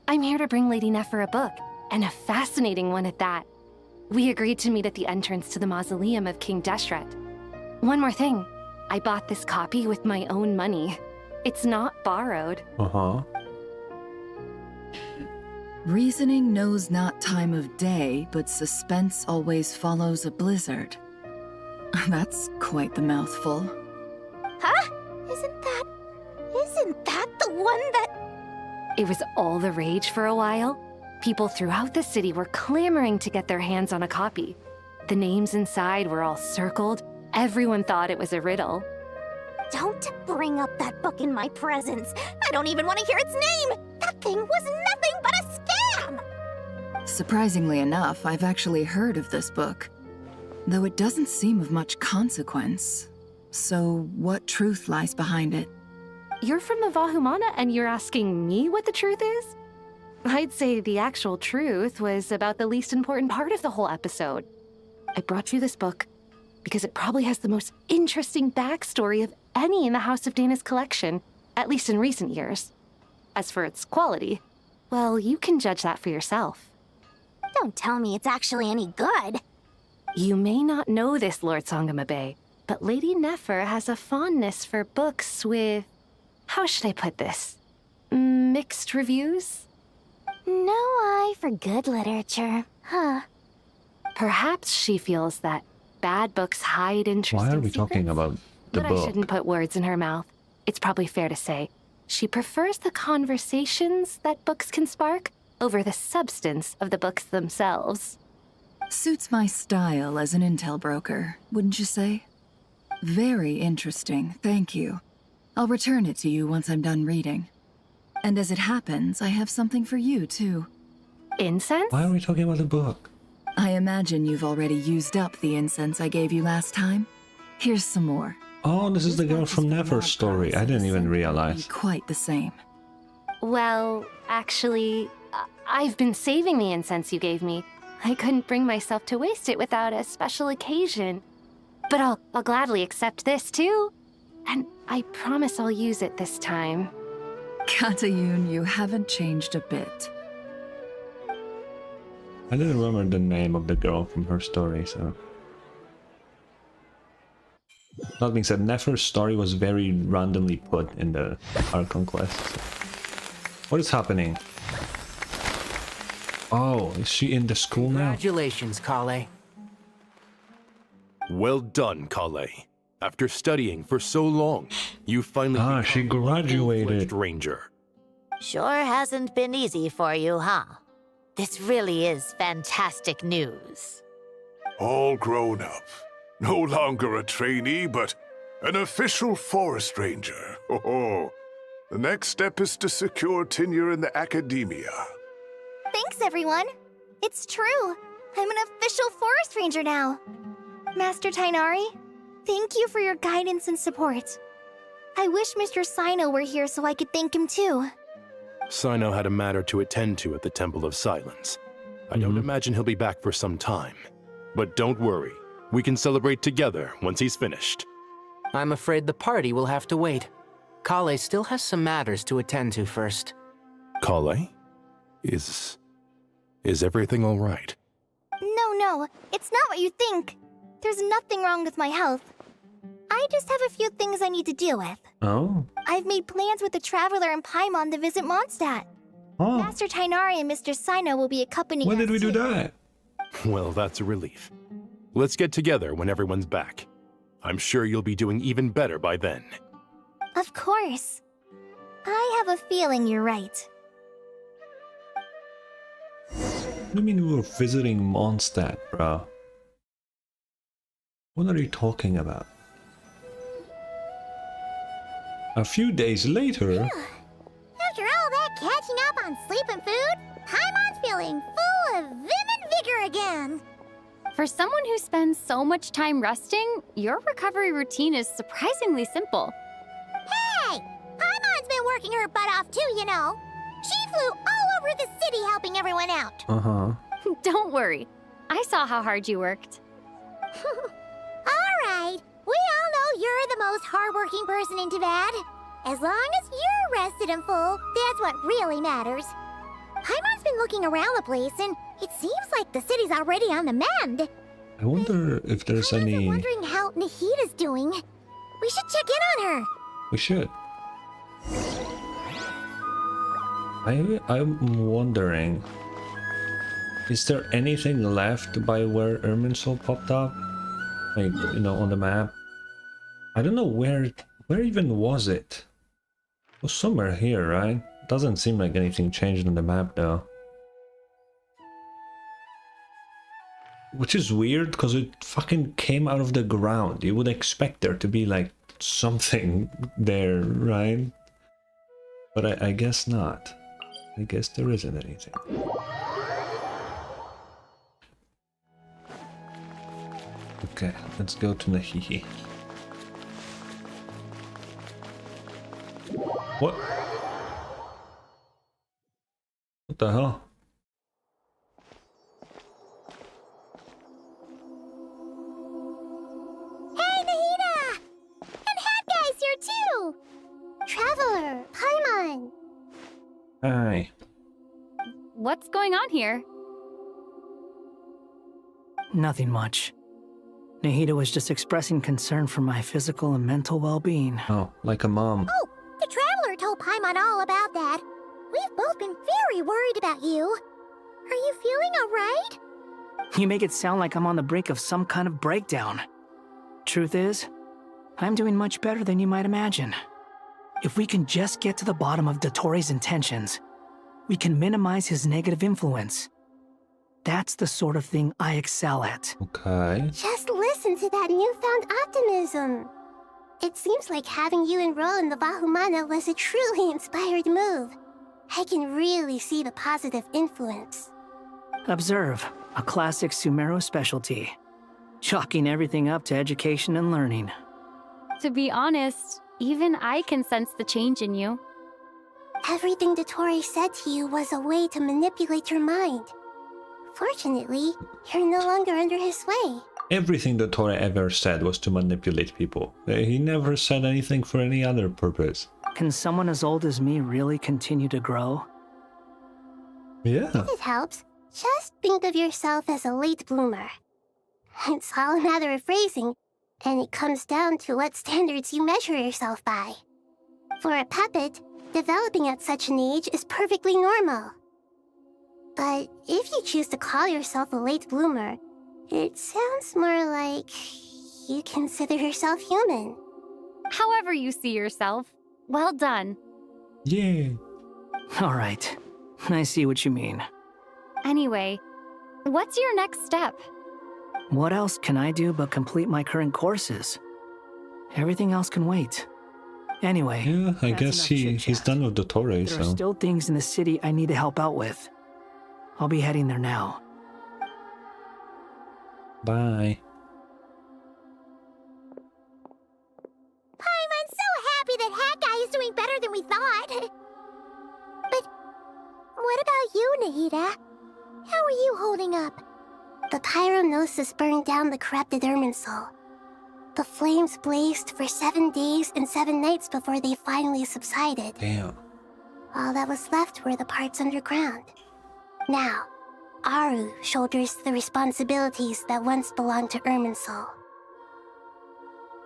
I'm here to bring Lady Nefer a book, and a fascinating one at that. We agreed to meet at the entrance to the mausoleum of King Deshret. One more thing. I bought this copy with my own money. It's not borrowed. Uh-huh. Reasoning knows not time of day, but suspense always follows a blizzard. That's quite the mouthful. Huh? Isn't that the one that... It was all the rage for a while. People throughout the city were clamoring to get their hands on a copy. The names inside were all circled. Everyone thought it was a riddle. Don't bring up that book in my presence. I don't even want to hear its name. That thing was nothing but a scam. Surprisingly enough, I've actually heard of this book, though it doesn't seem of much consequence. So what truth lies behind it? You're from the Vahumana and you're asking me what the truth is? I'd say the actual truth was about the least important part of the whole episode. I brought you this book because it probably has the most interesting backstory of any in the House of Dana's collection, at least in recent years. As for its quality, well, you can judge that for yourself. Don't tell me it's actually any good. You may not know this, Lord Sangamabe, but Lady Nefer has a fondness for books with... how should I put this? Mixed reviews? No eye for good literature, huh? Perhaps she feels that bad books hide interesting Why are we secrets? talking about the But book? I shouldn't put words in her mouth. It's probably fair to say she prefers the conversations that books can spark over the substance of the books themselves. Suits my style as an intel broker, wouldn't you say? Very interesting, thank you. I'll return it to you once I'm done reading. And as it happens, I have something for you, too. Incense? Why are we talking about the book? I imagine you've already used up the incense I gave you last time. Here's some more. Oh, this is the girl from Nefer's story. I didn't even realize. Quite the same. Well, actually, I've been saving the incense you gave me. I couldn't bring myself to waste it without a special occasion. But I'll gladly accept this, too. And I promise I'll use it this time. Katayun, you haven't changed a bit. I didn't remember the name of the girl from her story, so... That being said, Nefer's story was very randomly put in the Archon quest. So. What is happening? Oh, is she in the school now? Congratulations, Kale. Well done, Kale. After studying for so long, you finally she graduated. Ranger. Sure hasn't been easy for you, huh? This really is fantastic news. All grown up. No longer a trainee, but an official forest ranger. Oh, the next step is to secure tenure in the academia. Thanks, everyone. It's true. I'm an official forest ranger now. Master Tainari, thank you for your guidance and support. I wish Mr. Sino were here so I could thank him too. Sino had a matter to attend to at the Temple of Silence. I don't imagine he'll be back for some time. But don't worry. We can celebrate together once he's finished. I'm afraid the party will have to wait. Kale still has some matters to attend to first. Kale? Is everything all right? No, it's not what you think. There's nothing wrong with my health. I just have a few things I need to deal with. Oh? I've made plans with the Traveler and Paimon to visit Mondstadt. Oh. Master Tainari and Mr. Sino will be accompanying When us did we do too. that? Well, that's a relief. Let's get together when everyone's back. I'm sure you'll be doing even better by then. Of course. I have a feeling you're right. What do you mean we were visiting Mondstadt, bro? What are you talking about? A few days later... After all that catching up on sleep and food, Paimon's feeling full of vim and vigor again. For someone who spends so much time resting, your recovery routine is surprisingly simple. Hey! Paimon's been working her butt off too, you know. She flew all over the city helping everyone out. Uh-huh. Don't worry. I saw how hard you worked. All right. We all know you're the most hardworking person in Tavad. As long as you're rested and full, that's what really matters. Paimon's been looking around the place, and it seems like the city's already on the mend. I wonder if there's any... Wondering how Nahita's doing. We should check in on her. We should. I'm wondering... Is there anything left by where Irminsul popped up? Like, you know, on the map? I don't know where even was it? It was somewhere here, right? Doesn't seem like anything changed on the map though. Which is weird because it fucking came out of the ground. You would expect there to be like something there, right? But I guess not. I guess there isn't anything. Okay, let's go to Nahihi. What? What the hell? Hey, Nahita! And Hat Guy's here too! Traveler, Paimon! Hi. What's going on here? Nothing much. Nahida was just expressing concern for my physical and mental well-being. Oh, like a mom. Oh, the Traveler told Paimon all about that. We've both been very worried about you. Are you feeling alright? You make it sound like I'm on the brink of some kind of breakdown. Truth is, I'm doing much better than you might imagine. If we can just get to the bottom of Dottoro's intentions, we can minimize his negative influence. That's the sort of thing I excel at. Okay. Just listen to that newfound optimism. It seems like having you enroll in the Vahumana was a truly inspired move. I can really see the positive influence. Observe, a classic Sumeru specialty. Chalking everything up to education and learning. To be honest, even I can sense the change in you. Everything Dottore said to you was a way to manipulate your mind. Fortunately, you're no longer under his sway. Everything Dottore ever said was to manipulate people. He never said anything for any other purpose. Can someone as old as me really continue to grow? Yeah. If it helps, just think of yourself as a late bloomer. It's all a matter of phrasing, and it comes down to what standards you measure yourself by. For a puppet, developing at such an age is perfectly normal. But if you choose to call yourself a late bloomer, it sounds more like you consider yourself human. However you see yourself, well done. Yeah. All right, I see what you mean. Anyway, what's your next step? What else can I do but complete my current courses? Everything else can wait. Anyway, Yeah, I that's guess enough he's done with Dottore, There are so... still things in the city I need to help out with. I'll be heading there now. Bye. I'm so happy that Hat Guy is doing better than we thought. But what about you, Nahida? How are you holding up? The pyronosis burned down the corrupted Irminsul. The flames blazed for 7 days and 7 nights before they finally subsided. Damn. All that was left were the parts underground. Now, Aru shoulders the responsibilities that once belonged to Irminsul.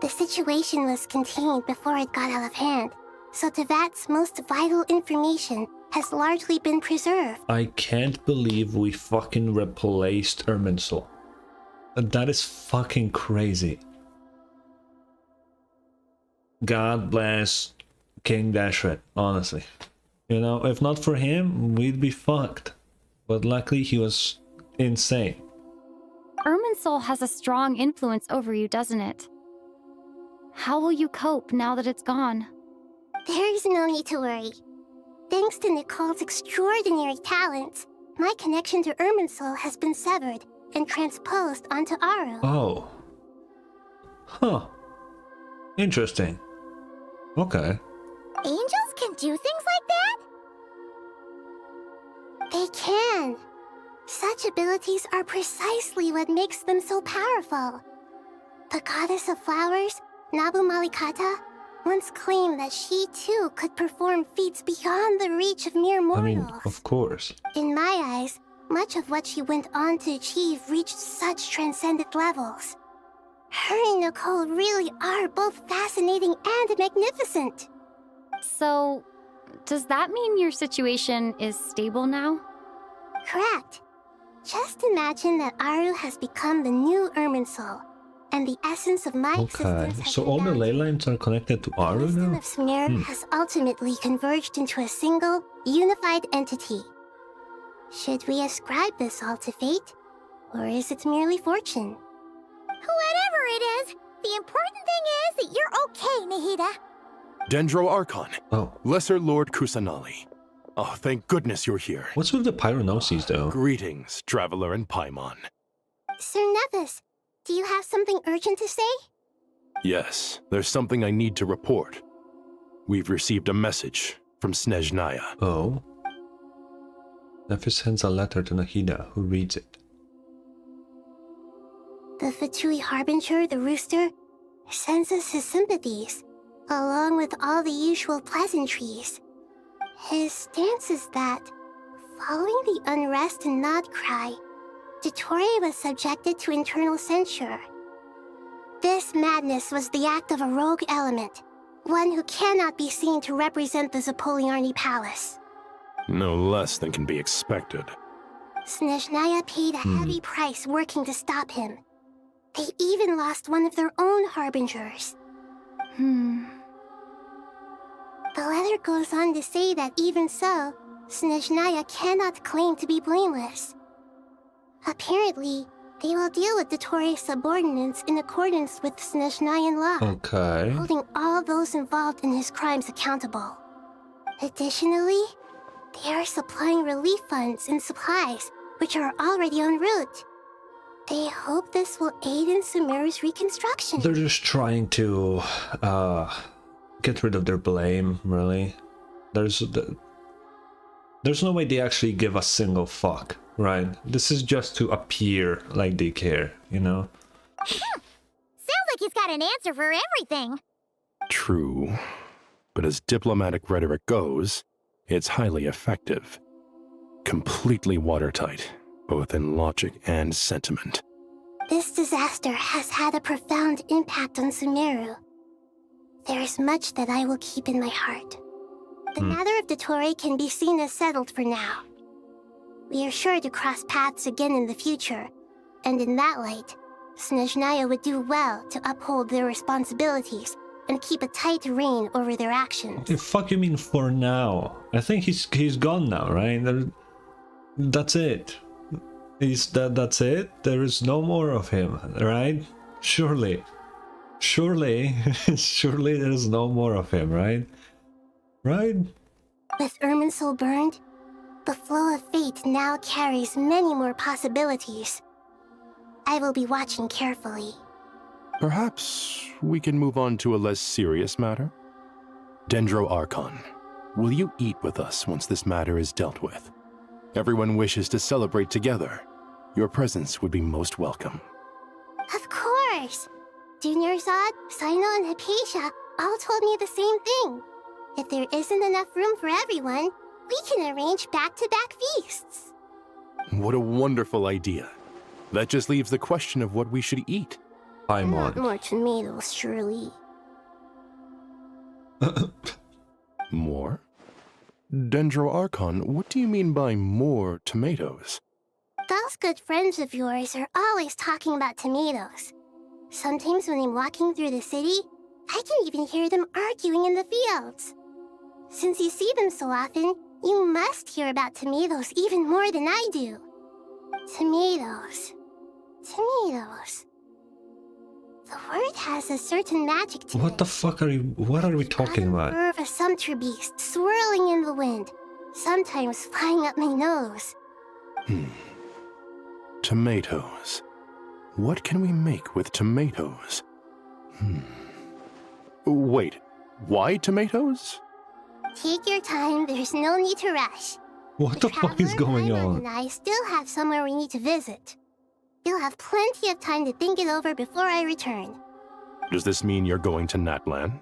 The situation was contained before it got out of hand, so Tevat's most vital information has largely been preserved. I can't believe we fucking replaced Irminsul. That is fucking crazy. God bless King Dashret, honestly. You know, if not for him, we'd be fucked. But luckily he was insane. Irminsul has a strong influence over you, doesn't it? How will you cope now that it's gone? There's no need to worry. Thanks to Nicole's extraordinary talents, my connection to Irminsul has been severed and transposed onto Aru. Oh. Huh. Interesting. Okay. Angels can do things like that? They can. Such abilities are precisely what makes them so powerful. The goddess of flowers, Nabu Malikata, once claimed that she too could perform feats beyond the reach of mere mortals. I mean, of course. In my eyes, much of what she went on to achieve reached such transcendent levels. Her and Nicole really are both fascinating and magnificent. So, does that mean your situation is stable now? Correct. Just imagine that Aru has become the new Irminsul, and the essence of my Okay, existence so all the ley lines are connected to Aru now? of Sumer has ultimately converged into a single, unified entity. Should we ascribe this all to fate, or is it merely fortune? Whatever it is, the important thing is that you're okay, Nahida. Dendro Archon. Oh. Lesser Lord Kusanali. Oh, thank goodness you're here. What's with the pyronosis, though? Greetings, Traveler and Paimon. Sir Nevis, do you have something urgent to say? Yes, there's something I need to report. We've received a message from Snezhnaya. Oh. Nevis sends a letter to Nahida, who reads it. The Fatui Harbinger, the Rooster, sends us his sympathies, along with all the usual pleasantries. His stance is that, following the unrest in nod-krai, Dottore was subjected to internal censure. This madness was the act of a rogue element, one who cannot be seen to represent the Zapoliarny Palace. No less than can be expected. Snezhnaya paid a heavy price working to stop him. They even lost one of their own harbingers. The letter goes on to say that even so, Snezhnaya cannot claim to be blameless. Apparently, they will deal with the Torei's subordinates in accordance with Snezhnayan law, Okay. holding all those involved in his crimes accountable. Additionally, they are supplying relief funds and supplies, which are already en route. They hope this will aid in Sumeru's reconstruction. They're just trying to get rid of their blame, really. There's no way they actually give a single fuck, right? This is just to appear like they care, you know? Sounds like he's got an answer for everything. True. But as diplomatic rhetoric goes, it's highly effective. Completely watertight, both in logic and sentiment. This disaster has had a profound impact on Sumeru. There is much that I will keep in my heart. The matter of the Torei can be seen as settled for now. We are sure to cross paths again in the future, and in that light, Snezhnaya would do well to uphold their responsibilities and keep a tight rein over their actions. What the fuck you mean for now? I think he's gone now, right? That's it. That's it? There is no more of him, right? Surely there is no more of him, right? Right? With Irminsul burned, the flow of fate now carries many more possibilities. I will be watching carefully. Perhaps we can move on to a less serious matter? Dendro Archon, will you eat with us once this matter is dealt with? Everyone wishes to celebrate together. Your presence would be most welcome. Of course! Junior Zod, Sino, and Hypatia all told me the same thing. If there isn't enough room for everyone, we can arrange back-to-back feasts. What a wonderful idea. That just leaves the question of what we should eat. Not more tomatoes, surely. More? Dendro Archon, what do you mean by more tomatoes? Those good friends of yours are always talking about tomatoes. Sometimes when I'm walking through the city, I can even hear them arguing in the fields. Since you see them so often, you must hear about tomatoes even more than I do. Tomatoes. Tomatoes. The word has a certain magic to it. What the fuck are you... What are we talking about? The of a sumpter beast swirling in the wind, sometimes flying up my nose. Tomatoes. What can we make with tomatoes? Wait, why tomatoes? Take your time, there's no need to rush. What the fuck is going on? And I still have somewhere we need to visit. You'll have plenty of time to think it over before I return. Does this mean you're going to Natlan?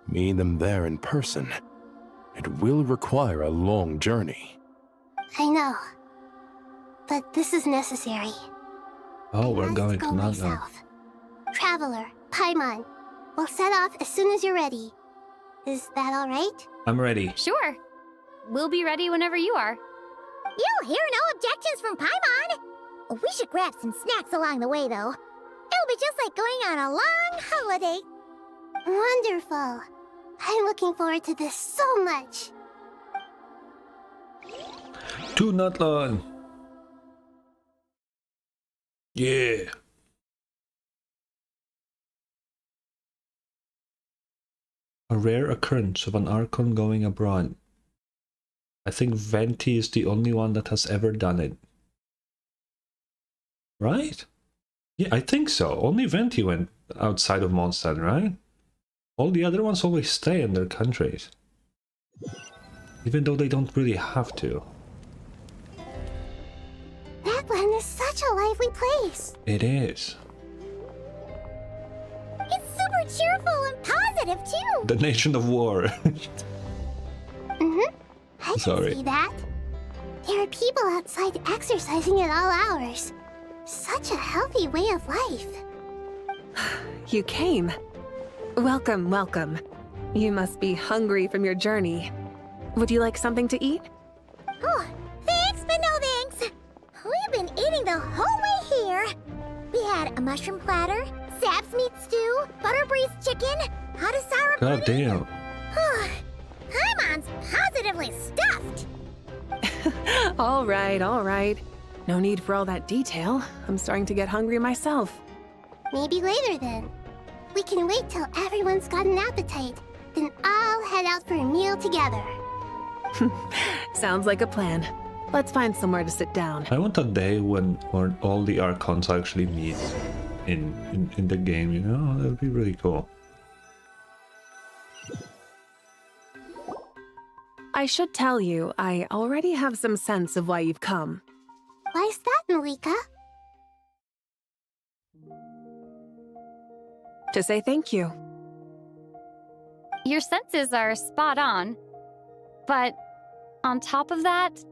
Meeting them there in person. It will require a long journey. I know. But this is necessary. Oh, we're going to Natlan. Traveler, Paimon, we'll set off as soon as you're ready. Is that all right? I'm ready. Sure. We'll be ready whenever you are. You'll hear no objections from Paimon. We should grab some snacks along the way, though. It'll be just like going on a long holiday. Wonderful. I'm looking forward to this so much. To Natlan. Yeah. A rare occurrence of an Archon going abroad. I think Venti is the only one that has ever done it. Right? Yeah, I think so. Only Venti went outside of Mondstadt, right? All the other ones always stay in their countries. Even though they don't really have to. Natlan is such a lively place. It is. It's super cheerful and positive, too. The nation of war. I can see that. There are people outside exercising at all hours. Such a healthy way of life. You came. Welcome, welcome. You must be hungry from your journey. Would you like something to eat? Oh, thanks, but no thanks. We've been eating the whole way here. We had a mushroom platter, Sap's meat stew, butter braised chicken, hot sour God damn. Paimon's positively stuffed. All right. No need for all that detail. I'm starting to get hungry myself. Maybe later then. We can wait till everyone's got an appetite, then all head out for a meal together. Sounds like a plan. Let's find somewhere to sit down. I want a day when all the Archons actually meet in the game, you know? That would be really cool. I should tell you, I already have some sense of why you've come. Why's that, Malika? To say thank you. Your senses are spot on. But on top of that,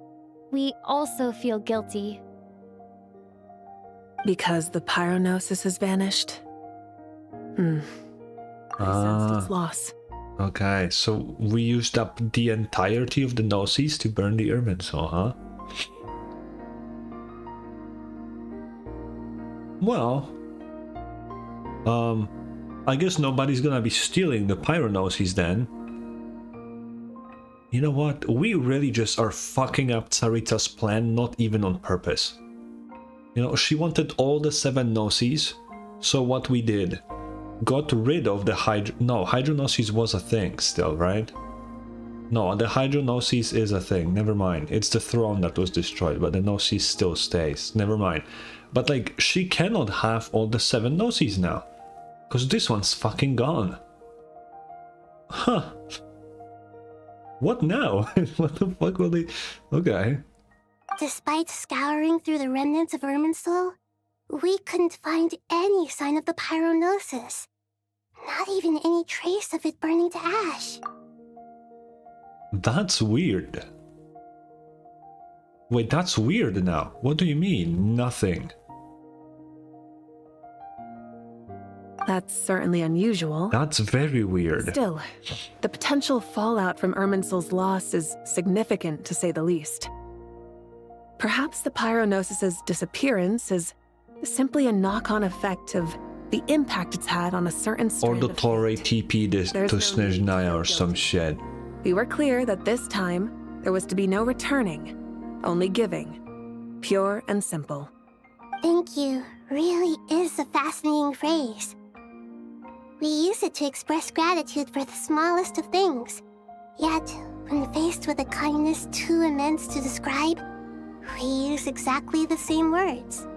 we also feel guilty. Because the pyronosis has vanished? I sensed its loss. Okay, so we used up the entirety of the Gnosis to burn the Irminsul, huh? Well, I guess nobody's gonna be stealing the Pyronosis then. You know what? We really just are fucking up Tsarita's plan, not even on purpose. You know, she wanted all the 7 Gnosis, so what we did? Got rid of the Hydronosis was a thing still, right? No, the Hydronosis is a thing, never mind. It's the throne that was destroyed, but the Gnosis still stays, never mind. But like, she cannot have all the 7 Gnosis now, because this one's fucking gone. Huh. What now? What the fuck will they... Okay. Despite scouring through the remnants of Irminsul, we couldn't find any sign of the pyronosis. Not even any trace of it burning to ash. That's weird. Wait, that's weird now. What do you mean, nothing? That's certainly unusual. That's very weird. Still, the potential fallout from Irminsul's loss is significant, to say the least. Perhaps the pyronosis's disappearance is simply a knock-on effect of the impact it's had on a certain strand of Auditore TP to Snezhnaya or some shit. We were clear that this time, there was to be no returning, only giving. Pure and simple. Thank you really is a fascinating phrase. We use it to express gratitude for the smallest of things. Yet, when faced with a kindness too immense to describe, we use exactly the same words.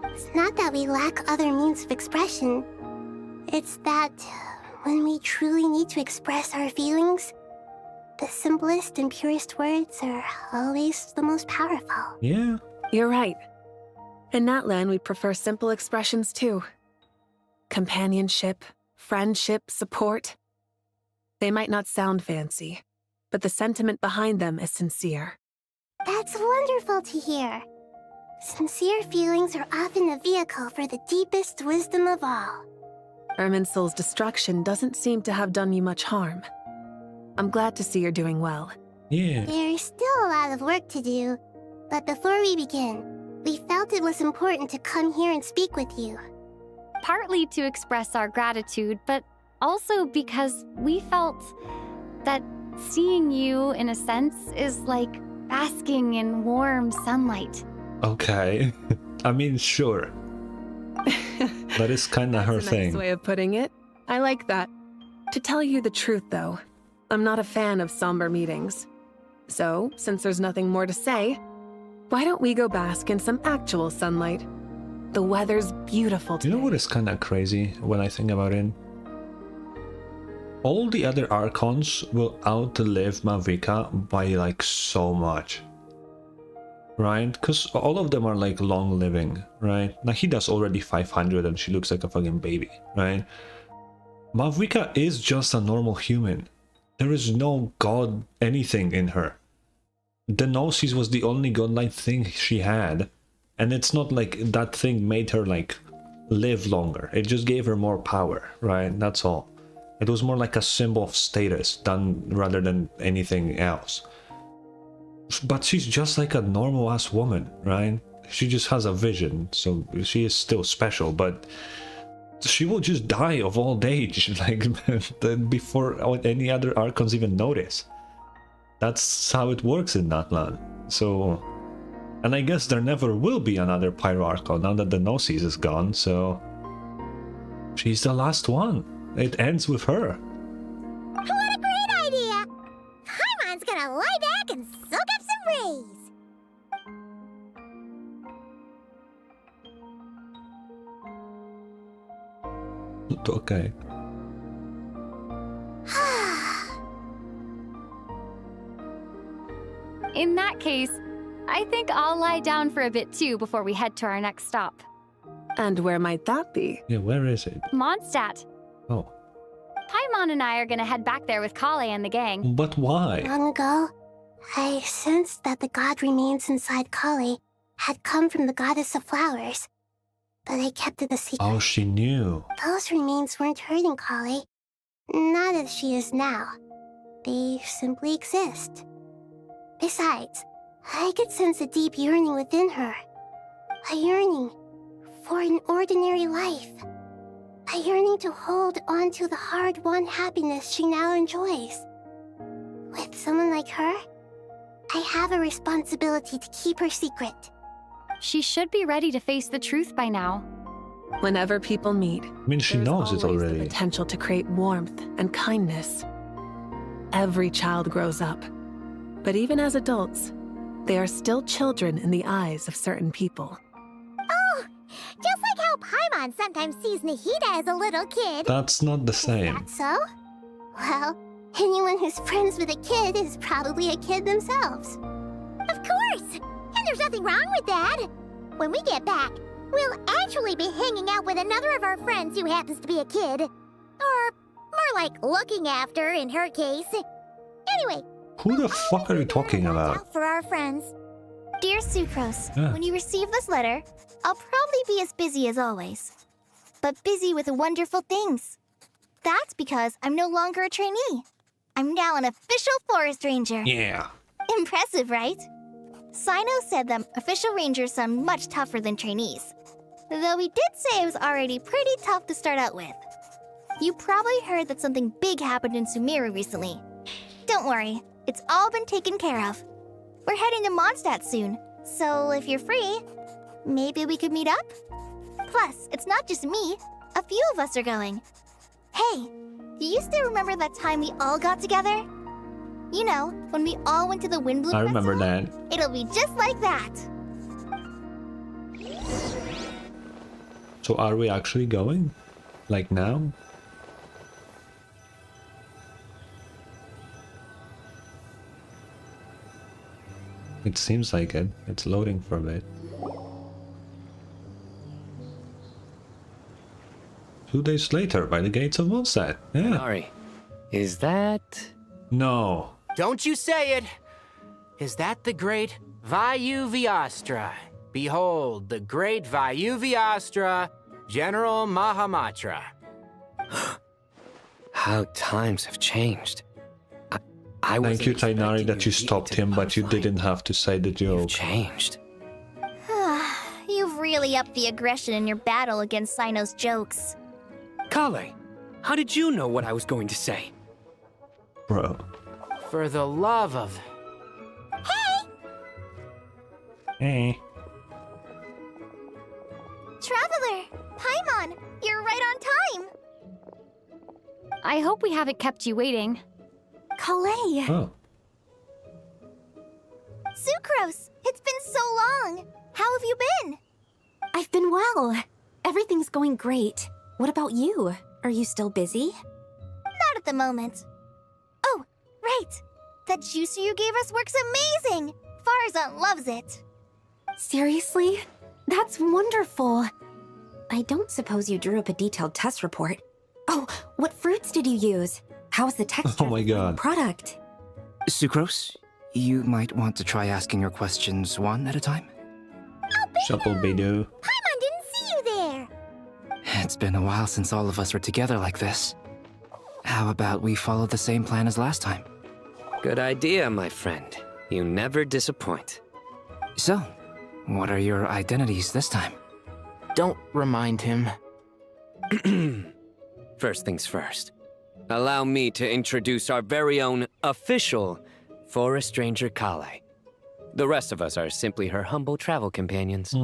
It's not that we lack other means of expression. It's that when we truly need to express our feelings, the simplest and purest words are always the most powerful. Yeah. You're right. In Natlan, we prefer simple expressions too. Companionship, friendship, support. They might not sound fancy, but the sentiment behind them is sincere. That's wonderful to hear. Sincere feelings are often a vehicle for the deepest wisdom of all. Irminsul's destruction doesn't seem to have done you much harm. I'm glad to see you're doing well. Yeah. There's still a lot of work to do, but before we begin, we felt it was important to come here and speak with you. Partly to express our gratitude, but also because we felt that seeing you, in a sense, is like basking in warm sunlight. Okay. I mean, sure. That is kind of her thing. Nice way of putting it. I like that. To tell you the truth, though, I'm not a fan of somber meetings. So, since there's nothing more to say, why don't we go bask in some actual sunlight? The weather's beautiful today. You know what is kind of crazy when I think about it? All the other Archons will outlive Mavrika by like so much. Right? Because all of them are like long living, right? Nahida's already 500 and she looks like a fucking baby, right? Mavrika is just a normal human. There is no god anything in her. The Gnosis was the only godlike thing she had. And it's not like that thing made her like live longer. It just gave her more power, right? That's all. It was more like a symbol of status rather than anything else. But she's just like a normal-ass woman, right? She just has a vision, so she is still special, but she will just die of old age, like, before any other Archons even notice. That's how it works in that land. So, and I guess there never will be another Pyro Archon now that the Gnosis is gone, so she's the last one. It ends with her. What a great idea! Paimon's gonna lie back and soak up some rays. Okay. In that case, I think I'll lie down for a bit too before we head to our next stop. And where might that be? Yeah, where is it? Mondstadt. Oh. Paimon and I are gonna head back there with Kale and the gang. But why? Long ago, I sensed that the god remains inside Kale had come from the goddess of flowers, but I kept it a secret. Oh, she knew. Those remains weren't hurting Kale, not as she is now. They simply exist. Besides, I could sense a deep yearning within her. A yearning for an ordinary life. A yearning to hold on to the hard-won happiness she now enjoys. With someone like her, I have a responsibility to keep her secret. She should be ready to face the truth by now. Whenever people meet, I mean, she knows it always already. the potential to create warmth and kindness. Every child grows up, but even as adults, they are still children in the eyes of certain people. Oh, just like how Paimon sometimes sees Nahida as a little kid. That's not the same. So? Well, anyone who's friends with a kid is probably a kid themselves. Of course! And there's nothing wrong with that. When we get back, we'll actually be hanging out with another of our friends who happens to be a kid. Or more like looking after, in her case. Anyway, Who the fuck are you talking about? for our friends. Dear Sucrose, Yeah. when you receive this letter, I'll probably be as busy as always. But busy with wonderful things. That's because I'm no longer a trainee. I'm now an official forest ranger. Yeah. Impressive, right? Sino said that official rangers sound much tougher than trainees. Though he did say it was already pretty tough to start out with. You probably heard that something big happened in Sumeru recently. Don't worry, it's all been taken care of. We're heading to Mondstadt soon, so if you're free, maybe we could meet up? Plus, it's not just me. A few of us are going. Hey, do you still remember that time we all got together? You know, when we all went to the Windbloom I remember Festival? that. It'll be just like that. So are we actually going? Like now? It seems like it. It's loading for a bit. 2 days later, by the gates of Mondstadt. Yeah. Sorry. Is that... No. Don't you say it! Is that the great VII? Behold, the great VII, General Mahamatra. How times have changed. I Thank you, Tainari, that you stopped him, but you didn't have to say the joke. Changed. You've really upped the aggression in your battle against Sino's jokes. Kale, how did you know what I was going to say? Bro. For the love of... Hey. Traveler! Paimon! You're right on time! I hope we haven't kept you waiting. Kale! Oh. Sucrose! It's been so long! How have you been? I've been well. Everything's going great. What about you? Are you still busy? Not at the moment. Oh, right! That juicer you gave us works amazing! Farzan loves it! Seriously? That's wonderful. I don't suppose you drew up a detailed test report. Oh, what fruits did you use? How's the texture Oh my god. product? Sucrose, you might want to try asking your questions one at a time. Shuffle Beidou. Paimon didn't see you there. It's been a while since all of us were together like this. How about we follow the same plan as last time? Good idea, my friend. You never disappoint. So, what are your identities this time? Don't remind him. First things first. Allow me to introduce our very own official Forest Ranger Kale. The rest of us are simply her humble travel companions.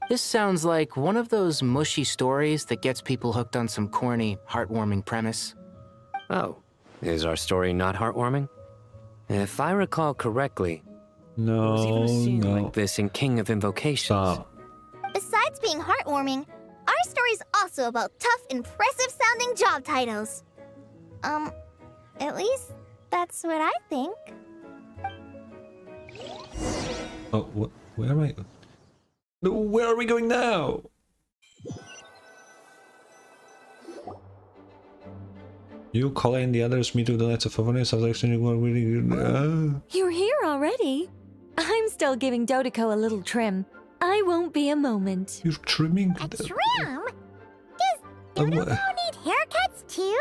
This sounds like one of those mushy stories that gets people hooked on some corny, heartwarming premise. Oh, is our story not heartwarming? If I recall correctly, there was even a scene like this in King of Invocations. Besides being heartwarming, our story's also about tough, impressive-sounding job titles. At least that's what I think. Oh, where am I? Where are we going now? You, Kale, and the others meet with the Knights of Favonius after exchanging one really good. You're here already? I'm still giving Dodoco a little trim. I won't be a moment. You're trimming? A trim? Does Dodoco need haircuts too?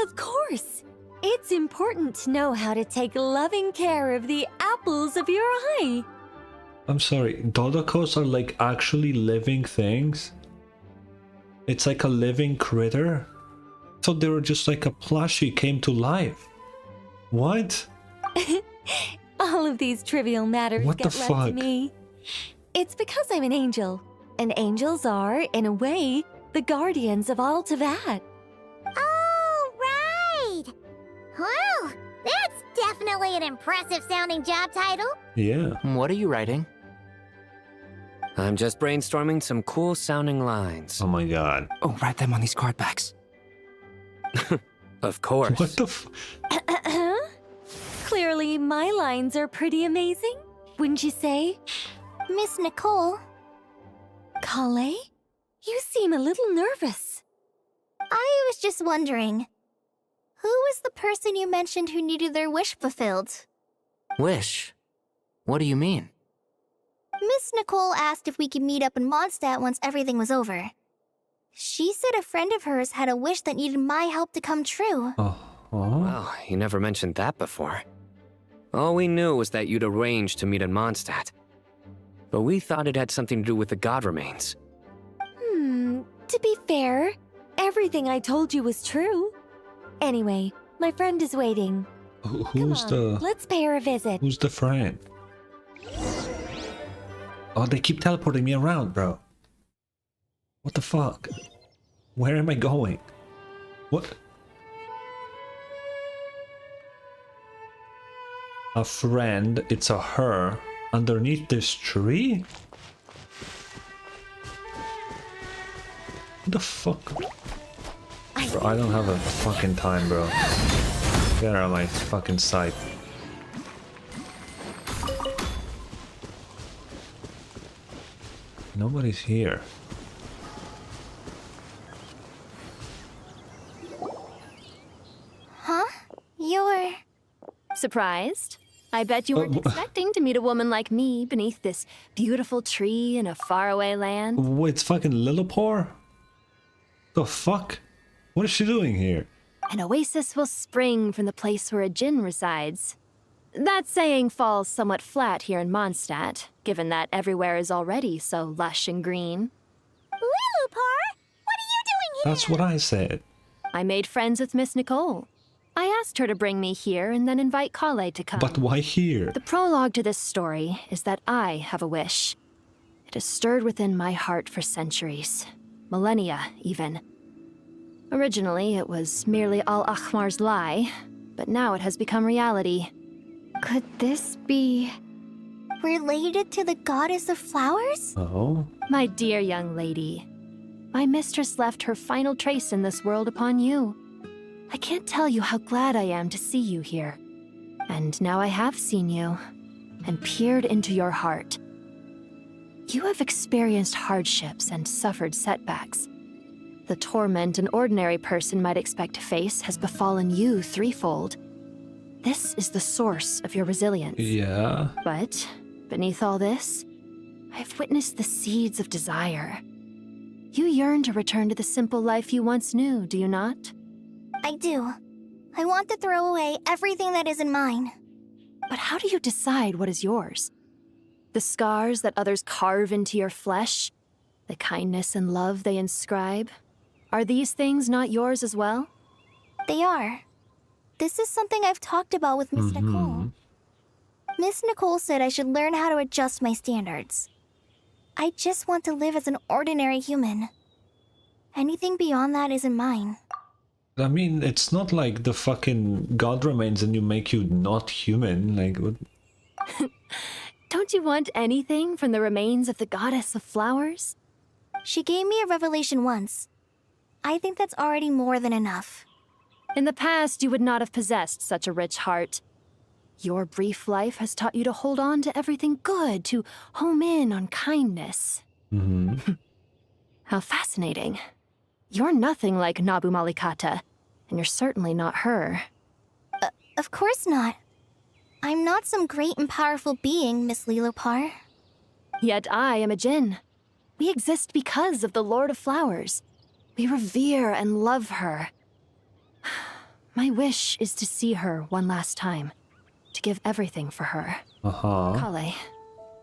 Of course. It's important to know how to take loving care of the apples of your eye. I'm sorry, Dodocos are like actually living things? It's like a living critter? I thought they were just like a plushie came to life. What? All of these trivial matters What get the left to fuck? me. It's because I'm an angel, and angels are, in a way, the guardians of all Teyvat. Oh, right! Well, that's definitely an impressive-sounding job title. Yeah. What are you writing? I'm just brainstorming some cool-sounding lines. Oh my god. Oh, write them on these card backs. Of course. What the f- Clearly, my lines are pretty amazing, wouldn't you say? Miss Nicole. Kale? You seem a little nervous. I was just wondering, who was the person you mentioned who needed their wish fulfilled? Wish? What do you mean? Miss Nicole asked if we could meet up in Mondstadt once everything was over. She said a friend of hers had a wish that needed my help to come true. Well, you never mentioned that before. All we knew was that you'd arranged to meet in Mondstadt. But we thought it had something to do with the god remains. To be fair, everything I told you was true. Anyway, my friend is waiting. Who's the... Let's pay her a visit. Who's the friend? Oh, they keep teleporting me around, bro. What the fuck? Where am I going? What? A friend, it's a her, underneath this tree? What the fuck? Bro, I don't have a fucking time, bro. Get out of my fucking sight. Nobody's here. Huh? You're... Surprised? I bet you weren't expecting to meet a woman like me beneath this beautiful tree in a faraway land. Wait, it's fucking Lillipore? The fuck? What is she doing here? An oasis will spring from the place where a djinn resides. That saying falls somewhat flat here in Mondstadt, given that everywhere is already so lush and green. Lillipore? What are you doing here? That's what I said. I made friends with Miss Nicole. I asked her to bring me here and then invite Kale to come. But why here? The prologue to this story is that I have a wish. It has stirred within my heart for centuries. Millennia, even. Originally, it was merely Al-Ahmar's lie, but now it has become reality. Could this be... related to the goddess of flowers? Oh? My dear young lady, my mistress left her final trace in this world upon you. I can't tell you how glad I am to see you here. And now I have seen you, and peered into your heart. You have experienced hardships and suffered setbacks. The torment an ordinary person might expect to face has befallen you threefold. This is the source of your resilience. Yeah. But beneath all this, I have witnessed the seeds of desire. You yearn to return to the simple life you once knew, do you not? I do. I want to throw away everything that isn't mine. But how do you decide what is yours? The scars that others carve into your flesh? The kindness and love they inscribe? Are these things not yours as well? They are. This is something I've talked about with Miss Nicole. Miss Nicole said I should learn how to adjust my standards. I just want to live as an ordinary human. Anything beyond that isn't mine. I mean, it's not like the fucking god remains and you make you not human. Like, what? Don't you want anything from the remains of the goddess of flowers? She gave me a revelation once. I think that's already more than enough. In the past, you would not have possessed such a rich heart. Your brief life has taught you to hold on to everything good, to home in on kindness. How fascinating. You're nothing like Nabu Malikata, and you're certainly not her. Of course not. I'm not some great and powerful being, Miss Lilopar. Yet I am a Jinn. We exist because of the Lord of Flowers. We revere and love her. My wish is to see her one last time, to give everything for her. Kale,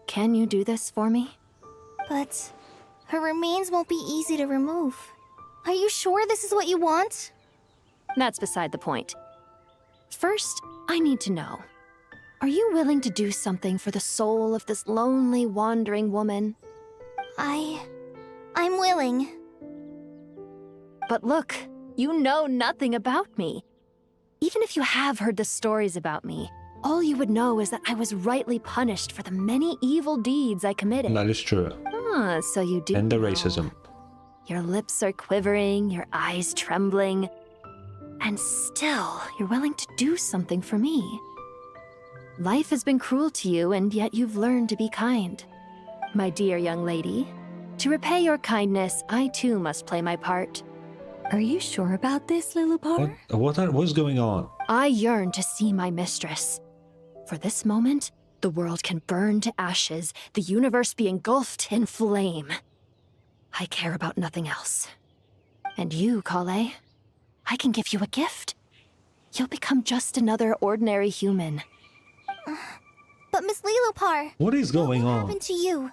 can you do this for me? But her remains won't be easy to remove. Are you sure this is what you want? That's beside the point. First, I need to know. Are you willing to do something for the soul of this lonely, wandering woman? I'm willing. But look, you know nothing about me. Even if you have heard the stories about me, all you would know is that I was rightly punished for the many evil deeds I committed. That is true. Ah, so you do. And the know. racism. Your lips are quivering, your eyes trembling. And still, you're willing to do something for me. Life has been cruel to you, and yet you've learned to be kind. My dear young lady, to repay your kindness, I too must play my part. Are you sure about this, Lilopar? What's going on? I yearn to see my mistress. For this moment, the world can burn to ashes, the universe be engulfed in flame. I care about nothing else. And you, Kale, I can give you a gift. You'll become just another ordinary human. But Miss Lilopar, What is going what on? happened to you?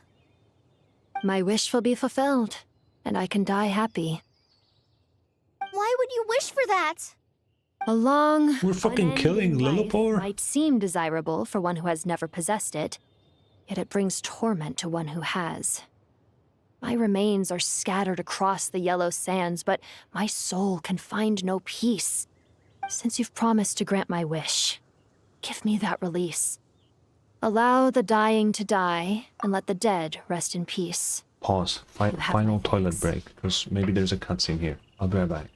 My wish will be fulfilled, and I can die happy. Why would you wish for that? A long, We're fucking killing unending life Lilopar? might seem desirable for one who has never possessed it, yet it brings torment to one who has. My remains are scattered across the yellow sands, but my soul can find no peace. Since you've promised to grant my wish, give me that release. Allow the dying to die, and let the dead rest in peace. Pause. Final toilet break, because maybe there's a cutscene here. I'll be right back.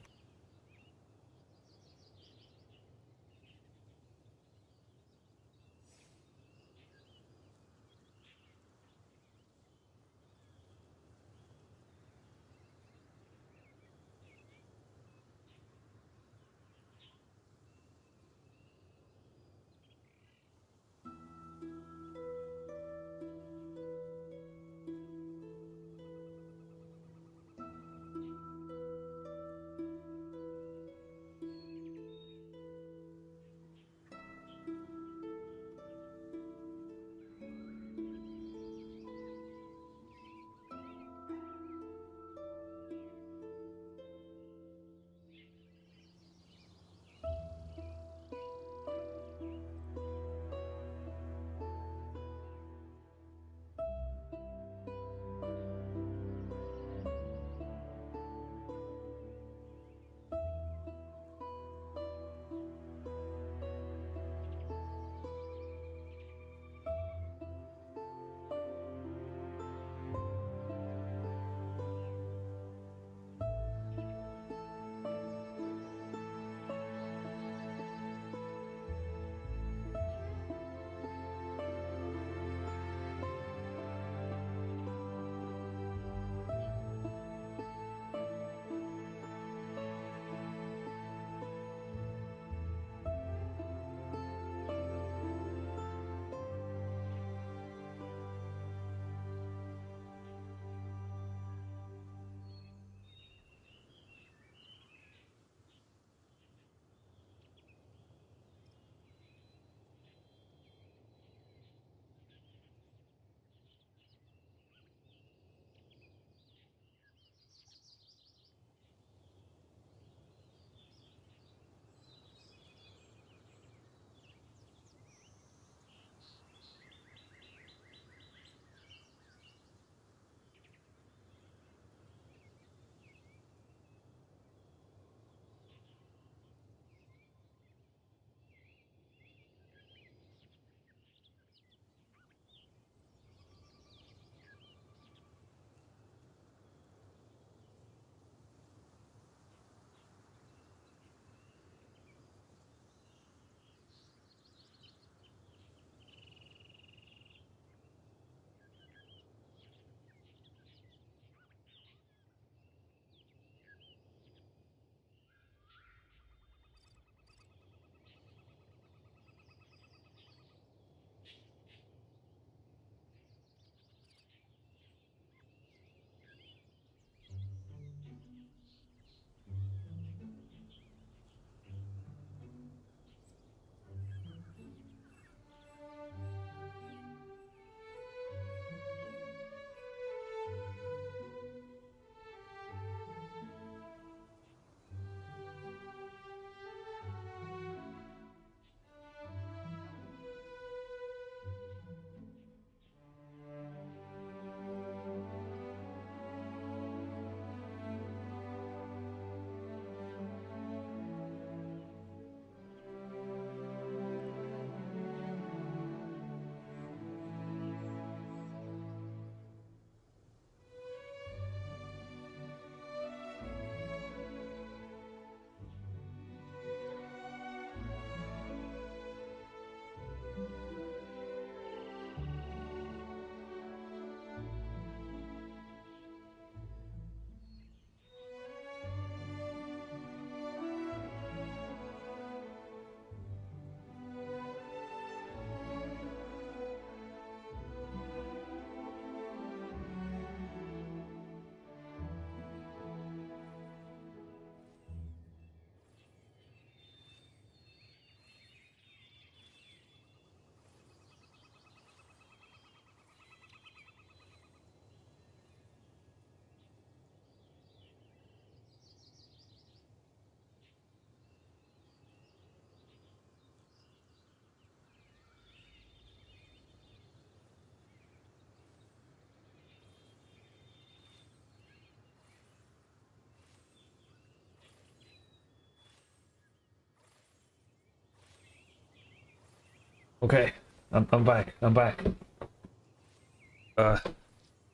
Okay, I'm back. I'm back.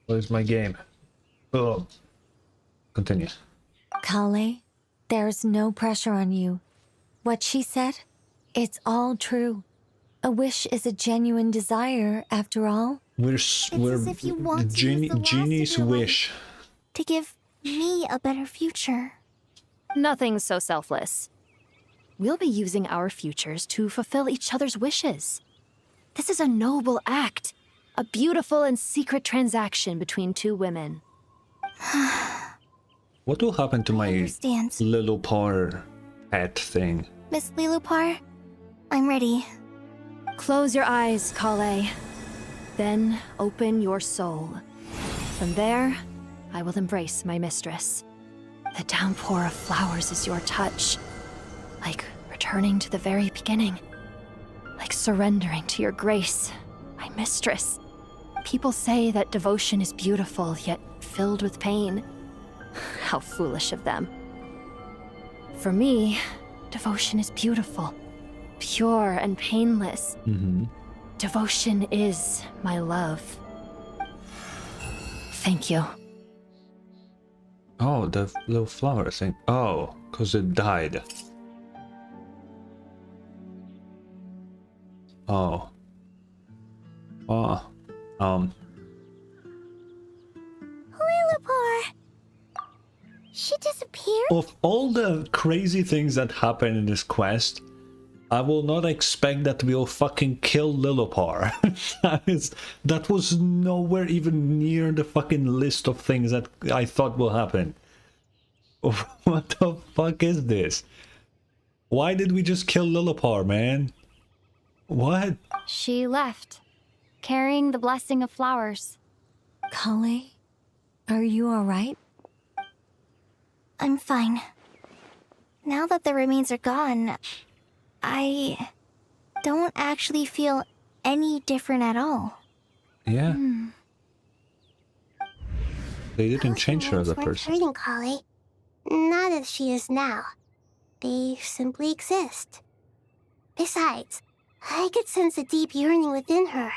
Where's my game? Oh, continue. Kale, there's no pressure on you. What she said, it's all true. A wish is a genuine desire, after all. We're as if you want to use the last Genie's of your wish. To give me a better future. Nothing's so selfless. We'll be using our futures to fulfill each other's wishes. This is a noble act. A beautiful and secret transaction between two women. What will happen to my little par pet thing? Miss Lilupar, I'm ready. Close your eyes, Kale. Then open your soul. From there, I will embrace my mistress. The downpour of flowers is your touch. Like returning to the very beginning. Like surrendering to your grace, my mistress. People say that devotion is beautiful, yet filled with pain. How foolish of them. For me, devotion is beautiful, pure and painless. Devotion is my love. Thank you. Oh, the little flower thing. Oh, because it died. Oh. Oh. Lilupar! She disappeared? Of all the crazy things that happen in this quest, I will not expect that we'll fucking kill Lilupar. that was nowhere even near the fucking list of things that I thought will happen. What the fuck is this? Why did we just kill Lilupar, man? What? She left, carrying the blessing of flowers. Kale, are you alright? I'm fine. Now that the remains are gone, I don't actually feel any different at all. Yeah. They didn't change her as a person. Hurting Kale. Not as she is now. They simply exist. Besides, I could sense a deep yearning within her.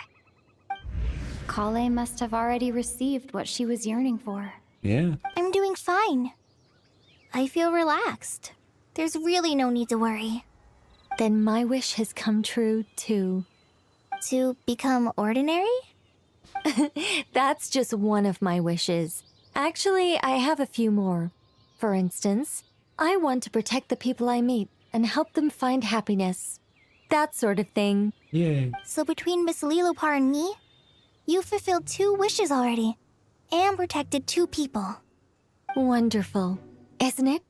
Kale must have already received what she was yearning for. Yeah. I'm doing fine. I feel relaxed. There's really no need to worry. Then my wish has come true, too. To become ordinary? That's just one of my wishes. Actually, I have a few more. For instance, I want to protect the people I meet and help them find happiness. That sort of thing. Yay. So between Miss Lilupar and me, you fulfilled 2 wishes already. And protected 2 people. Wonderful, isn't it?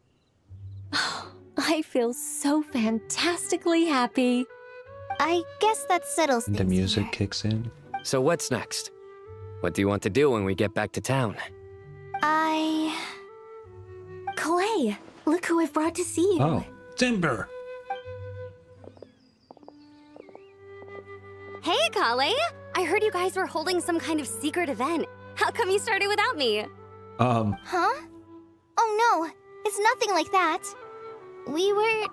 I feel so fantastically happy. I guess that settles things. The music kicks in. So what's next? What do you want to do when we get back to town? Kale, look who I've brought to see you. Oh, Timber. Hey, Kale! I heard you guys were holding some kind of secret event. How come you started without me? Huh? Oh no, it's nothing like that. We were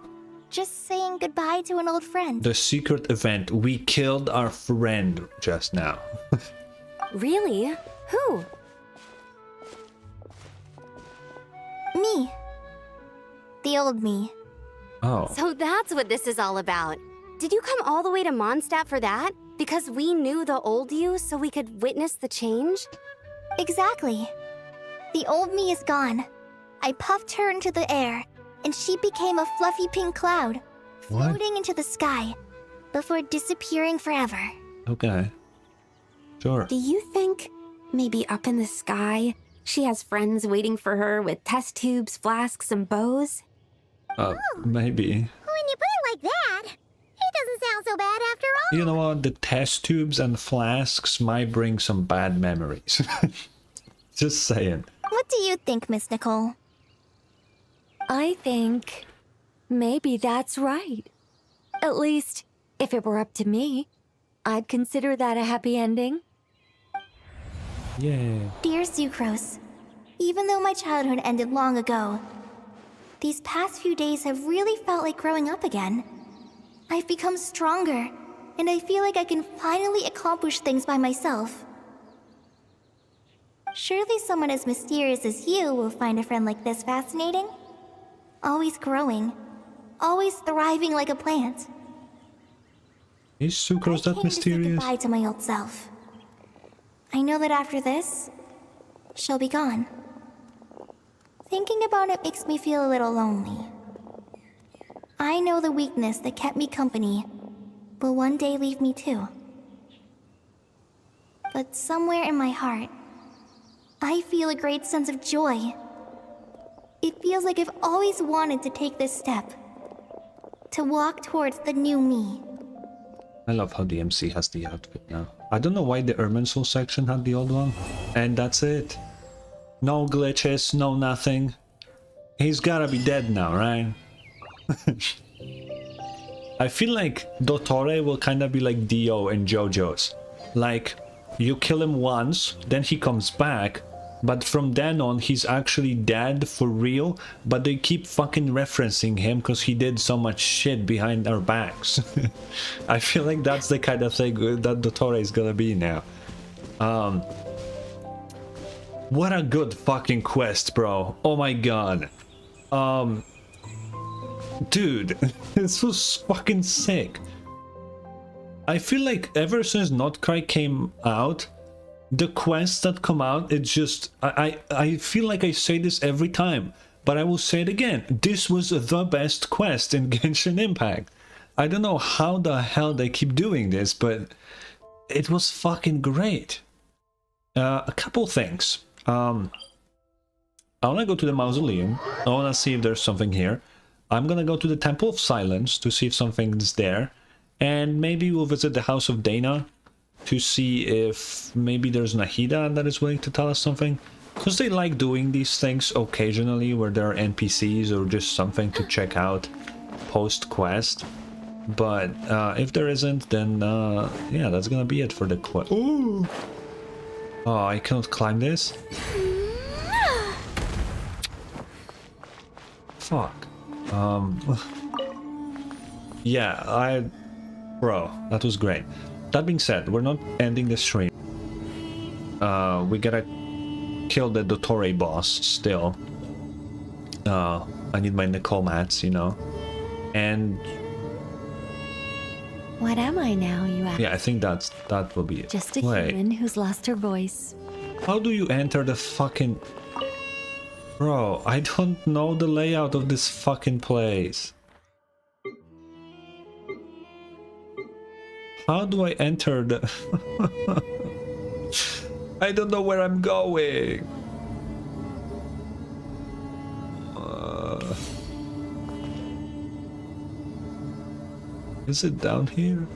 just saying goodbye to an old friend. The secret event. We killed our friend just now. Really? Who? Me. The old me. Oh. So that's what this is all about. Did you come all the way to Mondstadt for that? Because we knew the old you so we could witness the change? Exactly. The old me is gone. I puffed her into the air, and she became a fluffy pink cloud, floating into the sky, before disappearing forever. Okay. Sure. Do you think maybe up in the sky, she has friends waiting for her with test tubes, flasks, and bows? Maybe. When you put it like that, it doesn't sound so bad after all. You know what? The test tubes and flasks might bring some bad memories. Just saying. What do you think, Miss Nicole? I think maybe that's right. At least, if it were up to me, I'd consider that a happy ending. Yeah. Dear Sucrose, even though my childhood ended long ago, these past few days have really felt like growing up again. I've become stronger, and I feel like I can finally accomplish things by myself. Surely someone as mysterious as you will find a friend like this fascinating. Always growing, always thriving like a plant. Is Sucrose that mysterious? Say goodbye to my old self. I know that after this, she'll be gone. Thinking about it makes me feel a little lonely. I know the weakness that kept me company will one day leave me too. But somewhere in my heart, I feel a great sense of joy. It feels like I've always wanted to take this step. To walk towards the new me. I love how the MC has the outfit now. I don't know why the Irminsul section had the old one. And that's it. No glitches, no nothing. He's gotta be dead now, right? I feel like Dottore will kinda be like Dio in JoJo's. Like, you kill him once, then he comes back, but from then on he's actually dead for real, but they keep fucking referencing him because he did so much shit behind our backs. I feel like that's the kind of thing that Dottore is gonna be now. What a good fucking quest, bro. Oh my god. Dude, this was fucking sick. I feel like ever since nod-krai came out, the quests that come out, it's just... I feel like I say this every time, but I will say it again. This was the best quest in Genshin Impact. I don't know how the hell they keep doing this, but it was fucking great. A couple things. I want to go to the mausoleum. I want to see if there's something here. I'm going to go to the Temple of Silence to see if something's there. And maybe we'll visit the House of Dana to see if maybe there's Nahida that is willing to tell us something. Because they like doing these things occasionally where there are NPCs or just something to check out post-quest. But if there isn't, then yeah, that's going to be it for the quest. Ooh! Oh, I cannot climb this? Fuck. Yeah, Bro, that was great. That being said, we're not ending the stream. We gotta kill the Dottore boss still. I need my Nicole mats, you know. And... What am I now, you ask? yeah, I think that will be it. Just a human who's lost her voice. How do you enter the fucking... Bro, I don't know the layout of this fucking place. How do I enter the... I don't know where I'm going. Is it down here?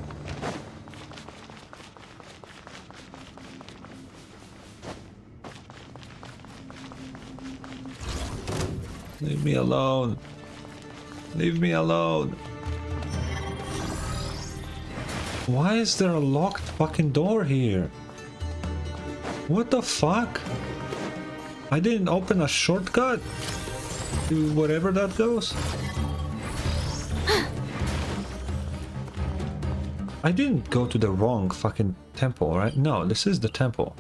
Leave me alone. Leave me alone. Why is there a locked fucking door here? What the fuck? I didn't open a shortcut to whatever that goes. I didn't go to the wrong fucking temple, right? No, this is the temple.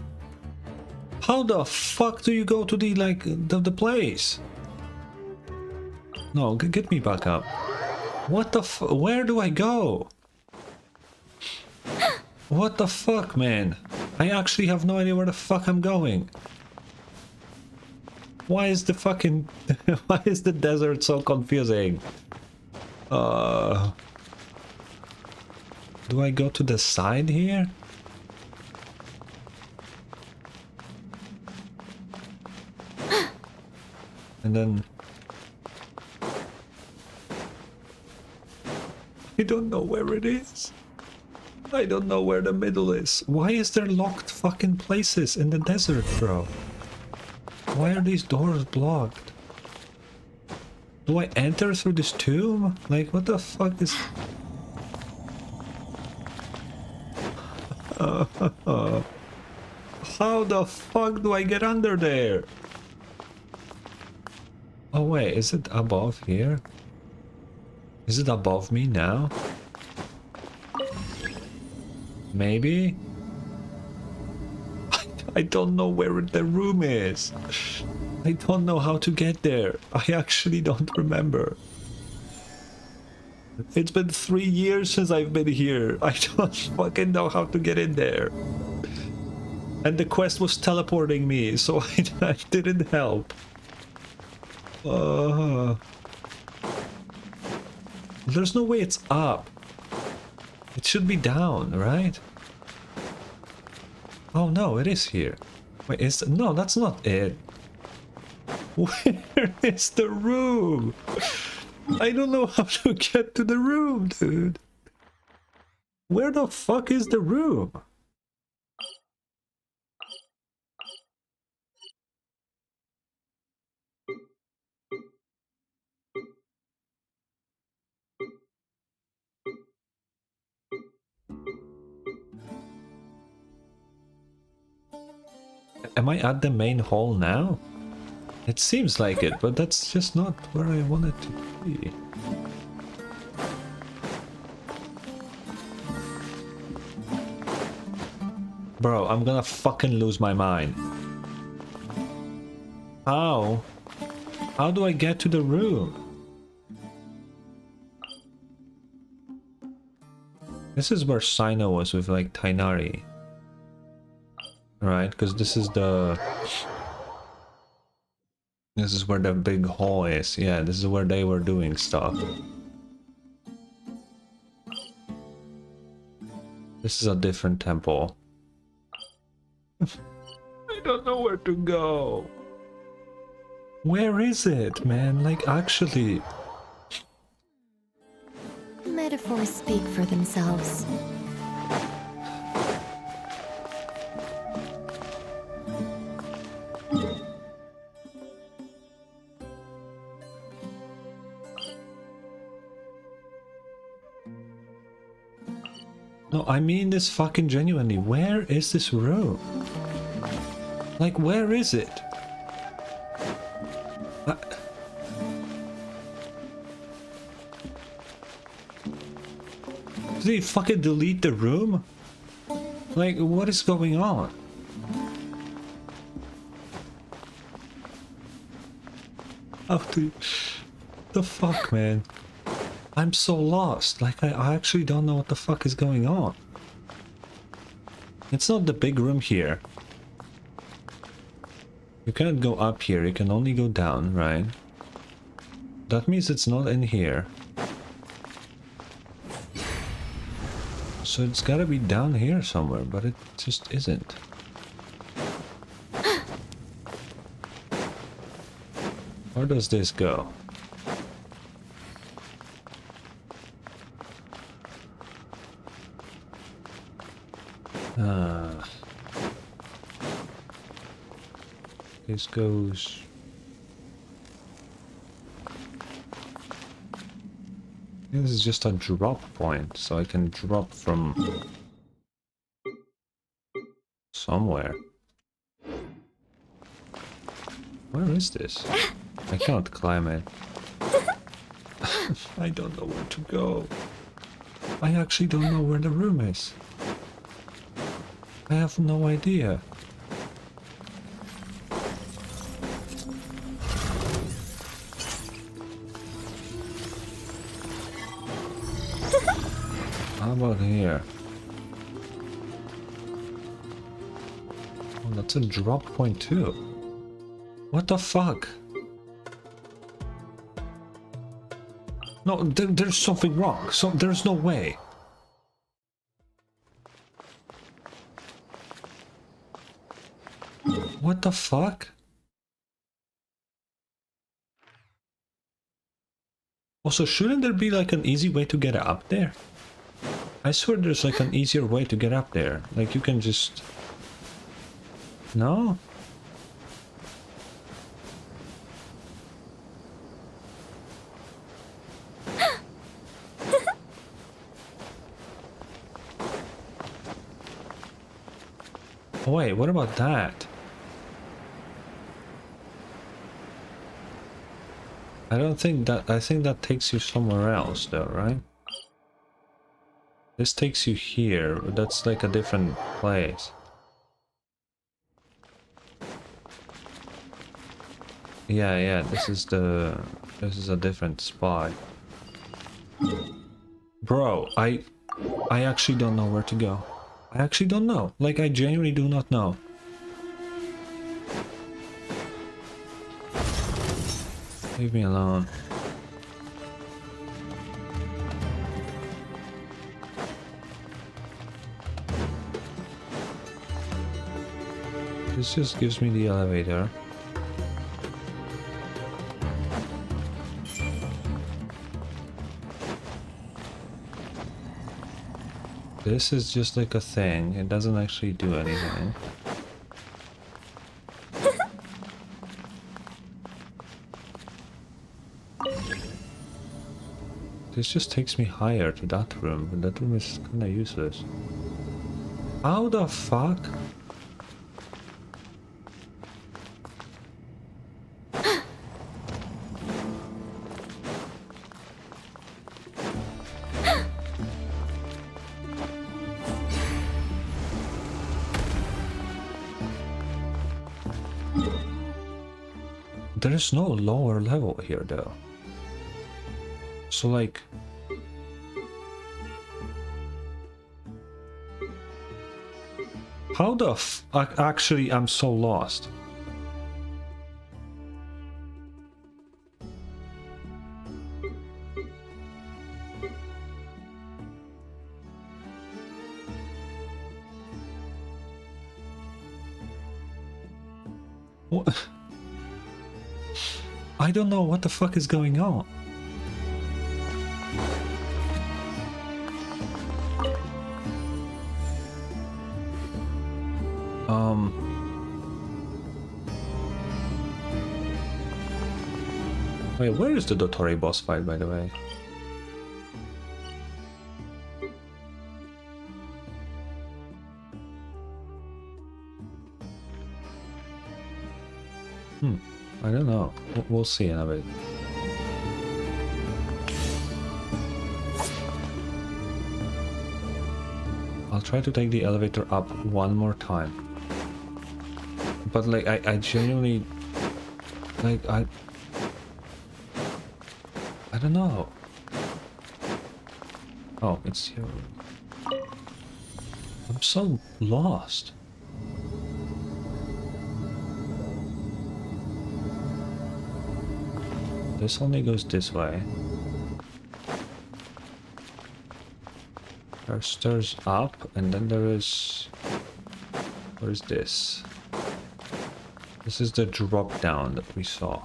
How the fuck do you go to the, like, the place? No, get me back up. What the where do I go? What the fuck, man? I actually have no idea where the fuck I'm going. Why is the fucking... why is the desert so confusing? Do I go to the side here? And then... I don't know where it is. I don't know where the middle is. Why is there locked fucking places in the desert, bro? Why are these doors blocked? Do I enter through this tomb? Like, what the fuck is... How the fuck do I get under there? Oh wait, is it above here? Is it above me now? Maybe? I don't know where the room is. I don't know how to get there. I actually don't remember. It's been 3 years since I've been here. I don't fucking know how to get in there. And the quest was teleporting me, so I didn't help. There's no way it's up. It should be down, right? Oh no, it is here. Wait, no, that's not it. Where is the room? I don't know how to get to the room, dude. Where the fuck is the room? Am I at the main hall now? It seems like it, but that's just not where I want it to be. Bro, I'm gonna fucking lose my mind. How? How do I get to the room? This is where Sino was with like Tainari. Right, because this is the... This is where the big hall is. Yeah, this is where they were doing stuff. This is a different temple. I don't know where to go. Where is it, man? Like, actually... Metaphors speak for themselves. No, I mean this fucking genuinely. Where is this room? Like, where is it? Did they fucking delete the room? Like, what is going on? How do... The fuck, man? I'm so lost. Like, I actually don't know what the fuck is going on. It's not the big room here. You cannot go up here, you can only go down, right? That means it's not in here. So it's gotta be down here somewhere, but it just isn't. Where does this go? This goes... This is just a drop point, so I can drop from somewhere. Where is this? I cannot climb it. I don't know where to go. I actually don't know where the room is. I have no idea. How about here? Oh, that's a drop point too. What the fuck? No, there's something wrong. So there's no way. What the fuck? Also, shouldn't there be like an easy way to get up there? I swear there's like an easier way to get up there. Like you can just... No? Oh, wait, what about that? I don't think that... I think that takes you somewhere else though, right? This takes you here, but that's like a different place. Yeah, this is a different spot. Bro, I actually don't know where to go. I actually don't know. Like, I genuinely do not know. Leave me alone. This just gives me the elevator. This is just like a thing. It doesn't actually do anything. This just takes me higher to that room, but that room is kinda useless. How the fuck? There is no lower level here though. So like... How the actually, I'm so lost. What? I don't know what the fuck is going on. Wait, where is the Dotori boss fight, by the way? I don't know. We'll see in a bit. I'll try to take the elevator up one more time. But like, I genuinely... Like, I don't know. Oh, it's here. I'm so lost. This only goes this way. There's stairs up, and then there is... Where is this? This is the drop down that we saw.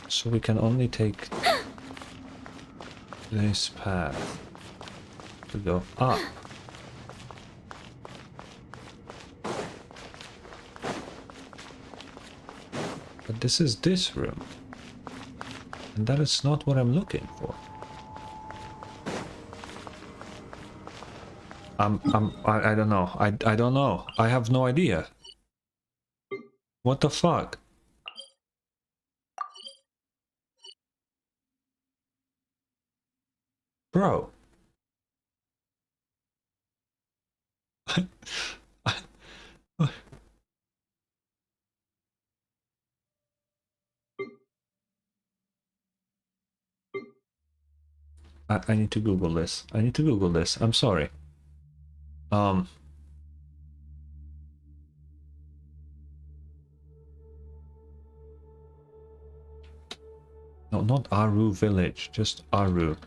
So we can only take this path to go up. But this is this room. And that is not what I'm looking for. I don't know. I don't know. I have no idea. What the fuck? Bro. I need to Google this. I need to Google this. I'm sorry. No, not Aru village, just Aru.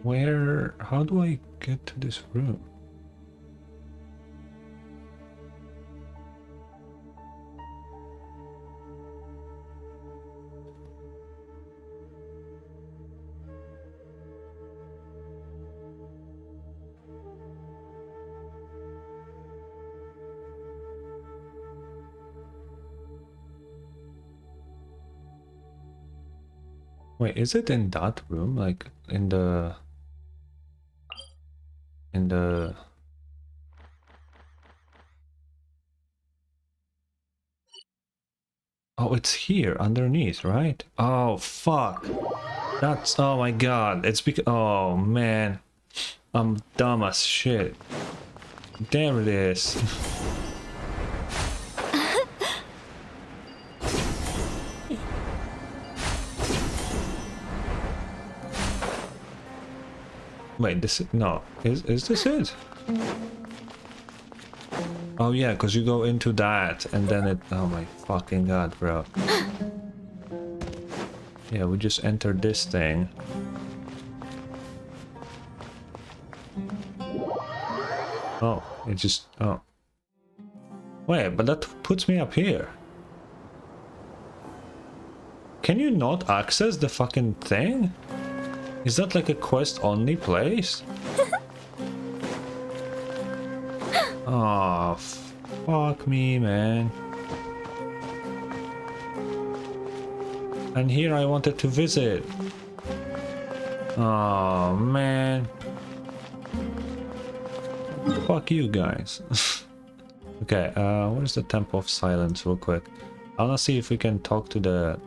Where... How do I get to this room? Wait, is it in that room? Like in the Oh, it's here underneath, right? Oh fuck. That's, oh my god. It's because, oh man. I'm dumb as shit. There it is. Wait, this is, no. Is this it? Oh yeah, because you go into that and then it, oh my fucking god, bro. Yeah, we just entered this thing. Oh, it just, oh. Wait, but that puts me up here. Can you not access the fucking thing? Is that like a quest only place? Oh, fuck me, man. And here I wanted to visit. Oh, man. Fuck you guys. Okay, where's the Temple of Silence real quick? I wanna see if we can talk to the...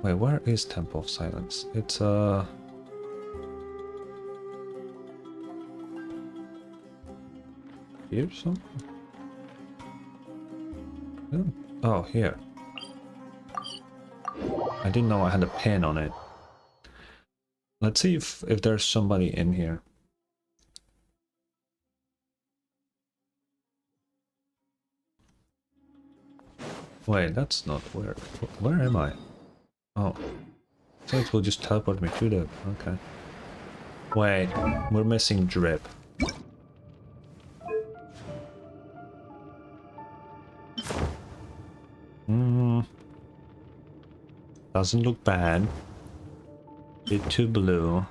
Wait, where is Temple of Silence? It's here something? Oh, here. I didn't know I had a pen on it. Let's see if there's somebody in here. Wait, that's not where. Where am I? Oh. So it will just teleport me to the... Okay. Wait, we're missing Drip. Doesn't look bad. Bit too blue.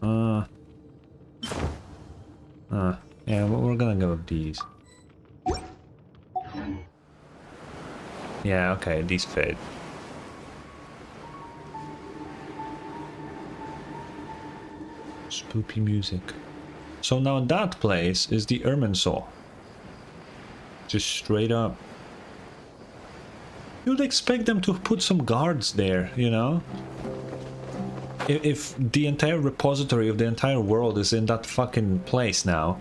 Yeah, we're gonna go with these. Yeah, okay, these fit. Spoopy music. So now that place is the Irminsul. Just straight up. You'd expect them to put some guards there, you know? If the entire repository of the entire world is in that fucking place now,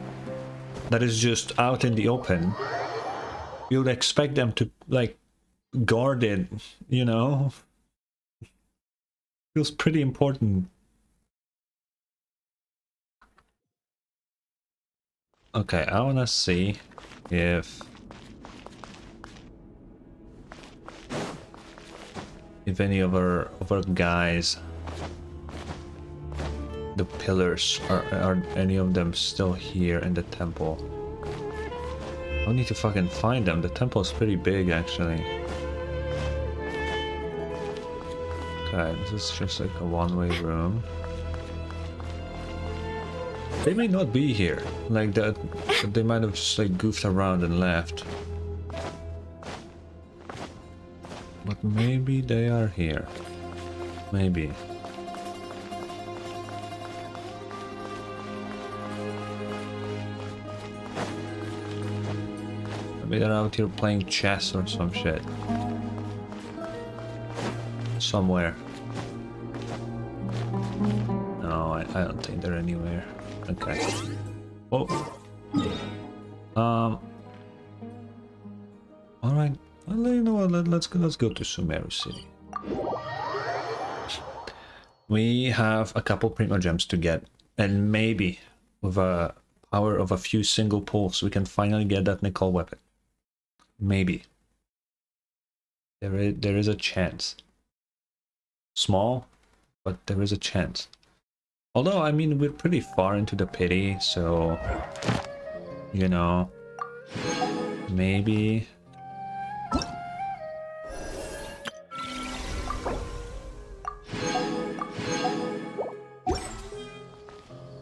that is just out in the open, you'd expect them to, like, guard it, you know? Feels pretty important. Okay, I wanna see if any of our guys, the pillars, are any of them still here in the temple. I need to fucking find them. The temple is pretty big, actually. Okay, this is just like a one-way room. They may not be here. Like that, they might have just like goofed around and left. But maybe they are here. Maybe. Maybe they're out here playing chess or some shit. Somewhere. No, I don't think they're anywhere. Okay. Oh. Alright. Well, you know what? Let's go to Sumeru City. We have a couple Prima Gems to get, and maybe with a power of a few single pulls, we can finally get that Nicole weapon. Maybe. There is a chance. Small, but there is a chance. Although, I mean, we're pretty far into the pity, so you know, maybe.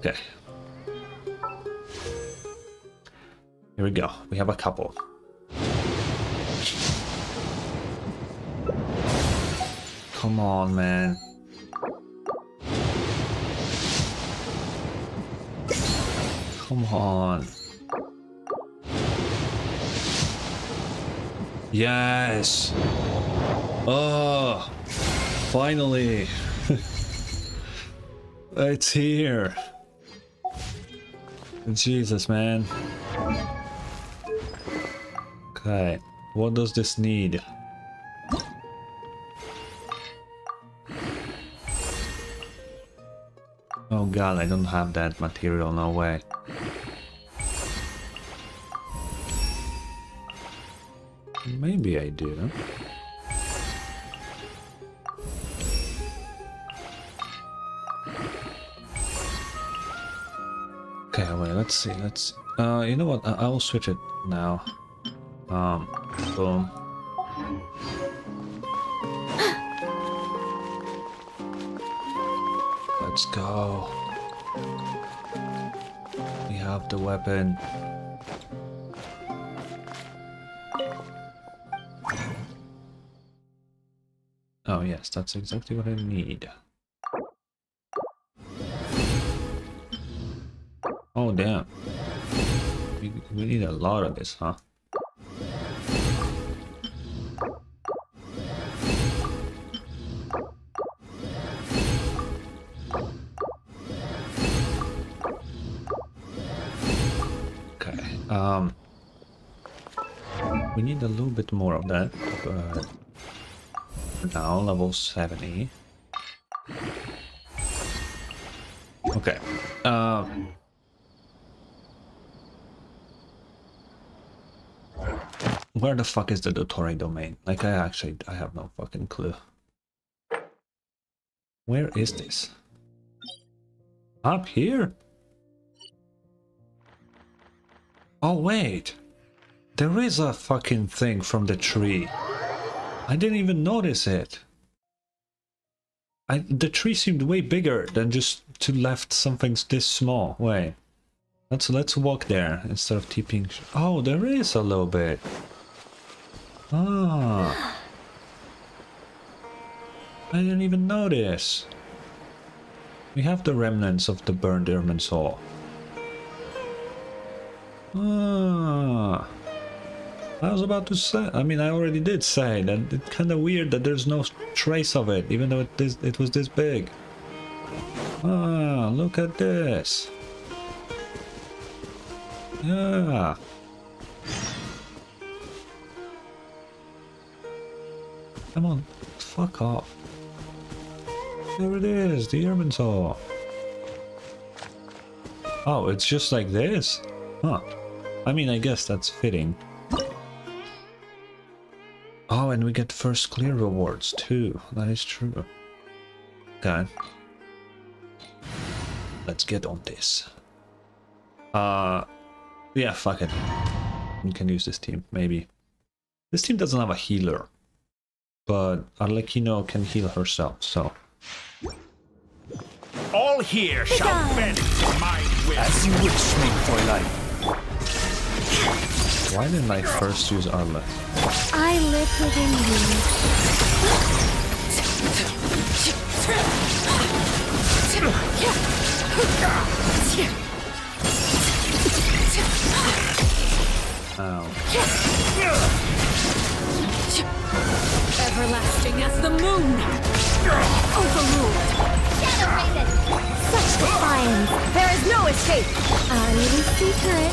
Okay. Here we go. We have a couple. Come on, man. Come on. Yes. Oh, finally. It's here. Jesus, man. Okay, what does this need? Oh god, I don't have that material, no way. Maybe I do. Okay, wait, let's see, you know what, I'll switch it now. Boom. Let's go. We have the weapon. Oh yes, that's exactly what I need. Oh damn. We need a lot of this, huh? We need a little bit more of that, but now level 70. Okay. Where the fuck is the Dottore domain? Like, I have no fucking clue. Where is this? Up here? Oh wait, there is a fucking thing from the tree. I didn't even notice it. The tree seemed way bigger than just to left something this small. Wait, let's walk there instead of TPing. Oh, there is a little bit. Ah, I didn't even notice. We have the remnants of the burned Irminsul. Ah, I was about to say, I mean, I already did say that it's kind of weird that there's no trace of it, even though it was this big. Ah, look at this. Yeah. Come on, fuck off. There it is, the Irminsul. Oh, it's just like this? Huh. I mean, I guess that's fitting. Oh, and we get first clear rewards too. That is true. Okay. Let's get on this. Yeah, fuck it. We can use this team, maybe. This team doesn't have a healer. But Arlecchino can heal herself, so... All here shall bend to my will. As you wish, for life. Why didn't I first use Arlet? I live within Ow. everlasting as the moon. Overruled. Such defiance. There is no escape. Our little secret.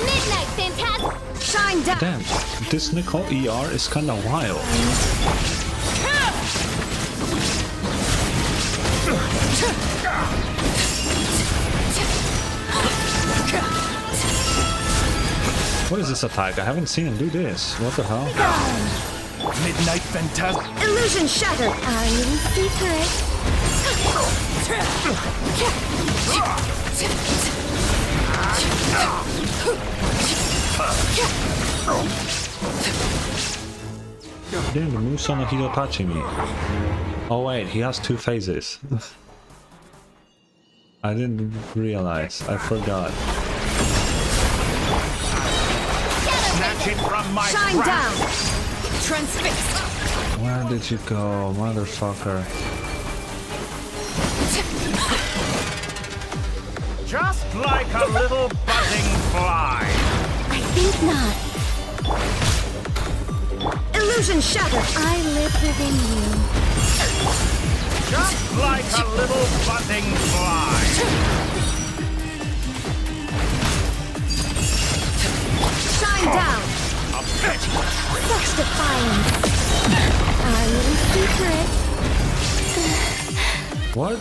Midnight Phantasm. Shine down. Damn, this Nicole ER is kinda wild. What is this attack? I haven't seen him do this. What the hell? Midnight Phantasm. Illusion shattered. Our little secret. Then the Musa no Hidotachi me. Oh wait, he has two phases. I didn't realize. I forgot. Snatch it from my Shine grasp. down! Transfixed! Where did you go, motherfucker? Just like a little buzzing fly. I think not. Illusion shattered! I live within you. Just like a little buzzing fly. Shine down! A bit. Such defiance! Our little secret. What?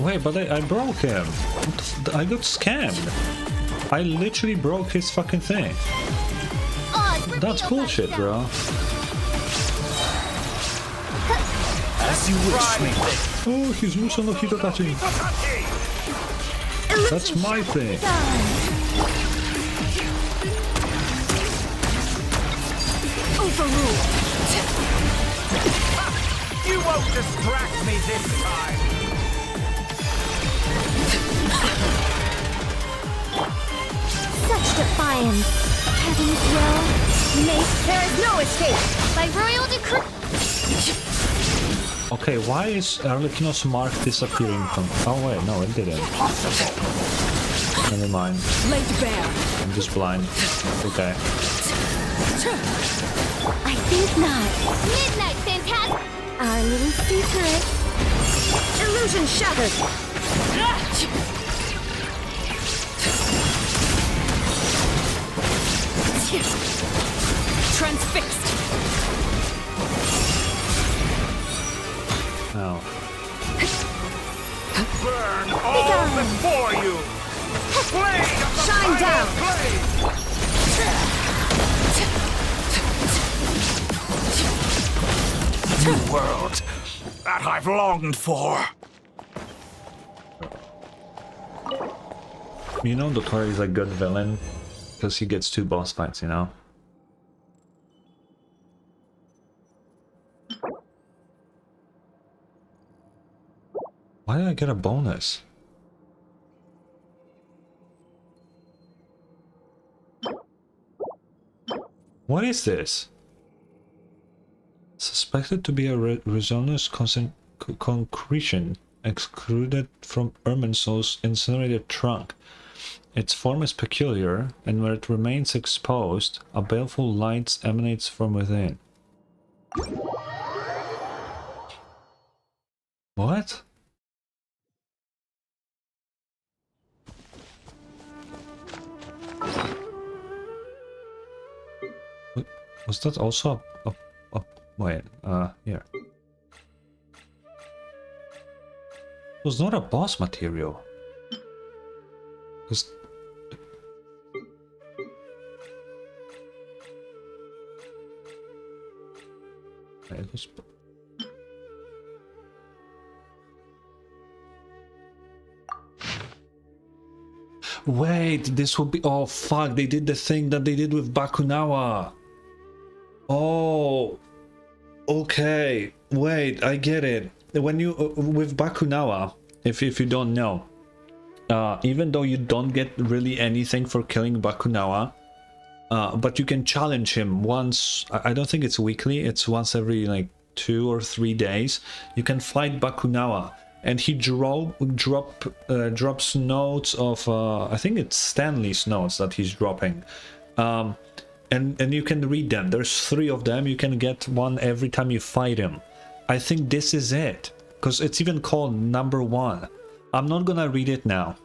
Wait, but I broke him. I got scammed. I literally broke his fucking thing. That's bullshit, bro. As you wish, sweet. Oh, he's Musa no Hidotachi. That's my thing. Overruled. You won't distract me this time. Such defiance. Heaven's will. Mate, there is no escape. By royal decree. Okay, why is Arlecchino's mark disappearing from... Oh wait, no, it didn't. Never mind. Laid bare. I'm just blind. Okay. I think not. Midnight Phantasm! Our little secret. Illusion shattered. Transfixed. Oh. Burn all before you. Blade of the Shine fire down. blade. New world that I've longed for. You know, Dottore is a good villain because he gets 2 boss fights, you know? Why did I get a bonus? What is this? Suspected to be a resinous concretion extruded from Irminsul's incinerated trunk. Its form is peculiar, and where it remains exposed, a baleful light emanates from within. What? Was that also a wait, here. It was not a boss material. Because it was... Wait, this will be... Oh fuck, they did the thing that they did with Bakunawa. Oh, okay. Wait, I get it. When you with Bakunawa, if you don't know, even though you don't get really anything for killing Bakunawa, but you can challenge him once. I don't think it's weekly. It's once every like 2 or 3 days. You can fight Bakunawa, and he drops notes of I think it's Stanley's notes that he's dropping. And you can read them. There's 3 of them. You can get one every time you fight him. I think this is it, because it's even called number 1. I'm not gonna read it now.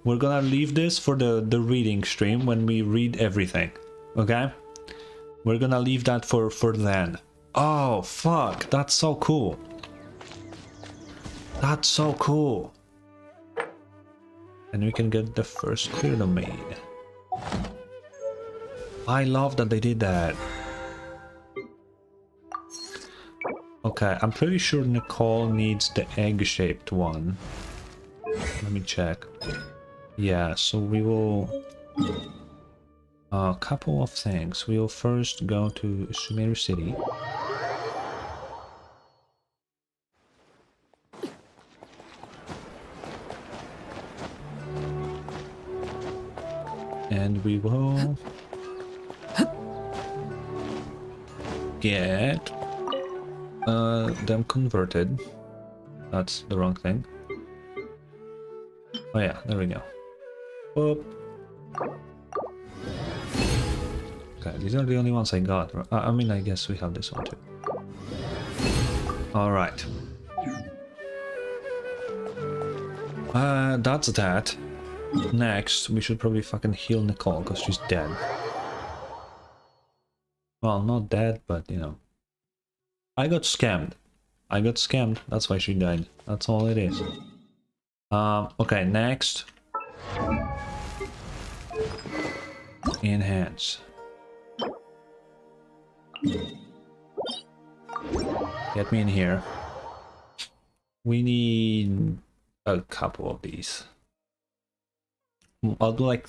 We're gonna leave this for the reading stream when we read everything. Okay? We're gonna leave that for then. Oh fuck, that's so cool. That's so cool. And we can get the first clear domain. I love that they did that. Okay, I'm pretty sure Nicole needs the egg-shaped one. Let me check. Yeah, so we will... A couple of things. We'll first go to Sumeru City. And we will get them converted. That's the wrong thing. Oh yeah, there we go. Oop. Okay, these are the only ones I got. I mean, I guess we have this one too. Alright. That's that. Next, we should probably fucking heal Nicole, because she's dead. Well, not dead, but, you know. I got scammed. I got scammed. That's why she died. That's all it is. Okay, next. Enhance. Get me in here. We need a couple of these. I'll do like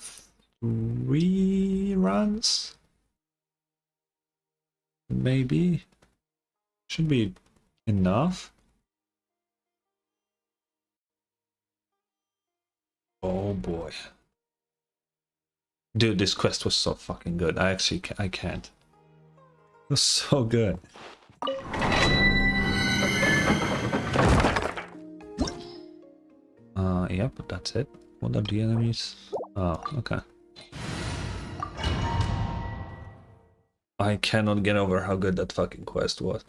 3 runs. Maybe. Should be enough. Oh boy. Dude, this quest was so fucking good. I can't. It was so good. Yep, that's it. What are the enemies? Oh, okay. I cannot get over how good that fucking quest was.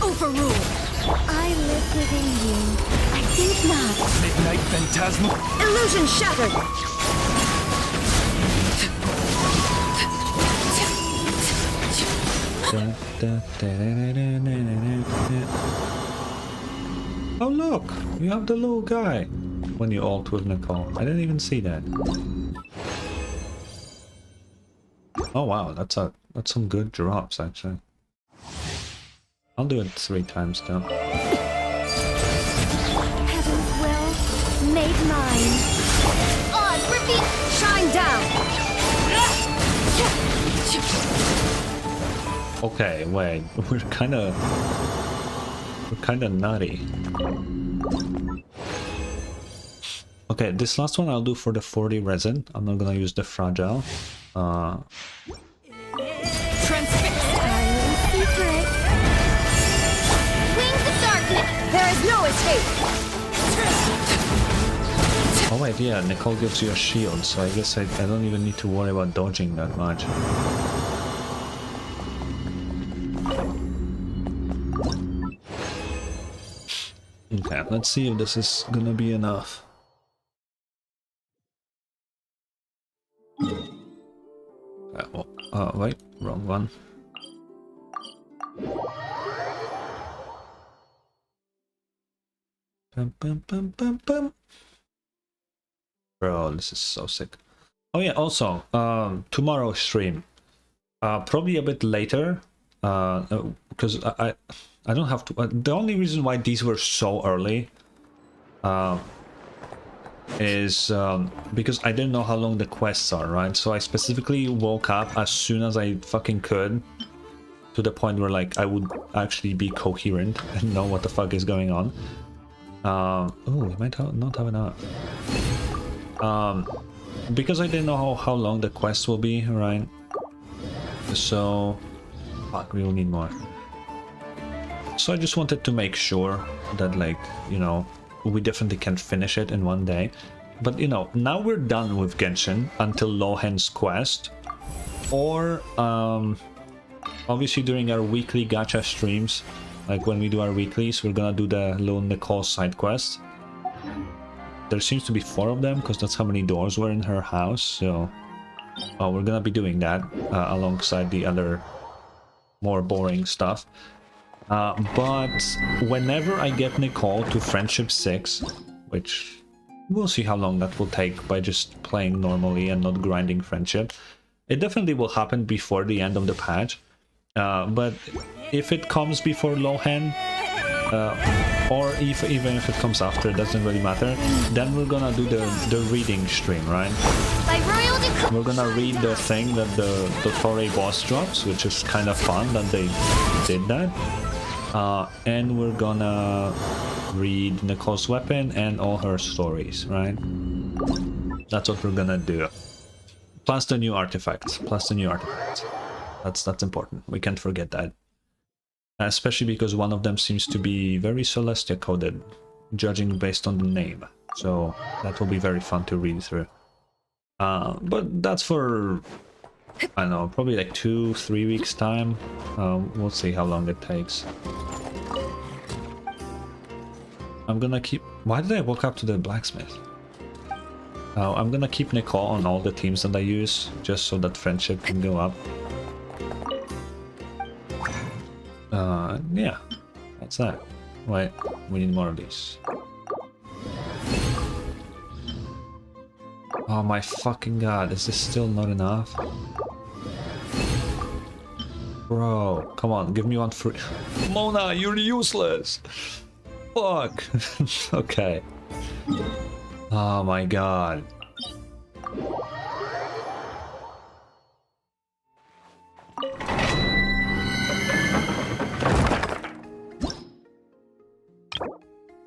Overruled. I live within you. I think not. Midnight Phantasmal. Illusion shattered. Oh look, you have the little guy when you ult with Nicole. I didn't even see that. Oh wow, that's some good drops actually. I'll do it 3 times though. Heaven's will made mine. On, repeat, shine down. Okay, wait, we're kinda nutty. Okay, this last one I'll do for the 40 resin. I'm not gonna use the fragile. There is no escape! Oh wait, yeah, Nicole gives you a shield, so I guess I don't even need to worry about dodging that much. Okay, let's see if this is gonna be enough. Wait, wrong one. Bum, bum, bum, bum, bum. Bro, this is so sick. Oh yeah, also, tomorrow's stream. Probably a bit later, because I don't have to. The only reason why these were so early is because I didn't know how long the quests are, right? So I specifically woke up as soon as I fucking could, to the point where like I would actually be coherent and know what the fuck is going on. Oh, we might not have enough. Because I didn't know how long the quest will be, right? So, fuck, we will need more. So I just wanted to make sure that, like, you know, we definitely can finish it in one day. But, you know, now we're done with Genshin until Lohan's quest. Or, obviously during our weekly gacha streams, like when we do our weeklies, we're gonna do the little Nicole side quest. There seems to be 4 of them, because that's how many doors were in her house, so... Oh, we're gonna be doing that, alongside the other more boring stuff. But whenever I get Nicole to Friendship 6, which we'll see how long that will take by just playing normally and not grinding Friendship, it definitely will happen before the end of the patch. But if it comes before Lohan, or even if it comes after, it doesn't really matter. Then we're gonna do the reading stream, right? We're gonna read the thing that the Torre boss drops, which is kind of fun that they did that. And we're gonna read Nicole's weapon and all her stories, right? That's what we're gonna do. Plus the new artifacts. That's important. We can't forget that. Especially because one of them seems to be very Celestia coded, judging based on the name. So that will be very fun to read through. But that's for, I don't know, probably like 2-3 weeks time. We'll see how long it takes. I'm gonna keep... Why did I walk up to the blacksmith? I'm gonna keep Nicole on all the teams that I use, just so that friendship can go up. Yeah, that's that. Wait, we need more of these. Oh my fucking god, is this still not enough? Bro, come on, give me one free. Mona, you're useless! Fuck! Okay. Oh my god.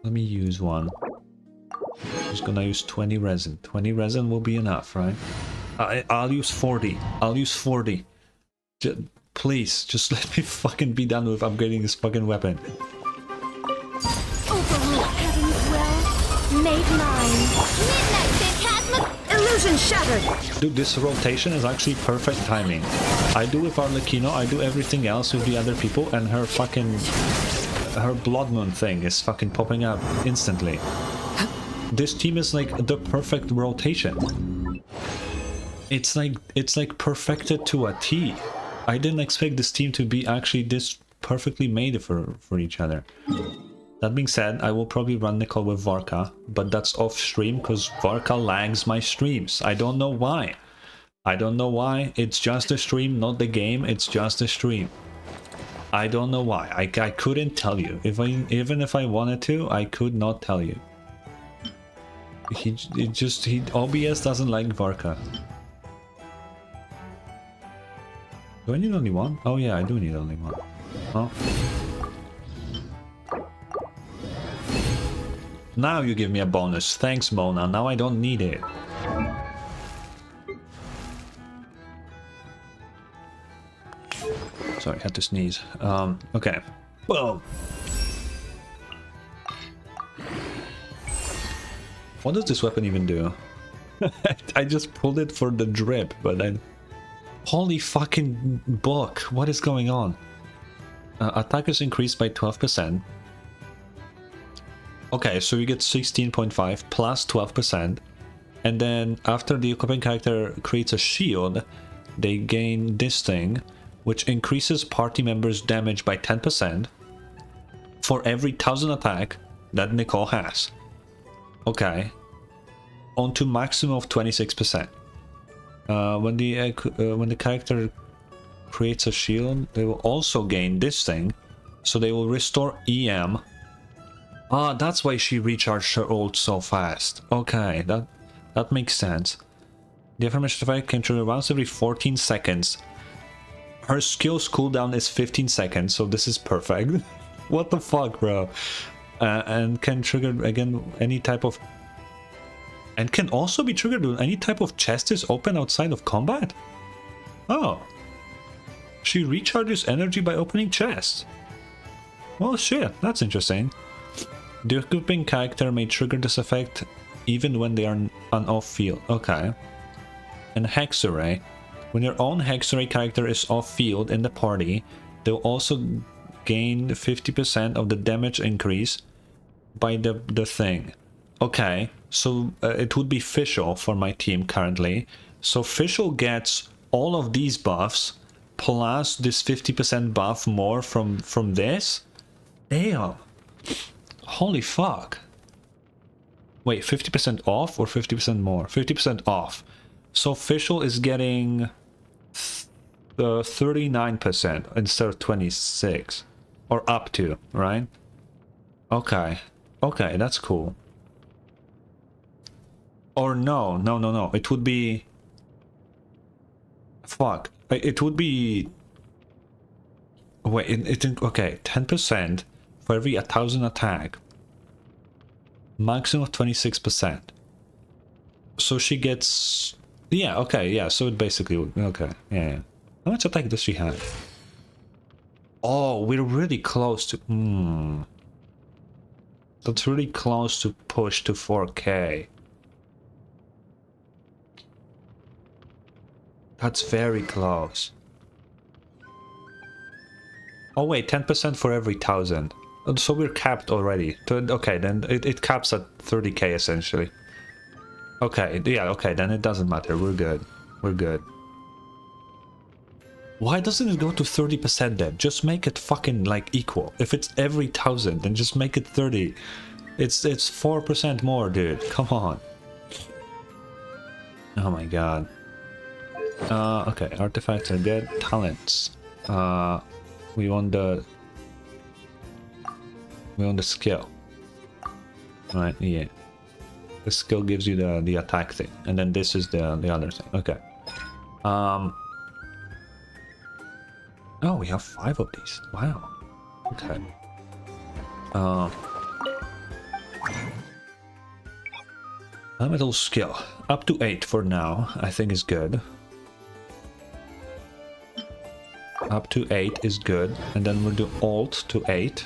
Let me use one. Just gonna use 20 resin. 20 resin will be enough, right? I'll use 40. I'll use 40. Please, just let me fucking be done with upgrading this fucking weapon. Overrule heaven's will, made mine. Midnight phantasma, illusion shattered. Dude, this rotation is actually perfect timing. I do with Arlecchino, I do everything else with the other people, and her fucking... her Blood Moon thing is fucking popping up instantly. This team is like the perfect rotation. It's like perfected to a T. I didn't expect this team to be actually this perfectly made for each other. That being said, I will probably run Nicole with Varka, but that's off stream because Varka lags my streams. I don't know why. I don't know why. It's just a stream, not the game. It's just a stream. I don't know why. I couldn't tell you. Even if I wanted to, I could not tell you. OBS doesn't like Varka. Do I need only one? Oh yeah, I do need only one. Oh. Now you give me a bonus. Thanks, Mona. Now I don't need it. Sorry, I had to sneeze. Okay. Well. What does this weapon even do? I just pulled it for the drip, but I... Holy fucking book! What is going on? Attack is increased by 12%. Okay, so you get 16.5 plus 12%. And then after the equipping character creates a shield, they gain this thing, which increases party members' damage by 10% for every 1000 attack that Nicole has. Okay. On to maximum of 26%. When the character creates a shield, they will also gain this thing, so they will restore EM. Ah, that's why she recharged her ult so fast. Okay, that makes sense. The affirmation effect can trigger once every 14 seconds. Her skill's cooldown is 15 seconds, so this is perfect. What the fuck, bro? And can trigger again any type of... And can also be triggered when any type of chest is open outside of combat? Oh. She recharges energy by opening chests. Well, shit, that's interesting. The equipping character may trigger this effect even when they are on off-field. Okay. And Hexarray. When your own Hexarray character is off-field in the party, they'll also gain 50% of the damage increase by the thing. Okay, so it would be Fischl for my team currently. So Fischl gets all of these buffs plus this 50% buff more from this? Damn. Holy fuck. Wait, 50% off or 50% more? 50% off. So Fischl is getting 39% instead of 26. Or up to, right? Okay. Okay, that's cool. Or no. It would be... Fuck. It would be... Wait, okay, 10% for every 1,000 attack. Maximum of 26%. So she gets... Yeah, okay, yeah, so it basically would... Okay, yeah. How much attack does she have? Oh, we're really close to... That's really close to push to 4K. That's very close. Oh wait, 10% for every 1,000. So we're capped already. Okay, then it caps at 30k essentially. Okay, yeah, okay, then it doesn't matter. We're good. We're good. Why doesn't it go to 30% then? Just make it fucking like equal. If it's every 1,000, then just make it 30. It's 4% more, dude. Come on. Oh my god. Okay, artifacts are good. Talents. We want the skill. Right, yeah. The skill gives you the attack thing, and then this is the other thing. Okay. Oh, we have 5 of these. Wow. Okay. Elemental skill. Up to 8 for now, I think is good. Up to 8 is good, and then we'll do alt to 8.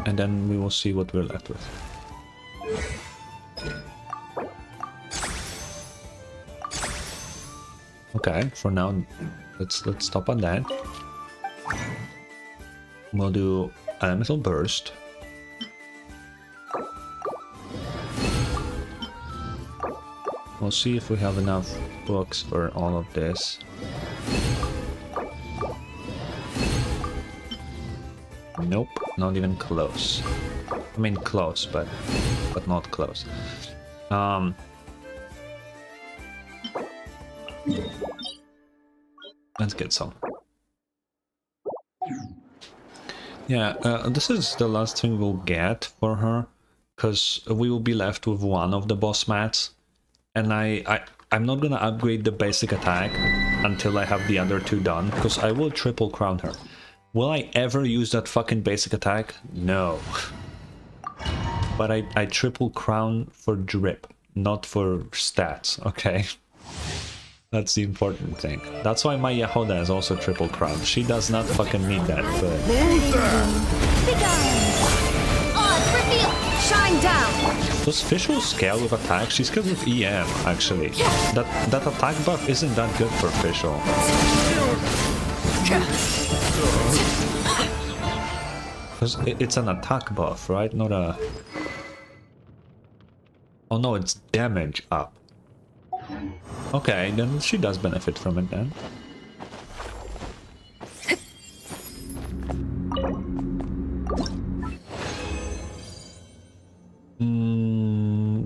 And then we will see what we're left with. Okay, for now, let's stop on that. We'll do elemental burst. We'll see if we have enough books for all of this. Nope, not even close. I mean close, but not close. Let's get some. Yeah, this is the last thing we'll get for her, because we will be left with one of the boss mats, and I'm not gonna upgrade the basic attack until I have the other 2 done, because I will triple crown her. Will I ever use that fucking basic attack? No. But I triple crown for drip, not for stats, okay? That's the important thing. That's why my Yahoda is also triple crown. She does not fucking need that, but... Shine down! Does Fischl scale with attack? She scales with EM, actually. That attack buff isn't that good for Fischl. Because it's an attack buff, right? Not a... Oh no, it's damage up. Okay, then she does benefit from it then.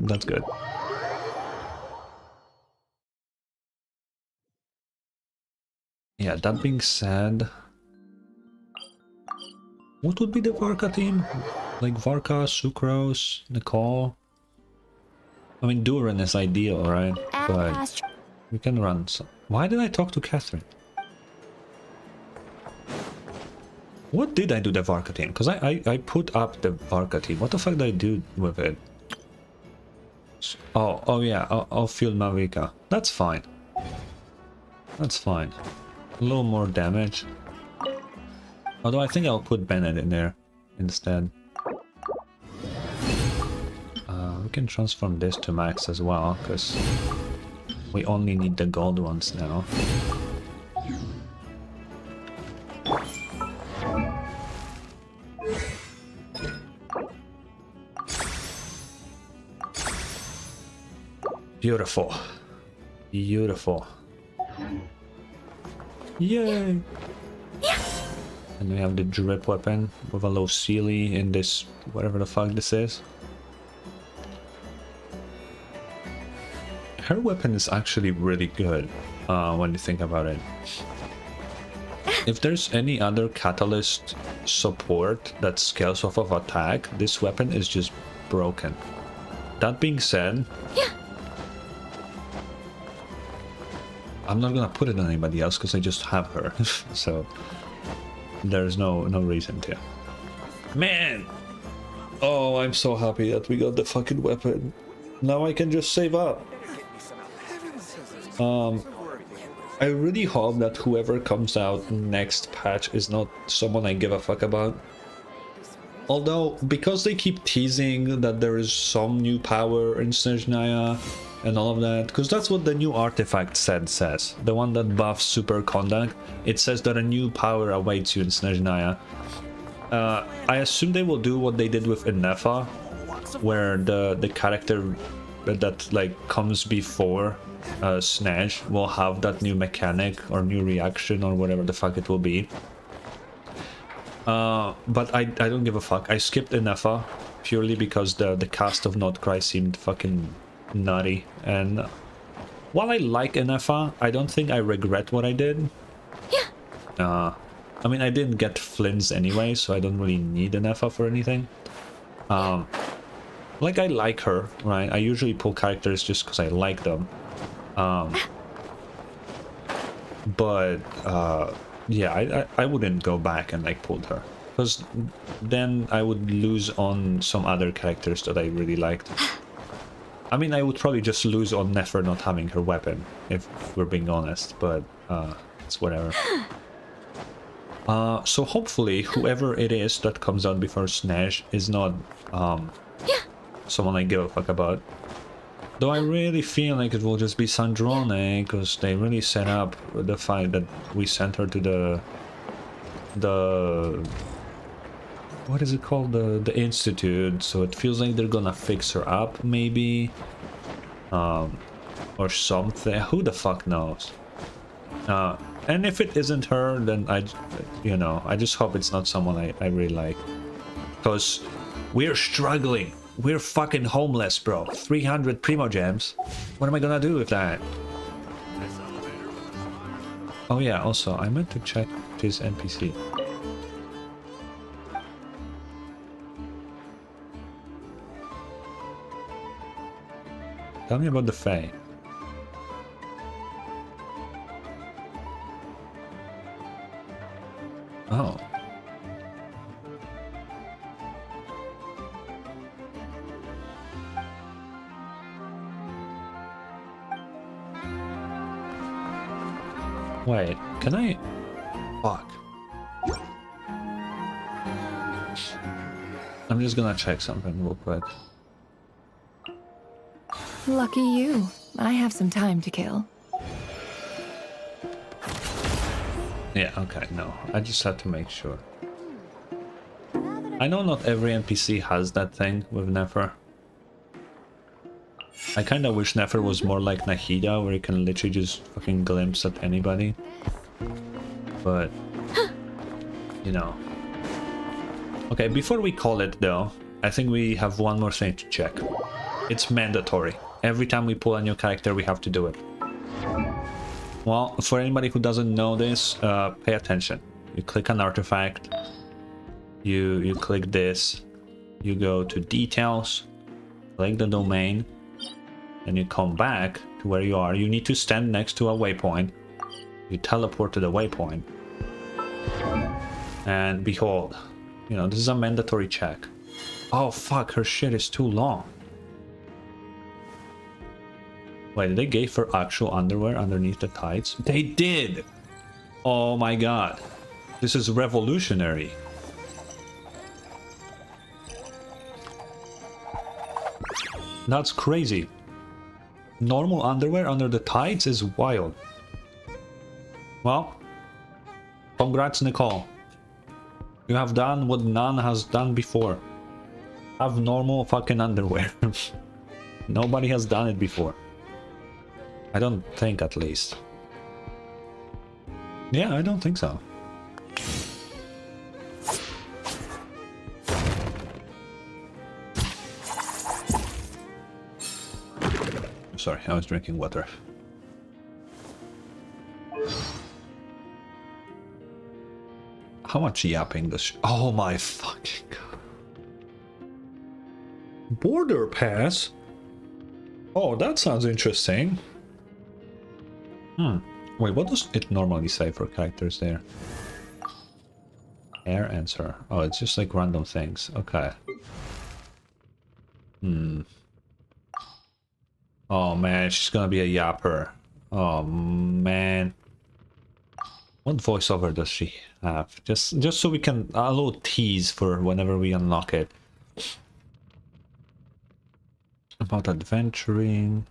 That's good. Yeah, that being said... What would be the Varka team? Like Varka, Sucrose, Nicole? I mean, Duran is ideal, right? But we can run some. Why did I talk to Catherine? What did I do the Varka team? Because I put up the Varka team. What the fuck did I do with it? Oh yeah, I'll field Mavika. That's fine. That's fine. A little more damage. Although I think I'll put Bennett in there instead. We can transform this to max as well, because we only need the gold ones now. Beautiful. Beautiful. Yay! And we have the drip weapon with a low Sealy in this, whatever the fuck this is. Her weapon is actually really good when you think about it. If there's any other catalyst support that scales off of attack, this weapon is just broken. That being said, I'm not gonna put it on anybody else because I just have her, so there's no reason to. Man! Oh, I'm so happy that we got the fucking weapon. Now I can just save up. I really hope that whoever comes out next patch is not someone I give a fuck about. Although, because they keep teasing that there is some new power in Snezhnaya and all of that, because that's what the new artifact set says. The one that buffs super conduct, it says that a new power awaits you in Snezhnaya. I assume they will do what they did with Ennefa, where the character that like comes before Snej will have that new mechanic or new reaction or whatever the fuck it will be. But I don't give a fuck. I skipped Ennefa purely because the cast of nod-krai seemed fucking nutty, and while I like Ennefa, I don't think I regret what I did. I mean, I didn't get Flynn's anyway, so I don't really need Ennefa for anything. Like, I like her, right? I usually pull characters just because I like them. But yeah, I wouldn't go back and like pull her, because then I would lose on some other characters that I really liked. I mean, I would probably just lose on Nefer not having her weapon, if we're being honest, but it's whatever. So hopefully whoever it is that comes out before Snej is not someone I give a fuck about. Though I really feel like it will just be Sandrone, because they really set up the fact that we sent her to the what is it called? The Institute, so it feels like they're gonna fix her up, maybe. Or something. Who the fuck knows? And if it isn't her, then I just hope it's not someone I really like. Because we're struggling. We're fucking homeless, bro. 300 Primo Gems. What am I gonna do with that? Oh yeah, also, I meant to check his NPC. Tell me about the Fae. Oh. Wait, can I... Fuck. I'm just gonna check something real quick. Lucky you. I have some time to kill. Yeah, okay, no. I just had to make sure. I know not every NPC has that thing with Nefer. I kinda wish Nefer was more like Nahida, where you can literally just fucking glimpse at anybody. But... you know. Okay, before we call it though, I think we have one more thing to check. It's mandatory. Every time we pull a new character, we have to do it. Well, for anybody who doesn't know this, pay attention. You click an artifact, you click this, you go to details, click the domain, and you come back to where you are. You need to stand next to a waypoint. You teleport to the waypoint. And behold, you know, this is a mandatory check. Oh fuck, her shit is too long. Wait, did they give her actual underwear underneath the tights? They did! Oh my god. This is revolutionary. That's crazy. Normal underwear under the tights is wild. Well, congrats, Nicole. You have done what none has done before. Have normal fucking underwear. Nobody has done it before. I don't think, at least. Yeah, I don't think so. Sorry, I was drinking water. How much yapping does she... Oh my fucking god. Border pass? Oh, that sounds interesting. Wait, what does it normally say for characters there? Air answer. Oh, it's just like random things. Okay. Oh man, she's gonna be a yapper. Oh man. What voiceover does she have? Just so we can... a little tease for whenever we unlock it. About adventuring.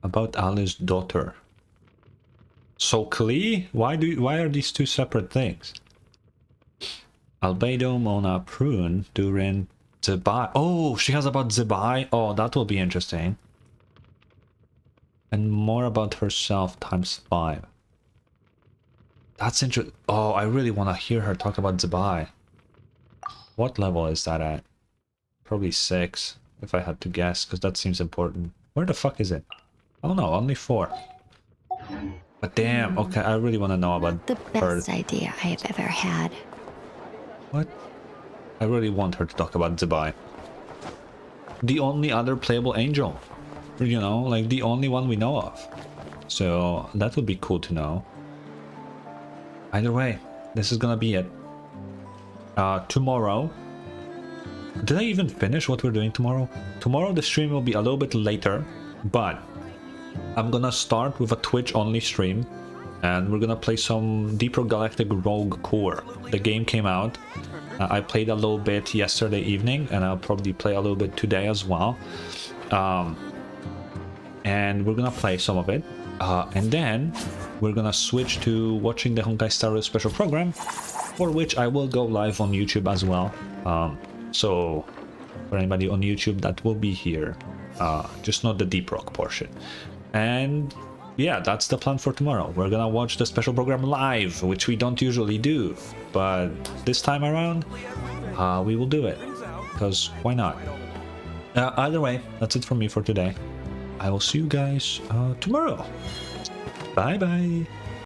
About Alice's daughter. So Klee? Why are these two separate things? Albedo, Mona, Prune, Durin, Zebai. Oh, she has about Zebai. Oh, that will be interesting. And more about herself ×5. That's interesting. Oh, I really want to hear her talk about Zebai. What level is that at? Probably 6, if I had to guess, because that seems important. Where the fuck is it? Oh no, only 4. But damn, okay, I really want to know about The best idea I've ever had. What? I really want her to talk about Zebai. The only other playable angel. You know, like the only one we know of. So that would be cool to know. Either way, this is gonna be it. Tomorrow... Did I even finish what we're doing tomorrow? Tomorrow the stream will be a little bit later, but I'm gonna start with a Twitch-only stream, and we're gonna play some Deep Rock Galactic Rogue Core. The game came out. I played a little bit yesterday evening, and I'll probably play a little bit today as well. And we're gonna play some of it. And then we're gonna switch to watching the Honkai Star Rail special program, for which I will go live on YouTube as well. So for anybody on YouTube, that will be here, just not the Deep Rock portion. And yeah, that's the plan for tomorrow. We're gonna watch the special program live, which we don't usually do, but this time around we will do it, because why not? Either way, that's it from me for today. I will see you guys tomorrow. Bye bye.